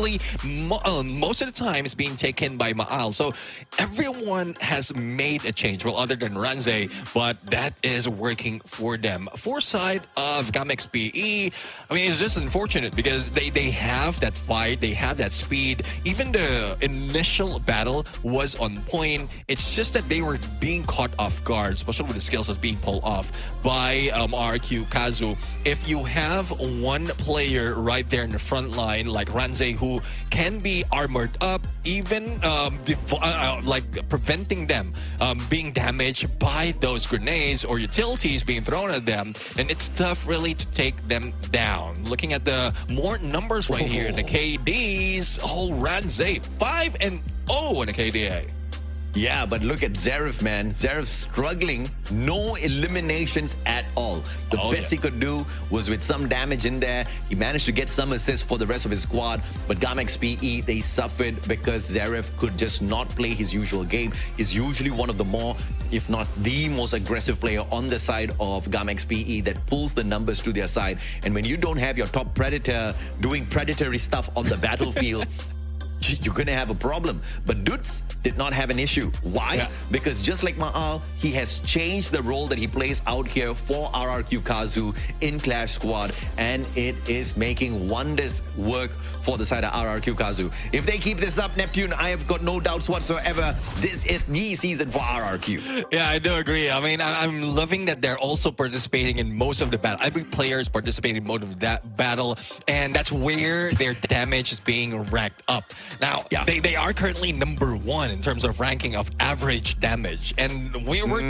most of the time is being taken by Maal. So everyone has made a change, well, other than Ranze, but that is working for them. For side of GAM-XPE, I mean, it's just unfortunate because they have that fight, they have that speed. Even the initial battle was on point. It's just that they were being caught off guard, especially with the skills that's being pulled off by RQ Kazu. If you have one player right there in the front line, like Ranze, who can be armored up, even like preventing them being damaged by those grenades or utilities being thrown at them, and it's tough really to take them down. Looking at the more numbers right here, the KDs, Ranze, 5-0 in the KDA. Yeah, but look at Zarif, man. Zarif struggling. No eliminations at all. The best he could do was with some damage in there. He managed to get some assists for the rest of his squad. But GAM-XPE, they suffered because Zarif could just not play his usual game. He's usually one of the more, if not the most aggressive player on the side of GAM-XPE that pulls the numbers to their side. And when you don't have your top predator doing predatory stuff on the battlefield, you're going to have a problem. But Duts did not have an issue. Why? Yeah. Because just like Maal, he has changed the role that he plays out here for RRQ Kazu in Clash Squad, and it is making wonders work for the side of RRQ Kazu. If they keep this up, Neptune, I have got no doubts whatsoever. This is the season for RRQ. Yeah, I do agree. I mean, I'm loving that they're also participating in most of the battle. Every player is participating in most of that battle, and that's where their damage is being racked up. Now, they are currently #1 in terms of ranking of average damage. And we were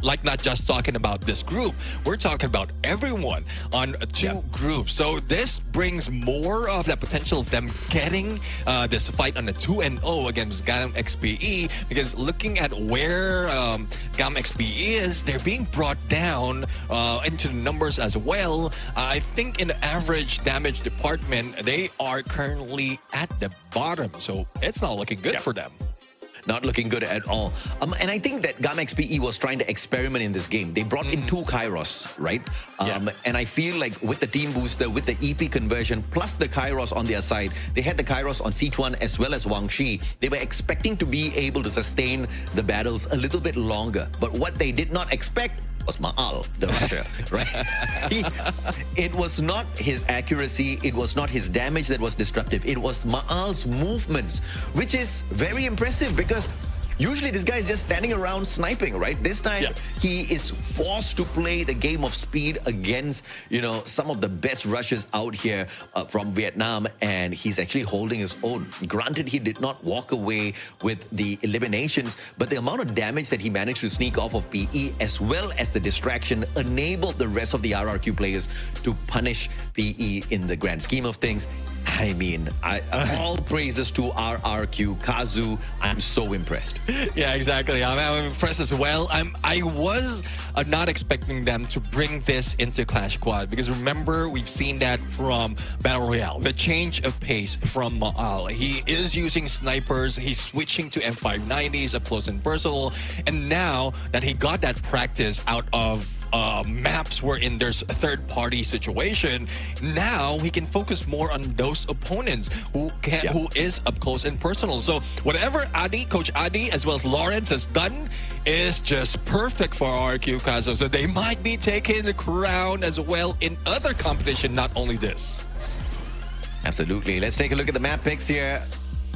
like not just talking about this group, we're talking about everyone on two groups. So this brings more of that potential of them getting this fight on a 2-0 against GAM-XPE, because looking at where GAM-XPE is, they're being brought down into the numbers as well. I think in the average damage department, they are currently at the bottom. So it's not looking good for them. Not looking good at all. And I think that GAM-XPE was trying to experiment in this game. They brought in 2 Kairos, right? And I feel like with the team booster, with the EP conversion, plus the Kairos on their side, they had the Kairos on Sichuan as well as Wang Shi. They were expecting to be able to sustain the battles a little bit longer. But what they did not expect was Ma'al, the rusher, right? It was not his accuracy, it was not his damage that was disruptive, it was Ma'al's movements, which is very impressive because usually this guy is just standing around sniping, right? This time he is forced to play the game of speed against, some of the best rushers out here from Vietnam, and he's actually holding his own. Granted, he did not walk away with the eliminations, but the amount of damage that he managed to sneak off of PE as well as the distraction enabled the rest of the RRQ players to punish PE in the grand scheme of things. I mean, all praises to RRQ. Kazu, I'm so impressed. Yeah, exactly. I'm impressed as well. I was not expecting them to bring this into Clash Squad because remember, we've seen that from Battle Royale. The change of pace from Ma'al. He is using snipers. He's switching to M590s up close and personal. And now that he got that practice out of maps wherein there's a third-party situation, now he can focus more on those opponents who is up close and personal. So whatever Coach Adi, as well as Lawrence has done is just perfect for RRQ Kazu. So they might be taking the crown as well in other competition, not only this. Absolutely. Let's take a look at the map picks here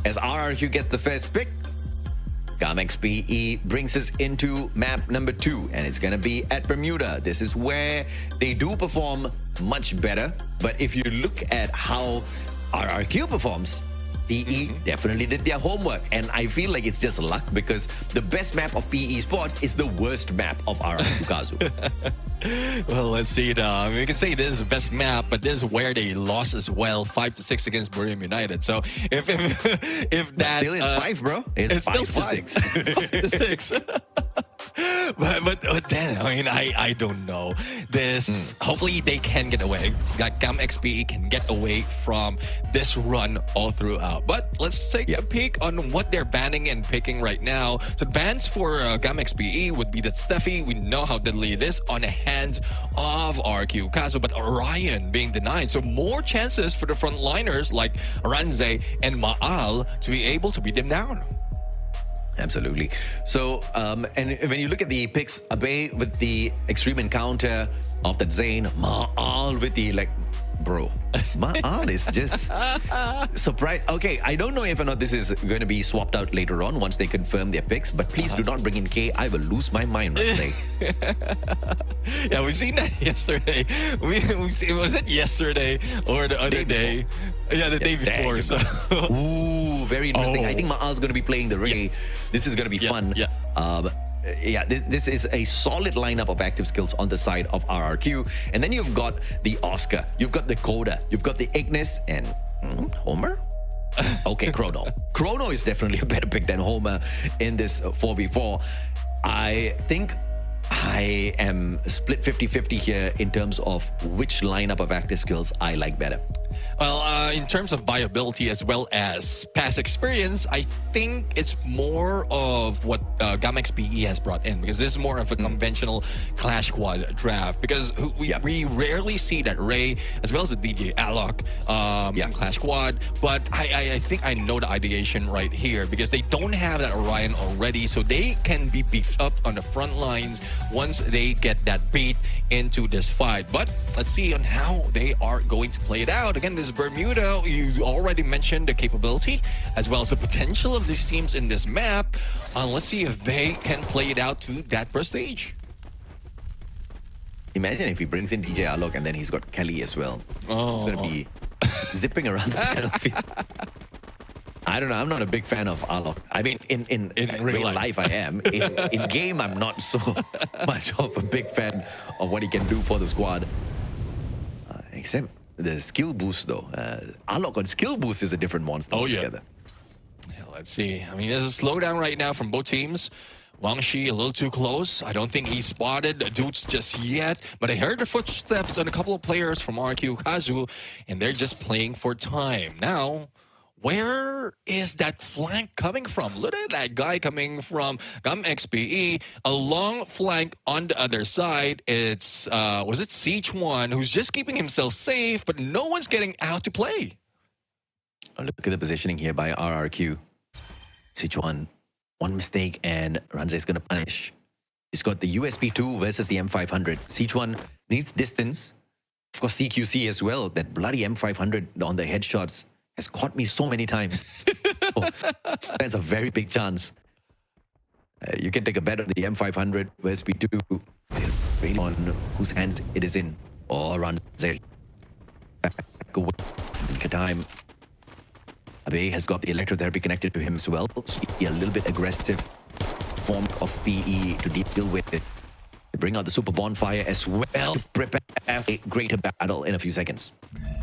as RRQ gets the first pick. GAMXPE brings us into map number 2, and it's going to be at Bermuda. This is where they do perform much better. But if you look at how RRQ performs, PE definitely did their homework. And I feel like it's just luck because the best map of PE Sports is the worst map of RRQ Kazu. Well, let's see. We can say this is the best map, but this is where they lost as well, 5-6 against Buriram United. So if that still is 5, bro. It's 5-6. 5-6. But then, I mean, I don't know. This hopefully they can get away. Like GAMXPE can get away from this run all throughout. But let's take a peek on what they're banning and picking right now. So the bans for GAMXPE would be that Steffi, we know how deadly it is on the hands of RQ Kazu, but Orion being denied. So more chances for the frontliners like Ranze and Ma'al to be able to beat them down. Absolutely. So, and when you look at the picks, Abe with the extreme encounter of that Zane, Ma'al with the bro, Ma'al is just surprised. Okay, I don't know if or not this is going to be swapped out later on once they confirm their picks, but please do not bring in K. I will lose my mind right today. Yeah, we've seen that yesterday. Was it yesterday or the other day? Yeah, the day before. So. Ooh, very interesting. I think Ma'al's going to be playing the Ray. This is going to be fun. This is a solid lineup of active skills on the side of RRQ. And then you've got the Oscar, you've got the Coda, you've got the Ignis, and Homer? Okay, Chrono. Chrono is definitely a better pick than Homer in this 4v4. I think I am split 50-50 here in terms of which lineup of active skills I like better. Well, in terms of viability as well as past experience, I think it's more of what GAMXPE has brought in, because this is more of a conventional Clash Squad draft, because we rarely see that Ray as well as the DJ in Clash Squad. But I think I know the ideation right here, because they don't have that Orion already, so they can be beefed up on the front lines once they get that beat into this fight. But let's see on how they are going to play it out. Again, this Bermuda, you already mentioned the capability as well as the potential of these teams in this map. Let's see if they can play it out to that prestige. Imagine if he brings in AG.AL and then he's got Kelly as well. He's going to be zipping around the battlefield. I don't know. I'm not a big fan of Alok. I mean, in real life, I am. In game, I'm not so much of a big fan of what he can do for the squad. Except the skill boost, though. Alok on skill boost is a different monster altogether. Yeah, let's see. I mean, there's a slowdown right now from both teams. Wang Shi a little too close. I don't think he spotted dudes just yet, but I heard the footsteps on a couple of players from RQ Kazu, and they're just playing for time. Now, where is that flank coming from? Look at that guy coming from GAMXPE. A long flank on the other side. It's, was it Sichuan, who's just keeping himself safe, but no one's getting out to play. Look at the positioning here by RRQ. Sichuan, one mistake and Ranze is going to punish. He's got the USP2 versus the M500. Sichuan needs distance. Of course, CQC as well. That bloody M500 on the headshots has caught me so many times. That's a very big chance. You can take a bet on the M500 USP2 really on whose hands it is in. Or run time. Abe has got the electrotherapy connected to him as well. So a little bit aggressive form of PE to deal with it. They bring out the super bonfire as well to prepare a greater battle in a few seconds.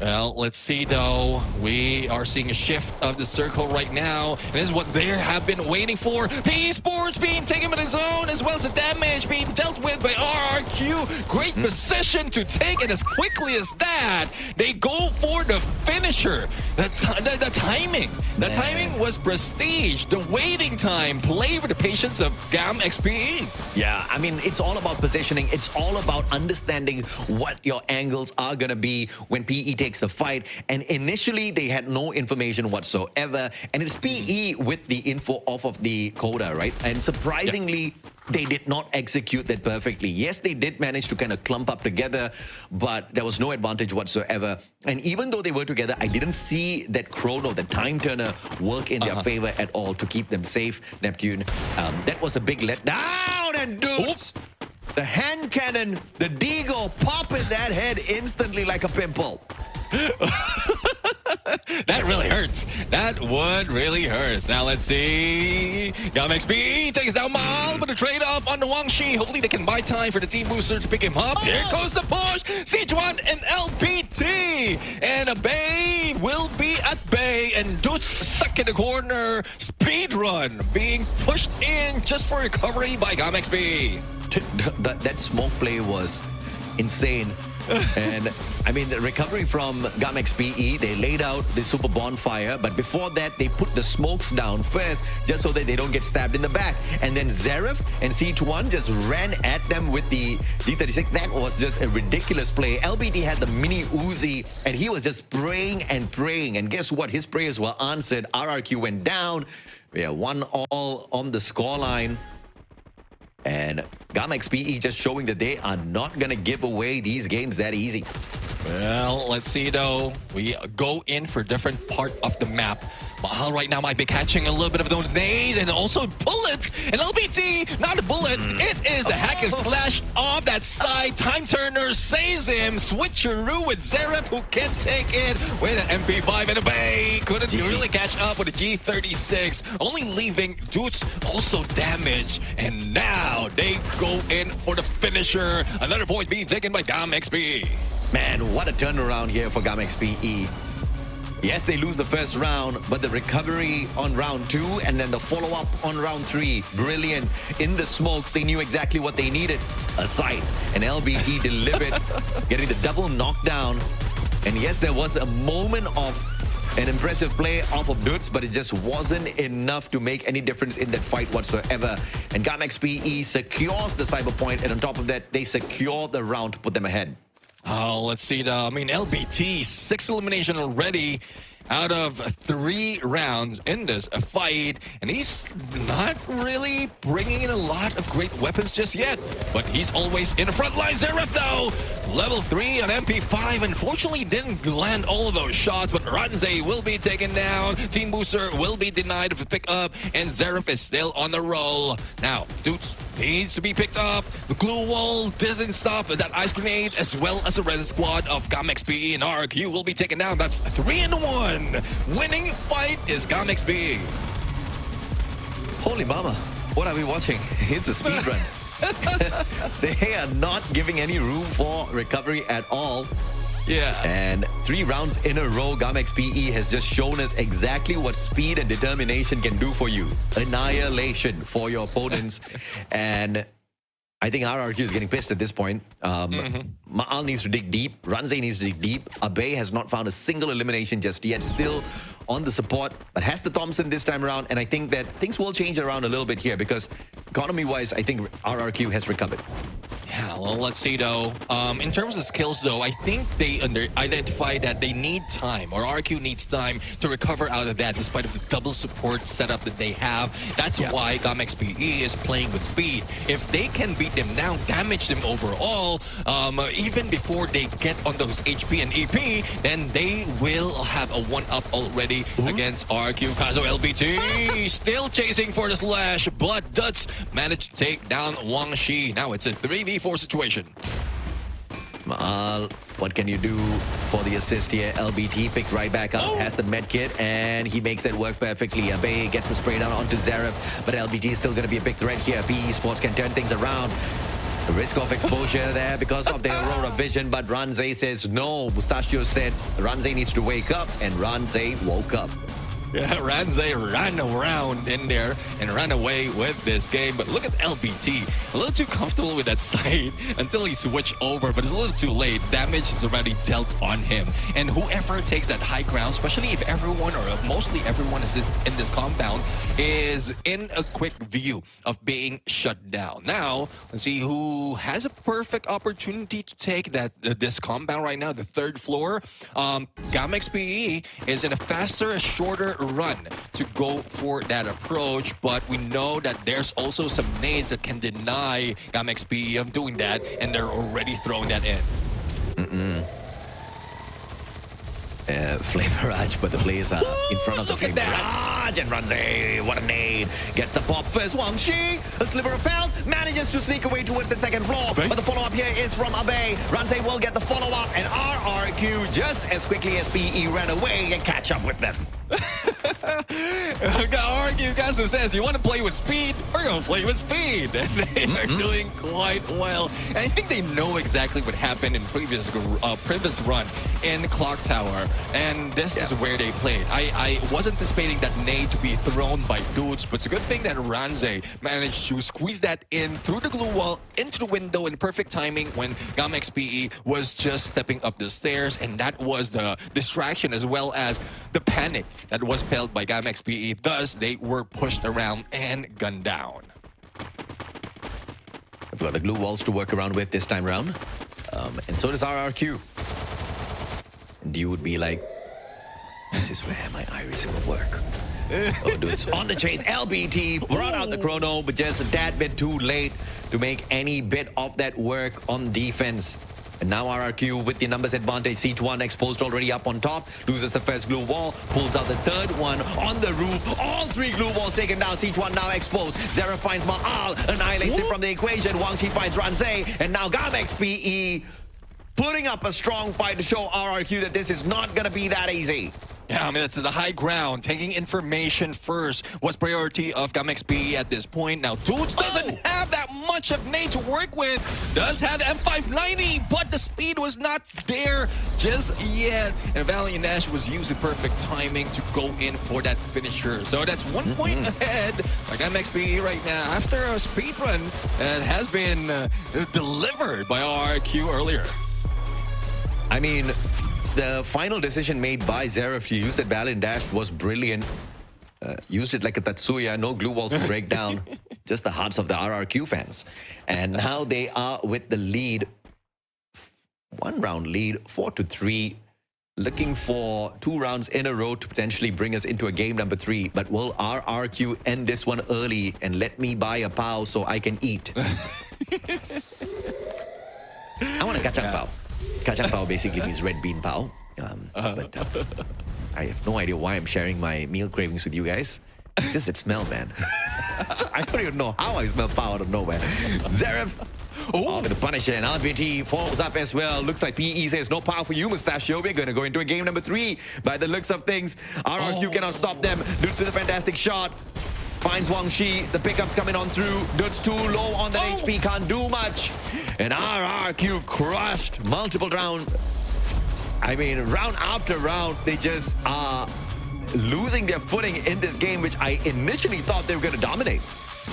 Well, let's see though. We are seeing a shift of the circle right now. And this is what they have been waiting for. Esports being taken by the zone, as well as the damage being dealt with by RRQ. Great position to take it as quickly as that. They go for the finisher. The timing. The timing was prestige. The waiting time played with the patience of AG.AL. Yeah, I mean, it's all about positioning. It's all about understanding what your angles are going to be when PE takes the fight. And initially, they had no information whatsoever. And it's PE with the info off of the coda, right? And surprisingly, they did not execute that perfectly. Yes, they did manage to kind of clump up together, but there was no advantage whatsoever. And even though they were together, I didn't see that chrono, the time turner, work in their favor at all to keep them safe, Neptune. That was a big letdown. And dudes, the hand cannon, the Deagle, pop in that head instantly like a pimple. That really hurts. That one really hurts. Now let's see. AG.AL takes down Mal, but a trade-off on the Wang Shi. Hopefully they can buy time for the team booster to pick him up. Here goes the push. Sichuan and LBT. And a Bay will be at Bay. And Dutz stuck in the corner. Speed run being pushed in just for recovery by AG.AL. That smoke play was insane. And I mean, the recovery from AG.AL, they laid out the super bonfire, but before that, they put the smokes down first, just so that they don't get stabbed in the back. And then Zarif and Sichuan just ran at them with the G36. That was just a ridiculous play. LBT had the mini Uzi, and he was just praying and praying. And guess what? His prayers were answered. RRQ went down. We are 1-all on the scoreline. And AG.AL just showing that they are not going to give away these games that easy. Well, let's see though. We go in for a different part of the map. Mahal right now might be catching a little bit of those nades and also bullets. And LBT, not a bullet. It is the hack and slash off that side. Time turner saves him. Switcheroo with Zarif, who can take it with an MP5 and a Bay. Couldn't really catch up with a G36. Only leaving Dutz also damaged. And now they go in for the finisher. Another point being taken by AG.AL. Man, what a turnaround here for AG.AL. Yes, they lose the first round, but the recovery on round 2 and then the follow-up on round 3, brilliant. In the smokes, they knew exactly what they needed. A sight. And LBT delivered, getting the double knockdown. And yes, there was a moment of an impressive play off of Dutz, but it just wasn't enough to make any difference in that fight whatsoever. And AG.AL secures the cyber point, and on top of that, they secure the round to put them ahead. Oh, let's see. LBT, 6 elimination already out of 3 rounds in this fight. And he's not really bringing in a lot of great weapons just yet. But he's always in the front line. Zarif, though, level 3 on MP5. Unfortunately, didn't land all of those shots. But Ranze will be taken down. Team Booster will be denied of a pickup. And Zarif is still on the roll. Now, Dutz needs to be picked up. The glue wall doesn't stop. That ice grenade, as well as the res squad of AG.AL and RRQ will be taken down. That's 3-1. Winning fight is AG.AL. Holy mama, what are we watching? It's a speed run. They are not giving any room for recovery at all. Yeah. And 3 rounds in a row, AG.AL has just shown us exactly what speed and determination can do for you. Annihilation for your opponents. And I think RRQ is getting pissed at this point. Ma'al needs to dig deep. Ranze needs to dig deep. Abe has not found a single elimination just yet. Still on the support, but has the Thompson this time around. And I think that things will change around a little bit here because economy-wise, I think RRQ has recovered. Yeah, well, let's see though. In terms of skills though, I think they identified that they need time, or RQ needs time to recover out of that, despite of the double support setup that they have. That's why GAM-XPE is playing with speed. If they can beat them now, damage them overall, even before they get on those HP and EP, then they will have a one-up already against RQ. Kazu LBT still chasing for the slash, but does manage to take down Wang Shi. Now it's a 3v4 situation. What can you do for the assist here? LBT picked right back up, has the med kit, and he makes that work perfectly. Abe gets the spray down onto Zaref, but LBT is still going to be a big threat here. PE Sports can turn things around. The risk of exposure there because of their Aurora vision, but Ranze says no. Mustachio said Ranze needs to wake up, and Ranze woke up. Yeah, Ranze ran around in there and ran away with this game. But look at LBT. A little too comfortable with that side until he switched over. But it's a little too late. Damage is already dealt on him. And whoever takes that high ground, especially if everyone or mostly everyone is in this compound, is in a quick view of being shut down. Now, let's see who has a perfect opportunity to take that this compound right now, the third floor. GAM-XPE is in a faster, shorter run to go for that approach, but we know that there's also some nades that can deny GAM-XPE of doing that, and they're already throwing that in. Flame Barrage, but the players are in front of the Flame Barrage, and Ranze, what a nade, gets the pop first. Wang Shi, a sliver of health, manages to sneak away towards the second floor, but the follow-up here is from Abe. Ranze will get the follow-up, and RRQ just as quickly as PE ran away and catch up with them. RQ Kazu says, you want to play with speed? We're going to play with speed. And they are doing quite well. And I think they know exactly what happened in previous run in Clock Tower. And this is where they played. I was anticipating that nade to be thrown by dudes, but it's a good thing that Ranze managed to squeeze that in through the glue wall into the window in perfect timing when GAM-XPE was just stepping up the stairs. And that was the distraction as well as the panic that was felt by GAM-XPE. Thus, they were pushed around and gunned down. We've got the glue walls to work around with this time around. And so does RRQ. And you would be like, this is where my iris will work. Oh, dudes, on the chase. LBT brought out the chrono, but just a tad bit too late to make any bit of that work on defense. And now RRQ with the numbers advantage. C1 exposed already up on top. Loses the first glue wall. Pulls out the third one on the roof. All three glue walls taken down. C1 now exposed. Zera finds Ma'al. Annihilates him from the equation. Wang Shi finds Ranze. And now GAM-XPE putting up a strong fight to show RRQ that this is not going to be that easy. Yeah, I mean, it's the high ground. Taking information first was priority of GAM-XPE at this point. Now, Dudes doesn't have that much of nade to work with. Does have M590, but the speed was not there just yet. And Valiant Nash was using perfect timing to go in for that finisher. So that's 1 point ahead by GAM-XPE right now after a speed run that has been delivered by RRQ earlier. I mean, the final decision made by Zaref to use that Valiant Dash was brilliant. Used it like a Tatsuya, no glue walls to break down. Just the hearts of the RRQ fans. And now they are with the lead. 1 round lead, 4-3. Looking for 2 rounds in a row to potentially bring us into a game number 3. But will RRQ end this one early and let me buy a pao so I can eat? I want a kacang pao. Kacang pao basically means red bean pao. I have no idea why I'm sharing my meal cravings with you guys. It's just that smell, man. I don't even know how I smell pao out of nowhere. Zaref with the Punisher, and LBT falls up as well. Looks like PE says no power for you, Mustachio. We're going to go into a game number 3 by the looks of things. RRQ cannot stop them. Dudes with a fantastic shot. Finds Wang Shi. The pickup's coming on through. Dudes too low on that HP. Can't do much. And RRQ crushed multiple rounds. I mean, round after round, they just are losing their footing in this game, which I initially thought they were going to dominate.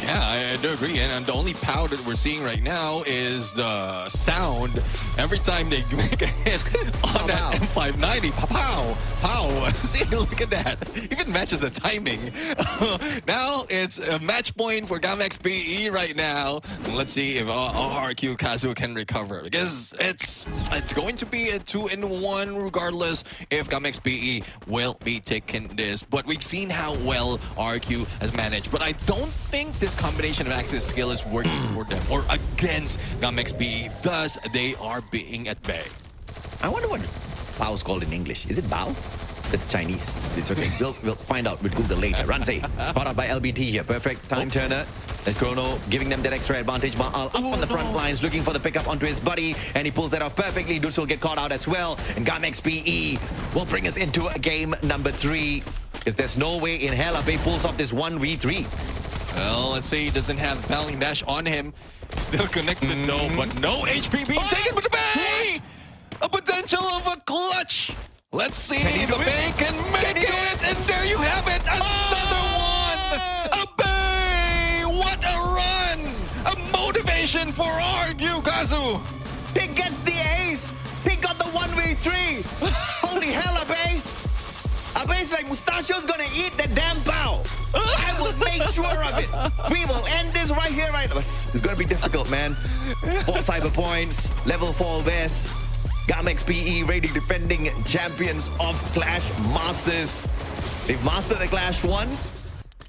Yeah, I do agree. And the only pow that we're seeing right now is the sound every time they make a hit on that M590. Pow, pow. See, look at that. Even matches the timing. Now it's a match point for Gamex PE right now. And let's see if RRQ Kazu can recover. Because it's going to be a 2-in-1 regardless if Gamex PE will be taking this. But we've seen how well RRQ has managed. But I don't think this combination of active skill is working for them or against Gamex PE. Thus, they are being at bay. I wonder what bao is called in English. Is it bao? That's Chinese. It's okay. We'll find out with Google later. Ranse, caught out by LBT here. Perfect time turner. And Chrono giving them that extra advantage. Ma'al up on the front lines, looking for the pickup onto his buddy, and he pulls that off perfectly. Dutz will get caught out as well. And Gamex PE will bring us into game number 3. Because there's no way in hell Abe pulls off this 1v3. Well, let's say he doesn't have Battling Dash on him. Still connected though, but no HP being taken by the Bay! A potential of a clutch. Let's see if the Bay can make it. And there you have it. Another one. A Bay. What a run. A motivation for RRQ Kazu. He gets the ace. He got the 1v3. Holy hell, Abe. Abe's like, Mustachio's gonna eat the damn bao. I will make sure of it. We will end this right here, right now. It's gonna be difficult, man. 4 cyber points, level 4 vest. Gamex PE, reigning defending champions of Clash Masters. They've mastered the Clash once,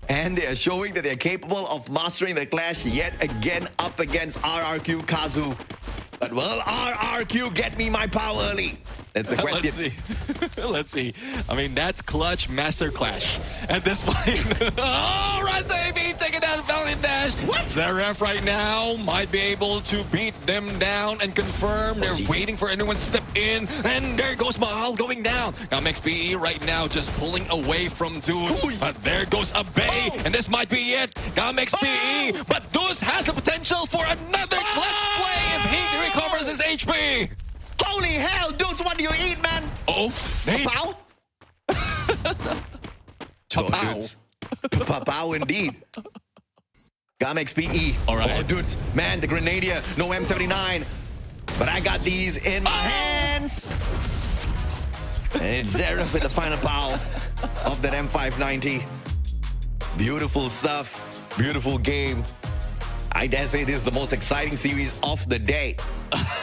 and they are showing that they're capable of mastering the Clash yet again up against RRQ Kazu. But will RRQ get me my power early? That's the question. Let's see. Let's see. I mean, that's clutch master clash at this point. Oh, Ranse taking down Valiant Dash. What? Zeref right now might be able to beat them down and confirm they're waiting for anyone to step in. And there goes Mahal going down. Gamex PE right now just pulling away from Dutz. But there goes a Bay, and this might be it. Gamex PE, but Dutz has the potential for another clutch play if he recovers his HP. Holy hell, dudes, what do you eat, man? Oh, Nate. Papao? Papao. Papao indeed. Gamex PE. All right. Oh, dudes, man, the Grenadier, no M79. But I got these in my hands. And it's Zeref with the final pow of that M590. Beautiful stuff. Beautiful game. I dare say this is the most exciting series of the day.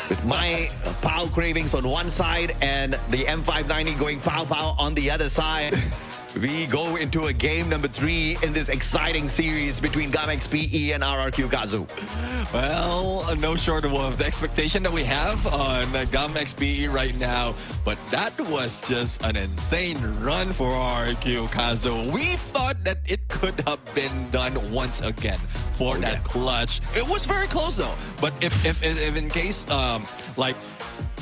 With my POW cravings on one side and the M590 going pow on the other side. We go into a game number 3 in this exciting series between Gamex PE and RRQ Kazu. Well, no short of the expectation that we have on Gamex PE right now. But that was just an insane run for RRQ Kazu. We thought that it could have been done once again for that clutch. It was very close though. But if in case like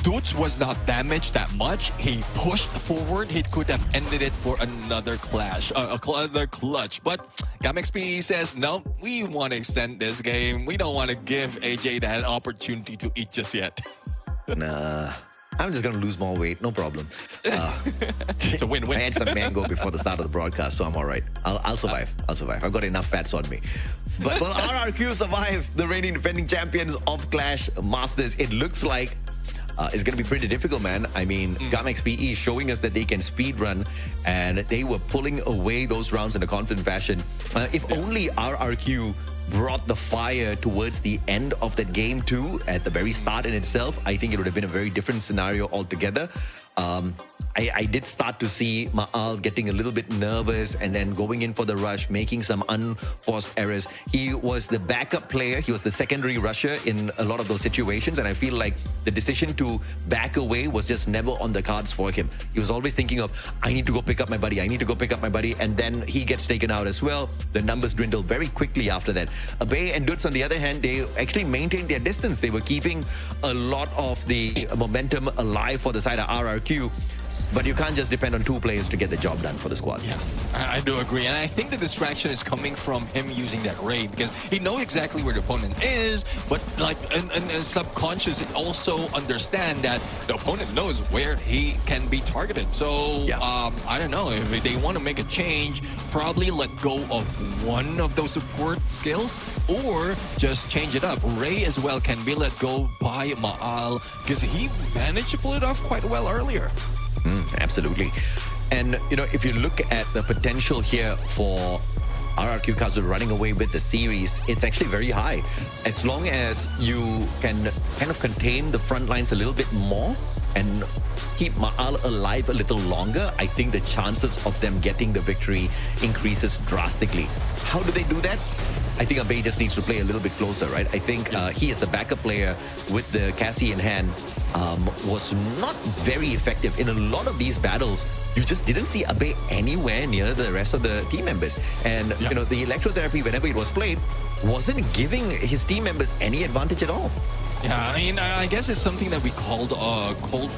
Dutz was not damaged that much, he pushed forward, he could have ended it for another clash, another clutch. But Gamex PE says, no, we want to extend this game. We don't want to give AJ that opportunity to eat just yet. Nah, I'm just going to lose more weight, no problem. It's a win-win. I had some mango before the start of the broadcast, so I'm all right. I'll survive. I'll survive. I've got enough fats on me. But will RRQ survive the reigning defending champions of Clash Masters? It looks like it's going to be pretty difficult, man. I mean, Gamex PE is showing us that they can speed run, and they were pulling away those rounds in a confident fashion. If only RRQ brought the fire towards the end of that game too, at the very start in itself, I think it would have been a very different scenario altogether. I did start to see Ma'al getting a little bit nervous and then going in for the rush, making some unforced errors. He was the backup player. He was the secondary rusher in a lot of those situations. And I feel like the decision to back away was just never on the cards for him. He was always thinking of, I need to go pick up my buddy. I need to go pick up my buddy. And then he gets taken out as well. The numbers dwindle very quickly after that. Abe and Dutz, on the other hand, they actually maintained their distance. They were keeping a lot of the momentum alive for the side of RRQ. But you can't just depend on 2 players to get the job done for the squad. Yeah, I do agree. And I think the distraction is coming from him using that Ray because he knows exactly where the opponent is, but like in subconscious, he also understand that the opponent knows where he can be targeted. So I don't know, if they want to make a change, probably let go of one of those support skills or just change it up. Ray as well can be let go by AG.AL because he managed to pull it off quite well earlier. Absolutely. And, you know, if you look at the potential here for RRQ Kazu running away with the series, it's actually very high. As long as you can kind of contain the front lines a little bit more and keep AG.AL alive a little longer, I think the chances of them getting the victory increases drastically. How do they do that? I think Abe just needs to play a little bit closer, right? I think he is the backup player with the Cassie in hand, was not very effective. In a lot of these battles, you just didn't see Abe anywhere near the rest of the team members. And, you know, the electrotherapy, whenever it was played, wasn't giving his team members any advantage at all. Yeah, I mean, I guess it's something that we called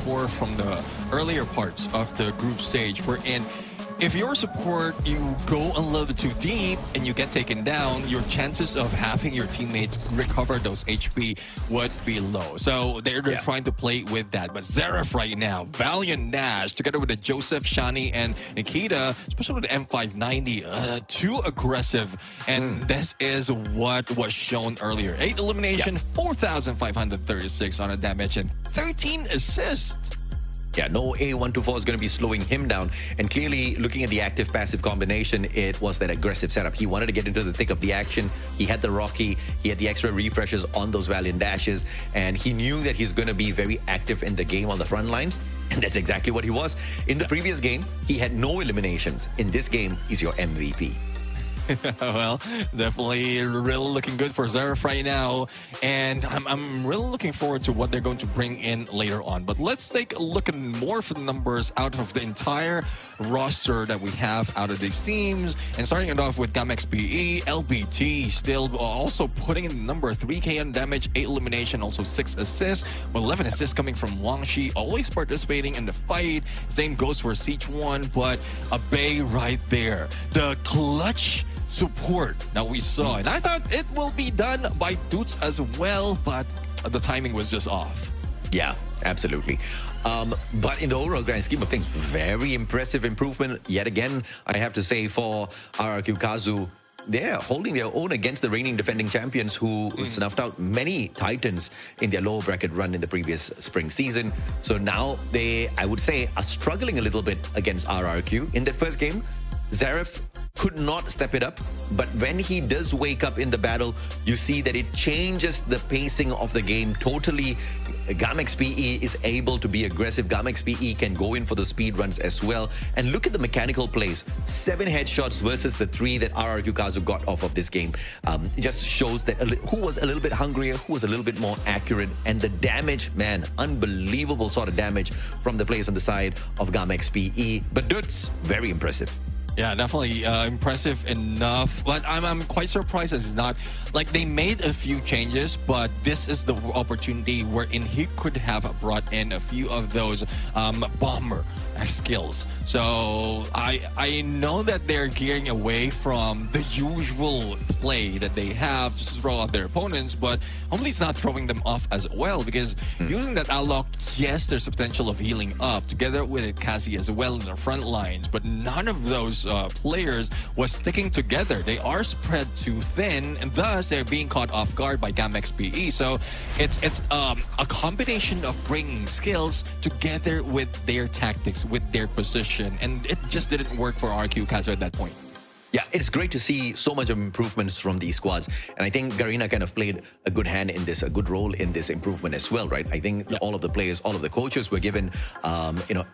for from the earlier parts of the group stage. We're in. If your support, you go a little too deep and you get taken down, your chances of having your teammates recover those HP would be low. So they're trying to play with that. But Xerath right now, Valiant Nash, together with the Joseph, Shani, and Nikita, especially with the M590, too aggressive. And this is what was shown earlier. 8 elimination, 4,536 on a damage, and 13 assists. Yeah, no A124 is going to be slowing him down. And clearly, looking at the active-passive combination, it was that aggressive setup. He wanted to get into the thick of the action. He had the Rocky. He had the extra refreshes on those Valiant Dashes. And he knew that he's going to be very active in the game on the front lines. And that's exactly what he was. In the previous game, he had no eliminations. In this game, he's your MVP. Well, definitely really looking good for Xerath right now. And I'm really looking forward to what they're going to bring in later on. But let's take a look at more of the numbers out of the entire roster that we have out of these teams. And starting it off with GAMXPE, LBT still also putting in the number 3K on damage, 8 elimination, also 6 assists. With 11 assists coming from Wangshi, always participating in the fight. Same goes for Sichuan, but Abe right there. The clutch support that we saw, and I thought it will be done by Doots as well, but the timing was just off. Yeah, absolutely. But in the overall grand scheme of things, very impressive improvement yet again, I have to say, for RRQ Kazu. They're holding their own against the reigning defending champions who snuffed out many Titans in their lower bracket run in the previous spring season. So now they, I would say, are struggling a little bit against RRQ. In that first game, Xerath could not step it up, but when he does wake up in the battle, you see that it changes the pacing of the game totally. GAMXPE is able to be aggressive. GAMXPE can go in for the speed runs as well. And look at the mechanical plays. 7 headshots versus the 3 that RRQ Kazu got off of this game. It just shows that who was a little bit hungrier, who was a little bit more accurate. And the damage, man, unbelievable sort of damage from the players on the side of GAMXPE. But Doots, very impressive. Yeah, definitely impressive enough. But I'm quite surprised that it's not like they made a few changes, but this is the opportunity wherein he could have brought in a few of those bomber skills. So I know that they're gearing away from the usual play that they have just to throw out their opponents, but hopefully it's not throwing them off as well, because using that outlook, yes, there's a potential of healing up together with Cassie as well in the front lines, but none of those players was sticking together. They are spread too thin, and thus they're being caught off guard by GAMXPE. So it's a combination of bringing skills together with their tactics, with their position, and it just didn't work for RQ Kazu at that point. Yeah, it's great to see so much of improvements from these squads. And I think Garena kind of played a good hand in this, a good role in this improvement as well, right? I think all of the players, all of the coaches were given,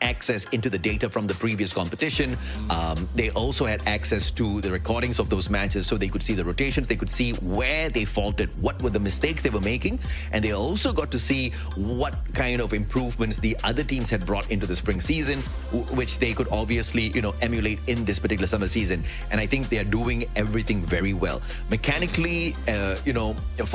access into the data from the previous competition. They also had access to the recordings of those matches so they could see the rotations. They could see where they faulted, what were the mistakes they were making. And they also got to see what kind of improvements the other teams had brought into the spring season, which they could obviously, emulate in this particular summer season. And I think they are doing everything very well. Mechanically,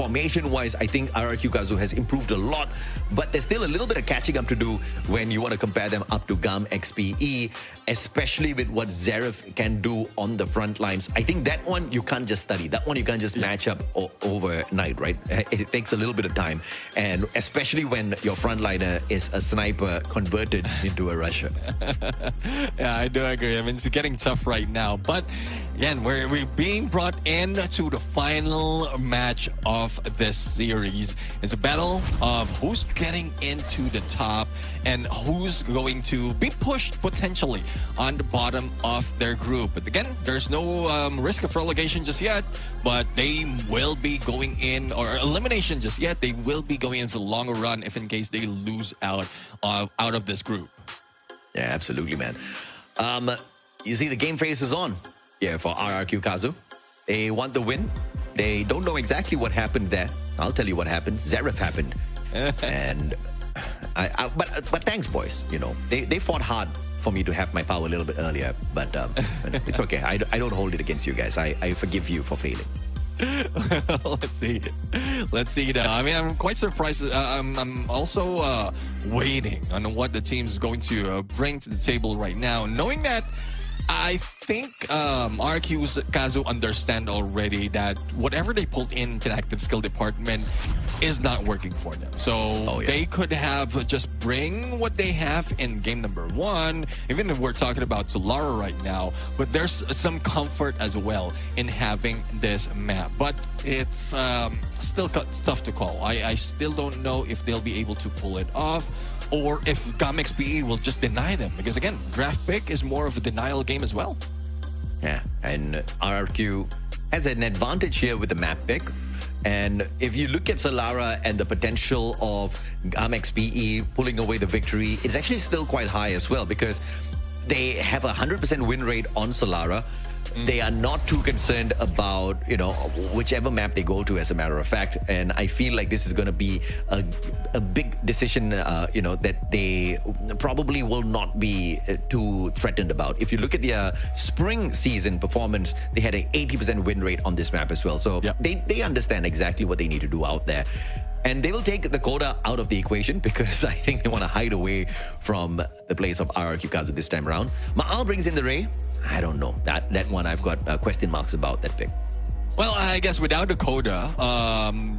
formation-wise, I think RRQ Kazu has improved a lot, but there's still a little bit of catching up to do when you want to compare them up to GAM XPE, especially with what Zaref can do on the front lines. I think that one you can't just study. That one you can't just match up overnight, right? It takes a little bit of time, and especially when your frontliner is a sniper converted into a rusher. Yeah, I do agree. I mean, it's getting tough right now. But again, we're being brought in to the final match of this series. It's a battle of who's getting into the top and who's going to be pushed potentially on the bottom of their group. But again, there's no risk of relegation just yet, but they will be going in, or elimination just yet. They will be going in for the longer run if in case they lose out of this group. Yeah, absolutely, man. You see, the game face is on. Yeah, for RRQ Kazu. They want the win. They don't know exactly what happened there. I'll tell you what happened. Zaref happened. And but thanks, boys. You know, they fought hard for me to have my power a little bit earlier. But it's okay. I don't hold it against you guys. I forgive you for failing. Let's see now. I mean, I'm quite surprised. I'm also waiting on what the team's going to bring to the table right now, knowing that I think RQ's Kazu understand already that whatever they pulled into the active skill department is not working for them. So they could have just bring what they have in game number 1, even if we're talking about Solara right now, but there's some comfort as well in having this map. But it's still tough to call. I still don't know if they'll be able to pull it off, or if GAM XPE will just deny them. Because again, draft pick is more of a denial game as well. Yeah, and RRQ has an advantage here with the map pick. And if you look at Solara and the potential of GAM XPE pulling away the victory, it's actually still quite high as well, because they have a 100% win rate on Solara. They are not too concerned about, whichever map they go to, as a matter of fact. And I feel like this is going to be a big decision, that they probably will not be too threatened about. If you look at their spring season performance, they had an 80% win rate on this map as well. So they understand exactly what they need to do out there. And they will take the quota out of the equation, because I think they want to hide away from the place of RRQ Kazu this time around. AG.AL brings in the Ray. I don't know. That one I've got question marks about that pick. Well, I guess without the coda,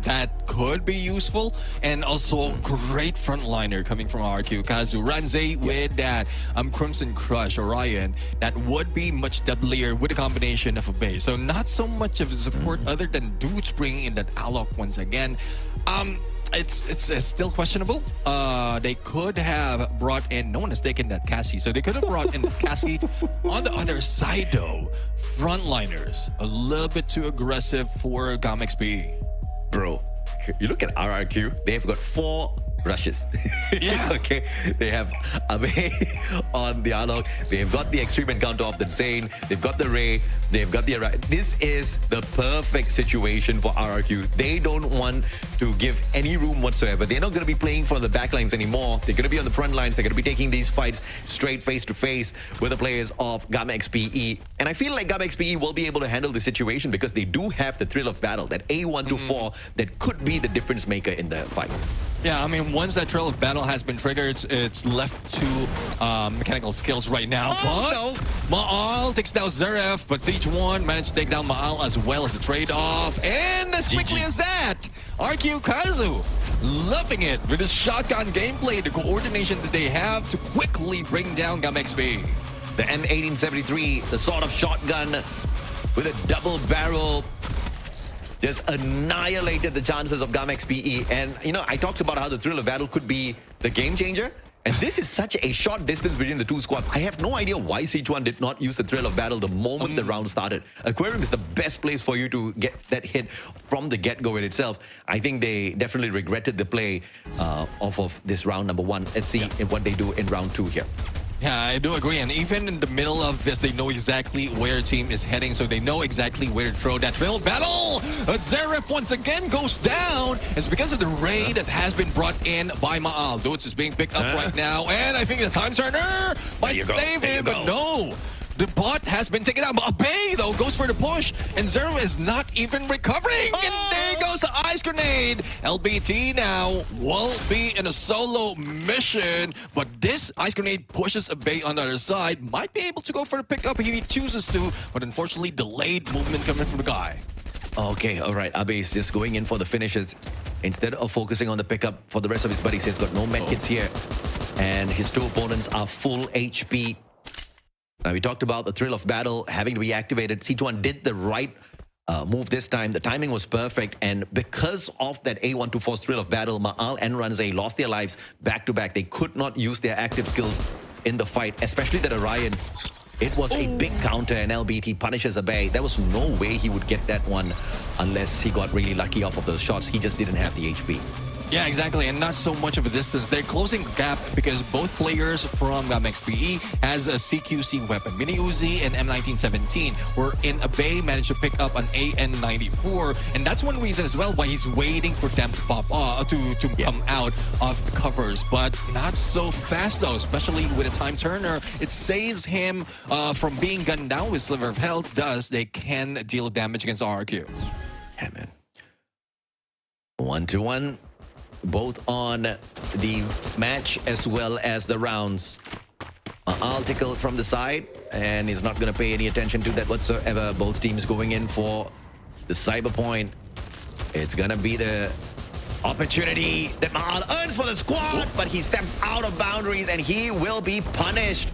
that could be useful. And also great frontliner coming from RQ Kazu. Ranze with that Crimson Crush Orion, that would be much deadlier with a combination of a base. So not so much of a support other than dudes bringing in that Alok once again. It's still questionable. They could have brought in, no one has taken that Cassie, so they could have brought in Cassie. On the other side though, frontliners a little bit too aggressive for GAM XPE. Bro, you look at RRQ, they've got 4 rushes. Yeah. Okay. They have Abe on the Alok. They've got the extreme encounter of the Zane. They've got the Ray. They've got the Arai. This is the perfect situation for RRQ. They don't want to give any room whatsoever. They're not going to be playing from the backlines anymore. They're going to be on the front lines. They're going to be taking these fights straight face to face with the players of GAM XPE. And I feel like GAM XPE will be able to handle the situation, because they do have the thrill of battle, that A124 that could be the difference maker in the fight. Yeah, I mean, once that trail of battle has been triggered, it's left to mechanical skills right now. AG.AL takes down Zaref, but Siege1 managed to take down AG.AL as well as the trade-off. And as quickly as that, RQ Kazu loving it with his shotgun gameplay, the coordination that they have to quickly bring down GAM XPE. The M1873, the sort of shotgun with a double barrel, just annihilated the chances of GAM XPE. And, I talked about how the thrill of battle could be the game changer. And this is such a short distance between the two squads. I have no idea why Sichuan did not use the thrill of battle the moment the round started. Aquarium is the best place for you to get that hit from the get-go in itself. I think they definitely regretted the play off of this round number 1. Let's see what they do in round 2 here. Yeah, I do agree. And even in the middle of this, they know exactly where team is heading, so they know exactly where to throw that trail battle. Zaref once again goes down. It's because of the raid that has been brought in by AG.AL. Dudes is being picked up right now, and I think the time turner might save him, but no. The bot has been taken out. But Bay, though, goes for the push. And Zero is not even recovering. And there goes the ice grenade. LBT now will be in a solo mission. But this ice grenade pushes a Bay on the other side. Might be able to go for the pickup if he chooses to. But unfortunately, delayed movement coming from the guy. Okay, all right. Abe is just going in for the finishes instead of focusing on the pickup for the rest of his buddies. He's got no medkits here. And his two opponents are full HP. Now, we talked about the thrill of battle having to be activated. C2 did the right move this time. The timing was perfect. And because of that A124's thrill of battle, Maal and Ranze lost their lives back-to-back. They could not use their active skills in the fight, especially that Orion. It was a big counter, and LBT punishes Abe. There was no way he would get that one unless he got really lucky off of those shots. He just didn't have the HP. Yeah, exactly, and not so much of a distance. They're closing the gap because both players from GAMXPE has a CQC weapon. Mini Uzi and M1917, wherein Abe managed to pick up an AN94, and that's one reason as well why he's waiting for them to pop to come out of the covers. But not so fast though, especially with a time turner. It saves him from being gunned down with Sliver of Health. Thus, they can deal damage against RRQ. Yeah, man. 1-1. Both on the match as well as the rounds. I'll tickle from the side, and he's not going to pay any attention to that whatsoever. Both teams going in for the cyber point. It's going to be the opportunity that Maal earns for the squad, but he steps out of boundaries and he will be punished.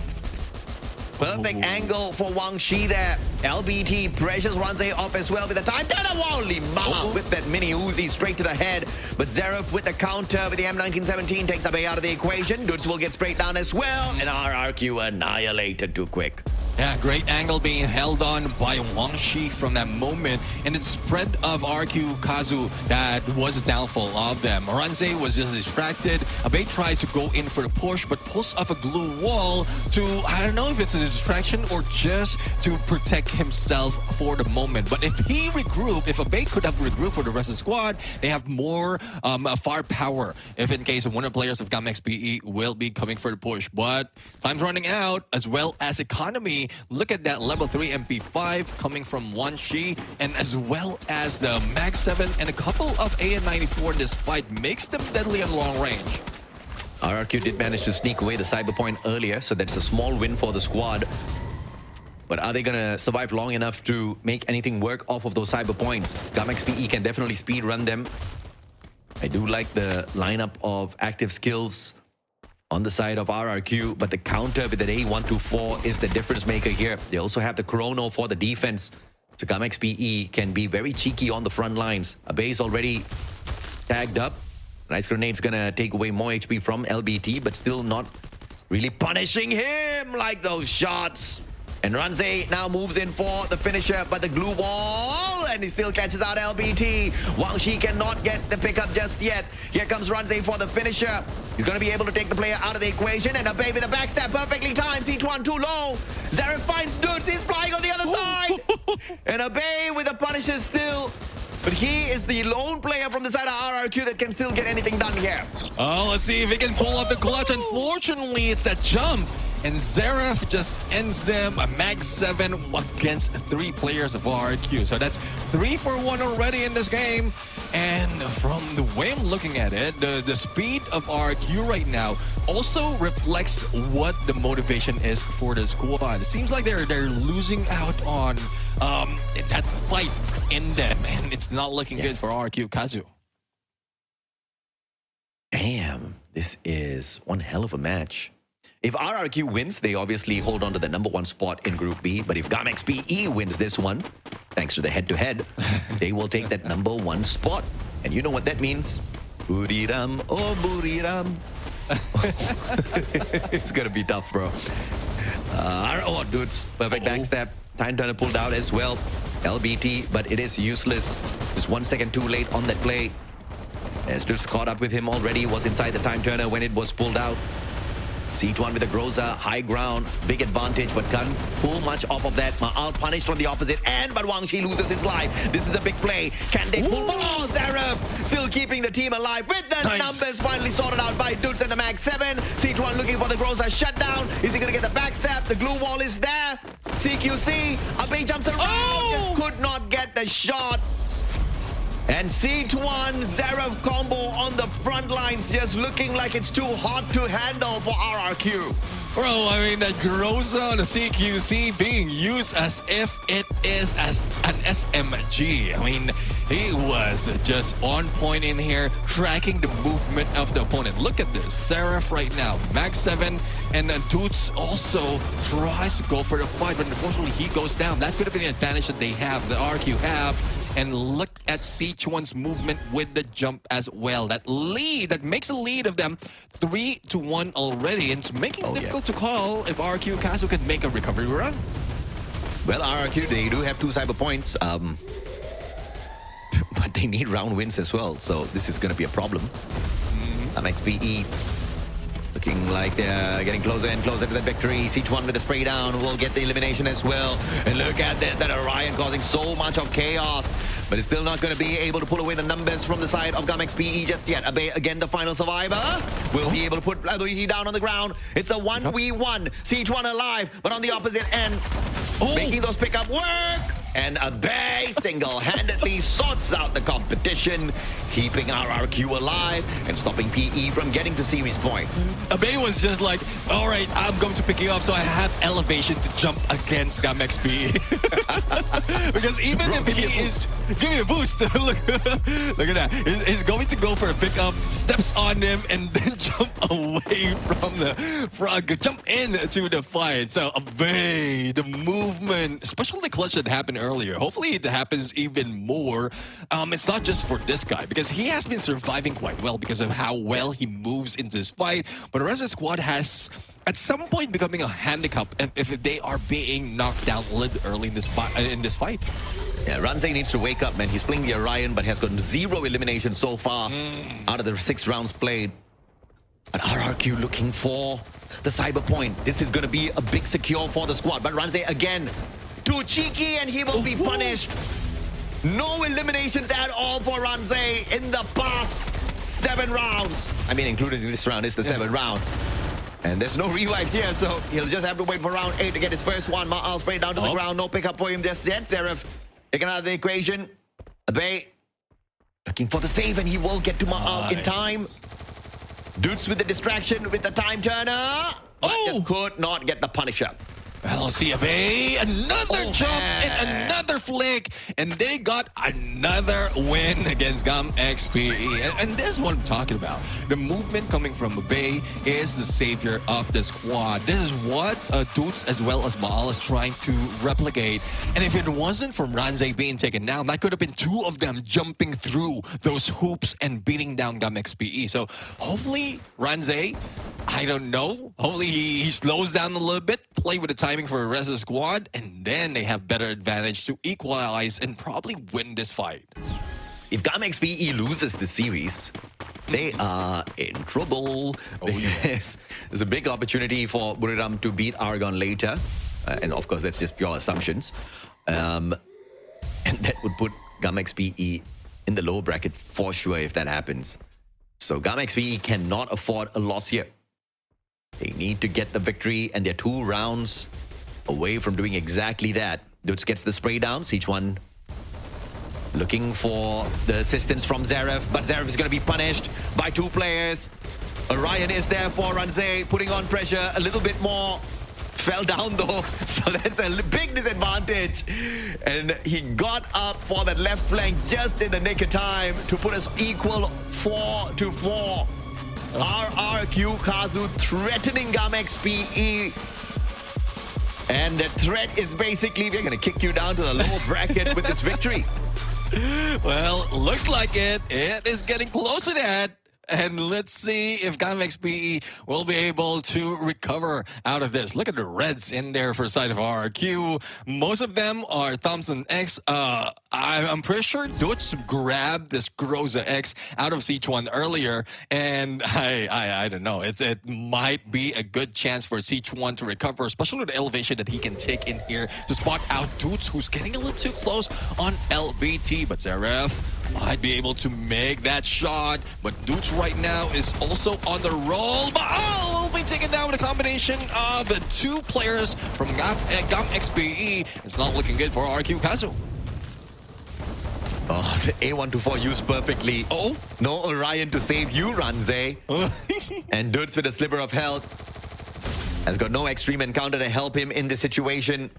Perfect angle for Wang Shi there. LBT pressures Ranze off as well with the time. Holy Mama with that mini Uzi straight to the head. But Zeref with the counter with the M1917 takes Abe out of the equation. Dudes will get sprayed down as well. And RRQ annihilated too quick. Yeah, great angle being held on by Wang Shi from that moment. And it's spread of RQ Kazu that was the downfall of them. Ranze was just distracted. Abe tried to go in for the push, but pulls off a glue wall to, I don't know if it's a distraction or just to protect himself for the moment. But if he regrouped, if Abe could have regrouped for the rest of the squad, they have more firepower if in case one of the players of GAMXPE will be coming for the push. But time's running out, as well as economy. Look at that level 3 MP5 coming from Wang Shi, and as well as the Mag 7 and a couple of AN94 in this fight makes them deadly at long range. RRQ did manage to sneak away the cyber point earlier, so that's a small win for the squad. But are they going to survive long enough to make anything work off of those cyber points? GAMXPE can definitely speed run them. I do like the lineup of active skills on the side of RRQ, but the counter with the A124 is the difference maker here. They also have the Chrono for the defense. So GAMXPE can be very cheeky on the front lines. Abe's already tagged up. Nice Grenade's gonna take away more HP from LBT, but still not really punishing him like those shots. And Ranze now moves in for the finisher, but the glue wall, and he still catches out LBT. Wang Shi cannot get the pickup just yet. Here comes Ranze for the finisher. He's going to be able to take the player out of the equation, and Abe with a backstab perfectly timed. C2 too low. Zarek finds Dudes. He's flying on the other side. And Abe with a punisher still. But he is the lone player from the side of RRQ that can still get anything done here. Oh, let's see if he can pull off the clutch. Unfortunately, it's that jump. And Zeref just ends them a Mag 7 against 3 players of RRQ. So that's 3 for 1 already in this game. And from the way I'm looking at it, the speed of RRQ right now also reflects what the motivation is for the squad. It seems like they're losing out on that fight in them, and it's not looking good for RRQ. Kazu. Damn, this is one hell of a match. If RRQ wins, they obviously hold on to the #1 spot in Group B. But if GAMXPE wins this one, thanks to the head-to-head, they will take that #1 spot. And you know what that means? Buriram, oh Buriram. It's going to be tough, bro. Oh, Dudes, perfect backstab. Time turner pulled out as well. LBT, but it is useless. Just 1 second too late on that play. As Dudes caught up with him already, was inside the time turner when it was pulled out. C2 with the Groza, high ground, big advantage, but can't pull much off of that. Maal punished from the opposite end, but Wang Shi loses his life. This is a big play. Can they pull? Oh, Zaref still keeping the team alive with the numbers finally sorted out by Dudes and the Mag 7. C2 looking for the Groza shutdown. Is he going to get the backstab? The glue wall is there. CQC, Abe jumps around, just could not get the shot. And C1, Zaref combo on the front lines, just looking like it's too hot to handle for RRQ. Bro, I mean, that Groza on the CQC being used as if it is as an SMG. I mean, he was just on point in here, tracking the movement of the opponent. Look at this, Seraph right now, Max 7, and then Toots also tries to go for the fight, but unfortunately he goes down. That could have been the advantage that they have, the RQ have. And look at C1's movement with the jump as well. That lead, that makes a lead of them 3-1 already. And it's making it difficult to call if RQ Kazu can make a recovery run. Well, RRQ, they do have 2 cyber points. But they need round wins as well. So this is going to be a problem. MXPE looking like they're getting closer and closer to the victory. C1 with the spray down will get the elimination as well. And look at this, that Orion causing so much of chaos. But it's still not going to be able to pull away the numbers from the side of GAMXPE just yet. Abe, again, the final survivor, will be able to put Vladimir down on the ground. It's a 1v1. C1 alive, but on the opposite end, making those pickup work. And Abe single-handedly sorts out the competition, keeping RRQ alive and stopping PE from getting to series point. Abe was just like, all right, I'm going to pick you up, so I have elevation to jump against GAMXPE. Because even if he is... Give me a boost. Look at that. He's going to go for a pickup, steps on him, and then jump away from the frog, jump into the fight. So Abe, the movement, especially the clutch that happened earlier, hopefully it happens even more. It's not just for this guy, because he has been surviving quite well because of how well he moves into this fight. But the rest of the squad has at some point becoming a handicap if they are being knocked down a little early in this fight. Yeah, Ranze needs to wake up, man. He's playing the Orion, but has gotten 0 eliminations so far out of the 6 rounds played. But RRQ looking for the cyber point. This is going to be a big secure for the squad. But Ranze again, too cheeky, and he will be punished. No eliminations at all for Ranze in the past 7 rounds. I mean, including this round, it's the 7th round. And there's no revives here, so he'll just have to wait for round 8 to get his first one. AG.AL sprayed down to the ground. No pickup for him just yet. Zaref taken out of the equation. Abe looking for the save, and he will get to AG.AL in time. Dudes with the distraction with the time turner. But just could not get the Punisher. Well, see, Abe, another jump and another flick, and they got another win against GAMXPE. And this is what I'm talking about. The movement coming from Abe is the savior of the squad. This is what Dudes as well as AG.AL is trying to replicate. And if it wasn't from Ranze being taken down, that could have been 2 of them jumping through those hoops and beating down GAMXPE. So hopefully Ranze, I don't know, hopefully he slows down a little bit, play with the timing for the rest of the squad, and then they have better advantage to equalize and probably win this fight. If GAMXPE loses the series, they are in trouble. There's a big opportunity for Buriram to beat Argon later. And of course, that's just pure assumptions. And that would put GAMXPE in the lower bracket for sure if that happens. So GAMXPE cannot afford a loss here. They need to get the victory, and they're 2 rounds away from doing exactly that. Dudes gets the spray down. C1 looking for the assistance from Zaref, but Zaref is going to be punished by 2 players. Orion is there for Ranze, putting on pressure a little bit more. Fell down though, so that's a big disadvantage. And he got up for that left flank just in the nick of time to put us equal 4-4. RRQ Kazu threatening GAMXPE. And the threat is basically, we're going to kick you down to the lower bracket with this victory. Well, looks like it. It is getting close to that. And let's see if GAMXPE will be able to recover out of this. Look at the reds in there for side of RRQ. Most of them are Thompson X. I'm pretty sure Dutch grabbed this Groza X out of C1 earlier. And I don't know. It might be a good chance for C1 to recover, especially with the elevation that he can take in here to spot out Dutch, who's getting a little too close on LBT. But Zaref might be able to make that shot, but Dutch right now is also on the roll. Maal will be taken down with a combination of the two players from GAM XPE. It's not looking good for RQ Kazu. Oh, the A124 used perfectly. Oh, no Orion to save you, Ranze. And Dutch with a sliver of health. Has got no extreme encounter to help him in this situation.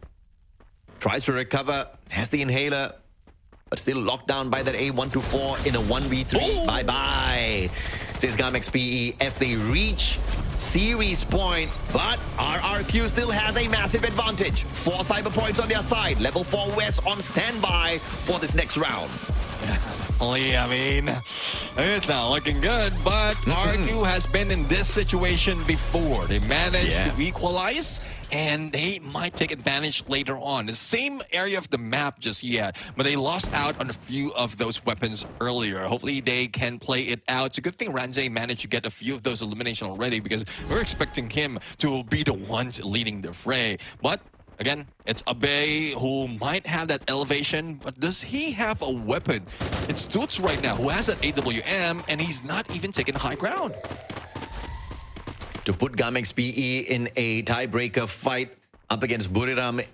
Tries to recover, has the inhaler, but still locked down by that A124 in a 1v3. Bye-bye, says GAM XPE as they reach series point. But RRQ still has a massive advantage. 4 cyber points on their side. Level 4 West on standby for this next round. I mean, it's not looking good, but RQ has been in this situation before. They managed to equalize, and they might take advantage later on. The same area of the map just yet, but they lost out on a few of those weapons earlier. Hopefully they can play it out. It's a good thing Ranze managed to get a few of those elimination already, because we're expecting him to be the ones leading the fray. But again, it's Abe who might have that elevation, but does he have a weapon? It's Dutz right now who has that AWM, and he's not even taking high ground. To put GAM XPE in a tiebreaker fight up against Buriram,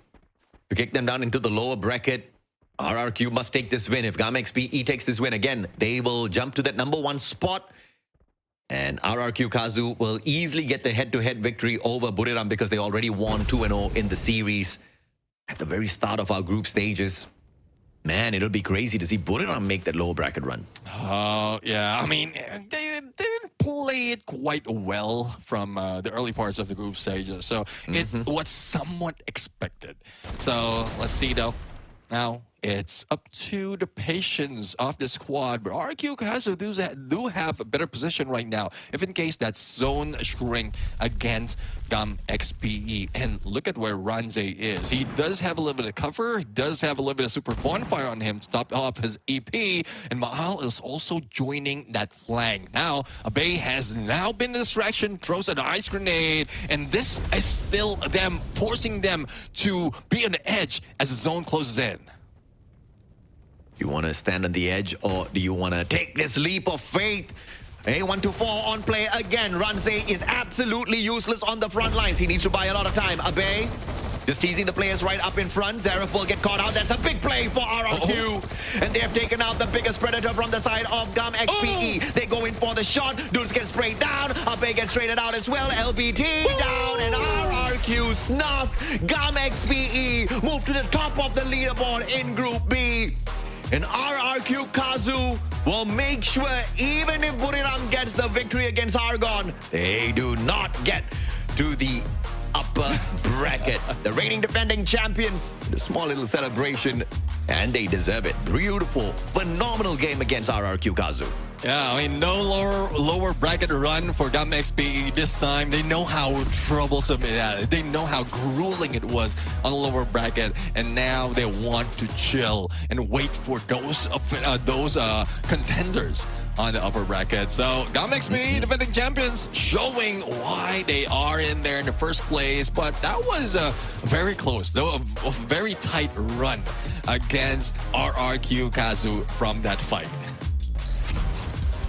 to kick them down into the lower bracket, RRQ must take this win. If GAM XPE takes this win again, they will jump to that #1 spot. And RRQ Kazu will easily get the head-to-head victory over Buriram because they already won 2-0 in the series at the very start of our group stages. Man, it'll be crazy to see Buriram make that lower bracket run. Oh, yeah. I mean, they didn't play it quite well from the early parts of the group stages. So it was somewhat expected. So let's see, though. Now, it's up to the patience of the squad, but RQ Kazu do have a better position right now, if in case that zone shrink against GAM XPE. And look at where Ranze is. He does have a little bit of cover, he does have a little bit of super bonfire on him to top off his EP, and Mahal is also joining that flank. Now, Abe has now been a distraction, throws an ice grenade, and this is still them forcing them to be on the edge as the zone closes in. You want to stand on the edge, or do you want to take this leap of faith? A124 on play again. Ranze is absolutely useless on the front lines. He needs to buy a lot of time. Abe just teasing the players right up in front. Zaref will get caught out. That's a big play for RRQ. And they have taken out the biggest predator from the side of GAM XPE. They go in for the shot. Dudes get sprayed down. Abe gets traded out as well. LBT down, and RRQ snuff. GAM XPE move to the top of the leaderboard in Group B. And RRQ Kazu will make sure even if Buriram gets the victory against Argon, they do not get to the upper bracket. The reigning defending champions, a small little celebration, and they deserve it. Beautiful, phenomenal game against RRQ Kazu. Yeah, I mean, no lower bracket run for GAM XPE this time. They know how troublesome it is. They know how grueling it was on the lower bracket, and now they want to chill and wait for those contenders on the upper bracket. So GAM XPE, defending champions, showing why they are in there in the first place. But that was very close, though, a very tight run against RRQ Kazu from that fight.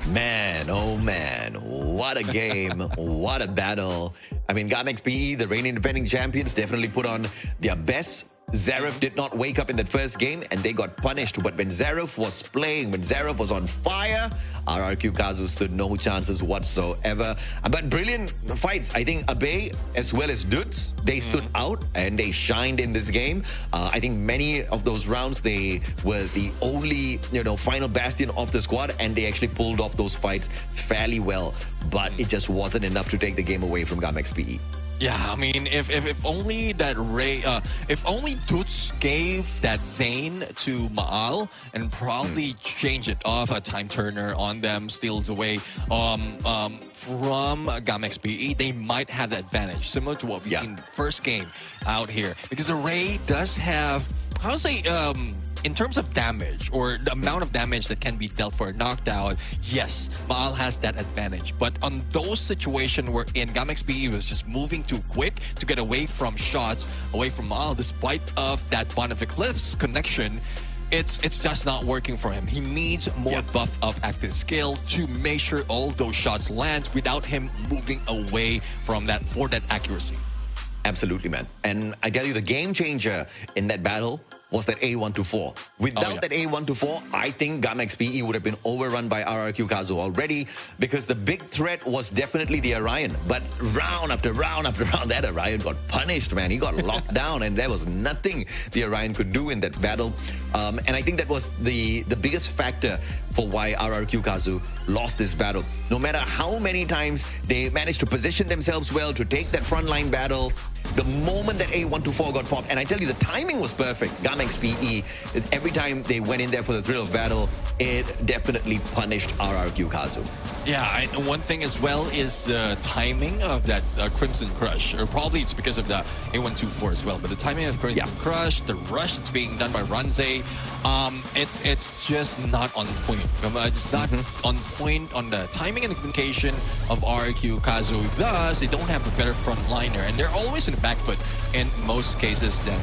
Man, oh man, what a game, what a battle. I mean, GAM XPE, the reigning defending champions, definitely put on their best. Zaref did not wake up in that first game, and they got punished. But when Zaref was playing, when Zaref was on fire, RRQ Kazu stood no chances whatsoever. But brilliant fights. I think Abe as well as Dutz, they stood out and they shined in this game. I think many of those rounds, they were the only, final bastion of the squad, and they actually pulled off those fights fairly well. But it just wasn't enough to take the game away from GAM XPE. Yeah, I mean, if only that if only Dutz gave that Zane to Maal and probably change it off a time turner on them, steals away from GAM XPE, they might have the advantage, similar to what we've seen in the first game out here. Because Array does have, I'll say, in terms of damage or the amount of damage that can be dealt for a knockdown, yes, Maal has that advantage. But on those situations wherein GAM XPE was just moving too quick to get away from shots, away from Maal, despite of that Bond of Eclipse connection, it's just not working for him. He needs more buff of active skill to make sure all those shots land without him moving away from that for that accuracy. Absolutely, man. And I tell you, the game changer in that battle was that A124. Without that A124, I think Gamex PE would have been overrun by RRQ Kazu already, because the big threat was definitely the Orion. But round after round after round, that Orion got punished, man. He got locked down, and there was nothing the Orion could do in that battle. And I think that was the biggest factor for why RRQ Kazu lost this battle. No matter how many times they managed to position themselves well to take that frontline battle, the moment that A124 got popped, and I tell you, the timing was perfect. Gamex PE, every time they went in there for the thrill of battle, it definitely punished RRQ Kazu. Yeah, and one thing as well is the timing of that Crimson Crush, or probably it's because of the A124 as well, but the timing of Crimson Crush, the rush that's being done by Ranze, it's just not on point. It's not on point on the timing and the communication of RRQ Kazu. Thus, they don't have a better frontliner, and they're always in the back foot in most cases than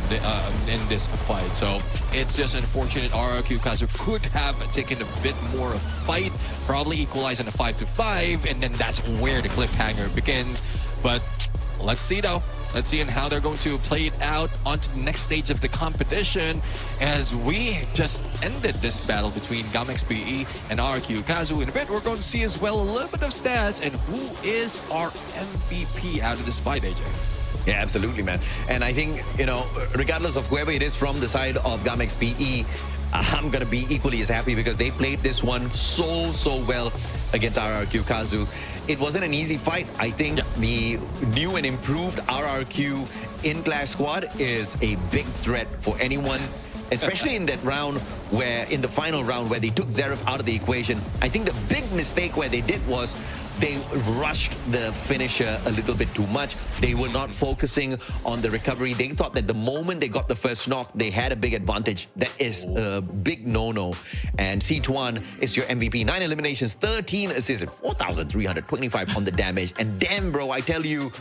in this fight. So it's just unfortunate. RRQ Kazu could have taken a bit more of fight, probably equalize in a 5-5, and then that's where the cliffhanger begins. But let's see though. Let's see how they're going to play it out onto the next stage of the competition, as we just ended this battle between Gamex PE and RRQ Kazu. In a bit, we're going to see as well a little bit of stats and who is our MVP out of this fight, AJ. Yeah, absolutely, man. And I think, you know, regardless of whoever it is from the side of Gamex PE, I'm going to be equally as happy because they played this one so well against RRQ Kazu. It wasn't an easy fight. I think the new and improved RRQ in-class squad is a big threat for anyone, especially in that round where, in the final round, where they took Zeref out of the equation. I think the big mistake where they did was they rushed the finisher a little bit too much. They were not focusing on the recovery. They thought that the moment they got the first knock, they had a big advantage. That is a big no-no. And C-Tuan is your MVP. 9 eliminations, 13 assists, 4,325 on the damage. And damn, bro, I tell you,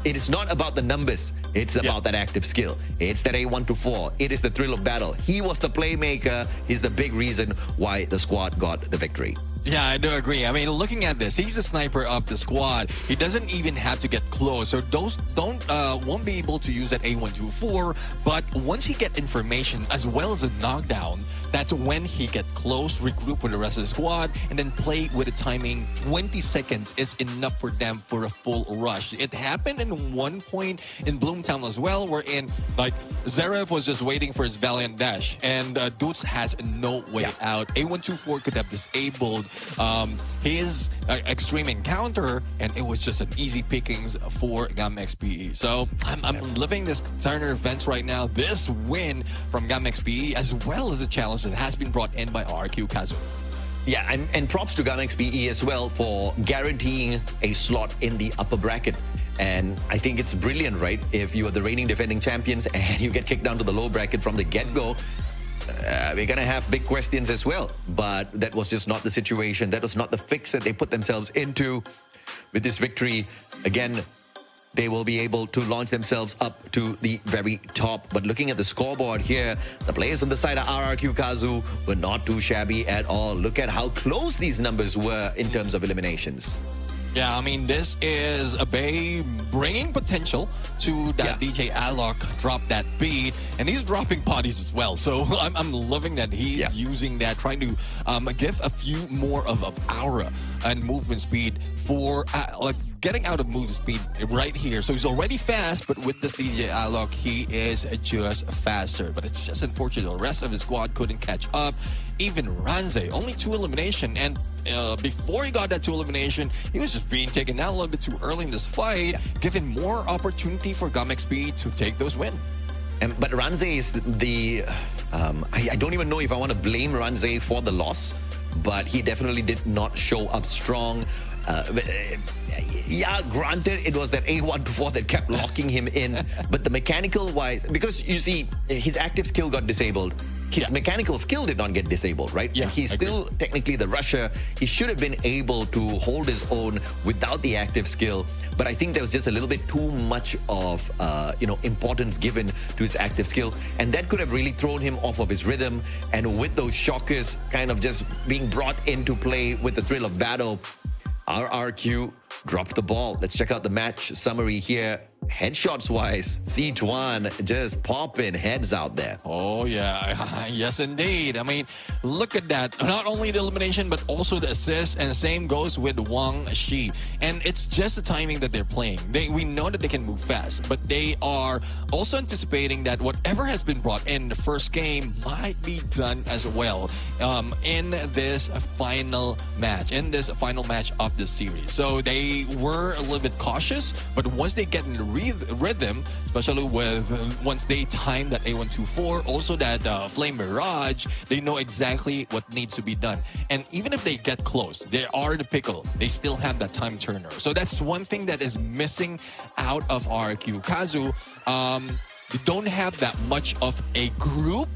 it is not about the numbers. It's about that active skill. It's that A124. It is the thrill of battle. He was the playmaker. He's the big reason why the squad got the victory. Yeah, I do agree. I mean, looking at this, he's the sniper of the squad. He doesn't even have to get close. So those won't be able to use that A124. But once he get information as well as a knockdown, that's when he get close, regroup with the rest of the squad, and then play with the timing. 20 seconds is enough for them for a full rush. It happened in one point in Bloomtown as well, wherein like Zeref was just waiting for his Valiant Dash, and Dutz has no way out. A124 could have disabled his extreme encounter, and it was just an easy pickings for Gamex PE. So I'm living this Turner events right now. This win from Gamex PE, as well as a challenge that has been brought in by RRQ Kazu. Yeah, and props to Gamex PE as well for guaranteeing a slot in the upper bracket. And I think it's brilliant, right? If you are the reigning defending champions and you get kicked down to the low bracket from the get-go, we're going to have big questions as well. But that was just not the situation. That was not the fix that they put themselves into. With this victory, again, they will be able to launch themselves up to the very top. But looking at the scoreboard here, the players on the side of RRQ Kazu were not too shabby at all. Look at how close these numbers were in terms of eliminations. Yeah, I mean, this is a Bay bringing potential to that AG.AL drop that beat, and he's dropping bodies as well. So I'm loving that he's using that, trying to give a few more of aura and movement speed for like getting out of movement speed right here. So he's already fast, but with this AG.AL, he is just faster. But it's just unfortunate the rest of his squad couldn't catch up. Even Ranze, only 2 elimination, and before he got that 2 elimination, he was just being taken down a little bit too early in this fight, giving more opportunity for Gamex PE to take those wins. But Ranze is the... I don't even know if I want to blame Ranze for the loss, but he definitely did not show up strong. Yeah, granted, it was that A124 that kept locking him in, but the mechanical wise, because you see, his active skill got disabled. his mechanical skill did not get disabled, right? Yeah, And he's agree. still technically the rusher. He should have been able to hold his own without the active skill. But I think there was just a little bit too much of importance given to his active skill, and that could have really thrown him off of his rhythm. And with those shockers kind of just being brought into play with the thrill of battle, RRQ dropped the ball. Let's check out the match summary here. Headshots wise, C1 just popping heads out there. Oh, yeah. Yes, indeed. I mean, look at that. Not only the elimination, but also the assist. And the same goes with Wang Shi. And it's just the timing that they're playing. We know that they can move fast, but they are also anticipating that whatever has been brought in the first game might be done as well in this final match, of the series. So they were a little bit cautious, but once they get in the rhythm, especially once they time that A124, also that Flame Mirage, they know exactly what needs to be done. And even if they get close, they are the pickle. They still have that time turner. So that's one thing that is missing out of RQ. Kazu, they don't have that much of a group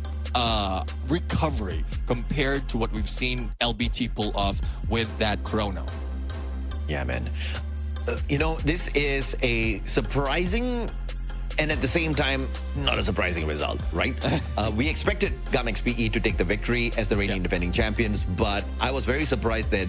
recovery compared to what we've seen LBT pull off with that Chrono. Yeah, man. This is a surprising and at the same time, not a surprising result, right? We expected GAMXPE to take the victory as the reigning defending champions, but I was very surprised that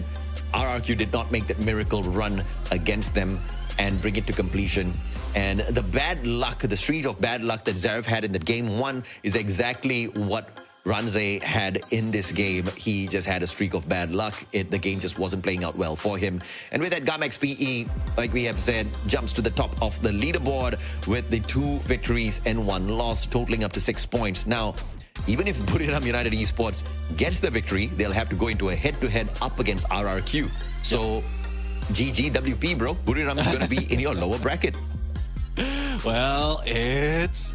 RRQ did not make that miracle run against them and bring it to completion. And the bad luck, the streak of bad luck that Zarif had in that game one is exactly what Ranze had in this game. He just had a streak of bad luck. The game just wasn't playing out well for him. And with that, GAMXPE, like we have said, jumps to the top of the leaderboard with the 2 victories and 1 loss, totaling up to 6 points. Now, even if Buriram United Esports gets the victory, they'll have to go into a head-to-head up against RRQ. So, GGWP, bro. Buriram is going to be in your lower bracket. Well, it's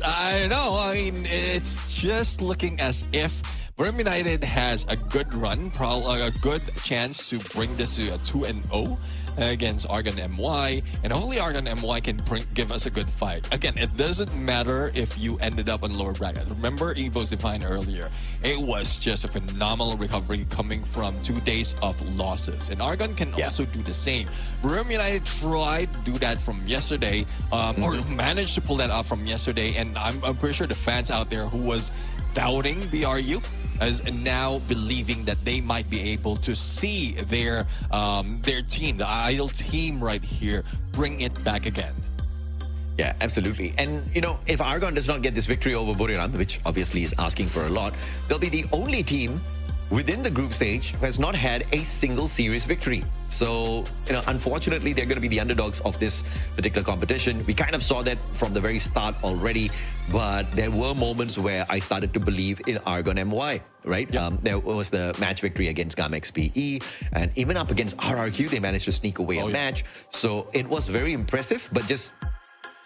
just looking as if Buriram United has a good run, probably a good chance to bring this to a 2-0 against Argon MY, and hopefully Argon MY can give us a good fight. Again, it doesn't matter if you ended up on lower bracket. Remember EVOS defined earlier. It was just a phenomenal recovery coming from 2 days of losses. And Argon can also do the same. Buriram United tried to do that from yesterday, or managed to pull that off from yesterday, and I'm pretty sure the fans out there who was doubting BRU as now believing that they might be able to see their team, the AG.AL team right here, bring it back again. Yeah, absolutely. And, if Argon does not get this victory over Buriram, which obviously is asking for a lot, they'll be the only team within the group stage who has not had a single series victory. So, unfortunately, they're going to be the underdogs of this particular competition. We kind of saw that from the very start already, but there were moments where I started to believe in Argon MY, right? There was the match victory against GAMXPE, and even up against RRQ, they managed to sneak away a match. So it was very impressive, but just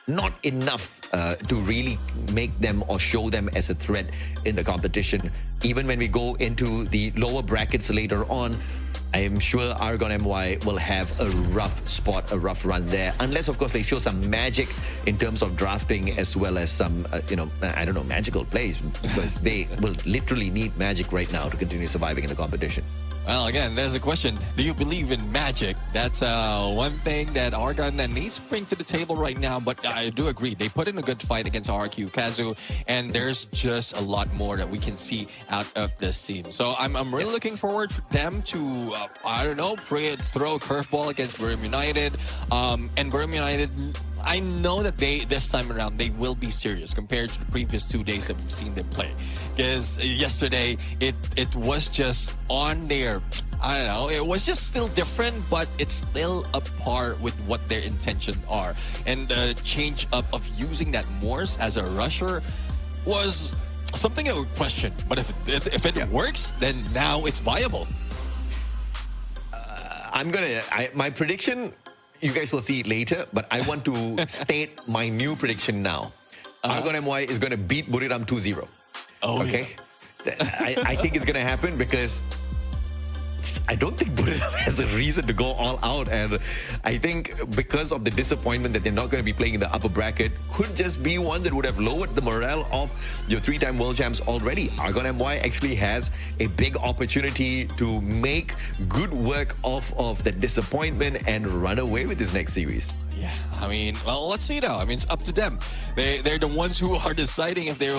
not enough to really make them or show them as a threat in the competition. Even when we go into the lower brackets later on, I am sure Argon MY will have a rough spot, a rough run there. Unless, of course, they show some magic in terms of drafting as well as some, magical plays. Because they will literally need magic right now to continue surviving in the competition. Well, again, there's a question. Do you believe in magic? That's one thing that Argon needs to bring to the table right now. But I do agree. They put in a good fight against RQ, Kazu, and there's just a lot more that we can see out of this team. So I'm really looking forward for them to, throw a curveball against Buriram United. And Buriram United, I know that this time around, they will be serious compared to the previous 2 days that we've seen them play. Because yesterday, it was just on their, it was just still different, but it's still a par with what their intentions are. And the change up of using that Morse as a rusher was something I would question. But if it works, then now it's viable. My prediction, you guys will see it later, but I want to state my new prediction now. Argon MY is going to beat Buriram 2-0. Oh, okay? I think it's going to happen because I don't think Buriram has a reason to go all out, and I think because of the disappointment that they're not going to be playing in the upper bracket, could just be one that would have lowered the morale of your three-time world champs already. Argon MY actually has a big opportunity to make good work off of the disappointment and run away with this next series. Yeah, I mean, well, let's see now. I mean, it's up to them. They're the ones who are deciding if they're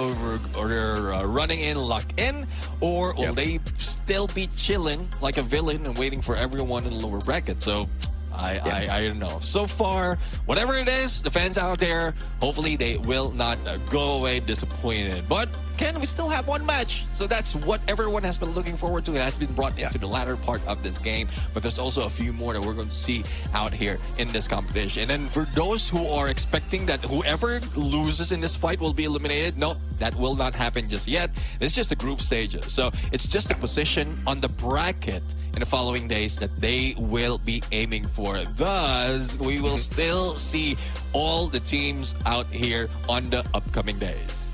running in, lock in, or will they still be chilling like a villain and waiting for everyone in the lower bracket. So I don't know. So far, whatever it is, the fans out there, hopefully they will not go away disappointed. But Ken, we still have one match. So that's what everyone has been looking forward to. It has been brought into the latter part of this game. But there's also a few more that we're going to see out here in this competition. And then for those who are expecting that whoever loses in this fight will be eliminated, no, that will not happen just yet. It's just the group stages. So it's just a position on the bracket in the following days that they will be aiming for. Thus, we will still see all the teams out here on the upcoming days.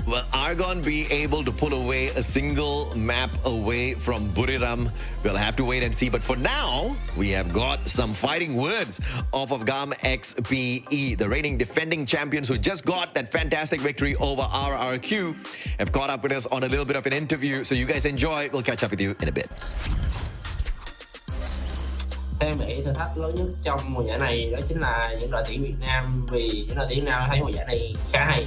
Will Argon be able to pull away a single map away from Buriram? We'll have to wait and see. But for now, we have got some fighting words off of GAM XPE. The reigning defending champions who just got that fantastic victory over RRQ have caught up with us on a little bit of an interview. So you guys enjoy. We'll catch up with you in a bit. Theo em nghĩ thử thách lớn nhất trong mùa giải này đó chính là những đội tuyển Việt Nam, vì những đội tuyển Việt Nam thấy mùa giải này khá hay.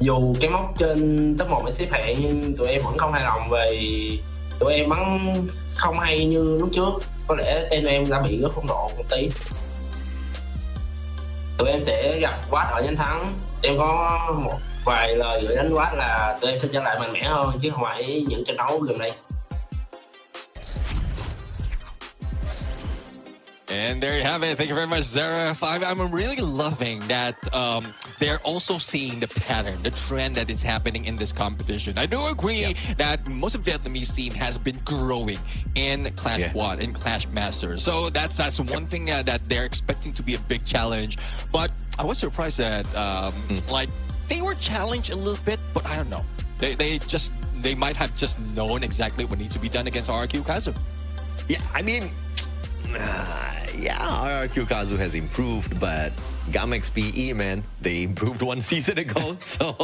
Dù cái mốc trên top 1 để xếp hạng nhưng tụi em vẫn không hài lòng vì tụi em bắn không hay như lúc trước. Có lẽ team em đã bị rớt phong độ một tí. Tụi em sẽ gặp Watt ở nhanh thắng. Em có một vài lời gửi đến Watt là tụi em sẽ trở lại mạnh mẽ hơn chứ không phải những trận đấu gần đây. And there you have it. Thank you very much, Zara. I'm really loving that they're also seeing the pattern, the trend that is happening in this competition. I do agree that most of the Vietnamese team has been growing in Clash Squad, in Clash Masters. So that's one thing that they're expecting to be a big challenge. But I was surprised that like they were challenged a little bit, but I don't know. They might have just known exactly what needs to be done against RRQ Kazu. Yeah, I mean, RRQ Kazu has improved, but GAM XPE, man, they improved one season ago, so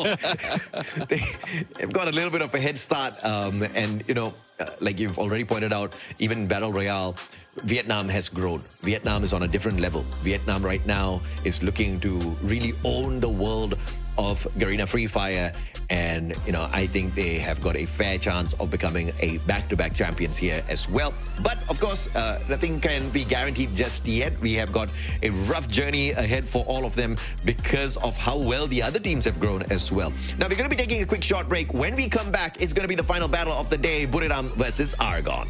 they've got a little bit of a head start. And, you know, like you've already pointed out, even in Battle Royale, Vietnam has grown. Vietnam is on a different level. Vietnam right now is looking to really own the world of Garena Free Fire, and you know, I think they have got a fair chance of becoming a back-to-back champions here as well. But of course, nothing can be guaranteed just yet. We have got a rough journey ahead for all of them because of how well the other teams have grown as well. Now we're going to be taking a quick short break. When we come back, it's going to be the final battle of the day, Buriram versus Argon.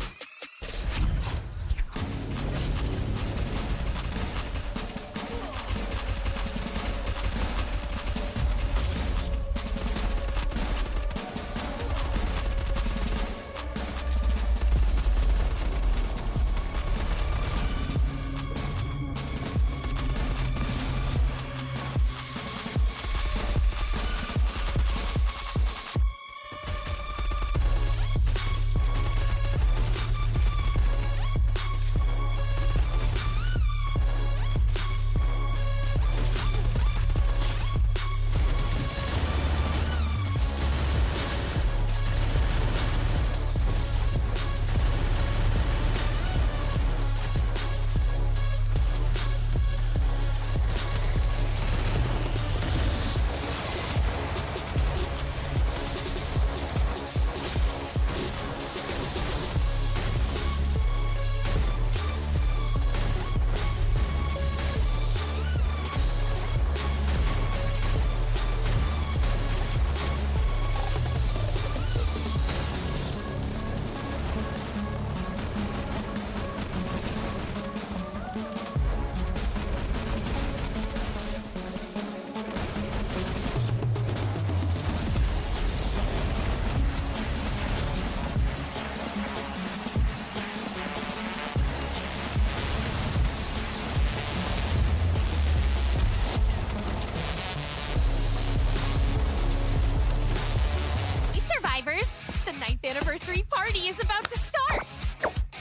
The anniversary party is about to start.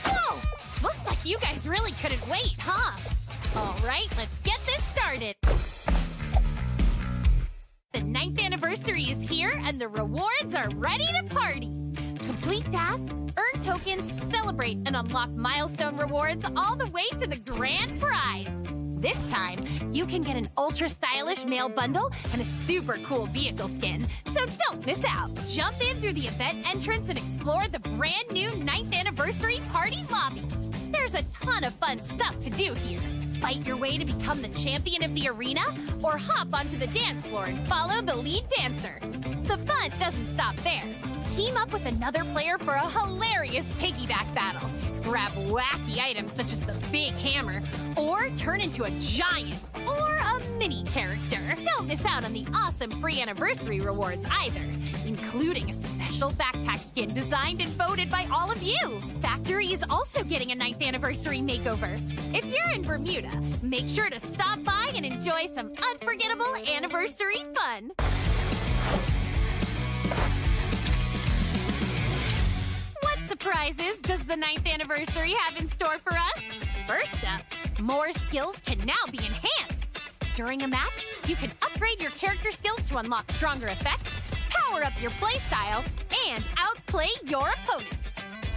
Whoa! Looks like you guys really couldn't wait, huh? All right, let's get this started. The 9th anniversary is here, and the rewards are ready to party. Complete tasks, earn tokens, celebrate, and unlock milestone rewards all the way to the grand prize. This time, you can get an ultra-stylish male bundle and a super cool vehicle skin, so don't miss out. Jump in through the event entrance and explore the brand new 9th anniversary party lobby. There's a ton of fun stuff to do here. Fight your way to become the champion of the arena, or hop onto the dance floor and follow the lead dancer. The fun doesn't stop there. Team up with another player for a hilarious piggyback battle. Grab wacky items such as the big hammer, or turn into a giant or a mini character. Don't miss out on the awesome free anniversary rewards either, including a special backpack skin designed and voted by all of you. Factory is also getting a 9th anniversary makeover. If you're in Bermuda, make sure to stop by and enjoy some unforgettable anniversary fun. What surprises does the 9th anniversary have in store for us? First up, more skills can now be enhanced. During a match, you can upgrade your character skills to unlock stronger effects, power up your playstyle, and outplay your opponents.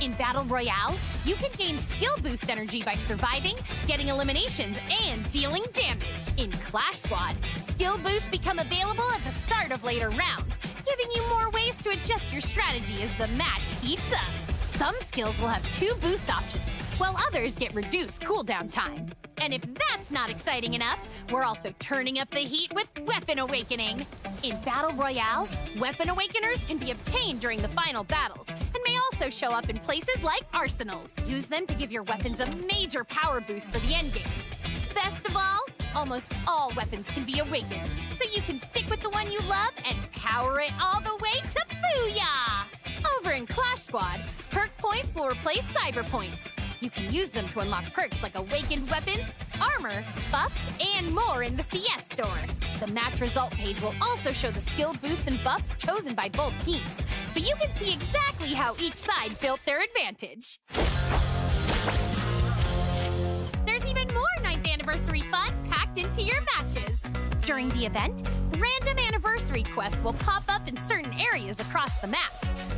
In Battle Royale, you can gain skill boost energy by surviving, getting eliminations, and dealing damage. In Clash Squad, skill boosts become available at the start of later rounds, giving you more ways to adjust your strategy as the match heats up. Some skills will have 2 boost options, while others get reduced cooldown time. And if that's not exciting enough, we're also turning up the heat with Weapon Awakening. In Battle Royale, Weapon Awakeners can be obtained during the final battles, and may also show up in places like arsenals. Use them to give your weapons a major power boost for the endgame. Best of all, almost all weapons can be awakened, so you can stick with the one you love and power it all the way to Booyah! Over in Clash Squad, perk points will replace cyber points. You can use them to unlock perks like awakened weapons, armor, buffs, and more in the CS store. The match result page will also show the skill boosts and buffs chosen by both teams, so you can see exactly how each side built their advantage. There's even more 9th anniversary fun packed into your matches. During the event, random anniversary quests will pop up in certain areas across the map.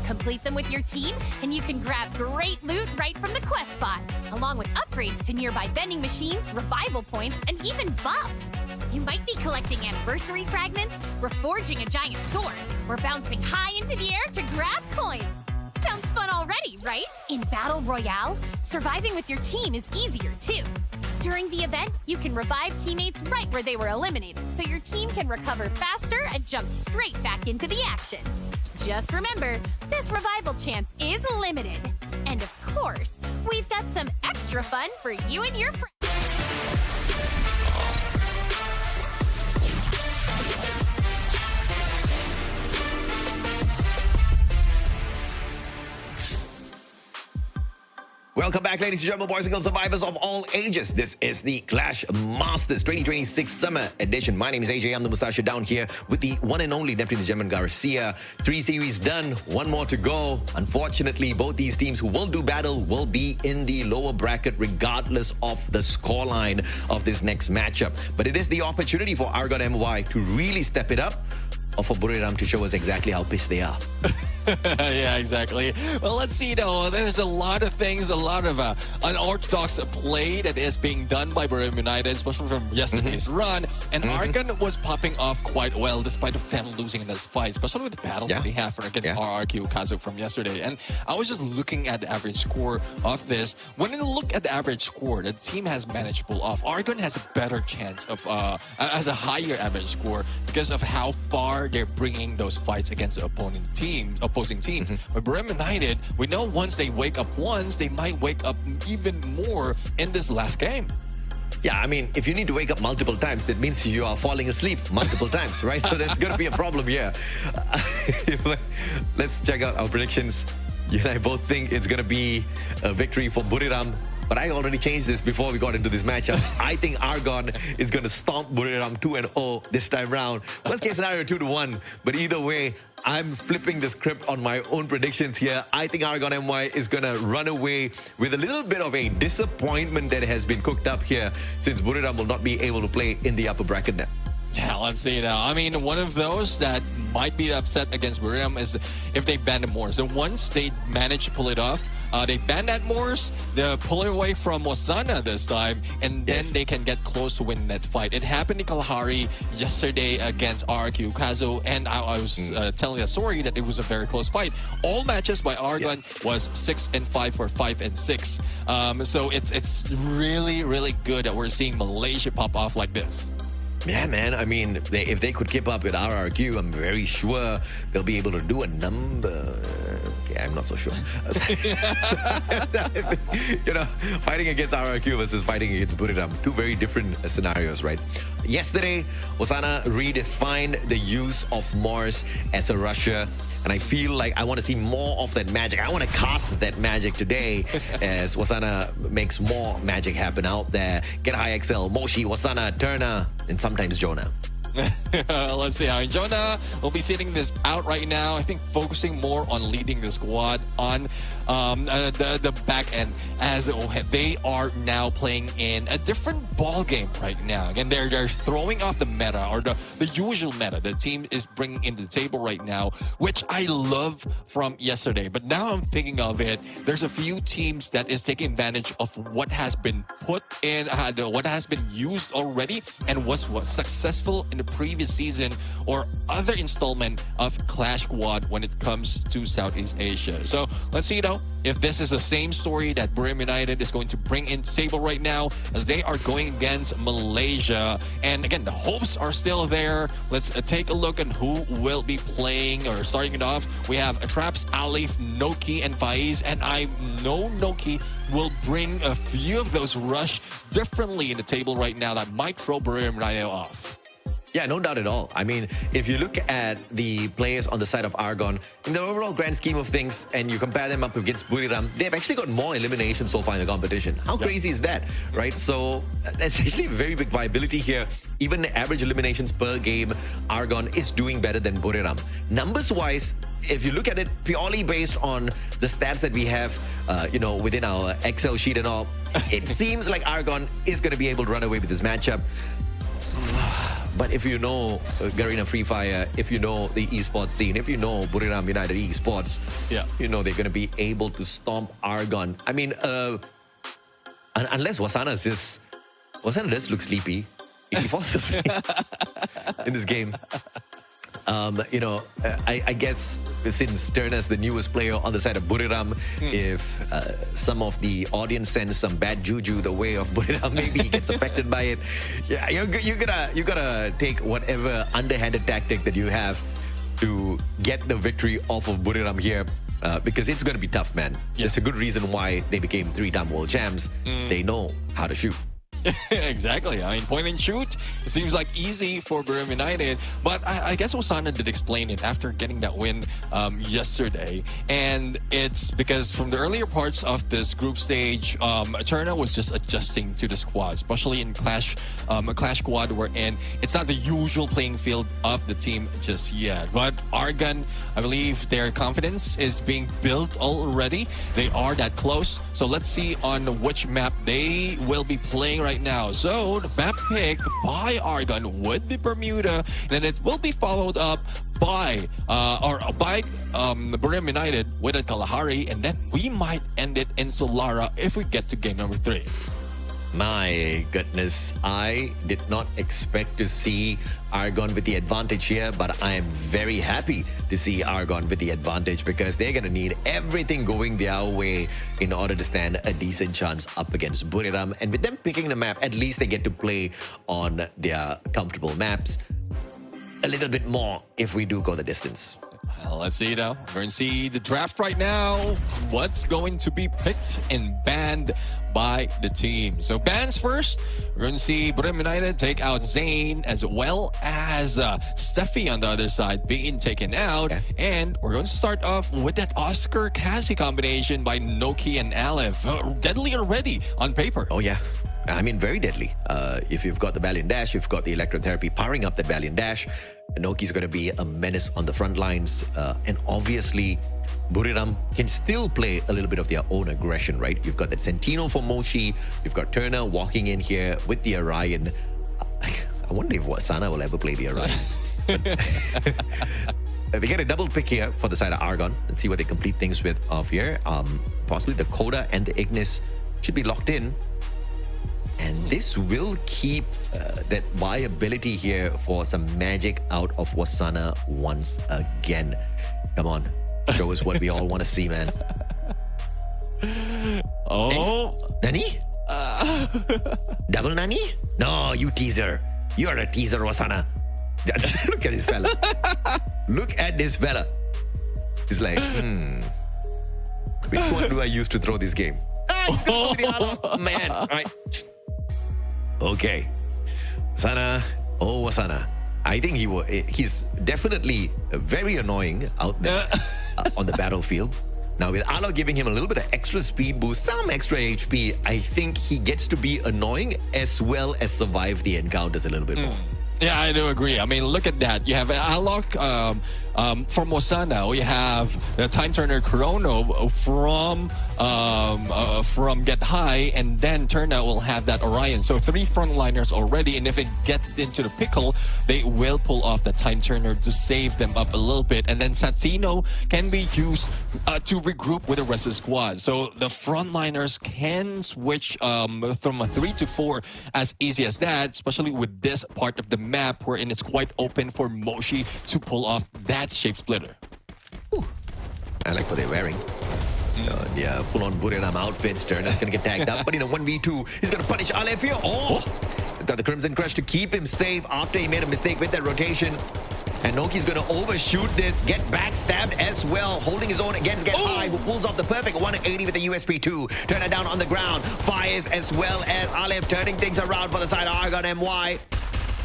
Complete them with your team, and you can grab great loot right from the quest spot, along with upgrades to nearby vending machines, revival points, and even buffs. You might be collecting anniversary fragments, reforging a giant sword, or bouncing high into the air to grab coins. Sounds fun already, right? In Battle Royale, surviving with your team is easier too. During the event, you can revive teammates right where they were eliminated, so your team can recover faster and jump straight back into the action. Just remember, this revival chance is limited. And of course, we've got some extra fun for you and your friends. Welcome back, ladies and gentlemen, boys and girls, survivors of all ages. This is the Clash Masters 2026 Summer Edition. My name is AG.AL. I'm the Mustache down here with the one and only Neptune German Garcia. 3 series done, 1 more to go. Unfortunately, both these teams who will do battle will be in the lower bracket regardless of the scoreline of this next matchup. But it is the opportunity for Argon MY to really step it up, or for Buriram to show us exactly how pissed they are. Yeah, exactly. Well, let's see though. There's a lot of things, a lot of unorthodox play that is being done by Buriram United, especially from yesterday's run. And Argon was popping off quite well despite of them losing in this fight, especially with the battle that they have against RRQ Kazu from yesterday. And I was just looking at the average score of this. When you look at the average score, the team has managed to pull off. Argon has a better chance of, has a higher average score because of how far they're bringing those fights against the opposing team. But Buriram United, we know once they wake up once, they might wake up even more in this last game. Yeah, I mean, if you need to wake up multiple times, that means you are falling asleep multiple times, right? So there's going to be a problem here. Let's check out our predictions. You and I both think it's going to be a victory for Buriram. but I already changed this before we got into this matchup. I think Argon is going to stomp Buriram 2-0 this time round. Worst case scenario 2-1. But either way, I'm flipping the script on my own predictions here. I think Argon MY is going to run away with a little bit of a disappointment that has been cooked up here, since Buriram will not be able to play in the upper bracket now. Yeah, let's see now. I mean, one of those that might be upset against Buriram is if they ban the Moors. So once they manage to pull it off, they ban that Moors, they pull it away from Wasana this time, and then they can get close to winning that fight. It happened in Kalahari yesterday against RQ Kazu, and I was telling a story that it was a very close fight. All matches by Argon was 6-5 or 5-6. So it's really, really good that we're seeing Malaysia pop off like this. Yeah, man. I mean, if they could keep up with RRQ, I'm very sure they'll be able to do a number. Okay, I'm not so sure. You know, fighting against RRQ versus fighting against Buriram, two very different scenarios, right? Yesterday, Wasana redefined the use of Mars as a rusher. And I feel like I want to see more of that magic. I want to cast that magic today as Wasana makes more magic happen out there. Get high XL, Moshi, Wasana, Turner, and sometimes Jonah. Let's see how Jonah will be sitting this out right now. I think focusing more on leading the squad on the back end, as they are now playing in a different ball game right now. Again, they're throwing off the meta, or the usual meta the team is bringing into the table right now, which I love from yesterday. But now I'm thinking of it, there's a few teams that is taking advantage of what has been put in, what has been used already, and was successful in the previous season or other installment of Clash Squad when it comes to Southeast Asia. So let's see though if this is the same story that Buriram United is going to bring into the table right now, as they are going against Malaysia. And again, the hopes are still there. Let's take a look at who will be playing or starting it off. We have Traps, Alif, Noki, and Faiz. And I know Noki will bring a few of those rush differently in the table right now that might throw Buriram United off. Yeah, no doubt at all. I mean, if you look at the players on the side of Argon, in the overall grand scheme of things, and you compare them up against Buriram, they've actually got more eliminations so far in the competition. How crazy is that, right? So that's actually a very big viability here. Even the average eliminations per game, Argon is doing better than Buriram. Numbers-wise, if you look at it purely based on the stats that we have, you know, within our Excel sheet and all, it seems like Argon is going to be able to run away with this matchup. But if you know Garena Free Fire, if you know the esports scene, if you know Buriram United esports, you know they're going to be able to stomp Argon. I mean, unless Wasana does look sleepy. He falls asleep in this game. You know, I guess since Turner's the newest player on the side of Buriram, if some of the audience sends some bad juju the way of Buriram, maybe he gets affected by it. Yeah, you gotta take whatever underhanded tactic that you have to get the victory off of Buriram here. Because it's going to be tough, man. There's a good reason why they became 3-time world champs. They know how to shoot. Exactly. I mean, point and shoot, it seems like easy for Buriram United, but I guess Wasana did explain it after getting that win yesterday. And it's because from the earlier parts of this group stage, Turner was just adjusting to the squad, especially in Clash Squad, wherein it's not the usual playing field of the team just yet. But Argon, I believe their confidence is being built already. They are that close. So let's see on which map they will be playing right now. So the map pick by Argon would be Bermuda, and then it will be followed up by Buriram United with a Kalahari, and then we might end it in Solara if we get to game number 3. My goodness, I did not expect to see Argon with the advantage here, but I am very happy to see Argon with the advantage because they're going to need everything going their way in order to stand a decent chance up against Buriram. And with them picking the map, at least they get to play on their comfortable maps a little bit more if we do go the distance. Let's see now. We're going to see the draft right now. What's going to be picked and banned by the team. So bans first. We're going to see Buriram United take out Zane as well as Steffi on the other side being taken out. Okay. And we're going to start off with that Oscar Kazi combination by Noki and Aleph. Deadly already on paper. Oh yeah. I mean, very deadly. If you've got the Valiant Dash, you've got the Electrotherapy powering up that Valiant Dash. Noki's going to be a menace on the front lines. And obviously, Buriram can still play a little bit of their own aggression, right? You've got that Sentino for Moshi. You've got Turner walking in here with the Orion. I wonder if Wasana will ever play the Orion. They get a double pick here for the side of Argon. Let's see what they complete things with off here. Possibly the Coda and the Ignis should be locked in. And this will keep that viability here for some magic out of Wasana once again. Come on, show us what we all want to see, man. Oh, Nani? Double Nani? No, you teaser. You are a teaser, Wasana. Look at this fella. Look at this fella. He's like, which one do I use to throw this game? Oh, man. All right. Okay. Wasana. Oh, Wasana. I think he's definitely very annoying out there on the battlefield. Now, with AL giving him a little bit of extra speed boost, some extra HP, I think he gets to be annoying as well as survive the encounters a little bit more. Yeah, I do agree. I mean, look at that. You have Alok from Wasana. We have the Time Turner Chrono from Get High, and then Turna will have that Orion. So 3 frontliners already, and if it gets into the pickle, they will pull off the Time Turner to save them up a little bit. And then Santino can be used to regroup with the rest of the squad. So the frontliners can switch from a 3 to 4 as easy as that, especially with this part of the map wherein it's quite open for Moshi to pull off that shape splitter. Ooh. I like what they're wearing. Yeah, full-on Buriram outfits. Turner's going to get tagged up, but in a 1v2, he's going to punish Aleph here. Oh! He's got the Crimson Crush to keep him safe after he made a mistake with that rotation. And Noki's going to overshoot this, get backstabbed as well, holding his own against Get High, who pulls off the perfect 180 with the USP2. Turner down on the ground, fires as well as Aleph, turning things around for the side of Argon MY.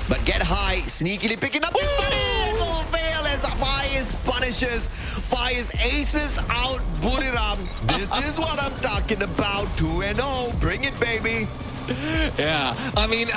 But Get High sneakily picking up his money. Full fail as Fires punishes, Fires aces out Buriram. This is what I'm talking about. 2-0. Bring it, baby. Yeah, I mean,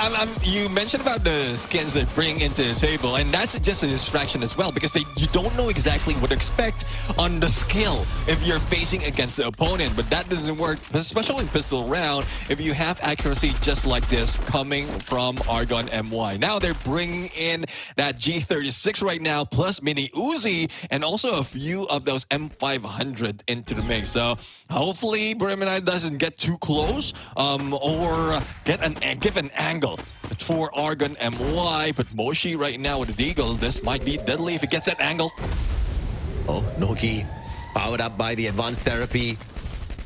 you mentioned about the skins they bring into the table, and that's just a distraction as well, because you don't know exactly what to expect on the skill if you're facing against the opponent. But that doesn't work, especially in pistol round, if you have accuracy just like this coming from Argon MY. Now they're bringing in that G36 right now, plus Mini Uzi, and also a few of those M500 into the mix. So hopefully Buriram doesn't get too close, or give an angle for Argon MY. But Moshi right now with the Deagle, this might be deadly if it gets that angle. Oh, Noki powered up by the advanced therapy.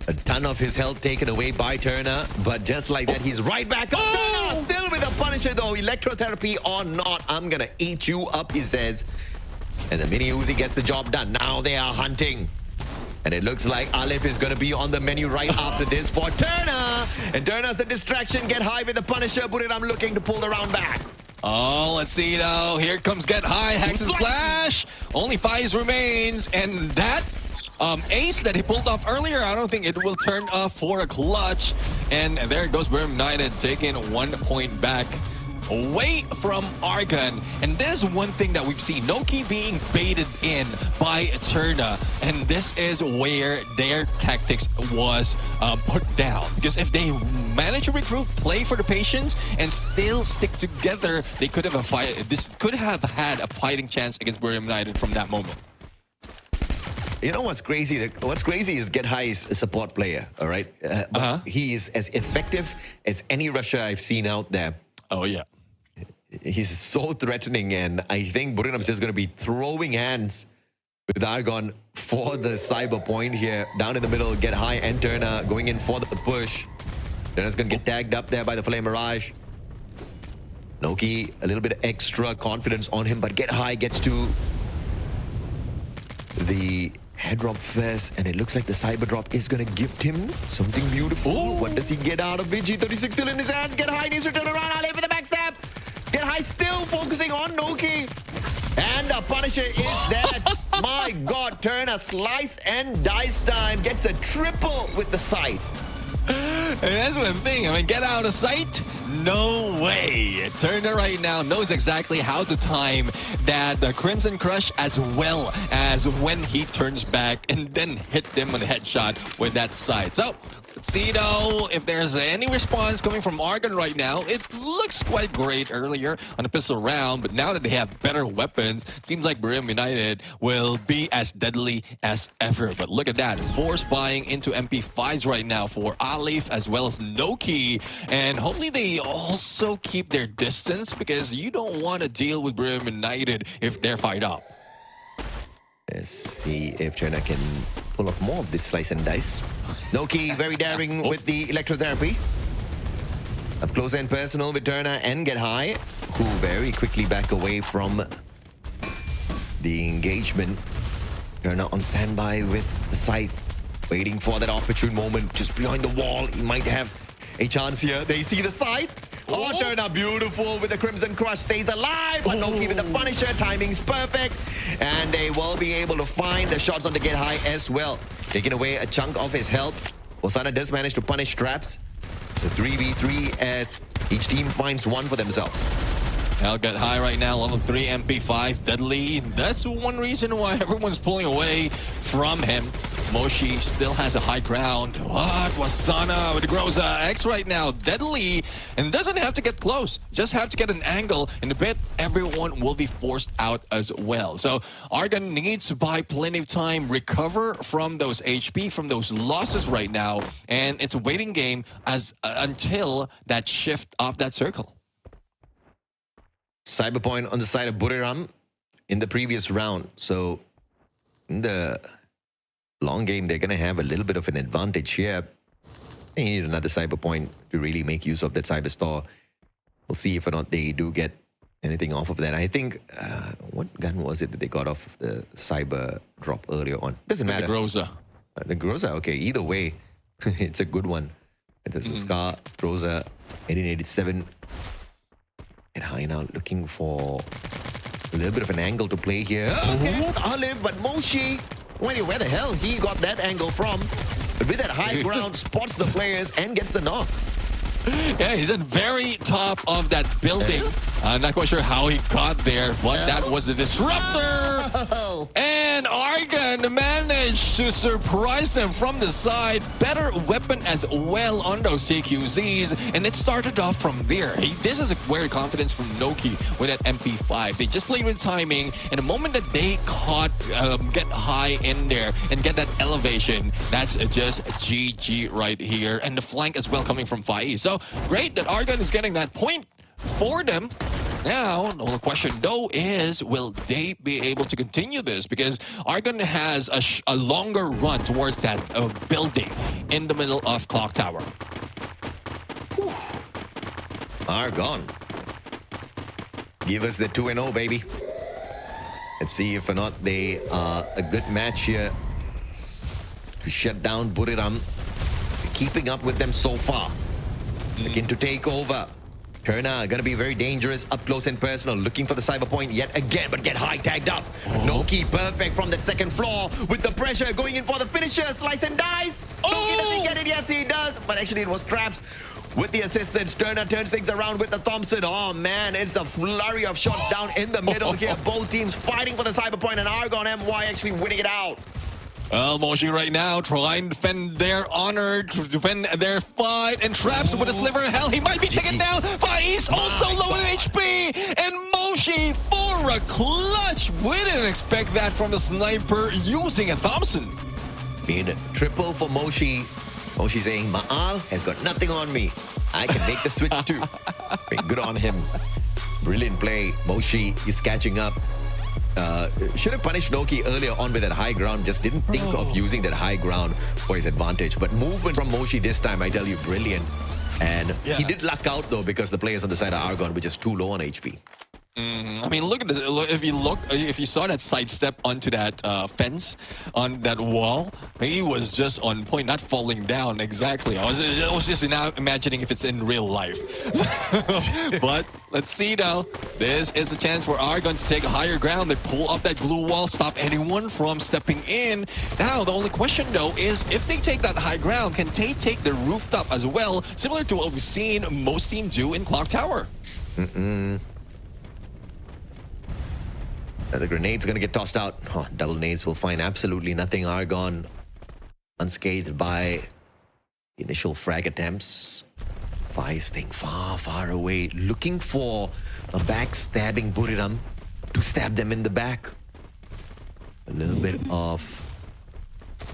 A ton of his health taken away by Turner, but just like that, he's right back up. Turner still with a Punisher though. Electrotherapy or not, I'm gonna eat you up, he says. And the Mini Uzi gets the job done. Now they are hunting. And it looks like Aleph is going to be on the menu right after this for Turner. And Turner's the distraction. Get High with the Punisher. Buriram looking to pull the round back. Oh, let's see now. Here comes Get High. Hacks and Slash. Only 5 remains. And that ace that he pulled off earlier, I don't think it will turn off for a clutch. And there goes Buriram United taking 1 point back away from Argon. And there's one thing that we've seen, Noki being baited in by Turna, and this is where their tactics was put down, because if they manage to regroup, play for the patience, and still stick together, they could have this could have had a fighting chance against Buriram United from that moment. You know what's crazy? What's crazy is Get High is a support player, all right? He is as effective as any rusher I've seen out there. Oh, yeah. He's so threatening, and I think Buriram is just going to be throwing hands with Argon for the cyber point here. Down in the middle, Get High and Turner going in for the push. Turner's going to get tagged up there by the Flame Mirage. Noki, a little bit of extra confidence on him, but Get High gets to the airdrop first, and it looks like the cyber drop is gonna gift him something beautiful. What does he get out of it? G36 still in his hands. Get high, needs to turn around. I'll for the backstab. Get high, still focusing on Noki. And the Punisher is dead. My God, turn a slice and dice time. Gets a triple with the sight. And that's one thing. I mean, get out of sight? No way. Turner right now knows exactly how to time that Crimson Crush as well as when he turns back and then hit them with a headshot with that sight. So let's see though if there's any response coming from Argon right now. It looks quite great earlier on the pistol round, but now that they have better weapons, it seems like Buriram United will be as deadly as ever. But look at that, force buying into MP5s right now for Alif as well as Noki, and hopefully they also keep their distance because you don't want to deal with Buriram United if they're fired up. Let's see if Turner can pull off more of this slice and dice. Noki very daring with the electrotherapy. Up close and personal with Turner and Get High, who very quickly back away from the engagement. Turner on standby with the scythe, waiting for that opportune moment just behind the wall. He might have a chance here. They see the scythe. Oh, Turner beautiful with the Crimson Crush, stays alive, but Noki with the Punisher, timing's perfect, and they will be able to find the shots on the Get High as well, taking away a chunk of his health. Osana does manage to punish traps. It's a 3v3 as each team finds one for themselves. I'll Get High right now, level 3 MP5, deadly. That's one reason why everyone's pulling away from him. Moshi still has a high ground. What? Wasana with the Groza X right now, deadly, and doesn't have to get close. Just have to get an angle, and a bit everyone will be forced out as well. So Argon needs to buy plenty of time, recover from those HP, from those losses right now, and it's a waiting game as until that shift of that circle. Cyberpoint on the side of Buriram in the previous round. So in the long game, they're going to have a little bit of an advantage here. They need another Cyberpoint to really make use of that Cyber Store. We'll see if or not they do get anything off of that. I think, what gun was it that they got off of the Cyber drop earlier on? Doesn't matter. The Groza. The Groza, okay. Either way, it's a good one. There's a Scar, Groza, 1887. And High now looking for a little bit of an angle to play here. Okay, Olive, but Moshi, where the hell he got that angle from? But with that high ground, spots the players and gets the knock. Yeah, he's at very top of that building. I'm not quite sure how he got there, but that was the disruptor. And Argon managed to surprise him from the side. Better weapon as well on those CQZs. And it started off from there. This is a very confidence from Noki with that MP5. They just played with timing. And the moment that they caught Get High in there and get that elevation, that's just GG right here. And the flank as well coming from Faiz. So great that Argon is getting that point for them. Now, the only question though is, will they be able to continue this? Because Argon has a longer run towards that building in the middle of Clock Tower. Whew. Argon. Give us the 2-0, baby. Let's see if or not they are a good match here to shut down Buriram. Keeping up with them so far. Begin to take over. Turner gonna be very dangerous up close and personal, looking for the cyber point yet again, but Get High tagged up. Noki perfect from the second floor with the pressure going in for the finisher. Slice and dice. Noki doesn't get it. Yes, he does, but actually it was traps. With the assistance, Turner turns things around with the Thompson. Oh man, it's the flurry of shots down in the middle here. Both teams fighting for the cyber point, and Argon MY actually winning it out. Well, Moshi right now trying to defend their honor, to defend their fight, and traps with a sliver of hell. He might be taken down. Faiz also low in HP, and Moshi for a clutch. We didn't expect that from the sniper using a Thompson. Being a triple for Moshi. Moshi saying, Ma'al has got nothing on me. I can make the switch too. Good on him. Brilliant play. Moshi is catching up. Should have punished Noki earlier on with that high ground. Just didn't think of using that high ground for his advantage. But movement from Moshi this time, I tell you, brilliant. And he did luck out though, because the players on the side of Argon were just too low on HP. I mean, look at this. If you saw that sidestep onto that fence, on that wall, he was just on point, not falling down exactly. I was just now imagining if it's in real life. But let's see now. This is a chance for Argon to take a higher ground. They pull up that glue wall, stop anyone from stepping in. Now, the only question though is if they take that high ground, can they take the rooftop as well, similar to what we've seen most teams do in Clock Tower? The grenade's going to get tossed out. Oh, double nades will find absolutely nothing. Argon unscathed by the initial frag attempts. FFCM staying far, far away, looking for a backstabbing Buriram to stab them in the back. A little bit of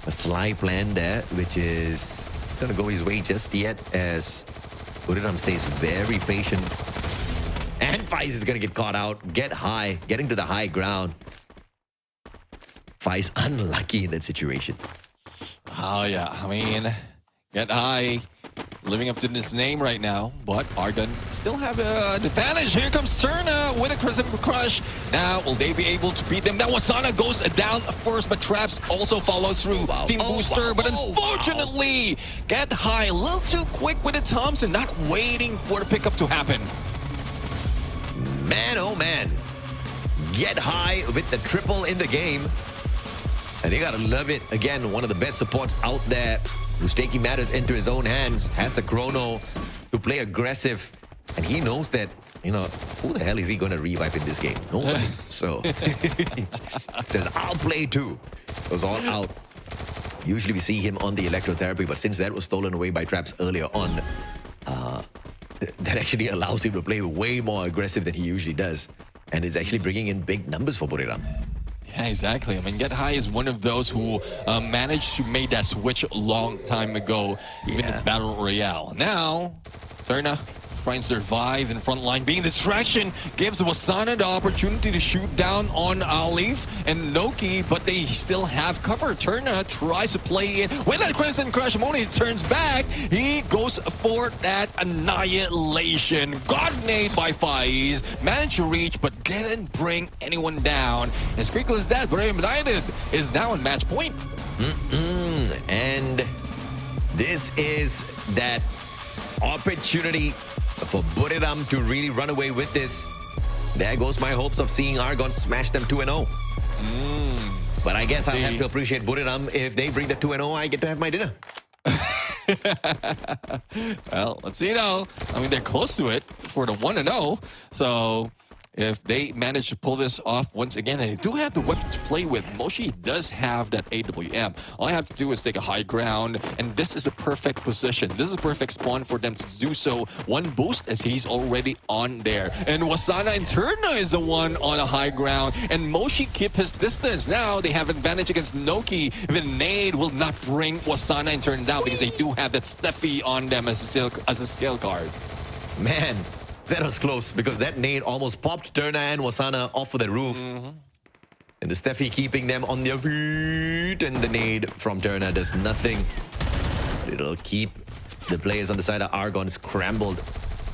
a sly plan there, which is going to go his way just yet as Buriram stays very patient. And FFCM is going to get caught out, get high, getting to the high ground. FFCM unlucky in that situation. Oh, yeah. I mean, get high, living up to this name right now, but Argon still have an advantage. Here comes Turna with a Crescent Crush. Now, will they be able to beat them? Now, Wasana goes down first, but Traps also follows through. Team Booster, but unfortunately, get high a little too quick with the Thompson, not waiting for the pickup to happen. Man, oh man. Get high with the triple in the game. And you gotta love it. Again, one of the best supports out there who's taking matters into his own hands, has the chrono to play aggressive. And he knows that, you know, who the hell is he gonna revive in this game? Nobody. So, he says, I'll play too. Goes all out. Usually we see him on the electrotherapy, but since that was stolen away by Traps earlier on, that actually allows him to play way more aggressive than he usually does. And it's actually bringing in big numbers for Buriram. Yeah, exactly. I mean, Get High is one of those who managed to make that switch a long time ago, even in Battle Royale. Now, Turna trying to survive in front line. Being distraction gives Wasana the opportunity to shoot down on Alif and Noki, but they still have cover. Turna tries to play in. When that Crimson Crush Moni turns back, he goes for that annihilation. God nade by FFCM. Managed to reach, but didn't bring anyone down. As critical as that, Buriram United is now in match point. And this is that opportunity for Buriram to really run away with this. There goes my hopes of seeing Argon smash them 2-0. But I guess I'll have to appreciate Buriram. If they bring the 2-0, I get to have my dinner. Well, let's see now. I mean, they're close to it for the 1-0. So if they manage to pull this off once again, and they do have the weapon to play with. Moshi does have that AWM. All I have to do is take a high ground, and this is a perfect position. This is a perfect spawn for them to do so. One boost as he's already on there. And Wasana and Turna is the one on a high ground, and Moshi keep his distance. Now they have advantage against Noki. The nade will not bring Wasana and Turna down because they do have that Steffi on them as a skill card. Man, that was close because that nade almost popped Turna and Wasana off of the roof. And the Steffi keeping them on their feet, and the nade from Turna does nothing. But it'll keep the players on the side of Argon scrambled.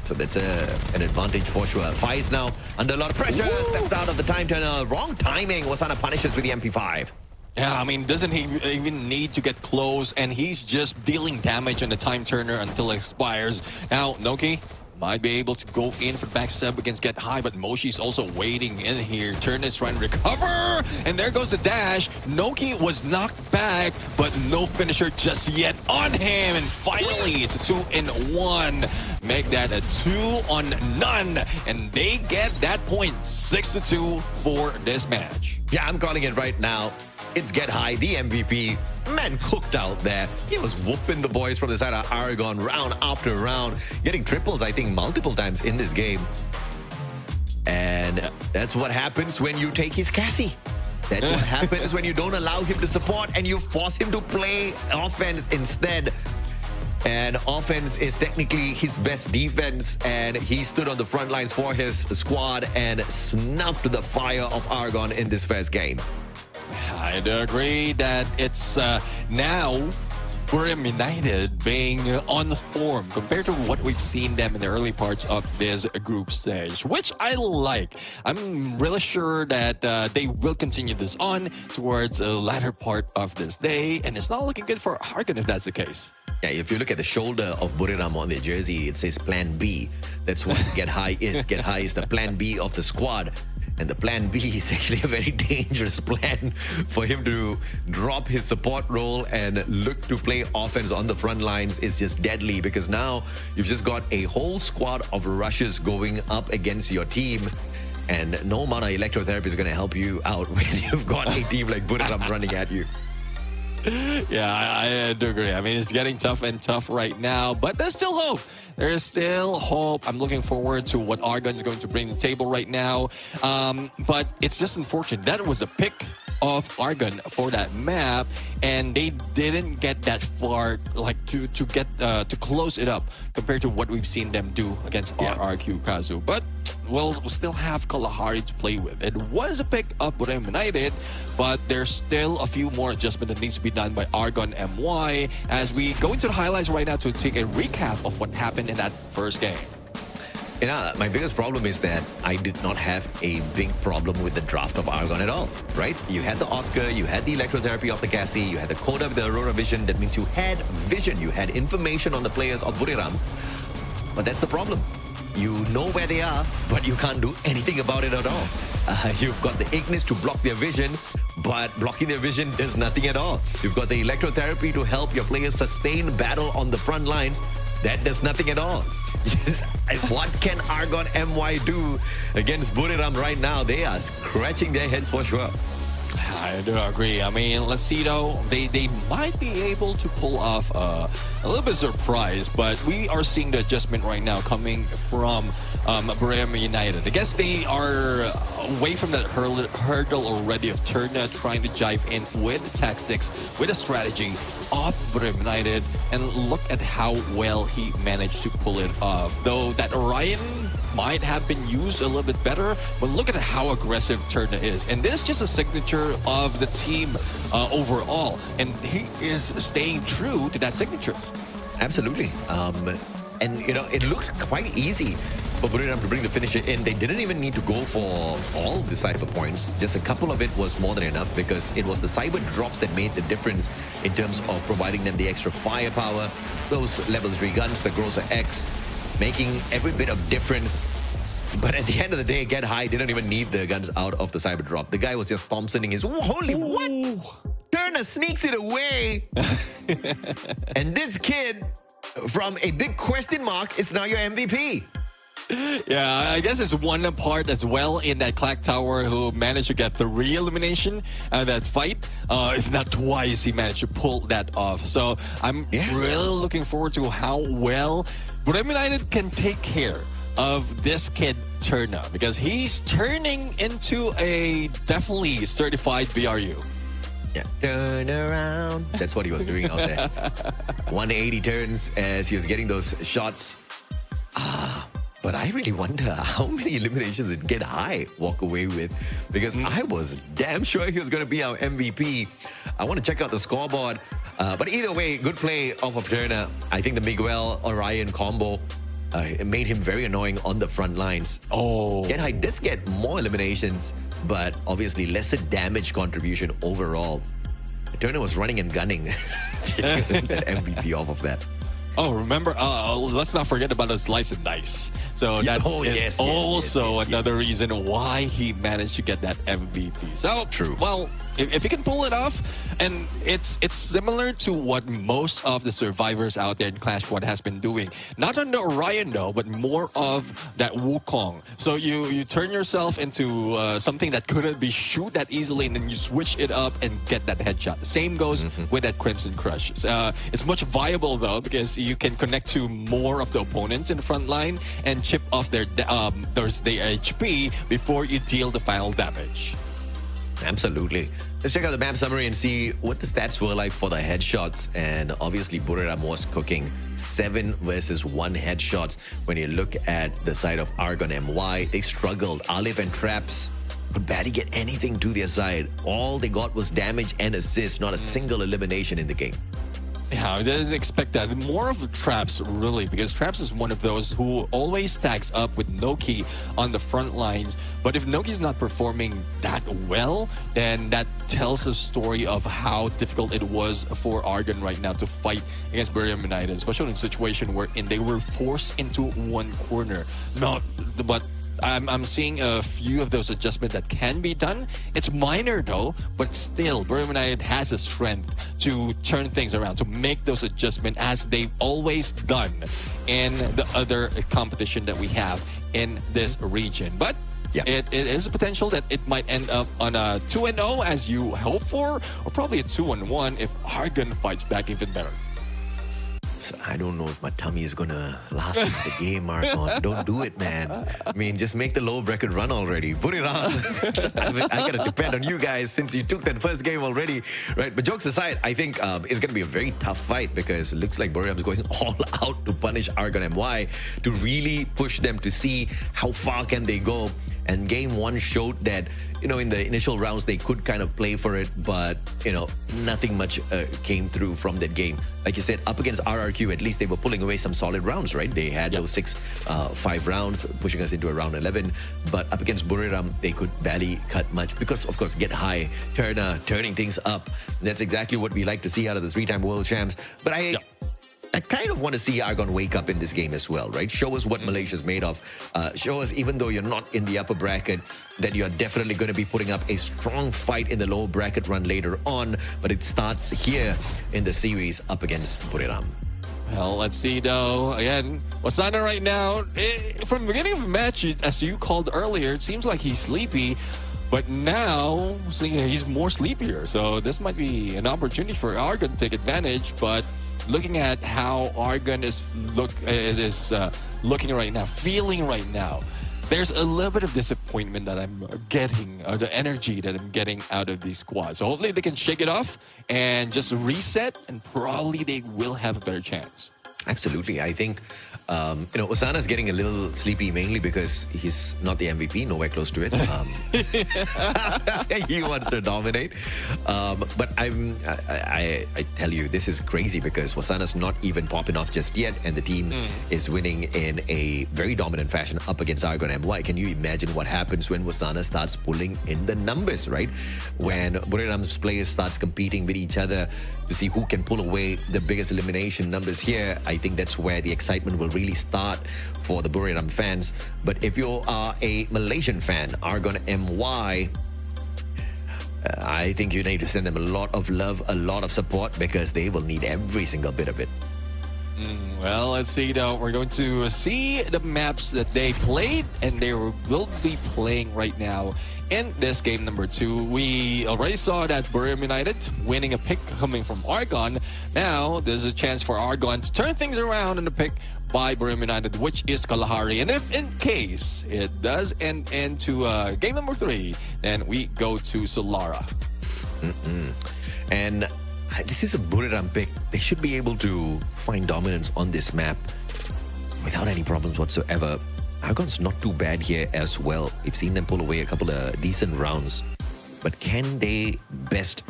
So that's an advantage for sure. FFCM now under a lot of pressure. Steps out of the time turner. Wrong timing. Wasana punishes with the MP5. Yeah, I mean, doesn't he even need to get close? And he's just dealing damage on the time turner until it expires. Now, Noki might be able to go in for the backstab against Get High, but Moshi's also waiting in here. Turner is trying to recover, and there goes the dash. Noki was knocked back, but no finisher just yet on him. And finally, it's a 2-1. Make that a 2-0, and they get that point, 6-2 for this match. Yeah, I'm calling it right now. It's Get High, the MVP. Man cooked out there. He was whooping the boys from the side of Argon round after round, getting triples, I think, multiple times in this game. And that's what happens when you take his Cassie. That's what happens when you don't allow him to support and you force him to play offense instead. And offense is technically his best defense, and he stood on the front lines for his squad and snuffed the fire of Argon in this first game. I'd agree that it's now Buriram United being on form compared to what we've seen them in the early parts of this group stage, which I like. I'm really sure that they will continue this on towards the latter part of this day, and it's not looking good for Argon if that's the case. Yeah, if you look at the shoulder of Buriram on their jersey, it says Plan B. That's what Get High is. Get High is the Plan B of the squad. And the Plan B is actually a very dangerous plan for him to drop his support role and look to play offense on the front lines is just deadly, because now you've just got a whole squad of rushes going up against your team. And no amount of electrotherapy is going to help you out when you've got a team like Buriram running at you. Yeah, I do agree. I mean, it's getting tough and tough right now, but there's still hope. There's still hope. I'm looking forward to what Argon is going to bring to the table right now. But it's just unfortunate. That was a pick of Argon for that map, and they didn't get that far, like to close it up compared to what we've seen them do against RRQ Kazu. But we'll still have Kalahari to play with. It was a pick of Buriram United, but there's still a few more adjustments that needs to be done by Argon MY as we go into the highlights right now to take a recap of what happened in that first game. You know, my biggest problem is that I did not have a big problem with the draft of Argon at all, right? You had the Oscar, you had the electrotherapy of the Cassie, you had the Coda with the Aurora Vision. That means you had vision, you had information on the players of Buriram. But that's the problem. You know where they are, but you can't do anything about it at all. You've got the Ignis to block their vision, but blocking their vision does nothing at all. You've got the electrotherapy to help your players sustain battle on the front lines. That does nothing at all. What can Argon MY do against Buriram right now? They are scratching their heads for sure. I do agree. I mean, let's see though. They might be able to pull off a little bit of surprise, but we are seeing the adjustment right now coming from Buriram United. I guess they are away from that hurdle already of Turna trying to jive in with tactics, with a strategy of Buriram United, and look at how well he managed to pull it off. Though that Orion might have been used a little bit better, but look at how aggressive Turna is. And this is just a signature of the team overall. And he is staying true to that signature. Absolutely. And, you know, it looked quite easy for Buriram to bring the finisher in. They didn't even need to go for all the cyber points. Just a couple of it was more than enough, because it was the cyber drops that made the difference in terms of providing them the extra firepower. Those level 3 guns, the Groza X, making every bit of difference. But at the end of the day, Get High didn't even need the guns out of the cyber drop. The guy was just Thompsoning his... Holy what? Turner sneaks it away. And this kid, from a big question mark, is now your MVP. Yeah, I guess it's one part as well in that Clack Tower who managed to get 3 elimination that fight. If not twice, he managed to pull that off. So I'm really looking forward to how well Buriram United can take care of this kid Turna, because he's turning into a definitely certified BRU. Yeah, turn around. That's what he was doing out there. 180 turns as he was getting those shots. But I really wonder how many eliminations did Get High walk away with, because I was damn sure he was going to be our MVP. I want to check out the scoreboard. But either way, good play off of Turner. I think the Miguel-Orion combo made him very annoying on the front lines. Get High does get more eliminations, but obviously lesser damage contribution overall. Turner was running and gunning that MVP off of that. Oh, remember, let's not forget about the slice and dice. So that is also another reason why he managed to get that MVP. So, true. Well, if he can pull it off, and it's similar to what most of the survivors out there in Clash Squad has been doing. Not on the Orion though, but more of that Wukong. So you turn yourself into something that couldn't be shoot that easily, and then you switch it up and get that headshot. The same goes with that Crimson Crush. It's much viable though, because you can connect to more of the opponents in the front line and chip off their HP before you deal the final damage. Absolutely. Let's check out the map summary and see what the stats were like for the headshots. And obviously, Buriram was cooking 7 versus 1 headshots. When you look at the side of Argon MY, they struggled. Alif and Traps could barely get anything to their side. All they got was damage and assist, not a single elimination in the game. Yeah, I didn't expect that. More of Traps, really, because Traps is one of those who always stacks up with Noki on the front lines. But if Noki's not performing that well, then that tells a story of how difficult it was for Argon right now to fight against Buriram United, especially in a situation wherein they were forced into one corner. But I'm seeing a few of those adjustments that can be done. It's minor though, but still, Buriram United has the strength to turn things around, to make those adjustments as they've always done in the other competition that we have in this region. But it is a potential that it might end up on a 2-0 as you hope for, or probably a 2-1 if Argon fights back even better. I don't know if my tummy is gonna last the game, Argon. Don't do it, man. I mean, just make the low bracket run already. Buriram, I gotta depend on you guys since you took that first game already, right? But jokes aside, I think it's gonna be a very tough fight because it looks like Buriram is going all out to punish Argon MY to really push them to see how far can they go. And game one showed that, you know, in the initial rounds, they could kind of play for it, but, you know, nothing much came through from that game. Like you said, up against RRQ, at least they were pulling away some solid rounds, right? They had those 5 rounds, pushing us into a round 11. But up against Buriram, they could barely cut much because, of course, get high, turning things up. And that's exactly what we like to see out of the 3-time world champs. But I kind of want to see Argon wake up in this game as well, right? Show us what Malaysia's made of. Show us, even though you're not in the upper bracket, that you're definitely going to be putting up a strong fight in the lower bracket run later on. But it starts here in the series up against Buriram. Well, let's see though. Again, Wasana right now, from the beginning of the match, as you called earlier, it seems like he's sleepy. But now, he's more sleepier. So this might be an opportunity for Argon to take advantage. But looking at how Argon is looking right now, feeling right now, there's a little bit of disappointment that I'm getting, or the energy that I'm getting out of these squads. So hopefully they can shake it off and just reset, and probably they will have a better chance. Absolutely. I think, you know, Osana's getting a little sleepy mainly because he's not the MVP, nowhere close to it. He wants to dominate. But I tell you, this is crazy because Wasana's not even popping off just yet, and the team is winning in a very dominant fashion up against Argon MY. Can you imagine what happens when Wasana starts pulling in the numbers, right? When Buriram's players starts competing with each other to see who can pull away the biggest elimination numbers here, I think that's where the excitement will really start for the Buriram fans. But if you are a Malaysian fan, Argon MY, I think you need to send them a lot of love, a lot of support, because they will need every single bit of it. Well, let's see though. We're going to see the maps that they played and they will be playing right now in this game number 2. We already saw that Buriram United winning a pick coming from Argon. Now, there's a chance for Argon to turn things around in the pick by Buriram United, which is Kalahari. And if in case it does end into game number 3, then we go to Solara. And this is a Buriram pick. They should be able to find dominance on this map without any problems whatsoever. Argon's not too bad here as well. We've seen them pull away a couple of decent rounds. But can they best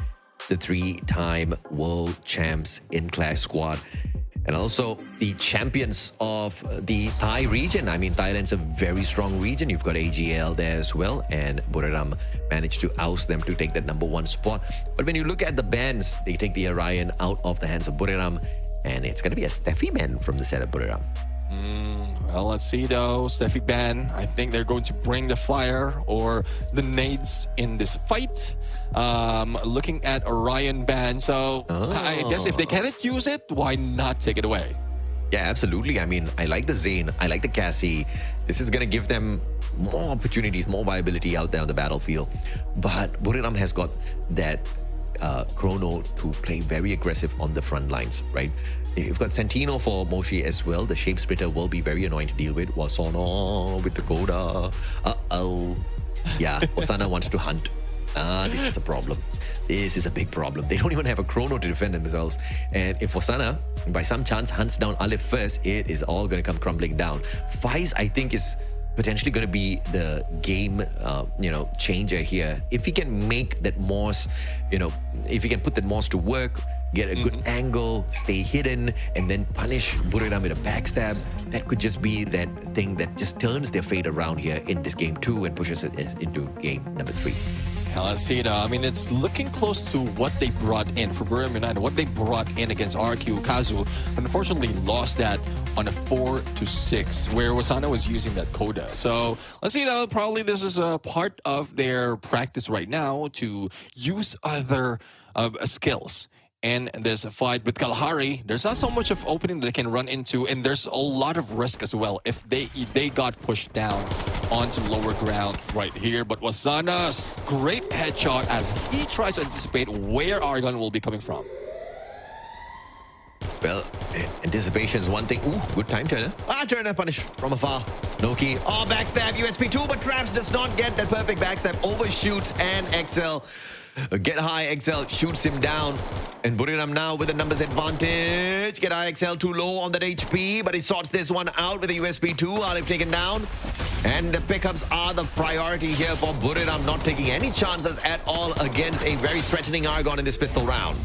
the 3-time world champs in Clash Squad? And also the champions of the Thai region. I mean, Thailand's a very strong region. You've got AG.AL there as well. And Buriram managed to oust them to take that number 1 spot. But when you look at the bans, they take the Orion out of the hands of Buriram. And it's going to be a Steffi ban from the set of Buriram. Well, let's see though. Steffi ban, I think they're going to bring the fire or the nades in this fight. Looking at Orion ban, so I guess if they cannot use it, why not take it away? Yeah, absolutely. I mean, I like the Zane, I like the Cassie. This is going to give them more opportunities, more viability out there on the battlefield. But Buriram has got that Chrono to play very aggressive on the front lines, right? You've got Santino for Moshi as well. The Shape Splitter will be very annoying to deal with. Wasana with the Koda. Yeah, Wasana wants to hunt. This is a problem. This is a big problem. They don't even have a Chrono to defend themselves. And if Wasana, by some chance, hunts down Aleph first, it is all going to come crumbling down. Faiz, I think, is potentially going to be the game, changer here. If he can make that Moss, if he can put that Moss to work, get a good angle, stay hidden, and then punish Buriram with a backstab, that could just be that thing that just turns their fate around here in this game 2 and pushes it into game number 3. Let's see it. I mean, it's looking close to what they brought in for Buriram United. What they brought in against RQ Kazu, unfortunately lost that on a 4-6, where Wasana was using that coda. So let's see. Probably this is a part of their practice right now to use other skills. In this fight with Kalahari, there's not so much of opening they can run into, and there's a lot of risk as well if they got pushed down onto lower ground right here. But Wasana's great headshot as he tries to anticipate where Argon will be coming from. Well, anticipation is one thing. Ooh, good time, Turner. Turner punished from afar. Noki. Oh, backstab, USP2, but Traps does not get that perfect backstab. Overshoots, and XL. Get high, XL shoots him down. And Buriram now with the numbers advantage. Get high, XL too low on that HP, but he sorts this one out with a USP2. Alif taken down. And the pickups are the priority here for Buriram, not taking any chances at all against a very threatening Argon in this pistol round.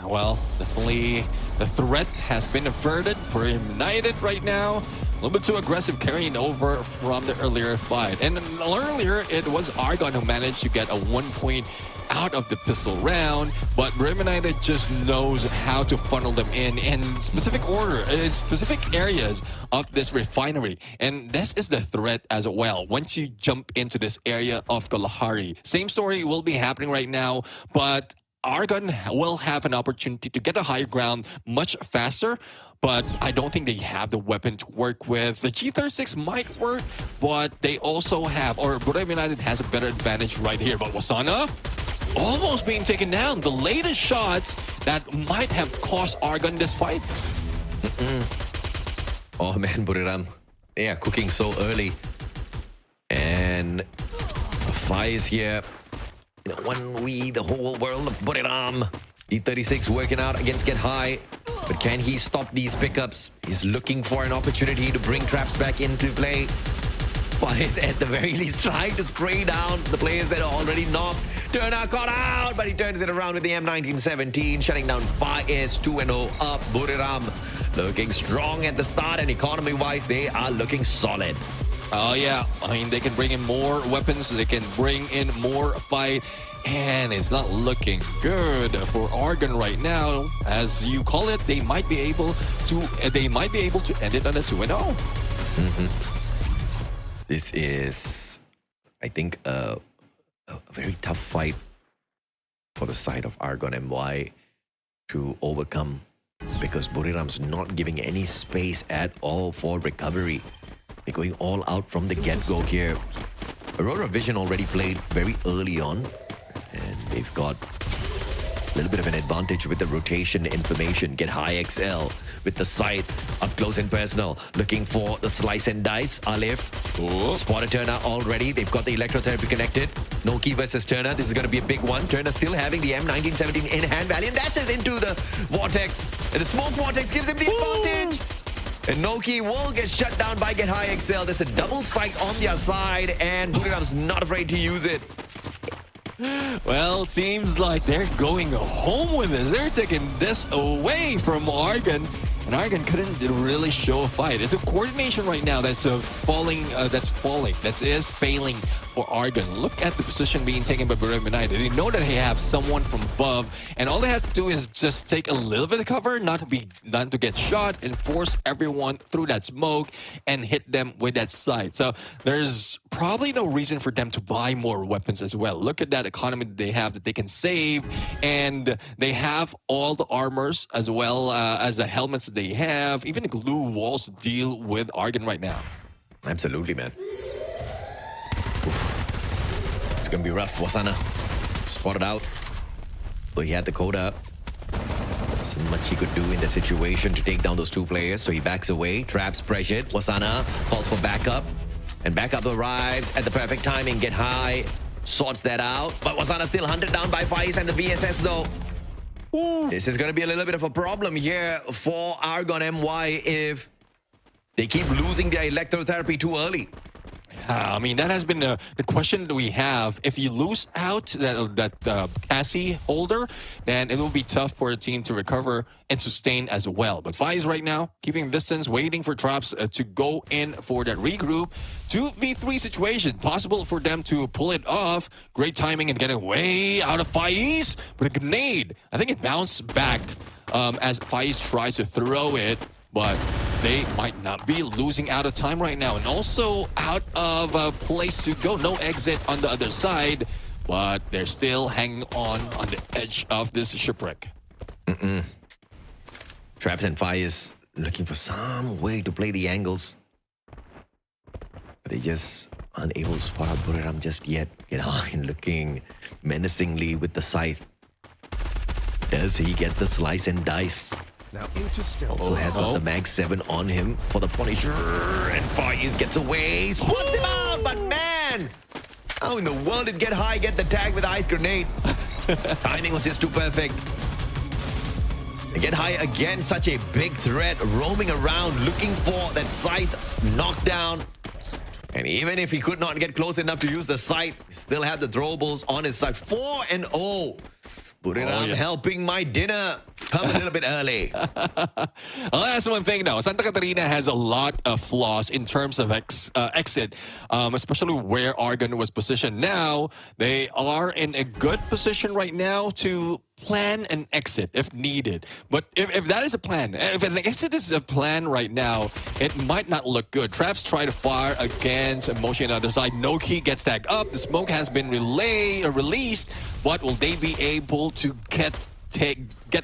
Well, definitely the threat has been averted for United right now. A little bit too aggressive carrying over from the earlier fight. And earlier, it was Argon who managed to get a 1 point out of the pistol round, but Buriram United just knows how to funnel them in specific order, in specific areas of this refinery. And this is the threat as well. Once you jump into this area of Kalahari, same story will be happening right now, but Argon will have an opportunity to get a higher ground much faster, but I don't think they have the weapon to work with. The G36 might work, but they also have, or Buriram United has a better advantage right here. But Wasana almost being taken down. The latest shots that might have cost Argon this fight. Oh man, Buriram. They are cooking so early. And Faiz here. The whole world of Buriram. D36 working out against Get High. But can he stop these pickups? He's looking for an opportunity to bring Traps back into play. Faiz at the very least trying to spray down the players that are already knocked. Turner caught out, but he turns it around with the M1917, shutting down Faiz 2-0 up. Buriram looking strong at the start, and economy-wise, they are looking solid. Oh, yeah. I mean, they can bring in more weapons. They can bring in more fight. And it's not looking good for Argon right now. As you call it, they might be able to end it on a 2-0. This is, I think, a very tough fight for the side of Argon MY to overcome, because Buriram's not giving any space at all for recovery. They're going all out from the get-go here. Aurora Vision already played very early on, and they've got a little bit of an advantage with the rotation information. Get High XL with the sight up close and personal, looking for the slice and dice. Alif spotted Turner already. They've got the electrotherapy connected. Noki versus Turner. This is going to be a big one. Turner still having the M1917 in hand. Valiant dashes into the vortex, and the smoke vortex gives him the advantage. And Noki will get shut down by Get High XL. There's a double sight on their side, and Buriram's not afraid to use it. Well, seems like they're going home with this. They're taking this away from Argon. And Argon couldn't really show a fight. It's a coordination right now that's failing for Argon. Look at the position being taken by Buriram United. They know that they have someone from above, and all they have to do is just take a little bit of cover, not to get shot, and force everyone through that smoke and hit them with that sight. So there's probably no reason for them to buy more weapons as well. Look at that economy that they have that they can save, and they have all the armors as well as the helmets that they have, even the glue walls to deal with Argon right now. Absolutely, man. It's gonna be rough. Wasana spotted out, but he had the coda. Wasn't much he could do in that situation to take down those two players, so he backs away. Traps pressured. Wasana calls for backup, and backup arrives at the perfect timing. Get High sorts that out, but Wasana still hunted down by Faiz and the VSS though. This is going to be a little bit of a problem here for Argon MY if They keep losing their electrotherapy too early. I mean, that has been the question that we have. If you lose out that Cassie holder, then it will be tough for a team to recover and sustain as well. But FaZe right now, keeping distance, waiting for Traps to go in for that regroup. 2v3 situation, possible for them to pull it off. Great timing and getting way out of FaZe. But a grenade, I think it bounced back as FaZe tries to throw it. But they might not be, losing out of time right now. And also out of a place to go. No exit on the other side. But they're still hanging on the edge of this shipwreck. Traps and FaZe looking for some way to play the angles. But they just unable to spot out Buriram just yet. Get high and looking menacingly with the scythe. Does he get the slice and dice? Now into stealth. Also has got the Mag 7 on him for the Punisher. And FaZe gets away. Puts him out, but man! How in the world did Get High get the tag with the ice grenade? Timing was just too perfect. And Get High again, such a big threat, roaming around, looking for that scythe knockdown. And even if he could not get close enough to use the scythe, he still had the throwables on his side. 4-0. Buriram helping my dinner come a little bit early. Well, that's one thing though. Santa Catarina has a lot of flaws in terms of exit, especially where Argon was positioned. Now, they are in a good position right now to plan an exit if needed. But if that is a plan, if an exit is a plan right now, it might not look good. Traps try to fire against Moshi on the other side. Noki gets tagged up. The smoke has been released. But will they be able to get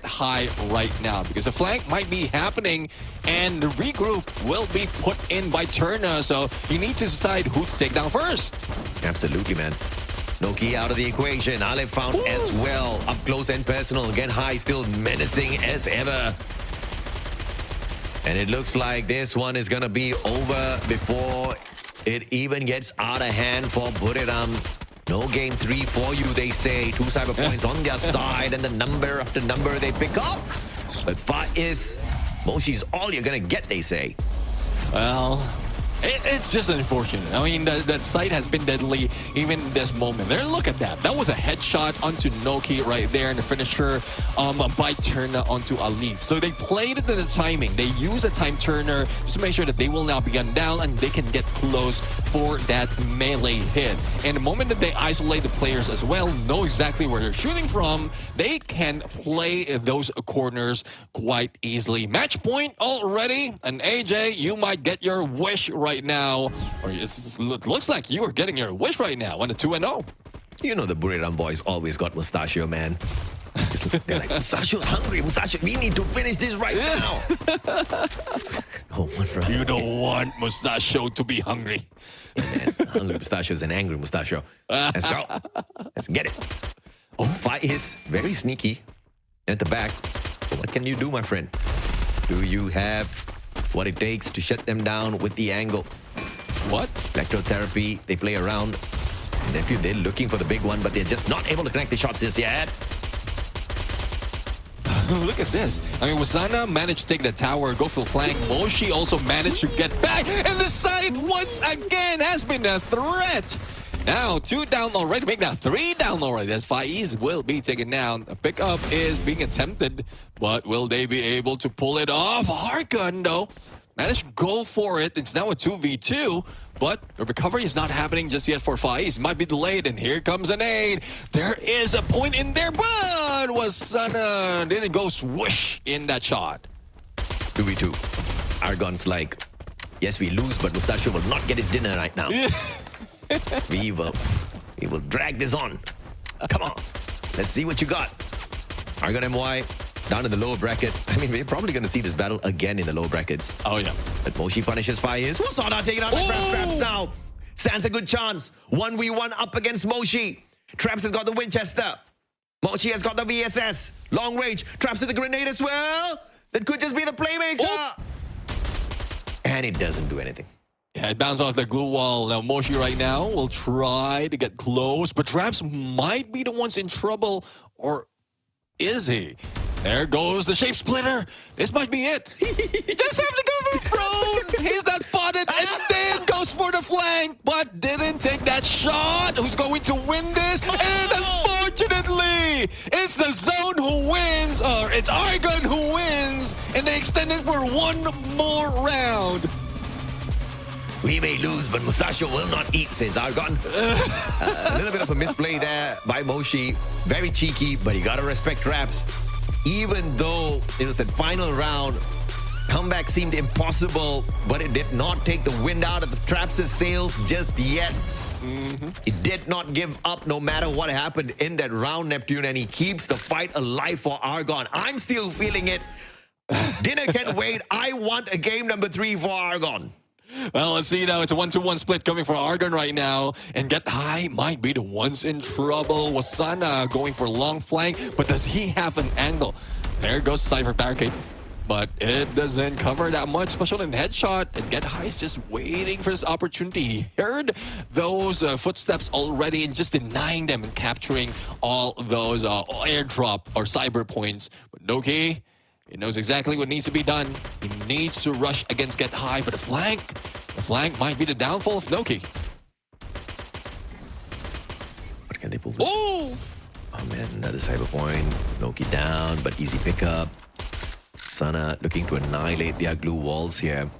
high right now? Because the flank might be happening and the regroup will be put in by Turner. So you need to decide who to take down first. Absolutely, man. Noki out of the equation. Aleph found as well. Up close and personal. Get High still menacing as ever. And it looks like this one is going to be over before it even gets out of hand for Buriram. No game 3 for you, they say. 2 cyber points on their side, and the number after number they pick up. But FaZe, Moshi's all you're going to get, they say. Well, it's just unfortunate. I mean, that site has been deadly even in this moment. There, look at that. That was a headshot onto Noki right there, and the finisher by Turner onto Alif. So they played it in the timing. They used a time Turner just to make sure that they will now be gunned down and they can get close for that melee hit. And the moment that they isolate the players as well, know exactly where they're shooting from, they can play those corners quite easily. Match point already, and AJ, you might get your wish right now, or it looks like you are getting your wish right now on a 2-0. You know the Buriram boys always got Mustachio, man. They're like, Mustachio's hungry. Mustachio, we need to finish this right now. You don't want Mustachio to be hungry. Man, hungry Mustachio is an angry Mustachio. Let's go. Let's get it. Oh, FaZe very sneaky at the back. But what can you do, my friend? Do you have what it takes to shut them down with the angle? What? Electrotherapy, they play around. Nephew, they're looking for the big one, but they're just not able to connect the shots just yet. Look at this. I mean, Wasana managed to take the tower, go full flank. Moshi also managed to get back. And the side, once again, has been a threat. Now, 2 down already. Make that 3 down already. As FaZe will be taken down. A pickup is being attempted. But will they be able to pull it off? Argon, though, managed to go for it. It's now a 2v2. But the recovery is not happening just yet for FaZe. Might be delayed, and here comes an aid. There is a point in there, but Wasana didn't go swoosh in that shot. 2v2. Argon's like, yes, we lose, but Mustachio will not get his dinner right now. we will drag this on. Come on. Let's see what you got. Argon MY down in the lower bracket. I mean, we're probably going to see this battle again in the lower brackets. Oh, yeah. But Moshi punishes FaZe. Wasana taking out by Traps now. Stands a good chance. 1v1 up against Moshi. Traps has got the Winchester. Moshi has got the VSS. Long range. Traps with the grenade as well. That could just be the playmaker. And it doesn't do anything. Yeah, it bounced off the glue wall. Now, Moshi right now will try to get close, but Traps might be the ones in trouble, or is he? There goes the shape splitter. This might be it. He just have to go for prone. He's not spotted and then goes for the flank, but didn't take that shot. Who's going to win this? And unfortunately, it's the zone who wins, or it's Argon who wins, and they extend it for one more round. We may lose, but Mustachio will not eat, says Argon. A little bit of a misplay there by Moshi. Very cheeky, but you gotta respect Raps. Even though it was that final round, comeback seemed impossible, but it did not take the wind out of the Traps' sails just yet. It did not give up no matter what happened in that round, Neptune, and he keeps the fight alive for Argon. I'm still feeling it. Dinner can wait. I want a game number 3 for Argon. Well, let's see now. It's a 1-2-1 split coming for Argon right now. And Get High might be the ones in trouble. Wasana going for long flank, but does he have an angle? There goes Cypher Barricade. But it doesn't cover that much, especially in headshot. And Get High is just waiting for this opportunity. He heard those footsteps already and just denying them and capturing all those airdrop or cyber points. But Noki, he knows exactly what needs to be done. He needs to rush against Get High, but the flank might be the downfall of Noki. What can they pull this? Oh man, another cyber point. Noki down, but easy pickup. Sana looking to annihilate their glue walls here.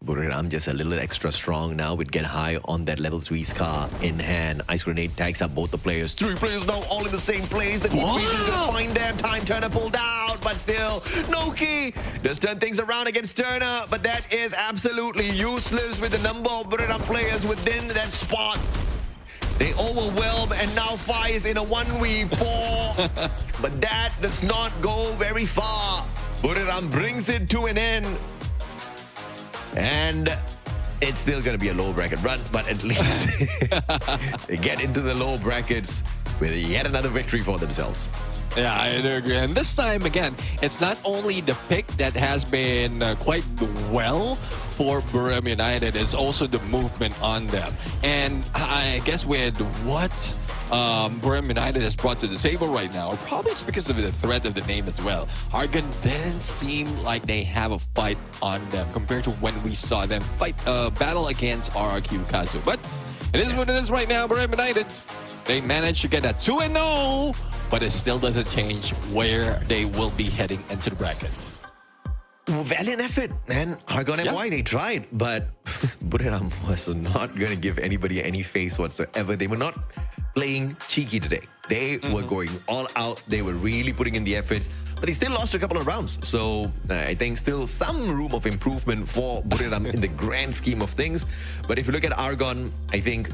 Buriram just a little extra strong now with Get High on that level 3 Scar in hand. Ice Grenade tags up both the players. 3 players now all in the same place. The defense is going to find them. Time Turner pulled out, but still, Noki does turn things around against Turner, but that is absolutely useless with the number of Buriram players within that spot. They overwhelm, and now Fai is in a 1v4, but that does not go very far. Buriram brings it to an end. And it's still going to be a low bracket run, but at least they get into the low brackets with yet another victory for themselves. Yeah, I do agree. And this time, again, it's not only the pick that has been quite well for Buriram United, it's also the movement on them. And I guess with what Buriram United has brought to the table right now, or probably it's because of the threat of the name as well, Argon didn't seem like they have a fight on them compared to when we saw them fight battle against RRQ Kazu. But it is what it is right now. Buriram United, they managed to get a 2-0, but it still doesn't change where they will be heading into the bracket. Valiant effort, man. Argon MY, they tried, but Buriram was not going to give anybody any face whatsoever. They were not playing cheeky today. They were going all out. They were really putting in the efforts, but they still lost a couple of rounds. So I think still some room of improvement for Buriram in the grand scheme of things. But if you look at Argon, I think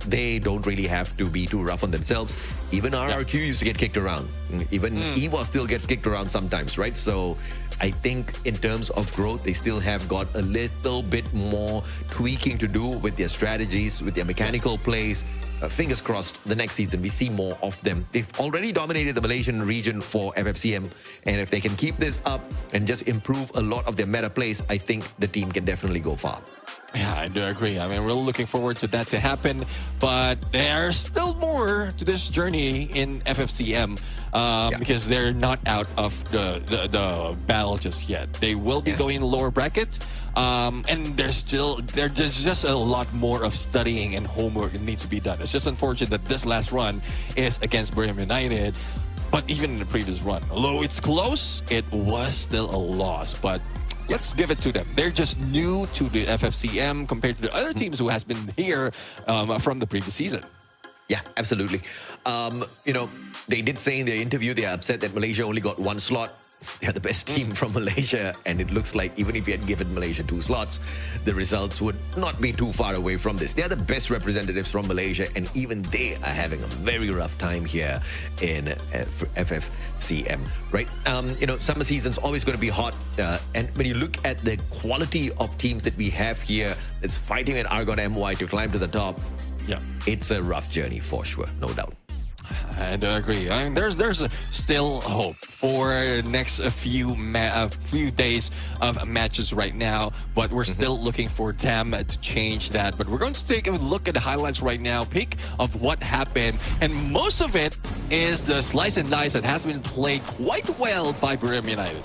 they don't really have to be too rough on themselves. Even RRQ used to get kicked around. Even EVOS still gets kicked around sometimes, right? So I think in terms of growth, they still have got a little bit more tweaking to do with their strategies, with their mechanical plays. Fingers crossed, the next season we see more of them. They've already dominated the Malaysian region for FFCM, and if they can keep this up and just improve a lot of their meta plays, I think the team can definitely go far. Yeah, I do agree. I mean, we're looking forward to that to happen, but there's still more to this journey in FFCM because they're not out of the battle just yet. They will be going in the lower bracket, and there's just a lot more of studying and homework that needs to be done. It's just unfortunate that this last run is against Buriram United, but even in the previous run, although it's close, it was still a loss. But let's give it to them. They're just new to the FFCM compared to the other teams who has been here from the previous season. Yeah, absolutely. You know, they did say in their interview they are upset that Malaysia only got 1 slot. They are the best team from Malaysia, and it looks like even if you had given Malaysia 2 slots, the results would not be too far away from this. They are the best representatives from Malaysia, and even they are having a very rough time here in FFCM, right? You know, summer season's always going to be hot, and when you look at the quality of teams that we have here that's fighting at Argon MY to climb to the top, it's a rough journey for sure, no doubt. I do agree. I mean, there's still hope for next few days of matches right now, but we're still looking for them to change that. But we're going to take a look at the highlights right now, peek of what happened, and most of it is the slice and dice that has been played quite well by Buriram United.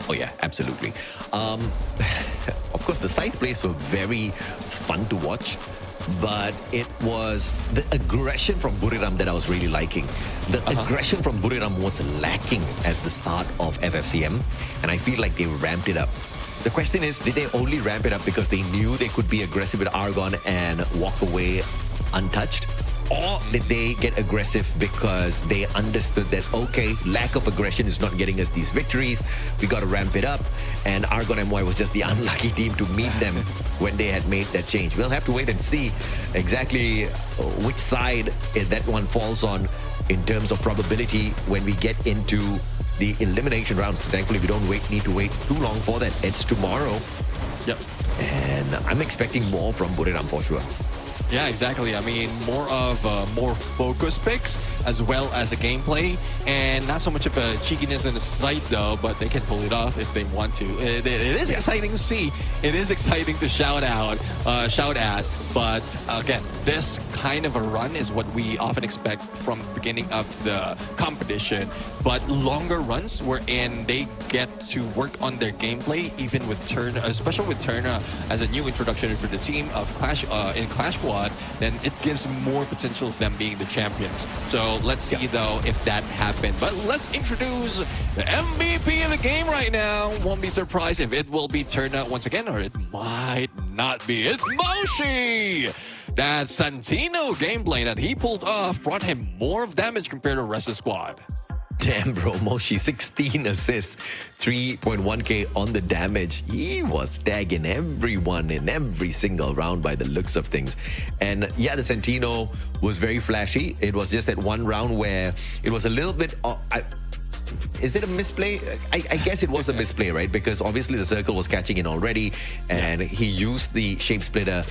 Oh yeah, absolutely. Of course, the side plays were very fun to watch, but it was the aggression from Buriram that I was really liking. The aggression from Buriram was lacking at the start of FFCM, and I feel like they ramped it up. The question is, did they only ramp it up because they knew they could be aggressive with Argon and walk away untouched? Or did they get aggressive because they understood that, okay, lack of aggression is not getting us these victories. We got to ramp it up. And Argon MY was just the unlucky team to meet them when they had made that change. We'll have to wait and see exactly which side that one falls on in terms of probability when we get into the elimination rounds. Thankfully, we don't need to wait too long for that. It's tomorrow. Yep. And I'm expecting more from Buriram for sure. Yeah, exactly. I mean, more focused picks as well as a gameplay, and not so much of a cheekiness in the sight though, but they can pull it off if they want to. It is exciting to see. It is exciting to shout at. But again, this kind of a run is what we often expect from the beginning of the competition. But longer runs wherein they get to work on their gameplay, even with Turner, especially with Turner as a new introduction for the team of Clash in Clash Squad, then it gives more potential of them being the champions. So let's see though if that happened. But let's introduce the MVP of the game right now. Won't be surprised if it will be Turner once again, or it might not be. It's Moshi! That Santino gameplay that he pulled off brought him more of damage compared to the rest of the squad. Damn, bro, Moshi, 16 assists, 3.1k on the damage. He was tagging everyone in every single round by the looks of things. And yeah, the Santino was very flashy. It was just that one round where it was a little bit... is it a misplay? I guess it was a misplay, right? Because obviously the circle was catching in already, and he used the shape splitter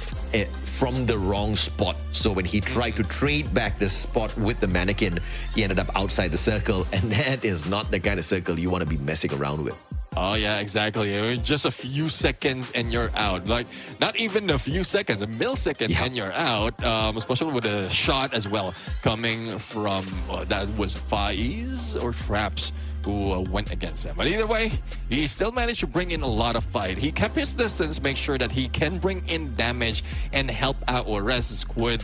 from the wrong spot. So when he tried to trade back the spot with the mannequin, he ended up outside the circle, and that is not the kind of circle you want to be messing around with. Oh yeah, exactly. I mean, just a few seconds and you're out. Like, not even a few seconds, a millisecond and you're out. Especially with a shot as well coming from that was Faiz or Traps who went against them. But either way, he still managed to bring in a lot of fight. He kept his distance, make sure that he can bring in damage and help out Res squad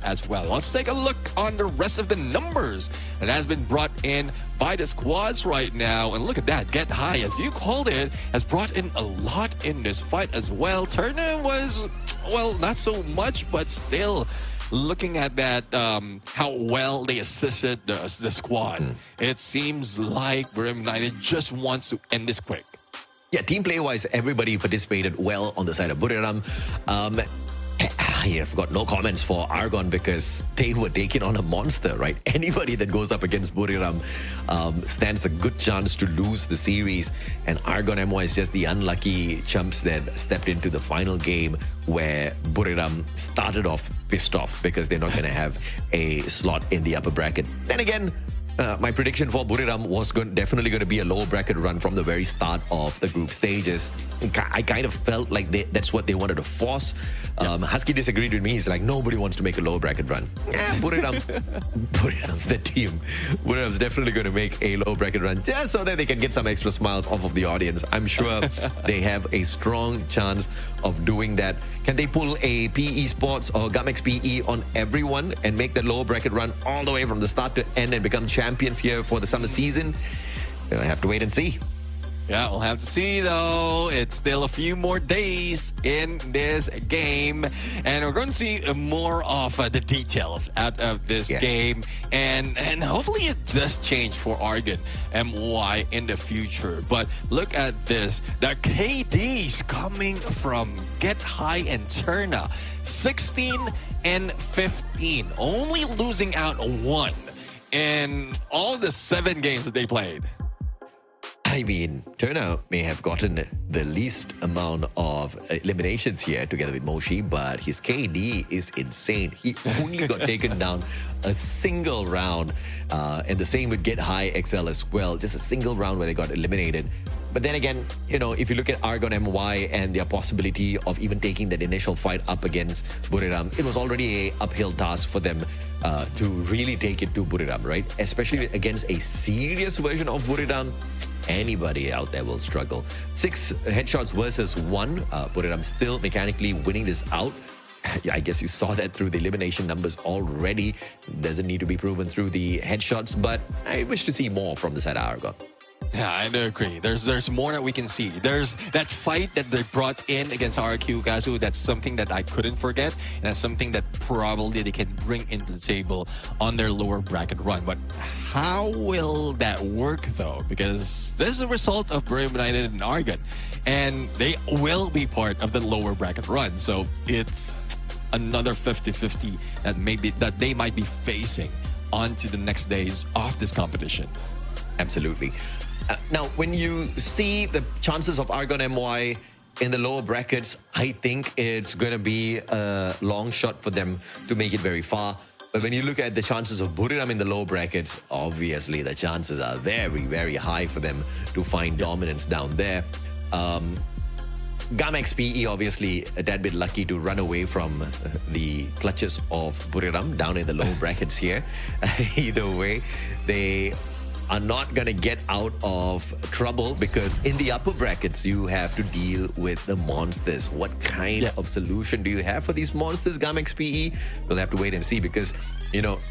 as well. Let's take a look on the rest of the numbers that has been brought in by the squads right now. And look at that, Get High, as you called it, has brought in a lot in this fight as well. Turner was, well, not so much, but still looking at that, how well they assisted the squad. It seems like Buriram United just wants to end this quick. Yeah, team play-wise, everybody participated well on the side of Buriram. I've got no comments for Argon because they were taking on a monster, right? Anybody that goes up against Buriram stands a good chance to lose the series. And Argon MY is just the unlucky chumps that stepped into the final game where Buriram started off pissed off because they're not going to have a slot in the upper bracket. Then again, my prediction for Buriram was definitely going to be a lower bracket run from the very start of the group stages. I kind of felt like that's what they wanted to force. Husky disagreed with me. He's like, nobody wants to make a lower bracket run. Yeah, Buriram's the team. Buriram's definitely going to make a lower bracket run just so that they can get some extra smiles off of the audience. I'm sure they have a strong chance of doing that. Can they pull a PE Esports or GAMX PE on everyone and make the lower bracket run all the way from the start to end and become champions here for the summer season? I have to wait and see. Yeah, we'll have to see though. It's still a few more days in this game, and we're going to see more of the details out of this game, and hopefully it does change for Argon MY in the future. But look at this, the KDs coming from Get High and Turner, 16 and 15, only losing out one in all the 7 games that they played. I mean, Turner may have gotten the least amount of eliminations here together with Moshi, but his KD is insane. He only got taken down a single round, and the same with Get High XL as well. Just a single round where they got eliminated. But then again, if you look at Argon MY and their possibility of even taking that initial fight up against Buriram, it was already a uphill task for them to really take it to Buriram, right? Especially against a serious version of Buriram. Anybody out there will struggle. 6 headshots versus 1. Buriram still mechanically winning this out. I guess you saw that through the elimination numbers already. Doesn't need to be proven through the headshots, but I wish to see more from the side of Argon. Yeah, I do agree. There's more that we can see. There's that fight that they brought in against RQ Kazu. That's something that I couldn't forget. And that's something that probably they can bring into the table on their lower bracket run. But how will that work, though? Because this is a result of Buriram United and Argon. And they will be part of the lower bracket run. So it's another 50-50 that they might be facing onto the next days of this competition. Absolutely. Now, when you see the chances of Argon MY in the lower brackets, I think it's going to be a long shot for them to make it very far. But when you look at the chances of Buriram in the lower brackets, obviously the chances are very, very high for them to find dominance down there. GAM-XPE obviously a tad bit lucky to run away from the clutches of Buriram down in the lower brackets here. Either way, they are not going to get out of trouble because in the upper brackets, you have to deal with the monsters. What kind of solution do you have for these monsters, GAM-XPE? We'll have to wait and see because,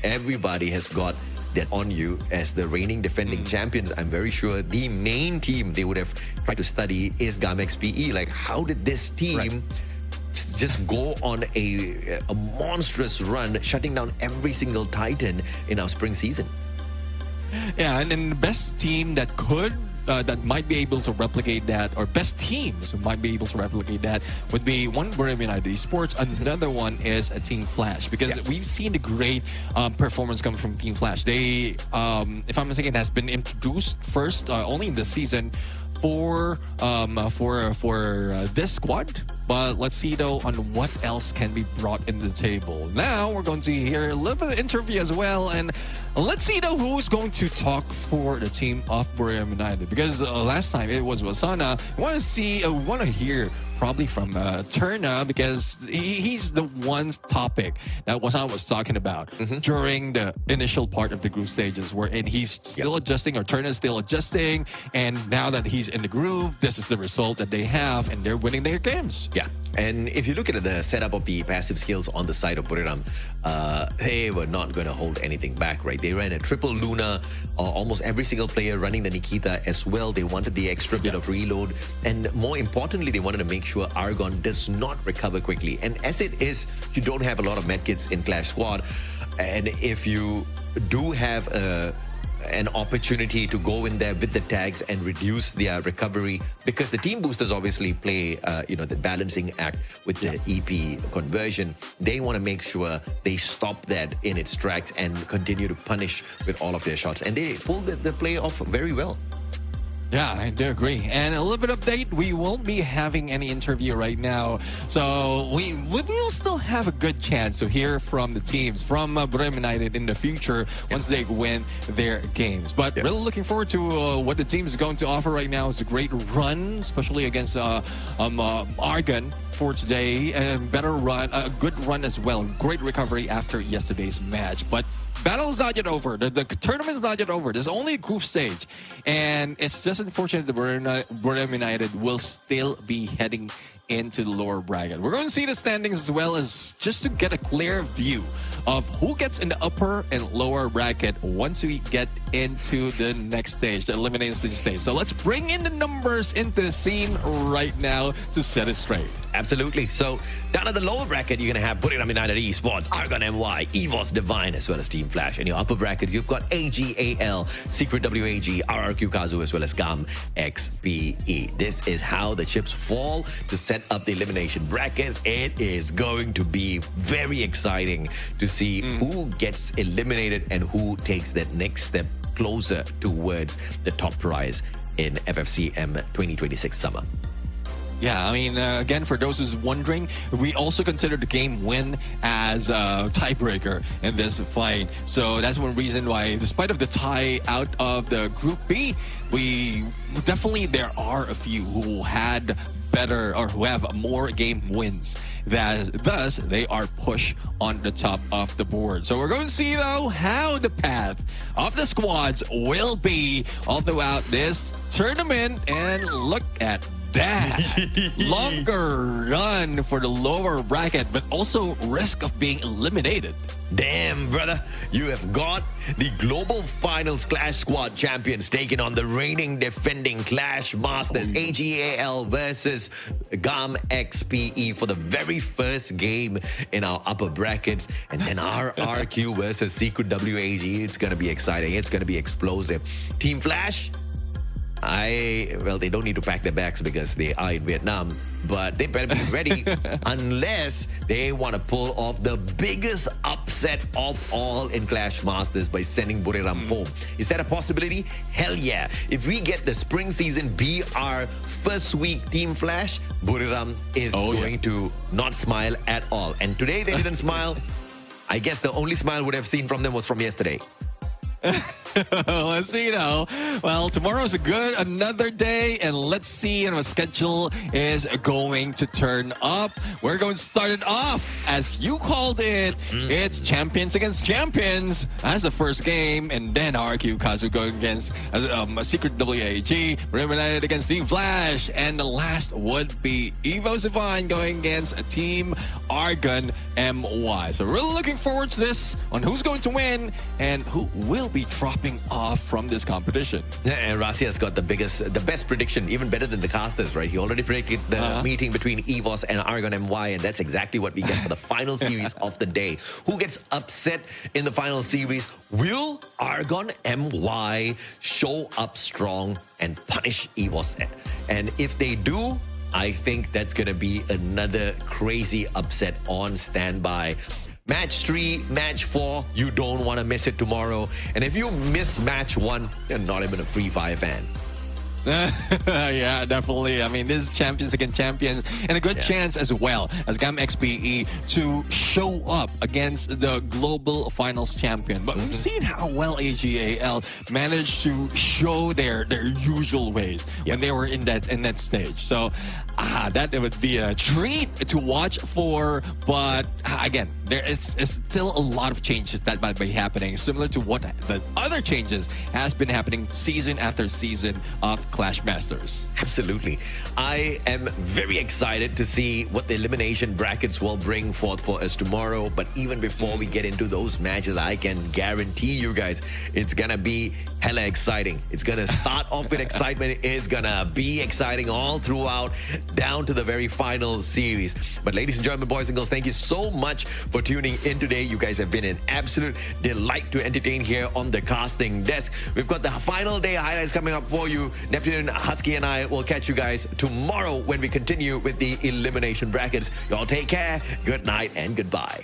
everybody has got that on you as the reigning defending champions. I'm very sure the main team they would have tried to study is GAM-XPE. Like, how did this team just go on a monstrous run, shutting down every single Titan in our spring season? Yeah, and then the best team that might be able to replicate that, or best teams who might be able to replicate that, would be one Buriram United Esports. Another one is a Team Flash, because we've seen the great performance come from Team Flash. They, if I'm mistaken, has been introduced first only in this season for this squad. But let's see though on what else can be brought into the table. Now we're going to hear a little bit of interview as well, and let's see though who's going to talk for the team of Buriram United, because last time it was Wasana. We want to hear probably from Turna, because he's the one topic that Wasana was talking about during the initial part of the group stages, wherein he's still adjusting, or Turna is still adjusting, and now that he's in the groove, this is the result that they have, and they're winning their games. Yeah, and if you look at the setup of the passive skills on the side of Buriram, they were not going to hold anything back, right? They ran a triple Luna, almost every single player running the Nikita as well. They wanted the extra bit of reload, and more importantly, they wanted to make sure Argon does not recover quickly. And as it is, you don't have a lot of medkits in Clash Squad, and if you do have an opportunity to go in there with the tags and reduce their recovery, because the team boosters obviously play the balancing act with the EP conversion. They want to make sure they stop that in its tracks and continue to punish with all of their shots, and they pulled the play off very well. Yeah, I do agree. And a little bit update, we won't be having any interview right now. So we will still have a good chance to hear from the teams from Buriram United in the future once they win their games. But really looking forward to what the team is going to offer right now. It's a great run, especially against Argon for today. And better run, a good run as well. Great recovery after yesterday's match. But battle is not yet over. The tournament is not yet over. There's only a group stage. And it's just unfortunate that Buriram United will still be heading into the lower bracket. We're going to see the standings as well, as just to get a clear view of who gets in the upper and lower bracket once we get into the next stage, the Elimination Stage. So let's bring in the numbers into the scene right now to set it straight. Absolutely. So down at the lower bracket, you're going to have Buriram United Esports, Argon MY, EVOS Divine, as well as Team Flash. In your upper bracket, you've got AG.AL, Secret WAG, RRQ Kazu, as well as GAM-XPE. This is how the chips fall to set up the elimination brackets. It is going to be very exciting to see who gets eliminated and who takes that next step closer towards the top prize in FFCM 2026 summer. Yeah, I mean, again, for those who's wondering, we also consider the game win as a tiebreaker in this fight. So that's one reason why, despite of the tie out of the Group B, there are a few who had better or who have more game wins. Thus, they are pushed on the top of the board. So we're going to see, though, how the path of the squads will be all throughout this tournament. And look at that. Longer run for the lower bracket, but also risk of being eliminated. Damn, brother. You have got the Global Finals Clash Squad champions taking on the reigning defending Clash Masters, AG.AL versus GAM-XPE for the very first game in our upper brackets. And then RRQ versus Secret WAG. It's going to be exciting. It's going to be explosive. Team Flash, they don't need to pack their bags because they are in Vietnam, but they better be ready unless they want to pull off the biggest upset of all in Clash Masters by sending Buriram home. Is that a possibility? Hell yeah. If we get the spring season BR first week Team Flash, Buriram is going to not smile at all. And today they didn't smile. I guess the only smile we would have seen from them was from yesterday. Let's see now. Well, tomorrow's another day, and let's see what schedule is going to turn up. We're going to start it off as you called it. It's champions against champions as the first game, and then RQ Kazu going against Secret WAG, Buriram United against Team Flash, and the last would be EVOS going against Team Argon MY. So we're really looking forward to this on who's going to win and who will be dropping off from this competition. And Rasia's got the best prediction, even better than the casters, right? He already predicted the meeting between EVOS and Argon MY, and that's exactly what we get for the final series of the day. Who gets upset in the final series? Will Argon MY show up strong and punish EVOS? And if they do, I think that's going to be another crazy upset on standby. Match 3, match 4, you don't want to miss it tomorrow. And if you miss match 1, you're not even a Free Fire fan. Yeah, definitely. I mean, this is champions against champions, and a good chance as well as GAM-XPE to show up against the global finals champion. But we've seen how well AG.AL managed to show their usual ways when they were in that stage. So that would be a treat to watch for. But again, there is still a lot of changes that might be happening, similar to what the other changes has been happening season after season of Clash Masters. Absolutely. I am very excited to see what the elimination brackets will bring forth for us tomorrow. But even before we get into those matches, I can guarantee you guys it's gonna be hella exciting. It's gonna start off with excitement. It's gonna be exciting all throughout, down to the very final series. But ladies and gentlemen, boys and girls, thank you so much for tuning in today. You guys have been an absolute delight to entertain here on the casting desk. We've got the final day highlights coming up for you. Neptune, Husky, and I will catch you guys tomorrow when we continue with the elimination brackets. Y'all take care, good night, and goodbye.